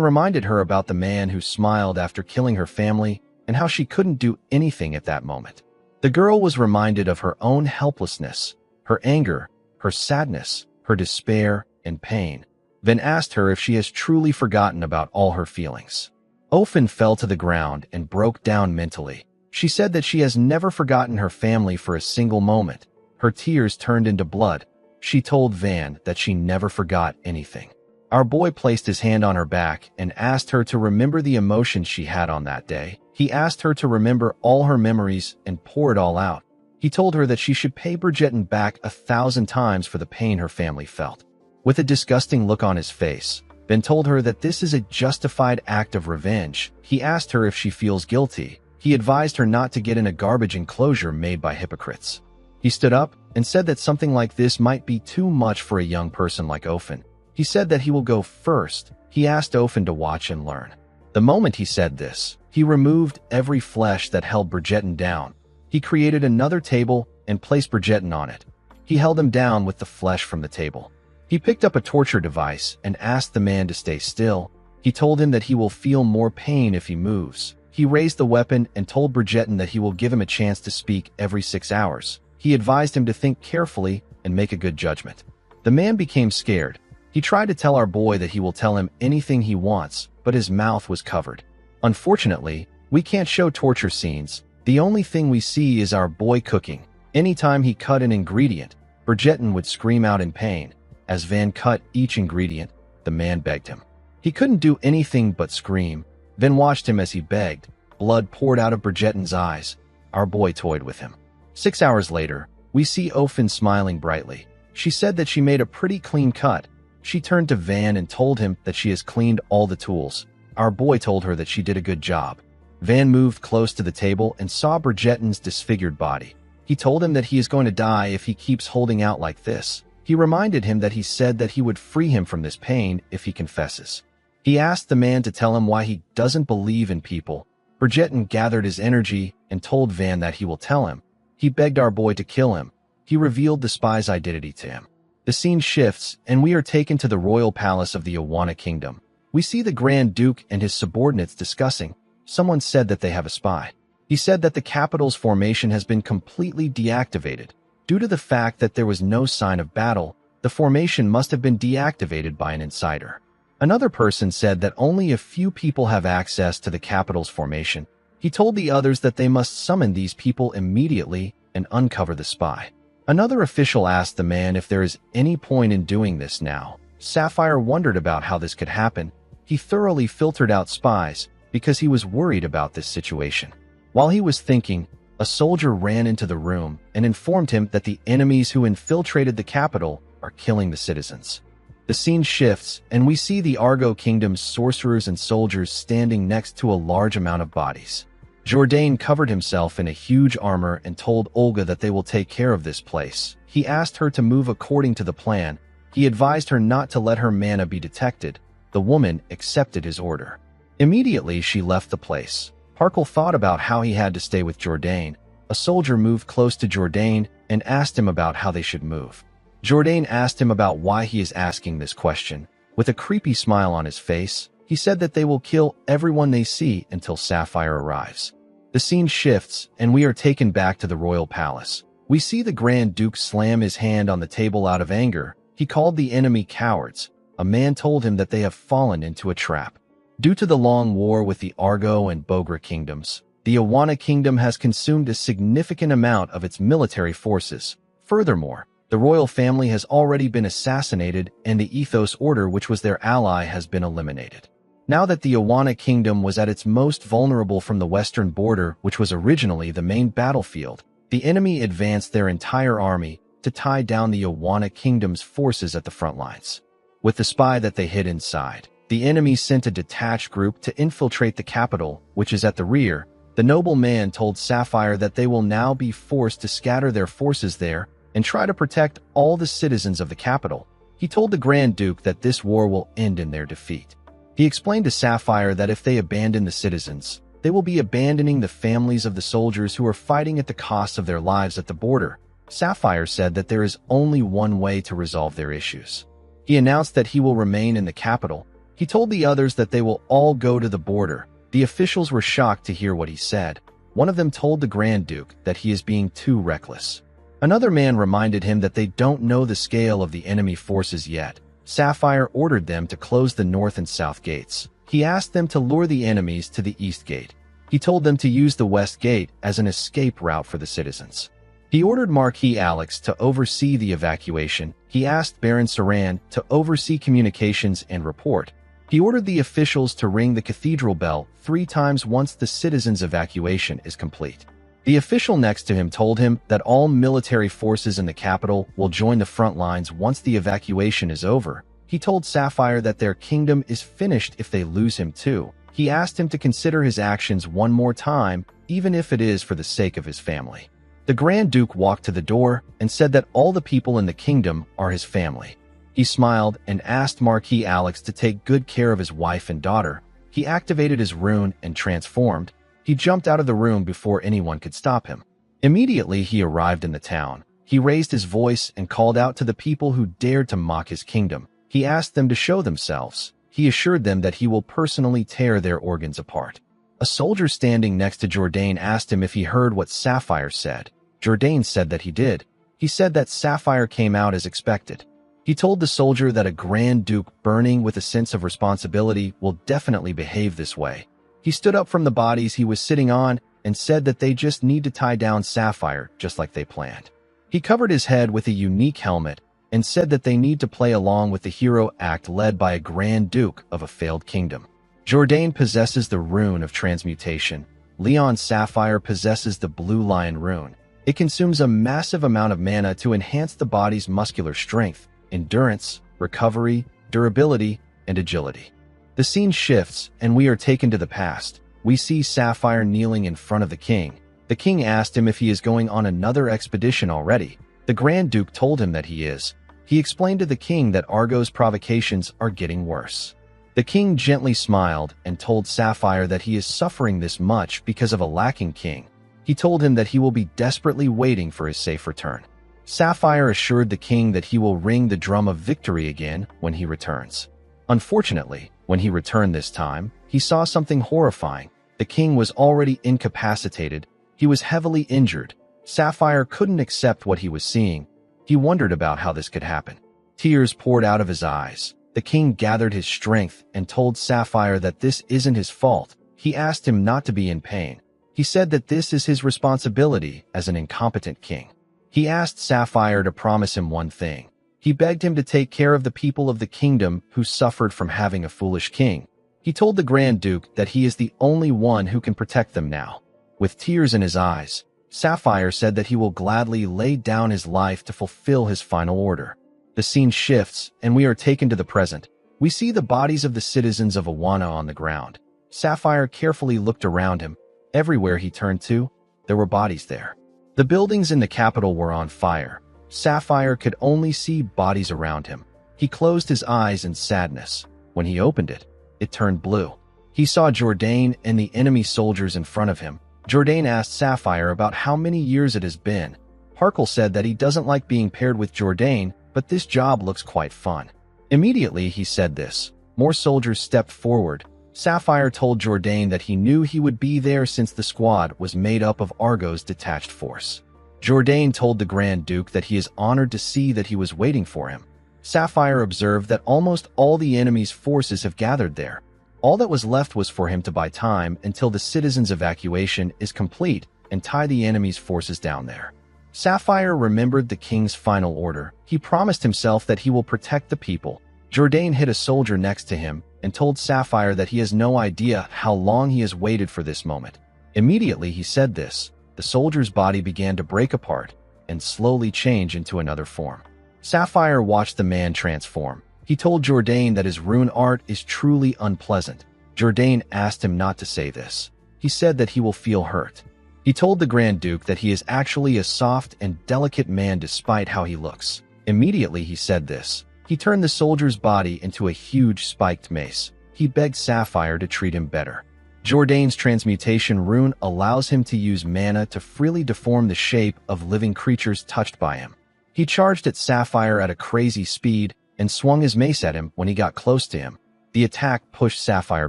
reminded her about the man who smiled after killing her family and how she couldn't do anything at that moment. The girl was reminded of her own helplessness, her anger, her sadness, her despair, and pain. Van asked her if she has truly forgotten about all her feelings. Ofen fell to the ground and broke down mentally. She said that she has never forgotten her family for a single moment. Her tears turned into blood. She told Van that she never forgot anything. Our boy placed his hand on her back and asked her to remember the emotions she had on that day. He asked her to remember all her memories and pour it all out. He told her that she should pay Bridgerton back 1,000 times for the pain her family felt. With a disgusting look on his face, Ben told her that this is a justified act of revenge. He asked her if she feels guilty. He advised her not to get in a garbage enclosure made by hypocrites. He stood up and said that something like this might be too much for a young person like Ofen. He said that he will go first. He asked Ofen to watch and learn. The moment he said this, he removed every flesh that held Bridgerton down. He created another table and placed Bridgerton on it. He held him down with the flesh from the table. He picked up a torture device and asked the man to stay still. He told him that he will feel more pain if he moves. He raised the weapon and told Bridgerton that he will give him a chance to speak every 6 hours. He advised him to think carefully and make a good judgment. The man became scared. He tried to tell our boy that he will tell him anything he wants, but his mouth was covered. Unfortunately, we can't show torture scenes. The only thing we see is our boy cooking. Anytime he cut an ingredient, Bridgerton would scream out in pain. As Van cut each ingredient, the man begged him. He couldn't do anything but scream. Van watched him as he begged. Blood poured out of Bridgerton's eyes. Our boy toyed with him. 6 hours later, we see Ofen smiling brightly. She said that she made a pretty clean cut. She turned to Van and told him that she has cleaned all the tools. Our boy told her that she did a good job. Van moved close to the table and saw Bridgerton's disfigured body. He told him that he is going to die if he keeps holding out like this. He reminded him that he said that he would free him from this pain if he confesses. He asked the man to tell him why he doesn't believe in people. Bridgerton gathered his energy and told Van that he will tell him. He begged our boy to kill him. He revealed the spy's identity to him. The scene shifts, and we are taken to the royal palace of the Awana Kingdom. We see the Grand Duke and his subordinates discussing. Someone said that they have a spy. He said that the capital's formation has been completely deactivated. Due to the fact that there was no sign of battle, the formation must have been deactivated by an insider. Another person said that only a few people have access to the capital's formation. He told the others that they must summon these people immediately and uncover the spy. Another official asked the man if there is any point in doing this now. Sapphire wondered about how this could happen. He thoroughly filtered out spies because he was worried about this situation. While he was thinking, a soldier ran into the room and informed him that the enemies who infiltrated the capital are killing the citizens. The scene shifts, and we see the Argo Kingdom's sorcerers and soldiers standing next to a large amount of bodies. Jourdain covered himself in a huge armor and told Olga that they will take care of this place. He asked her to move according to the plan. He advised her not to let her mana be detected. The woman accepted his order. Immediately, she left the place. Parkle thought about how he had to stay with Jourdain. A soldier moved close to Jourdain and asked him about how they should move. Jourdain asked him about why he is asking this question. With a creepy smile on his face, he said that they will kill everyone they see until Sapphire arrives. The scene shifts, and we are taken back to the royal palace. We see the Grand Duke slam his hand on the table out of anger. He called the enemy cowards. A man told him that they have fallen into a trap. Due to the long war with the Argo and Bogra kingdoms, the Awana kingdom has consumed a significant amount of its military forces. Furthermore, the royal family has already been assassinated, and the Ethos Order, which was their ally, has been eliminated. Now that the Awana kingdom was at its most vulnerable from the western border, which was originally the main battlefield, the enemy advanced their entire army to tie down the Awana kingdom's forces at the front lines. With the spy that they hid inside, the enemy sent a detached group to infiltrate the capital, which is at the rear. The noble man told Sapphire that they will now be forced to scatter their forces there and try to protect all the citizens of the capital. He told the Grand Duke that this war will end in their defeat. He explained to Sapphire that if they abandon the citizens, they will be abandoning the families of the soldiers who are fighting at the cost of their lives at the border. Sapphire said that there is only one way to resolve their issues. He announced that he will remain in the capital. He told the others that they will all go to the border. The officials were shocked to hear what he said. One of them told the Grand Duke that he is being too reckless. Another man reminded him that they don't know the scale of the enemy forces yet. Sapphire ordered them to close the north and south gates. He asked them to lure the enemies to the east gate. He told them to use the west gate as an escape route for the citizens. He ordered Marquis Alex to oversee the evacuation. He asked Baron Saran to oversee communications and report. He ordered the officials to ring the cathedral bell 3 times once the citizens' evacuation is complete. The official next to him told him that all military forces in the capital will join the front lines once the evacuation is over. He told Sapphire that their kingdom is finished if they lose him too. He asked him to consider his actions one more time, even if it is for the sake of his family. The Grand Duke walked to the door and said that all the people in the kingdom are his family. He smiled and asked Marquis Alex to take good care of his wife and daughter. He activated his rune and transformed. He jumped out of the room before anyone could stop him. Immediately, he arrived in the town. He raised his voice and called out to the people who dared to mock his kingdom. He asked them to show themselves. He assured them that he will personally tear their organs apart. A soldier standing next to Jourdain asked him if he heard what Sapphire said. Jourdain said that he did. He said that Sapphire came out as expected. He told the soldier that a Grand Duke burning with a sense of responsibility will definitely behave this way. He stood up from the bodies he was sitting on and said that they just need to tie down Sapphire just like they planned. He covered his head with a unique helmet and said that they need to play along with the hero act led by a Grand Duke of a failed kingdom. Jourdain possesses the rune of transmutation. Leon Sapphire possesses the Blue Lion rune. It consumes a massive amount of mana to enhance the body's muscular strength, endurance, recovery, durability, and agility. The scene shifts, and we are taken to the past. We see Sapphire kneeling in front of the king. The king asked him if he is going on another expedition already. The Grand Duke told him that he is. He explained to the king that Argo's provocations are getting worse. The king gently smiled and told Sapphire that he is suffering this much because of a lacking king. He told him that he will be desperately waiting for his safe return. Sapphire assured the king that he will ring the drum of victory again when he returns. Unfortunately, when he returned this time, he saw something horrifying. The king was already incapacitated. He was heavily injured. Sapphire couldn't accept what he was seeing. He wondered about how this could happen. Tears poured out of his eyes. The king gathered his strength and told Sapphire that this isn't his fault. He asked him not to be in pain. He said that this is his responsibility as an incompetent king. He asked Sapphire to promise him one thing. He begged him to take care of the people of the kingdom who suffered from having a foolish king. He told the Grand Duke that he is the only one who can protect them now. With tears in his eyes, Sapphire said that he will gladly lay down his life to fulfill his final order. The scene shifts, and we are taken to the present. We see the bodies of the citizens of Awana on the ground. Sapphire carefully looked around him Everywhere he turned to, there were bodies there. The buildings in the capital were on fire. Sapphire could only see bodies around him. He closed his eyes in sadness. When he opened it, it turned blue. He saw Jourdain and the enemy soldiers in front of him. Jourdain asked Sapphire about how many years it has been. Parkle said that he doesn't like being paired with Jourdain, but this job looks quite fun. Immediately he said this. More soldiers stepped forward. Sapphire told Jourdain that he knew he would be there since the squad was made up of Argo's detached force. Jourdain told the Grand Duke that he is honored to see that he was waiting for him. Sapphire observed that almost all the enemy's forces have gathered there. All that was left was for him to buy time until the citizens' evacuation is complete and tie the enemy's forces down there. Sapphire remembered the king's final order. He promised himself that he will protect the people. Jourdain hit a soldier next to him and told Sapphire that he has no idea how long he has waited for this moment. Immediately he said this. The soldier's body began to break apart and slowly change into another form. Sapphire watched the man transform. He told Jourdain that his rune art is truly unpleasant. Jourdain asked him not to say this. He said that he will feel hurt. He told the Grand Duke that he is actually a soft and delicate man despite how he looks. Immediately he said this. He turned the soldier's body into a huge spiked mace. He begged Sapphire to treat him better. Jourdain's transmutation rune allows him to use mana to freely deform the shape of living creatures touched by him. He charged at Sapphire at a crazy speed and swung his mace at him when he got close to him. The attack pushed Sapphire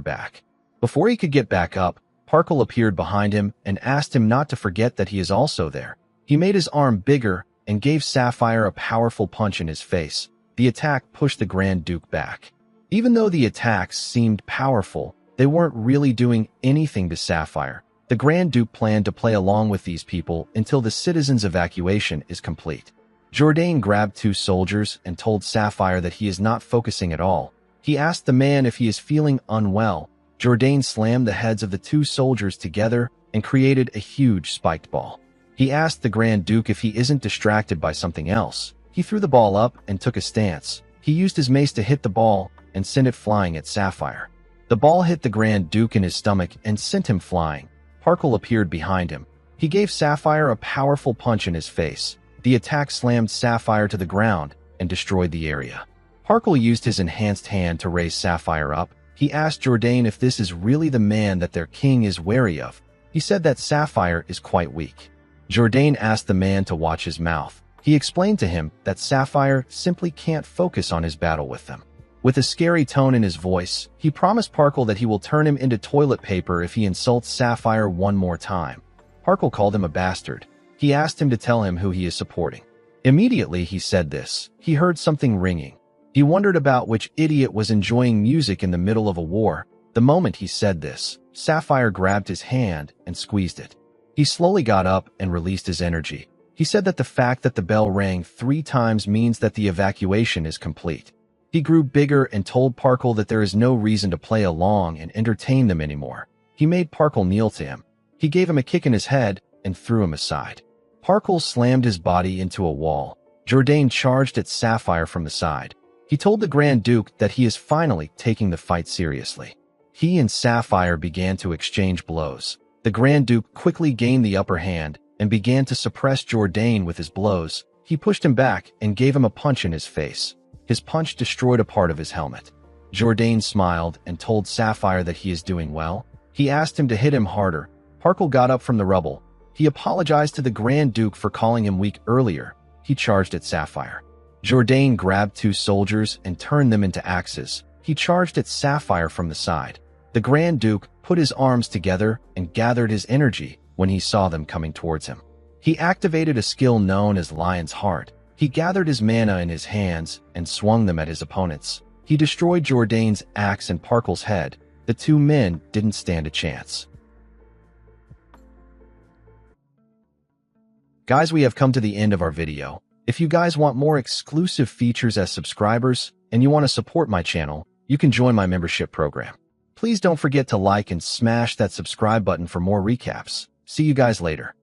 back. Before he could get back up, Parkle appeared behind him and asked him not to forget that he is also there. He made his arm bigger and gave Sapphire a powerful punch in his face. The attack pushed the Grand Duke back. Even though the attacks seemed powerful, they weren't really doing anything to Sapphire. The Grand Duke planned to play along with these people until the citizens' evacuation is complete. Jourdain grabbed two soldiers and told Sapphire that he is not focusing at all. He asked the man if he is feeling unwell. Jourdain slammed the heads of the two soldiers together and created a huge spiked ball. He asked the Grand Duke if he isn't distracted by something else. He threw the ball up and took a stance. He used his mace to hit the ball and sent it flying at Sapphire. The ball hit the Grand Duke in his stomach and sent him flying. Parkle appeared behind him. He gave Sapphire a powerful punch in his face. The attack slammed Sapphire to the ground and destroyed the area. Parkle used his enhanced hand to raise Sapphire up. He asked Jourdain if this is really the man that their king is wary of. He said that Sapphire is quite weak. Jourdain asked the man to watch his mouth. He explained to him that Sapphire simply can't focus on his battle with them. With a scary tone in his voice, he promised Parkle that he will turn him into toilet paper if he insults Sapphire one more time. Parkle called him a bastard. He asked him to tell him who he is supporting. Immediately he said this. He heard something ringing. He wondered about which idiot was enjoying music in the middle of a war. The moment he said this, Sapphire grabbed his hand and squeezed it. He slowly got up and released his energy. He said that the fact that the bell rang 3 times means that the evacuation is complete. He grew bigger and told Parkle that there is no reason to play along and entertain them anymore. He made Parkle kneel to him. He gave him a kick in his head and threw him aside. Parkle slammed his body into a wall. Jourdain charged at Sapphire from the side. He told the Grand Duke that he is finally taking the fight seriously. He and Sapphire began to exchange blows. The Grand Duke quickly gained the upper hand and began to suppress Jourdain with his blows. He pushed him back and gave him a punch in his face. His punch destroyed a part of his helmet. Jourdain smiled and told Sapphire that he is doing well. He asked him to hit him harder. Parkle got up from the rubble. He apologized to the Grand Duke for calling him weak earlier. He charged at Sapphire. Jourdain grabbed 2 soldiers and turned them into axes. He charged at Sapphire from the side. The Grand Duke put his arms together and gathered his energy when he saw them coming towards him. He activated a skill known as Lion's Heart. He gathered his mana in his hands and swung them at his opponents. He destroyed Jourdain's axe and Parkle's head. The 2 men didn't stand a chance. Guys, we have come to the end of our video. If you guys want more exclusive features as subscribers and you want to support my channel, you can join my membership program. Please don't forget to like and smash that subscribe button for more recaps. See you guys later.